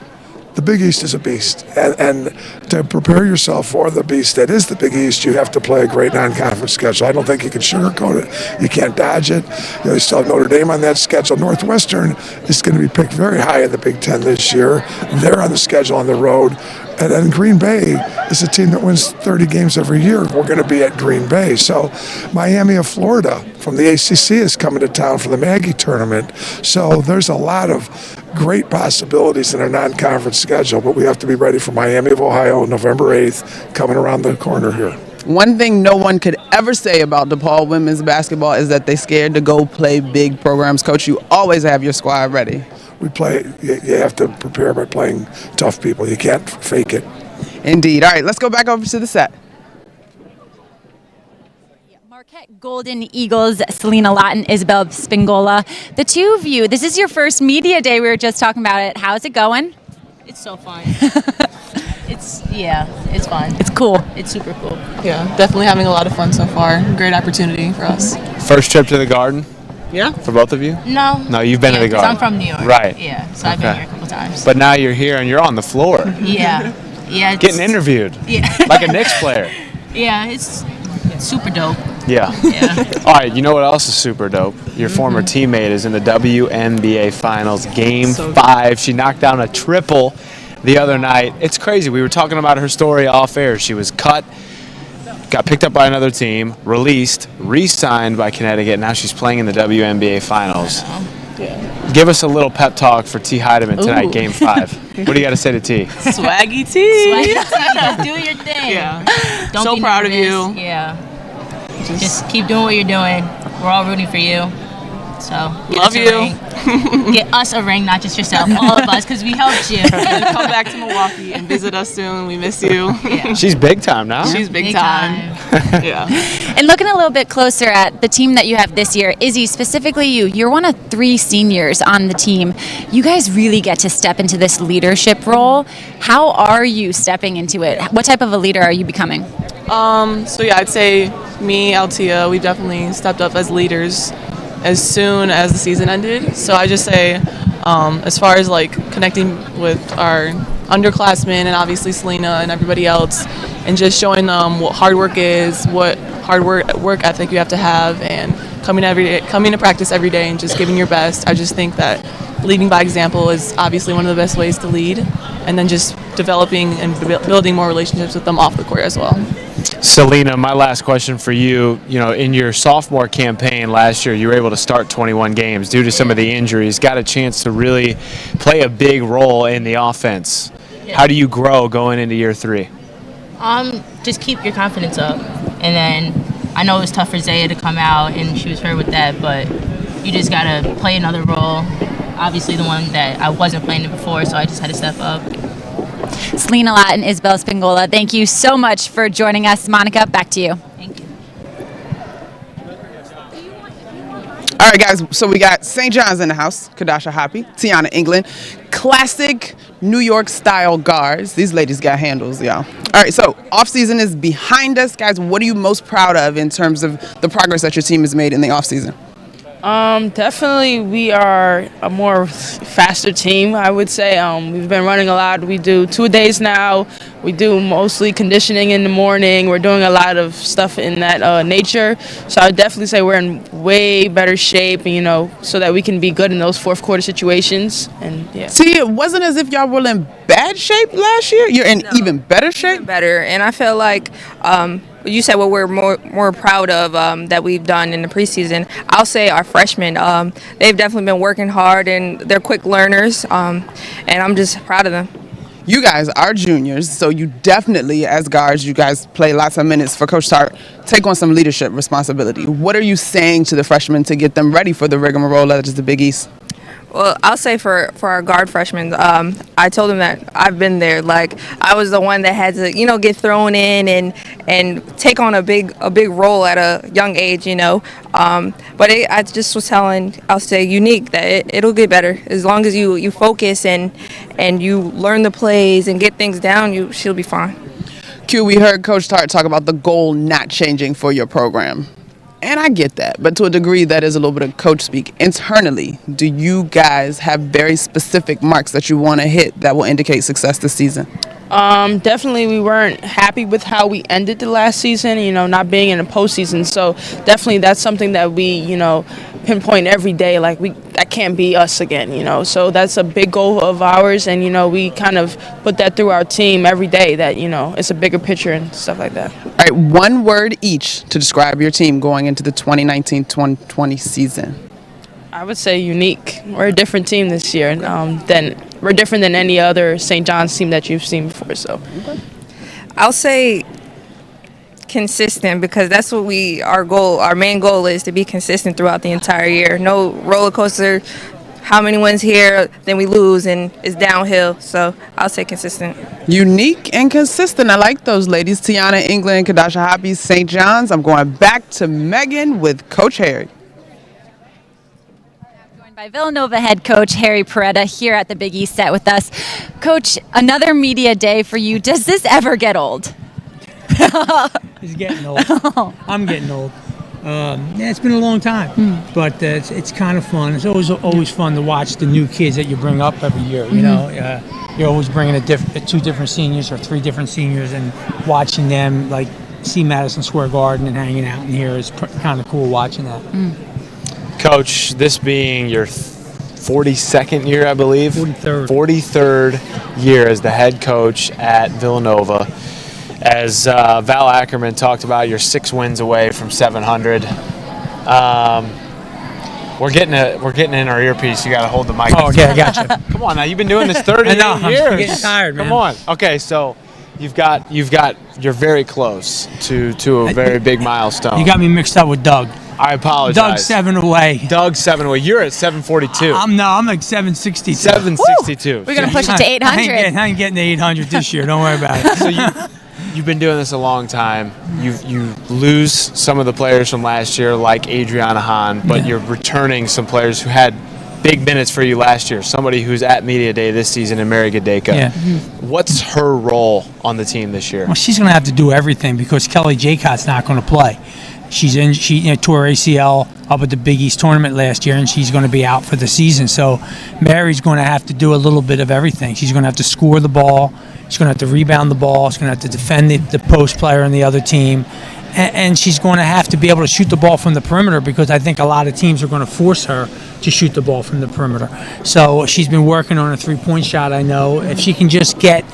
The Big East is a beast, and to prepare yourself for the beast that is the Big East, you have to play a great non-conference schedule. I don't think you can sugarcoat it. You can't dodge it. You still have Notre Dame on that schedule. Northwestern is going to be picked very high in the Big Ten this year. They're on the schedule on the road. And then Green Bay is a team that wins 30 games every year. We're going to be at Green Bay. So Miami of Florida from the ACC is coming to town for the Maggie tournament. So there's a lot of great possibilities in our non-conference schedule, but we have to be ready for Miami of Ohio, November 8th, coming around the corner here. One thing no one could ever say about DePaul women's basketball is that they're scared to go play big programs. Coach, you always have your squad ready. You have to prepare by playing tough people. You can't fake it. Indeed. All right, let's go back over to the set. Marquette Golden Eagles, Selena Lawton, Isabel Spingola. The two of you, this is your first media day. We were just talking about it. How's it going? It's so fun. It's fun. It's cool. It's super cool. Yeah, definitely having a lot of fun so far. Great opportunity for us. First trip to the Garden? Yeah. For both of you? No. No, you've been to the Garden. I'm from New York. Right. Yeah, so I've been here a couple times. But now you're here and you're on the floor. Yeah. Yeah. Getting interviewed. Yeah. Like a Knicks player. Yeah, it's super dope. Yeah. All right, you know what else is super dope? Your former teammate is in the WNBA Finals, Game 5. She knocked down a triple the other night. It's crazy. We were talking about her story off air. She was cut, got picked up by another team, released, re-signed by Connecticut. Now she's playing in the WNBA Finals. Give us a little pep talk for T. Heidemann tonight, Ooh. Game 5. What do you got to say to T? Swaggy T. Swaggy T. Do your thing. Yeah. Don't so be proud nervous. Of you. Yeah. Just keep doing what you're doing. We're all rooting for you. So love you. Get us a ring, not just yourself. All of us, because we helped you. Come back to Milwaukee and visit us soon. We miss you. Yeah. She's big time now. She's big time. Yeah. And looking a little bit closer at the team that you have this year, Izzy, specifically you're one of 3 seniors on the team. You guys really get to step into this leadership role. How are you stepping into it? What type of a leader are you becoming? So yeah, I'd say me, Altia, we definitely stepped up as leaders as soon as the season ended. So I just say, as far as like connecting with our underclassmen and obviously Selena and everybody else, and just showing them what hard work is, what hard work ethic you have to have, and coming to practice every day and just giving your best. I just think that leading by example is obviously one of the best ways to lead, and then just developing and building more relationships with them off the court as well. Selena, my last question for you. In your sophomore campaign last year, you were able to start 21 games due to some of the injuries, got a chance to really play a big role in the offense. How do you grow going into year 3? Just keep your confidence up. And then I know it was tough for Zaya to come out and she was hurt with that, but you just got to play another role. Obviously the one that I wasn't playing it before, so I just had to step up. Selena Lawton, Isabel Spingola, thank you so much for joining us. Monica, back to you. Thank you. All right, guys, so we got St. John's in the house, Kadasha Hoppy, Tiana England, classic New York style guards. These ladies got handles, y'all. All right, so off season is behind us. Guys, what are you most proud of in terms of the progress that your team has made in the off season? Definitely we are a more faster team, I would say. We've been running a lot. We do 2 days now. We do mostly conditioning in the morning. We're doing a lot of stuff in that nature. So I would definitely say we're in way better shape, so that we can be good in those fourth quarter situations. And yeah. See, it wasn't as if y'all were in bad shape last year. You're in even better shape? Even better. And I feel like you said what we're more proud of that we've done in the preseason. I'll say our freshmen. They've definitely been working hard, and they're quick learners, and I'm just proud of them. You guys are juniors, so you definitely, as guards, you guys play lots of minutes for Coach Tart, take on some leadership responsibility. What are you saying to the freshmen to get them ready for the rigmarole that is the Big East? Well, I'll say for our guard freshmen, I told them that I've been there. Like, I was the one that had to, get thrown in and take on a big role at a young age, But I just was telling, I'll say, Unique, that it'll get better as long as you focus and you learn the plays and get things down. She'll be fine. Q, we heard Coach Tart talk about the goal not changing for your program. And I get that, but to a degree that is a little bit of coach speak. Internally, do you guys have very specific marks that you want to hit that will indicate success this season? Definitely we weren't happy with how we ended the last season, not being in the postseason. So definitely that's something that we, pinpoint every day. Like, that can't be us again, So that's a big goal of ours, and, we kind of put that through our team every day that, it's a bigger picture and stuff like that. All right, one word each to describe your team going into the 2019-2020 season. I would say unique. We're a different team this year. We're different than any other St. John's team that you've seen before. So, I'll say consistent, because that's what our main goal is, to be consistent throughout the entire year. No roller coaster. How many wins here, then we lose, and it's downhill. So I'll say consistent. Unique and consistent. I like those ladies. Tiana England, Kadasha Hoppy, St. John's. I'm going back to Meghan with Coach Harry. By Villanova head coach Harry Peretta here at the Big East set with us. Coach, another media day for you. Does this ever get old? It's getting old. I'm getting old. It's been a long time, but it's kind of fun. It's always fun to watch the new kids that you bring up every year. You're always bringing two different seniors or three different seniors, and watching them like see Madison Square Garden and hanging out in here is kind of cool watching that. Coach, this being your 42nd year, I believe. 43rd year as the head coach at Villanova. As Val Ackerman talked about, you're 6 wins away from 700. We're getting in our earpiece. You got to hold the mic. Oh, okay, I got you. Come on now, you've been doing this 30 years. I'm getting tired, man. Come on. Okay, so you're very close to a very big milestone. You got me mixed up with Doug. I apologize. Doug's 7 away. Doug's 7 away. You're at 742. I'm like 762. 762. We're gonna push it to 800. I ain't getting to 800 this year. Don't worry about it. So you've been doing this a long time. You lose some of the players from last year, like Adriana Hahn, but you're returning some players who had big minutes for you last year. Somebody who's at Media Day this season, and Mary Gadeka. Yeah. What's her role on the team this year? Well, she's going to have to do everything because Kelly Jaycott's not going to play. She tore ACL up at the Big East tournament last year, and she's going to be out for the season. So Mary's going to have to do a little bit of everything. She's going to have to score the ball. She's going to have to rebound the ball. She's going to have to defend the post player on the other team. And she's going to have to be able to shoot the ball from the perimeter, because I think a lot of teams are going to force her to shoot the ball from the perimeter. So she's been working on a three-point shot, I know. If she can just get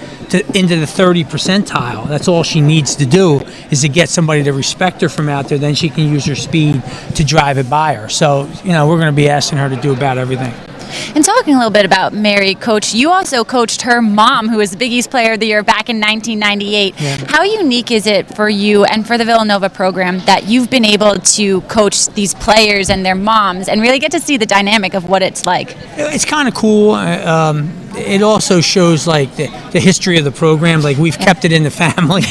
into the 30 percentile, that's all she needs to do, is to get somebody to respect her from out there. Then she can use her speed to drive it by her. So, we're going to be asking her to do about everything. And talking a little bit about Mary, Coach, you also coached her mom, who was the Big East Player of the Year back in 1998. Yeah. How unique is it for you and for the Villanova program that you've been able to coach these players and their moms and really get to see the dynamic of what it's like? It's kind of cool. It also shows like the history of the program. Like, we've kept it in the family.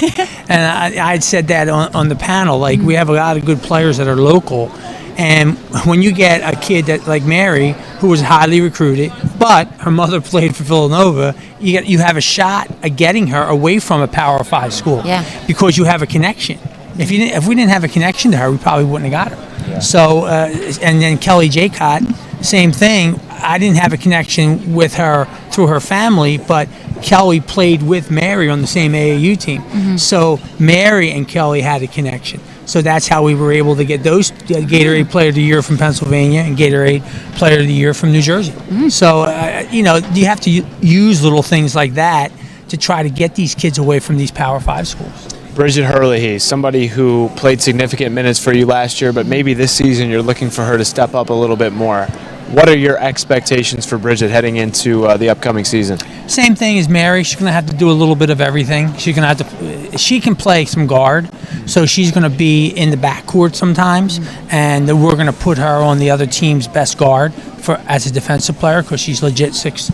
And I'd said that on the panel. Like, we have a lot of good players that are local. And when you get a kid that like Mary, who was highly recruited, but her mother played for Villanova, you have a shot at getting her away from a Power 5 school, because you have a connection. If we didn't have a connection to her, we probably wouldn't have got her. Yeah. So, and then Kelly Jaycott, same thing. I didn't have a connection with her through her family, but Kelly played with Mary on the same AAU team. Mm-hmm. So Mary and Kelly had a connection. So that's how we were able to get those Gatorade Player of the Year from Pennsylvania and Gatorade Player of the Year from New Jersey. Mm-hmm. So, you have to use little things like that to try to get these kids away from these Power 5 schools. Bridget Hurley, somebody who played significant minutes for you last year, but maybe this season you're looking for her to step up a little bit more. What are your expectations for Bridget heading into the upcoming season? Same thing as Mary. She's going to have to do a little bit of everything. She's going to have to. She can play some guard, so she's going to be in the backcourt sometimes, and we're going to put her on the other team's best guard as a defensive player because she's legit 6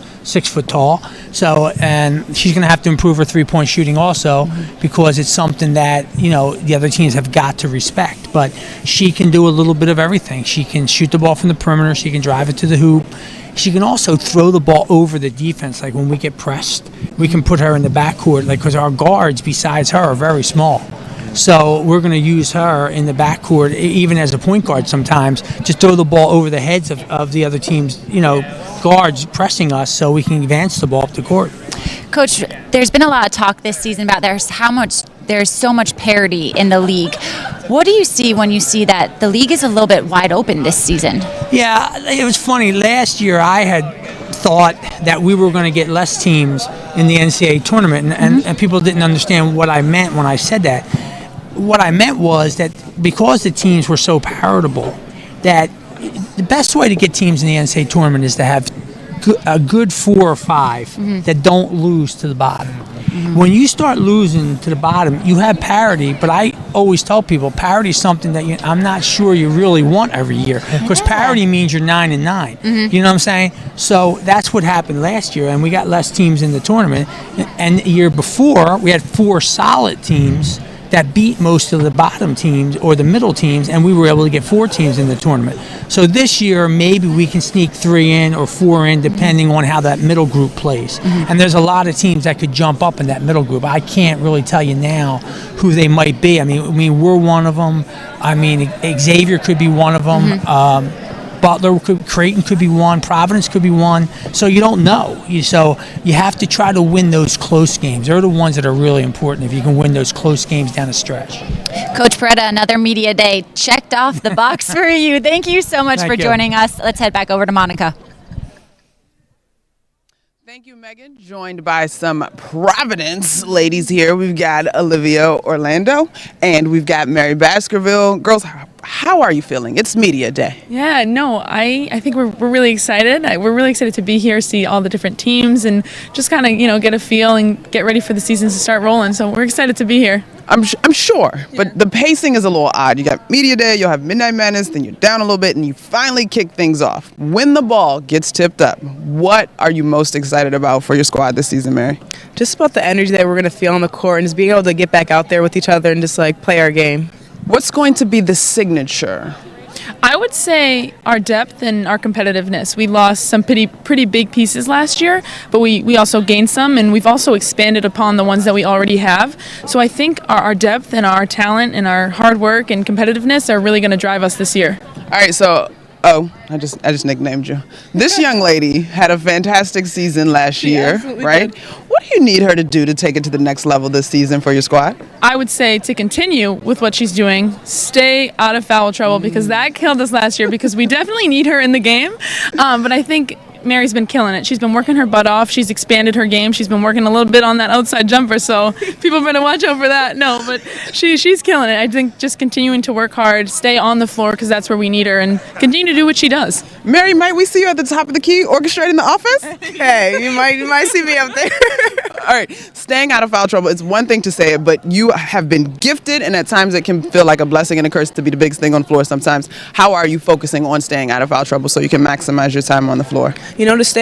foot tall. So, and she's going to have to improve her 3-point shooting also because it's something that, the other teams have got to respect. But she can do a little bit of everything. She can shoot the ball from the perimeter. She can drive it to the hoop. She can also throw the ball over the defense. Like when we get pressed, we can put her in the backcourt, because our guards besides her are very small. So we're going to use her in the backcourt, even as a point guard sometimes, to throw the ball over the heads of the other team's, guards pressing us so we can advance the ball up the court. Coach, there's been a lot of talk this season about there's so much parity in the league. What do you see when you see that the league is a little bit wide open this season? Yeah, it was funny. Last year I had thought that we were going to get less teams in the NCAA tournament, and people didn't understand what I meant when I said that. What I meant was that because the teams were so palatable, that the best way to get teams in the NCAA tournament is to have a good 4 or 5 that don't lose to the bottom. When you start losing to the bottom, you have parity, but I always tell people parity is something that I'm not sure you really want every year, because parity means you're 9-9. You know what I'm saying? So that's what happened last year, and we got less teams in the tournament. And the year before, we had 4 solid teams that beat most of the bottom teams or the middle teams, and we were able to get 4 teams in the tournament. So this year, maybe we can sneak 3 in or 4 in, depending on how that middle group plays. And there's a lot of teams that could jump up in that middle group. I can't really tell you now who they might be. I mean, we're one of them. I mean, Xavier could be one of them. Creighton could be one, Providence could be one, so you don't know. So you have to try to win those close games. They're the ones that are really important if you can win those close games down the stretch. Coach Peretta, another media day checked off the box for you. Thank you so much for joining us. Let's head back over to Monica. Thank you, Megan. Joined by some Providence ladies here. We've got Olivia Orlando and we've got Mary Baskerville. Girls, how are you feeling? It's media day. Yeah, no, I think we're really excited. We're really excited to be here, see all the different teams, and just kind of get a feel and get ready for the seasons to start rolling. So we're excited to be here. I'm sure, but the pacing is a little odd. You got media day, you'll have Midnight Madness, then you're down a little bit, and you finally kick things off. When the ball gets tipped up, what are you most excited about for your squad this season, Mary? Just about the energy that we're going to feel on the court and just being able to get back out there with each other and just play our game. What's going to be the signature? I would say our depth and our competitiveness. We lost some pretty big pieces last year, but we also gained some, and we've also expanded upon the ones that we already have. So I think our depth and our talent and our hard work and competitiveness are really going to drive us this year. All right, so I just nicknamed you. This young lady had a fantastic season last year, right? What do you need her to do to take it to the next level this season for your squad? I would say to continue with what she's doing, stay out of foul trouble, because that killed us last year, because we definitely need her in the game. But I think Mary's been killing it. She's been working her butt off. She's expanded her game. She's been working a little bit on that outside jumper, so people better watch out for that. No, but she's killing it. I think just continuing to work hard, stay on the floor, because that's where we need her, and continue to do what she does. Mary, might we see you at the top of the key orchestrating the offense? Hey, you might see me up there. All right, staying out of foul trouble, it's one thing to say it, but you have been gifted, and at times it can feel like a blessing and a curse to be the biggest thing on the floor sometimes. How are you focusing on staying out of foul trouble so you can maximize your time on the floor? Just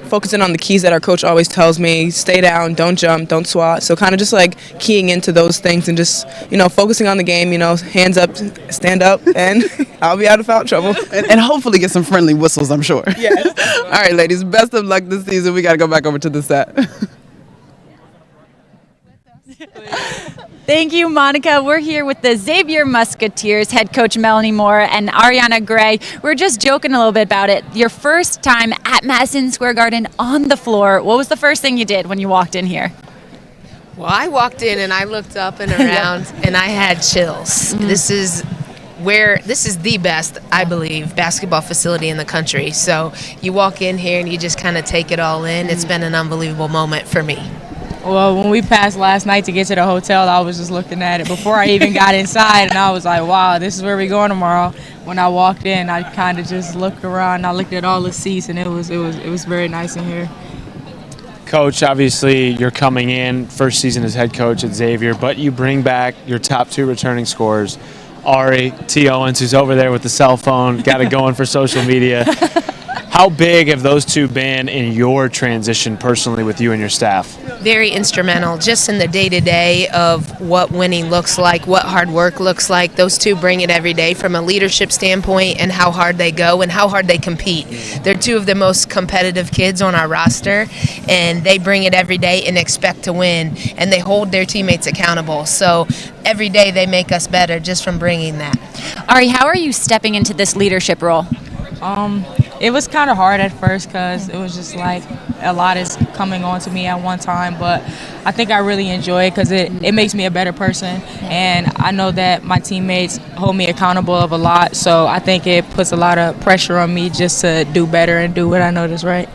focusing on the keys that our coach always tells me: stay down, don't jump, don't swat. So kind of just keying into those things and just, focusing on the game, hands up, stand up, and I'll be out of foul trouble. And hopefully get some friendly whistles, I'm sure. Yes. All right, ladies, best of luck this season. We got to go back over to the set. Thank you, Monica. We're here with the Xavier Musketeers, head coach Melanie Moore and Ariana Gray. We're just joking a little bit about it. Your first time at Madison Square Garden on the floor. What was the first thing you did when you walked in here? Well, I walked in and I looked up and around and I had chills. This is the best, I believe, basketball facility in the country. So you walk in here and you just kind of take it all in. It's been an unbelievable moment for me. Well, when we passed last night to get to the hotel, I was just looking at it before I even got inside, and I was like, wow, this is where we're going tomorrow. When I walked in, I kind of just looked around, I looked at all the seats, and it was very nice in here. Coach, obviously you're coming in, first season as head coach at Xavier, but you bring back your top 2 returning scorers, Ari T. Owens, who's over there with the cell phone, got it going for social media. How big have those two been in your transition personally with you and your staff? Very instrumental just in the day-to-day of what winning looks like, what hard work looks like. Those two bring it every day from a leadership standpoint and how hard they go and how hard they compete. They're two of the most competitive kids on our roster, and they bring it every day and expect to win, and they hold their teammates accountable. So every day they make us better just from bringing that. Ari, how are you stepping into this leadership role? It was kind of hard at first because it was just like a lot is coming on to me at one time, but I think I really enjoy it because it makes me a better person, and I know that my teammates hold me accountable of a lot, so I think it puts a lot of pressure on me just to do better and do what I know is right.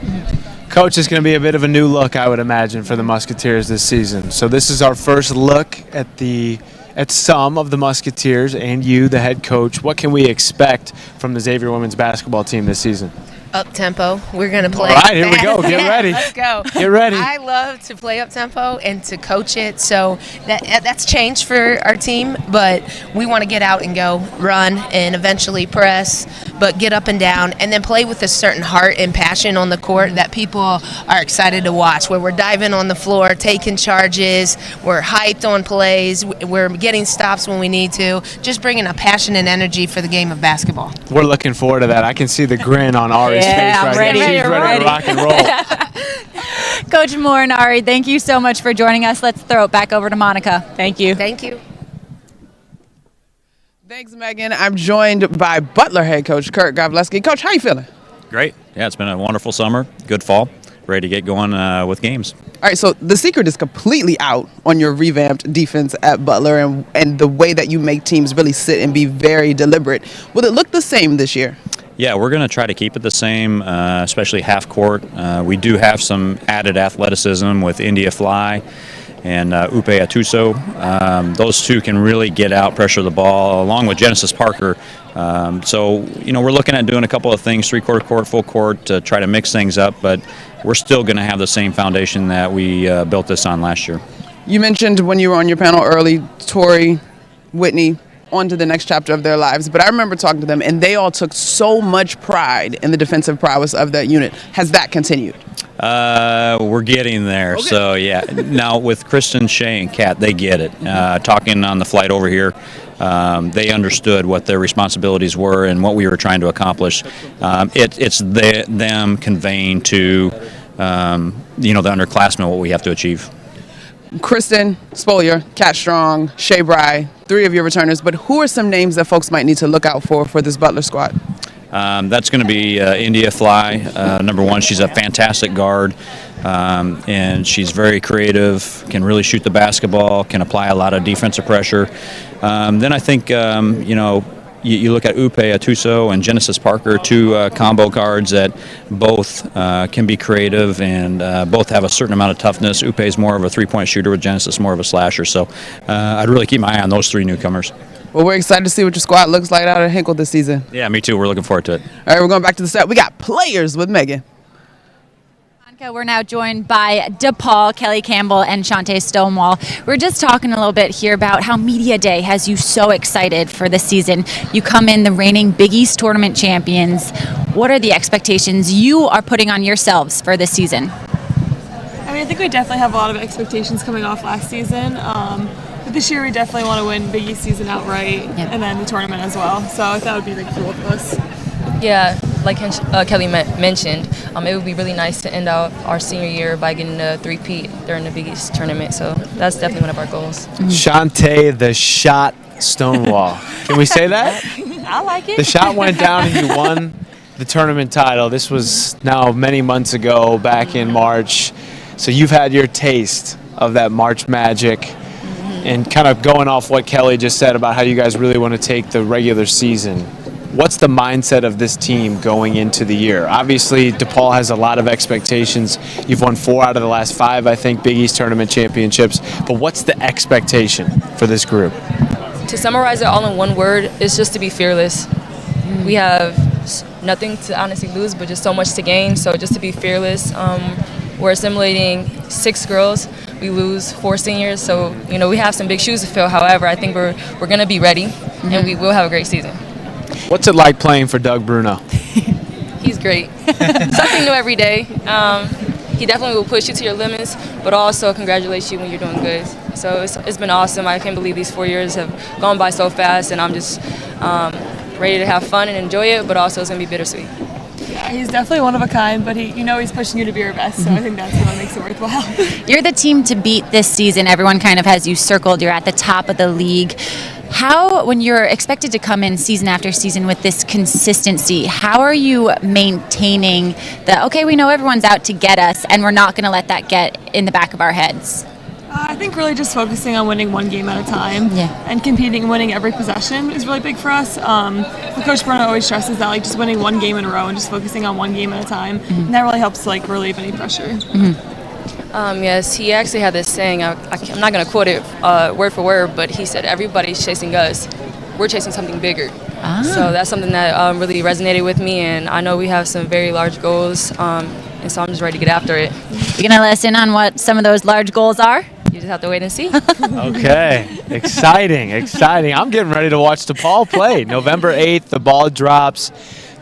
Coach, is going to be a bit of a new look, I would imagine, for the Musketeers this season. So this is our first look at some of the Musketeers and you, the head coach. What can we expect from the Xavier women's basketball team this season? Up tempo. We're going to play. All right, here we go. Get ready. Let's go. Get ready. I love to play up tempo and to coach it. So that's changed for our team, but we want to get out and go, run, and eventually press, but get up and down, and then play with a certain heart and passion on the court that people are excited to watch, where we're diving on the floor, taking charges, we're hyped on plays, we're getting stops when we need to, just bringing a passion and energy for the game of basketball. We're looking forward to that. I can see the grin on Ari's face right ready. now. She's ready to rock and roll. Coach Moore and Ari, thank you so much for joining us. Let's throw it back over to Monica. Thank you. Thank you. Thanks, Megan. I'm joined by Butler head coach Kurt Gavleski. Coach, how you feeling? Great. Yeah, it's been a wonderful summer. Good fall. Ready to get going with games. All right, so the secret is completely out on your revamped defense at Butler and the way that you make teams really sit and be very deliberate. Will it look the same this year? Yeah, we're going to try to keep it the same, especially half court. We do have some added athleticism with India Fly and Upe Atuso. Those two can really get out, pressure the ball, along with Genesis Parker. So, we're looking at doing a couple of things, three-quarter court, full court, to try to mix things up, but we're still going to have the same foundation that we built this on last year. You mentioned when you were on your panel early, Tori, Whitney, on to the next chapter of their lives, but I remember talking to them, and they all took so much pride in the defensive prowess of that unit. Has that continued? We're getting there. Okay. So, yeah. Now, with Kristen, Shay, and Kat, they get it. Talking on the flight over here, they understood what their responsibilities were and what we were trying to accomplish. It's them conveying to, the underclassmen what we have to achieve. Kristen Spolier, Kat Strong, Shay Bry, 3 of your returners, but who are some names that folks might need to look out for this Butler squad? That's going to be India Fly, number 1. She's a fantastic guard, and she's very creative, can really shoot the basketball, can apply a lot of defensive pressure. Then I think, you look at Upe Atuso and Genesis Parker, 2 combo guards that both can be creative and both have a certain amount of toughness. Upe is more of a three-point shooter with Genesis more of a slasher. So I'd really keep my eye on those 3 newcomers. Well, we're excited to see what your squad looks like out at Hinkle this season. Yeah, me too. We're looking forward to it. All right, we're going back to the set. We got players with Megan. We're now joined by DePaul, Kelly Campbell, and Shantae Stonewall. We're just talking a little bit here about how Media Day has you so excited for the season. You come in the reigning Big East tournament champions. What are the expectations you are putting on yourselves for this season? I think we definitely have a lot of expectations coming off last season. But this year we definitely want to win Big East season outright and then the tournament as well. So that would be big for both of us. Yeah, like Kelly mentioned, it would be really nice to end out our senior year by getting a three-peat during the Big East tournament. So that's definitely one of our goals. Shantae, the shot Stonewall. Can we say that? I like it. The shot went down and you won the tournament title. This was now many months ago, back in March. So you've had your taste of that March magic. And kind of going off what Kelly just said about how you guys really want to take the regular season, what's the mindset of this team going into the year? Obviously, DePaul has a lot of expectations. You've won 4 out of the last 5, I think, Big East tournament championships. But what's the expectation for this group? To summarize it all in one word, it's just to be fearless. We have nothing to honestly lose, but just so much to gain. So just to be fearless. We're assimilating 6 girls. We lose 4 seniors, so we have some big shoes to fill. However, I think we're going to be ready, and we will have a great season. What's it like playing for Doug Bruno? He's great. Something new every day. He definitely will push you to your limits, but also congratulate you when you're doing good. So it's been awesome. I can't believe these 4 years have gone by so fast, and I'm just ready to have fun and enjoy it, but also it's going to be bittersweet. Yeah, he's definitely one of a kind, but he's pushing you to be your best, so I think that's what makes it worthwhile. You're the team to beat this season. Everyone kind of has you circled. You're at the top of the league. How, when you're expected to come in season after season with this consistency, how are you maintaining okay, we know everyone's out to get us, and we're not going to let that get in the back of our heads? I think really just focusing on winning one game at a time and competing and winning every possession is really big for us. Coach Bruno always stresses that, just winning one game in a row and just focusing on one game at a time, and that really helps relieve any pressure. Yes, he actually had this saying, I'm not going to quote it word for word, but he said, everybody's chasing us. We're chasing something bigger. So that's something that really resonated with me, and I know we have some very large goals, and so I'm just ready to get after it. You going to let us in on what some of those large goals are? You just have to wait and see. Okay, exciting. I'm getting ready to watch DePaul play. November 8th, the ball drops.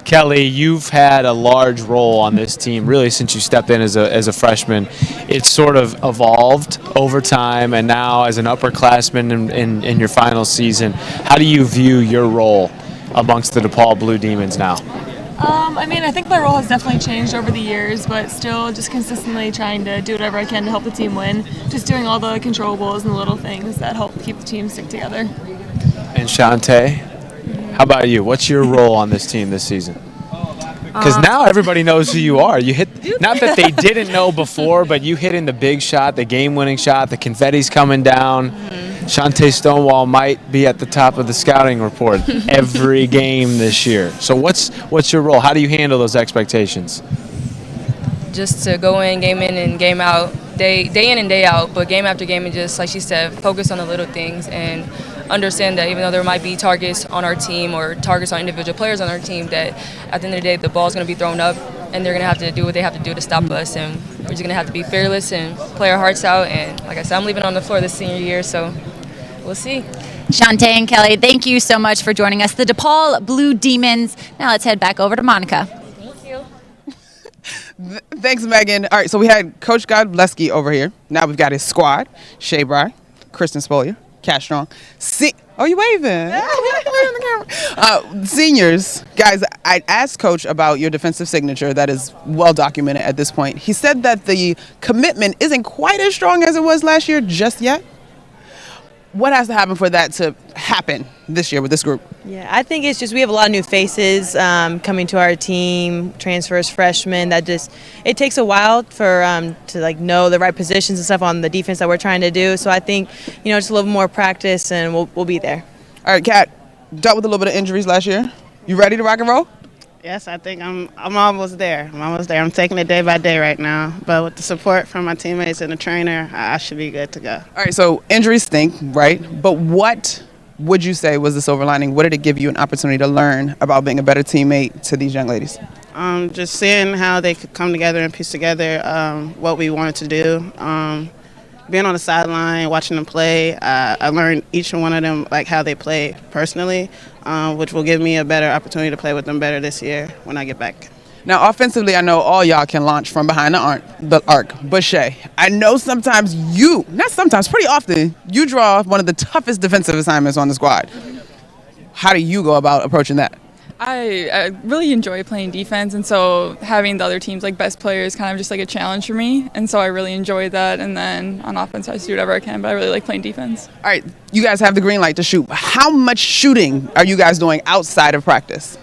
Kelly, you've had a large role on this team really since you stepped in as a freshman. It's sort of evolved over time, and now as an upperclassman in your final season, how do you view your role amongst the DePaul Blue Demons now? I think my role has definitely changed over the years, but still just consistently trying to do whatever I can to help the team win. Just doing all the controllables and the little things that help keep the team stick together. And Shantae, how about you? What's your role on this team this season? Because now everybody knows who you are. You hit, not that they didn't know before, but you hit in the big shot, the game-winning shot, the confetti's coming down. Shantae Stonewall might be at the top of the scouting report every game this year. So what's your role? How do you handle those expectations? Just to go in and game out, day in and day out, but game after game, and just like she said, focus on the little things and understand that even though there might be targets on our team or targets on individual players on our team, that at the end of the day, the ball's going to be thrown up, and they're going to have to do what they have to do to stop us, and we're just going to have to be fearless and play our hearts out. And like I said, I'm leaving on the floor this senior year, so we'll see. Shantae and Kelly, thank you so much for joining us. The DePaul Blue Demons. Now let's head back over to Monica. Thank you. Thanks, Megan. All right, so we had Coach Godleski over here. Now we've got his squad: Shea Bry, Kristen Spolier, Cat Strong. Oh, you waving? Seniors, guys, I asked Coach about your defensive signature that is well documented at this point. He said that the commitment isn't quite as strong as it was last year just yet. What has to happen for that to happen this year with this group? Yeah, I think it's just we have a lot of new faces coming to our team, transfers, freshmen. It takes a while for to know the right positions and stuff on the defense that we're trying to do. So I think just a little more practice and we'll be there. All right, Kat, dealt with a little bit of injuries last year. You ready to rock and roll? Yes, I think I'm almost there. I'm taking it day by day right now. But with the support from my teammates and the trainer, I should be good to go. All right, so injuries stink, right? But what would you say was the silver lining? What did it give you an opportunity to learn about being a better teammate to these young ladies? Just seeing how they could come together and piece together what we wanted to do. Being on the sideline, watching them play, I learned each one of them how they play personally, which will give me a better opportunity to play with them better this year when I get back. Now, offensively, I know all y'all can launch from behind the arc. But Shea, I know pretty often, you draw one of the toughest defensive assignments on the squad. How do you go about approaching that? I really enjoy playing defense, and so having the other team's best player is kind of just a challenge for me, and so I really enjoy that. And then on offense, I just do whatever I can, but I really like playing defense. All right, you guys have the green light to shoot. How much shooting are you guys doing outside of practice?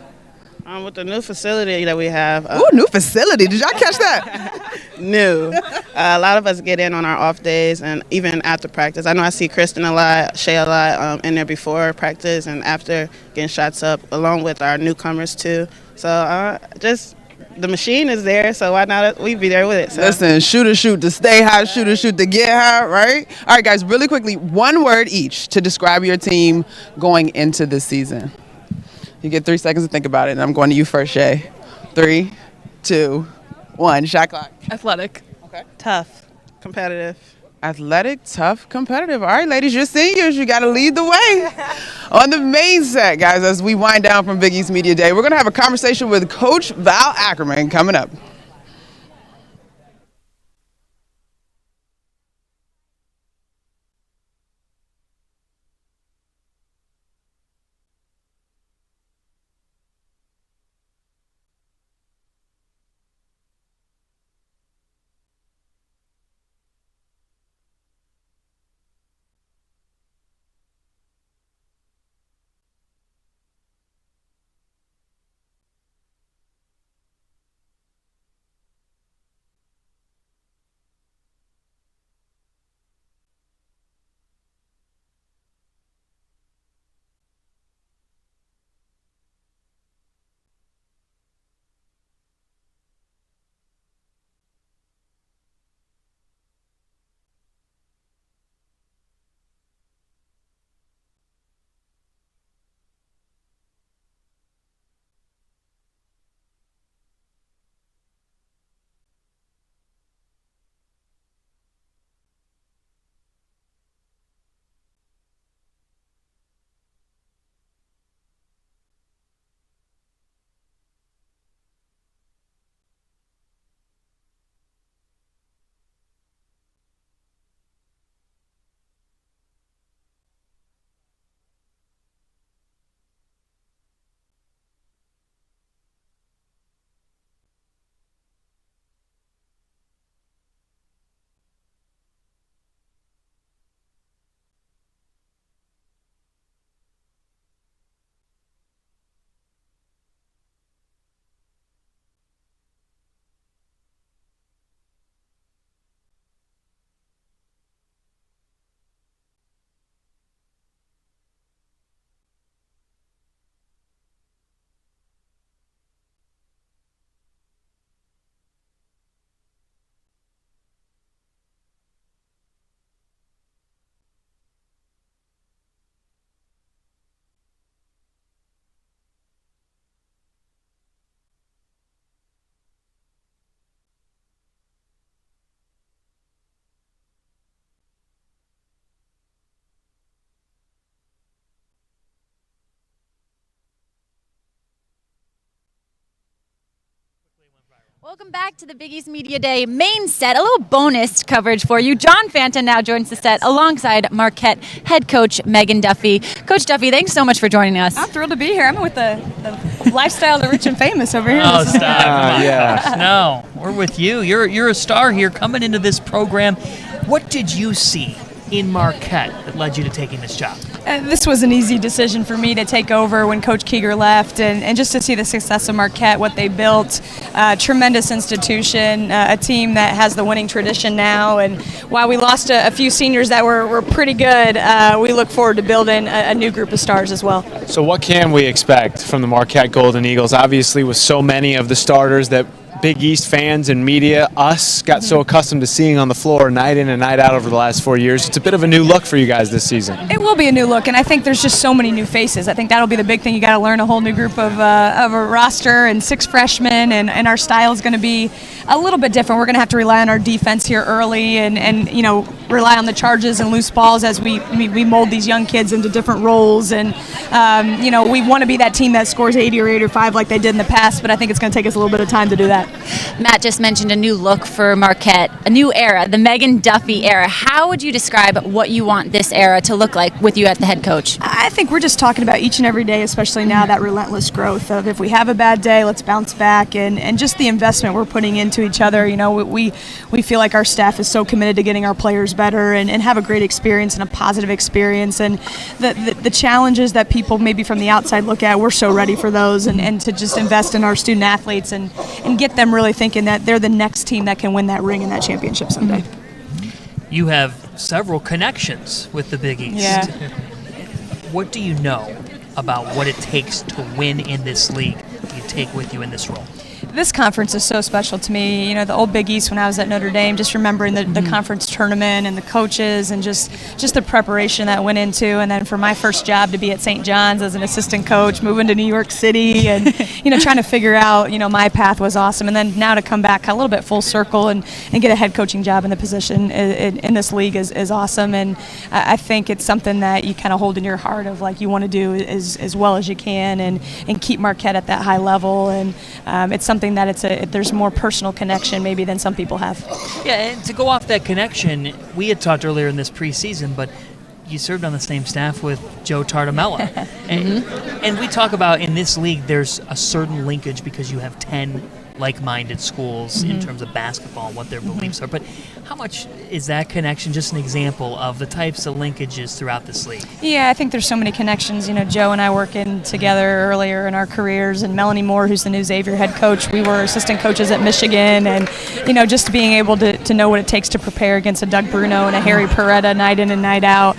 With the new facility that we have. Ooh, new facility. Did y'all catch that? New. A lot of us get in on our off days and even after practice. I know I see Kristen a lot, Shea a lot in there before practice and after getting shots up, along with our newcomers too. So the machine is there, so why not we be there with it? So. Listen, shoot to stay high, shoot to get high, right? All right, guys, really quickly, one word each to describe your team going into this season. You get 3 seconds to think about it, and I'm going to you first, Shea. 3, 2, 1, shot clock. Athletic. Okay. Tough. Competitive. Athletic, tough, competitive. All right, ladies, you're seniors. You got to lead the way. On the main set, guys, as we wind down from Big East Media Day, we're going to have a conversation with Coach Val Ackerman coming up. Welcome back to the Big East Media Day main set. A little bonus coverage for you. John Fanta now joins the set alongside Marquette head coach Meghan Duffy. Coach Duffy, thanks so much for joining us. I'm thrilled to be here. I'm with the lifestyle of the rich and famous over here. Oh, stop. Come on, yeah. Coach. No, we're with you. You're a star here coming into this program. What did you see in Marquette that led you to taking this job? This was an easy decision for me to take over when Coach Keeger left, and just to see the success of Marquette, what they built, tremendous institution, a team that has the winning tradition now. And while we lost a few seniors that were pretty good, we look forward to building a new group of stars as well. So what can we expect from the Marquette Golden Eagles? Obviously, with so many of the starters that Big East fans and media, us, got so accustomed to seeing on the floor night in and night out over the last 4 years. It's a bit of a new look for you guys this season. It will be a new look, and I think there's just so many new faces. I think that'll be the big thing. You got to learn a whole new group of a roster and 6 freshmen, and our style is going to be a little bit different. We're going to have to rely on our defense here early, and you know, rely on the charges and loose balls as we mold these young kids into different roles. And you know, we want to be that team that scores 80 or 85 like they did in the past, but I think it's going to take us a little bit of time to do that. Matt just mentioned a new look for Marquette, a new era, the Meghan Duffy era. How would you describe what you want this era to look like with you at the head coach? I think we're just talking about each and every day, especially now, that relentless growth of if we have a bad day, let's bounce back, and just the investment we're putting into each other. You know, we feel like our staff is so committed to getting our players better and have a great experience and a positive experience. And the challenges that people maybe from the outside look at, we're so ready for those, and to just invest in our student athletes and get them really thinking that they're the next team that can win that ring and that championship someday. You have several connections with the Big East. Yeah. What do you know about what it takes to win in this league you take with you in this role? this conference is so special to me. You know, the old Big East when I was at Notre Dame, just remembering the conference tournament and the coaches and just the preparation that went into. And then for my first job to be at St. John's as an assistant coach, moving to New York City and, trying to figure out, my path was awesome. And then now to come back a little bit full circle and get a head coaching job in the position in this league is awesome. And I think it's something that you kind of hold in your heart of like you want to do as well as you can and keep Marquette at that high level. And it's something that there's more personal connection maybe than some people have. Yeah, and to go off that connection, we had talked earlier in this preseason, but you served on the same staff with Joe Tartamella. And we talk about in this league there's a certain linkage because you have 10 like-minded schools in terms of basketball and what their beliefs are. But how much is that connection just an example of the types of linkages throughout this league? Yeah, I think there's so many connections. Joe and I working together earlier in our careers, and Melanie Moore, who's the new Xavier head coach, we were assistant coaches at Michigan, and just being able to know what it takes to prepare against a Doug Bruno and a Harry Peretta night in and night out.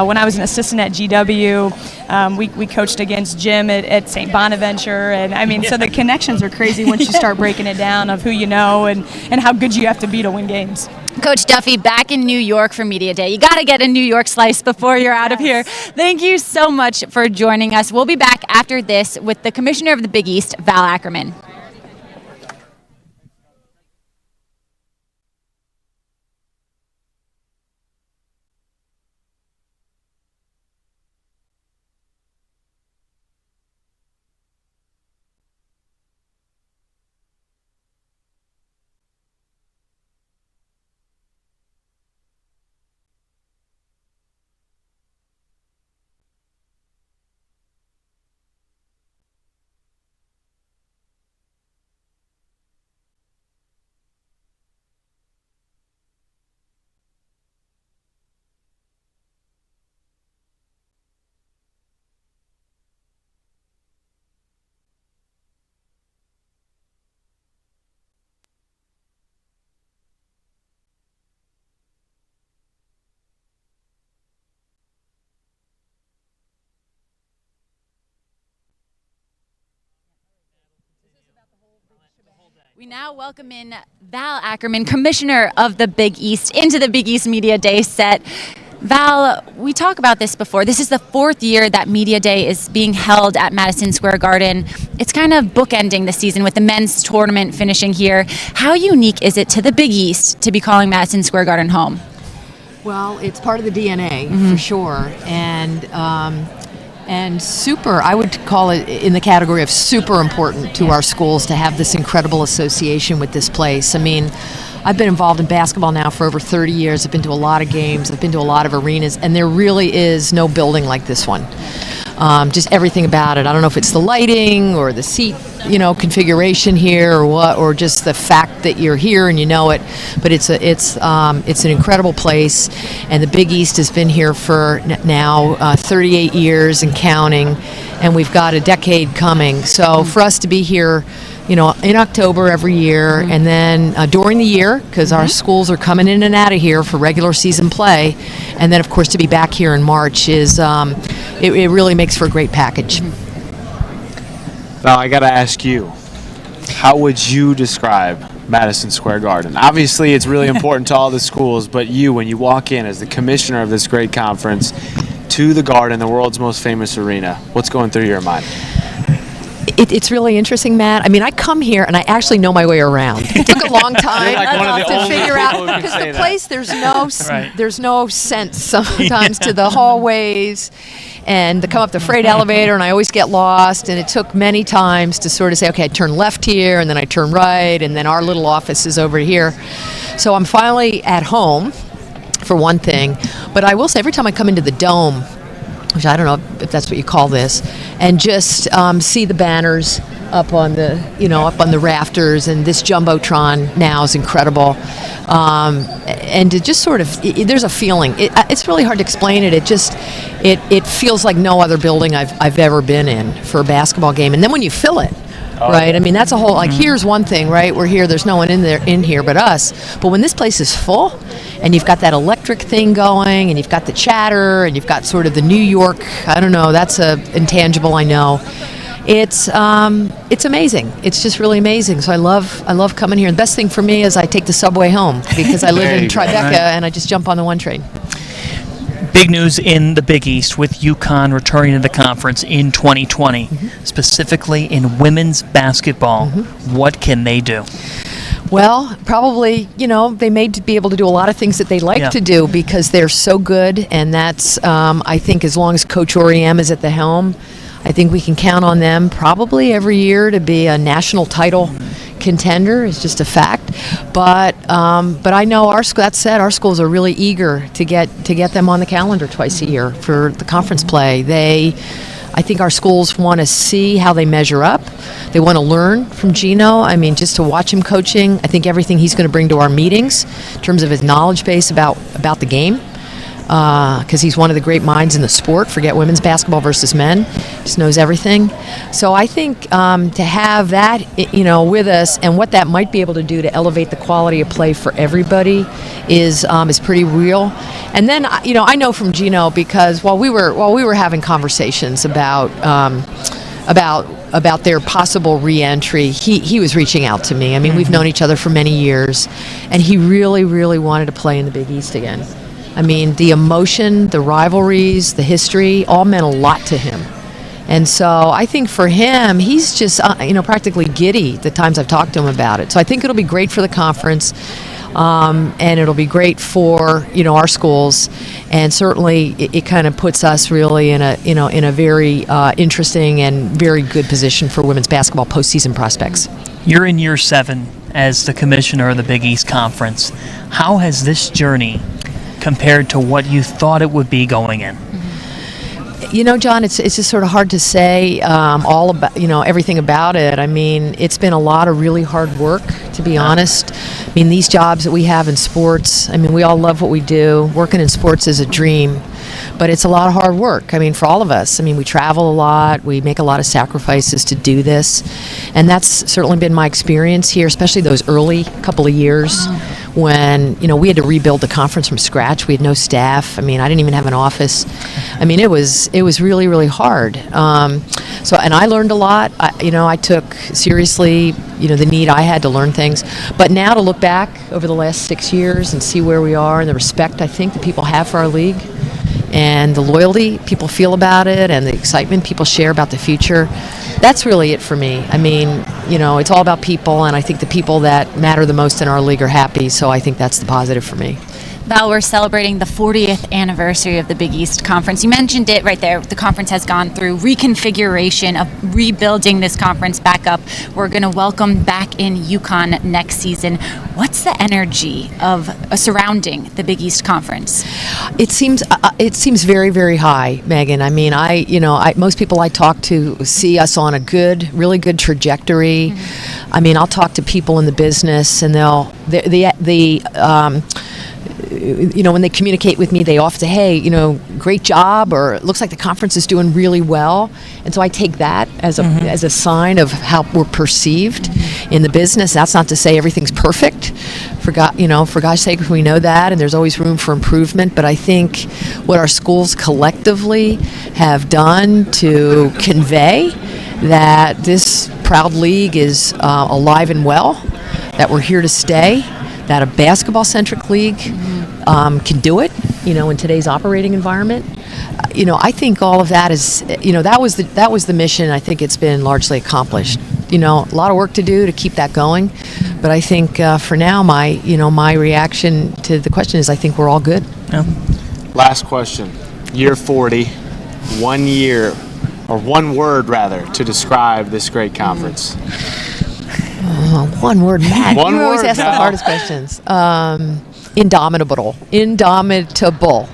When I was an assistant at GW, we coached against Jim at St. Bonaventure, and so the connections are crazy once you start breaking it down of who you know and how good you have to be to win games. Coach Duffy, back in New York for Media Day. You got to get a New York slice before you're out of here. Thank you so much for joining us. We'll be back after this with the Commissioner of the Big East, Val Ackerman. We now welcome in Val Ackerman, Commissioner of the Big East, into the Big East Media Day set. Val, we talked about this before. This is the fourth year that Media Day is being held at Madison Square Garden. It's kind of bookending the season with the men's tournament finishing here. How unique is it to the Big East to be calling Madison Square Garden home? Well, it's part of the DNA for sure, and super, I would call it in the category of super important to our schools to have this incredible association with this place. I mean, I've been involved in basketball now for over 30 years. I've been to a lot of games. I've been to a lot of arenas, and there really is no building like this one. Just everything about it. I don't know if it's the lighting or the seat, configuration here or what, or just the fact that you're here and you know it. But it's an incredible place, and the Big East has been here for now 38 years and counting, and we've got a decade coming. So for us to be here, in October every year, and then during the year, because our schools are coming in and out of here for regular season play, and then of course to be back here in March is it really makes for a great package. Now I got to ask you, how would you describe Madison Square Garden? Obviously, it's really important to all the schools, but you, when you walk in as the commissioner of this great conference to the Garden, the world's most famous arena, what's going through your mind? It's really interesting, Matt. I mean, I come here and I actually know my way around. It took a long time to figure out because the place there's no sense sometimes to the hallways and to come up the freight elevator, and I always get lost. And it took many times to sort of say, okay, I turn left here, and then I turn right, and then our little office is over here. So I'm finally at home, for one thing. But I will say, every time I come into the Dome, which I don't know if that's what you call this, and just see the banners up on the rafters, and this jumbotron now is incredible, and to just sort of there's a feeling. It's really hard to explain it. It feels like no other building I've ever been in for a basketball game, and then when you fill it. Right, I mean that's a whole here's one thing, right? We're here. There's no one in here but us. But when this place is full, and you've got that electric thing going, and you've got the chatter, and you've got sort of the New York. I don't know. That's a intangible, I know. it's amazing. It's just really amazing. So I love coming here. The best thing for me is I take the subway home because I live in Tribeca and I just jump on the 1 train. Big news in the Big East with UConn returning to the conference in 2020, specifically in women's basketball. What can they do? Well, probably, they may be able to do a lot of things that they like to do because they're so good, and that's, I think, as long as Coach Oriem is at the helm, I think we can count on them probably every year to be a national title contender. It's just a fact. But I know that said, our schools are really eager to get them on the calendar twice a year for the conference play. I think our schools want to see how they measure up. They want to learn from Gino. I mean, just to watch him coaching, I think everything he's going to bring to our meetings in terms of his knowledge base about the game, because he's one of the great minds in the sport. Forget women's basketball versus men. Just knows everything. So I think to have that, with us and what that might be able to do to elevate the quality of play for everybody is pretty real. And then, I know from Gino because while we were having conversations about their possible re-entry, he was reaching out to me. I mean, we've known each other for many years, and he really, really wanted to play in the Big East again. I mean, the emotion, the rivalries, the history, all meant a lot to him. And so I think for him, he's just, practically giddy the times I've talked to him about it. So I think it'll be great for the conference, and it'll be great for, our schools. And certainly it kind of puts us really in a very interesting and very good position for women's basketball postseason prospects. You're in year 7 as the commissioner of the Big East Conference. How has this journey compared to what you thought it would be going in? John, it's just sort of hard to say all about, everything about it. I mean, it's been a lot of really hard work, to be honest. I mean, these jobs that we have in sports, I mean, we all love what we do. Working in sports is a dream, but it's a lot of hard work. I mean, for all of us. I mean, we travel a lot. We make a lot of sacrifices to do this. And that's certainly been my experience here, especially those early couple of years when, we had to rebuild the conference from scratch. We had no staff. I mean, I didn't even have an office. I mean, it was really, really hard. And I learned a lot. I took seriously, the need I had to learn things. But now to look back over the last 6 years and see where we are and the respect I think that people have for our league and the loyalty people feel about it and the excitement people share about the future, that's really it for me. I mean, it's all about people, and I think the people that matter the most in our league are happy, so I think that's the positive for me. Val, we're celebrating the 40th anniversary of the Big East Conference. You mentioned it right there. The conference has gone through reconfiguration of rebuilding this conference back up. We're going to welcome back in UConn next season. What's the energy of surrounding the Big East Conference? It seems very, very high, Megan. I mean, most people I talk to see us on a really good trajectory. I mean, I'll talk to people in the business, and when they communicate with me, they often say, hey, great job, or it looks like the conference is doing really well. And so I take that as a sign of how we're perceived in the business. That's not to say everything's perfect. For God's sake, we know that, and there's always room for improvement. But I think what our schools collectively have done to convey that this proud league is alive and well, that we're here to stay, that a basketball-centric league can do it, in today's operating environment. I think all of that is, that was the mission. I think it's been largely accomplished. A lot of work to do to keep that going, but I think for now, my reaction to the question is I think we're all good. Yeah. Last question. Year 40, 1 year, or one word rather, to describe this great conference. One word, Matt. One you always word, ask the Val. hardest questions. Indomitable. Indomitable.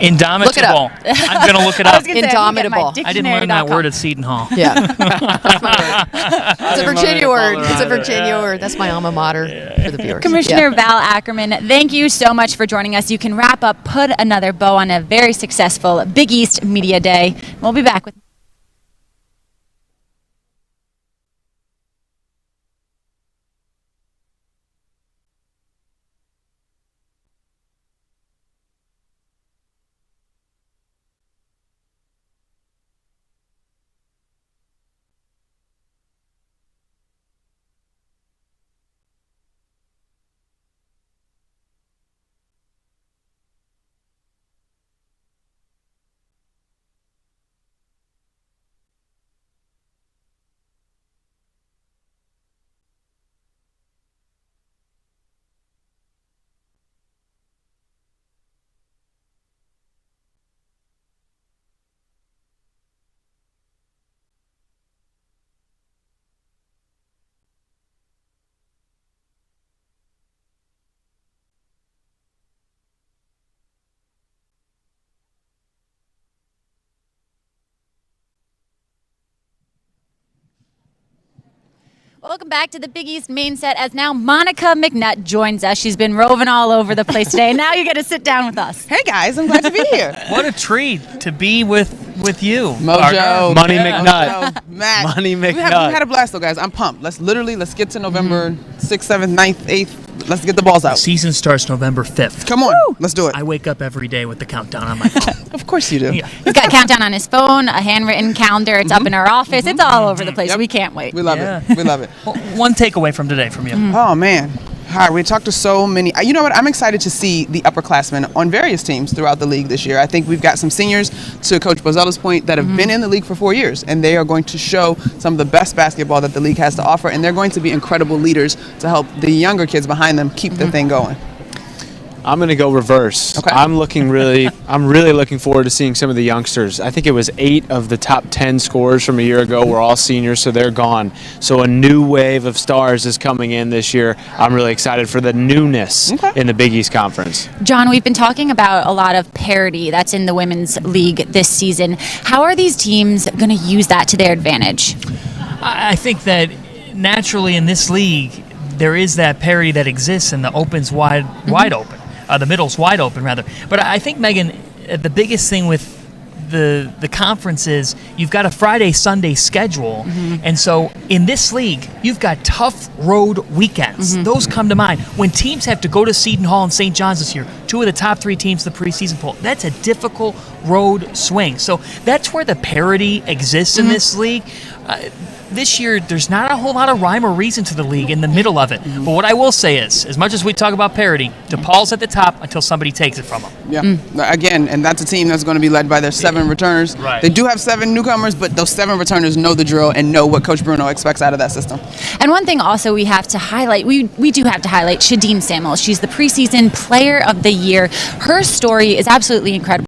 Indomitable. Look it up. I'm going to look it up. Indomitable. I didn't learn that word at Seton Hall. Yeah. That's my word. It's a Virginia word. It's a Virginia word. That's my alma mater for the viewers. Commissioner Val Ackerman, thank you so much for joining us. You can wrap up, put another bow on a very successful Big East Media Day. We'll be back with Welcome back to the Big East main set as now Monica McNutt joins us. She's been roving all over the place today, and now you get to sit down with us. Hey guys, I'm glad to be here. What a treat to be with you. Mojo. Money McNutt. Matt. Money We McNutt. had a blast though, guys. I'm pumped. Let's get to November 6th, 7th, 9th, 8th. Let's get the balls out. Season starts November 5th. Come on, let's do it. I wake up every day with the countdown on my phone. Of course you do. He's got a countdown on his phone, a handwritten calendar. It's up in our office. It's all over the place. We can't wait. We love it. We love it. Well, one takeaway from today from you. Oh man. Hi, we talked to so many. You know what? I'm excited to see the upperclassmen on various teams throughout the league this year. I think we've got some seniors, to Coach Bozella's point, that have been in the league for 4 years, and they are going to show some of the best basketball that the league has to offer, and they're going to be incredible leaders to help the younger kids behind them keep the thing going. I'm going to go reverse. Okay. I'm really looking forward to seeing some of the youngsters. I think it was 8 of the top 10 scorers from a year ago were all seniors, so they're gone. So a new wave of stars is coming in this year. I'm really excited for the newness in the Big East Conference. John, we've been talking about a lot of parity that's in the women's league this season. How are these teams going to use that to their advantage? I think that naturally in this league, there is that parity that exists, and the open's wide open. The middle's wide open, rather. But I think, Megan, the biggest thing with the conference is you've got a Friday-Sunday schedule. And so in this league, you've got tough road weekends. Those come to mind. When teams have to go to Seton Hall and St. John's this year, 2 of the top 3 teams in the preseason poll, that's a difficult road swing. So that's where the parity exists in this league. This year, there's not a whole lot of rhyme or reason to the league in the middle of it. But what I will say is, as much as we talk about parity, DePaul's at the top until somebody takes it from them. Yeah, again, and that's a team that's going to be led by their 7 returners. Right. They do have 7 newcomers, but those 7 returners know the drill and know what Coach Bruno expects out of that system. And one thing also we have to highlight, we do have to highlight Shadeen Samuels. She's the preseason player of the year. Her story is absolutely incredible.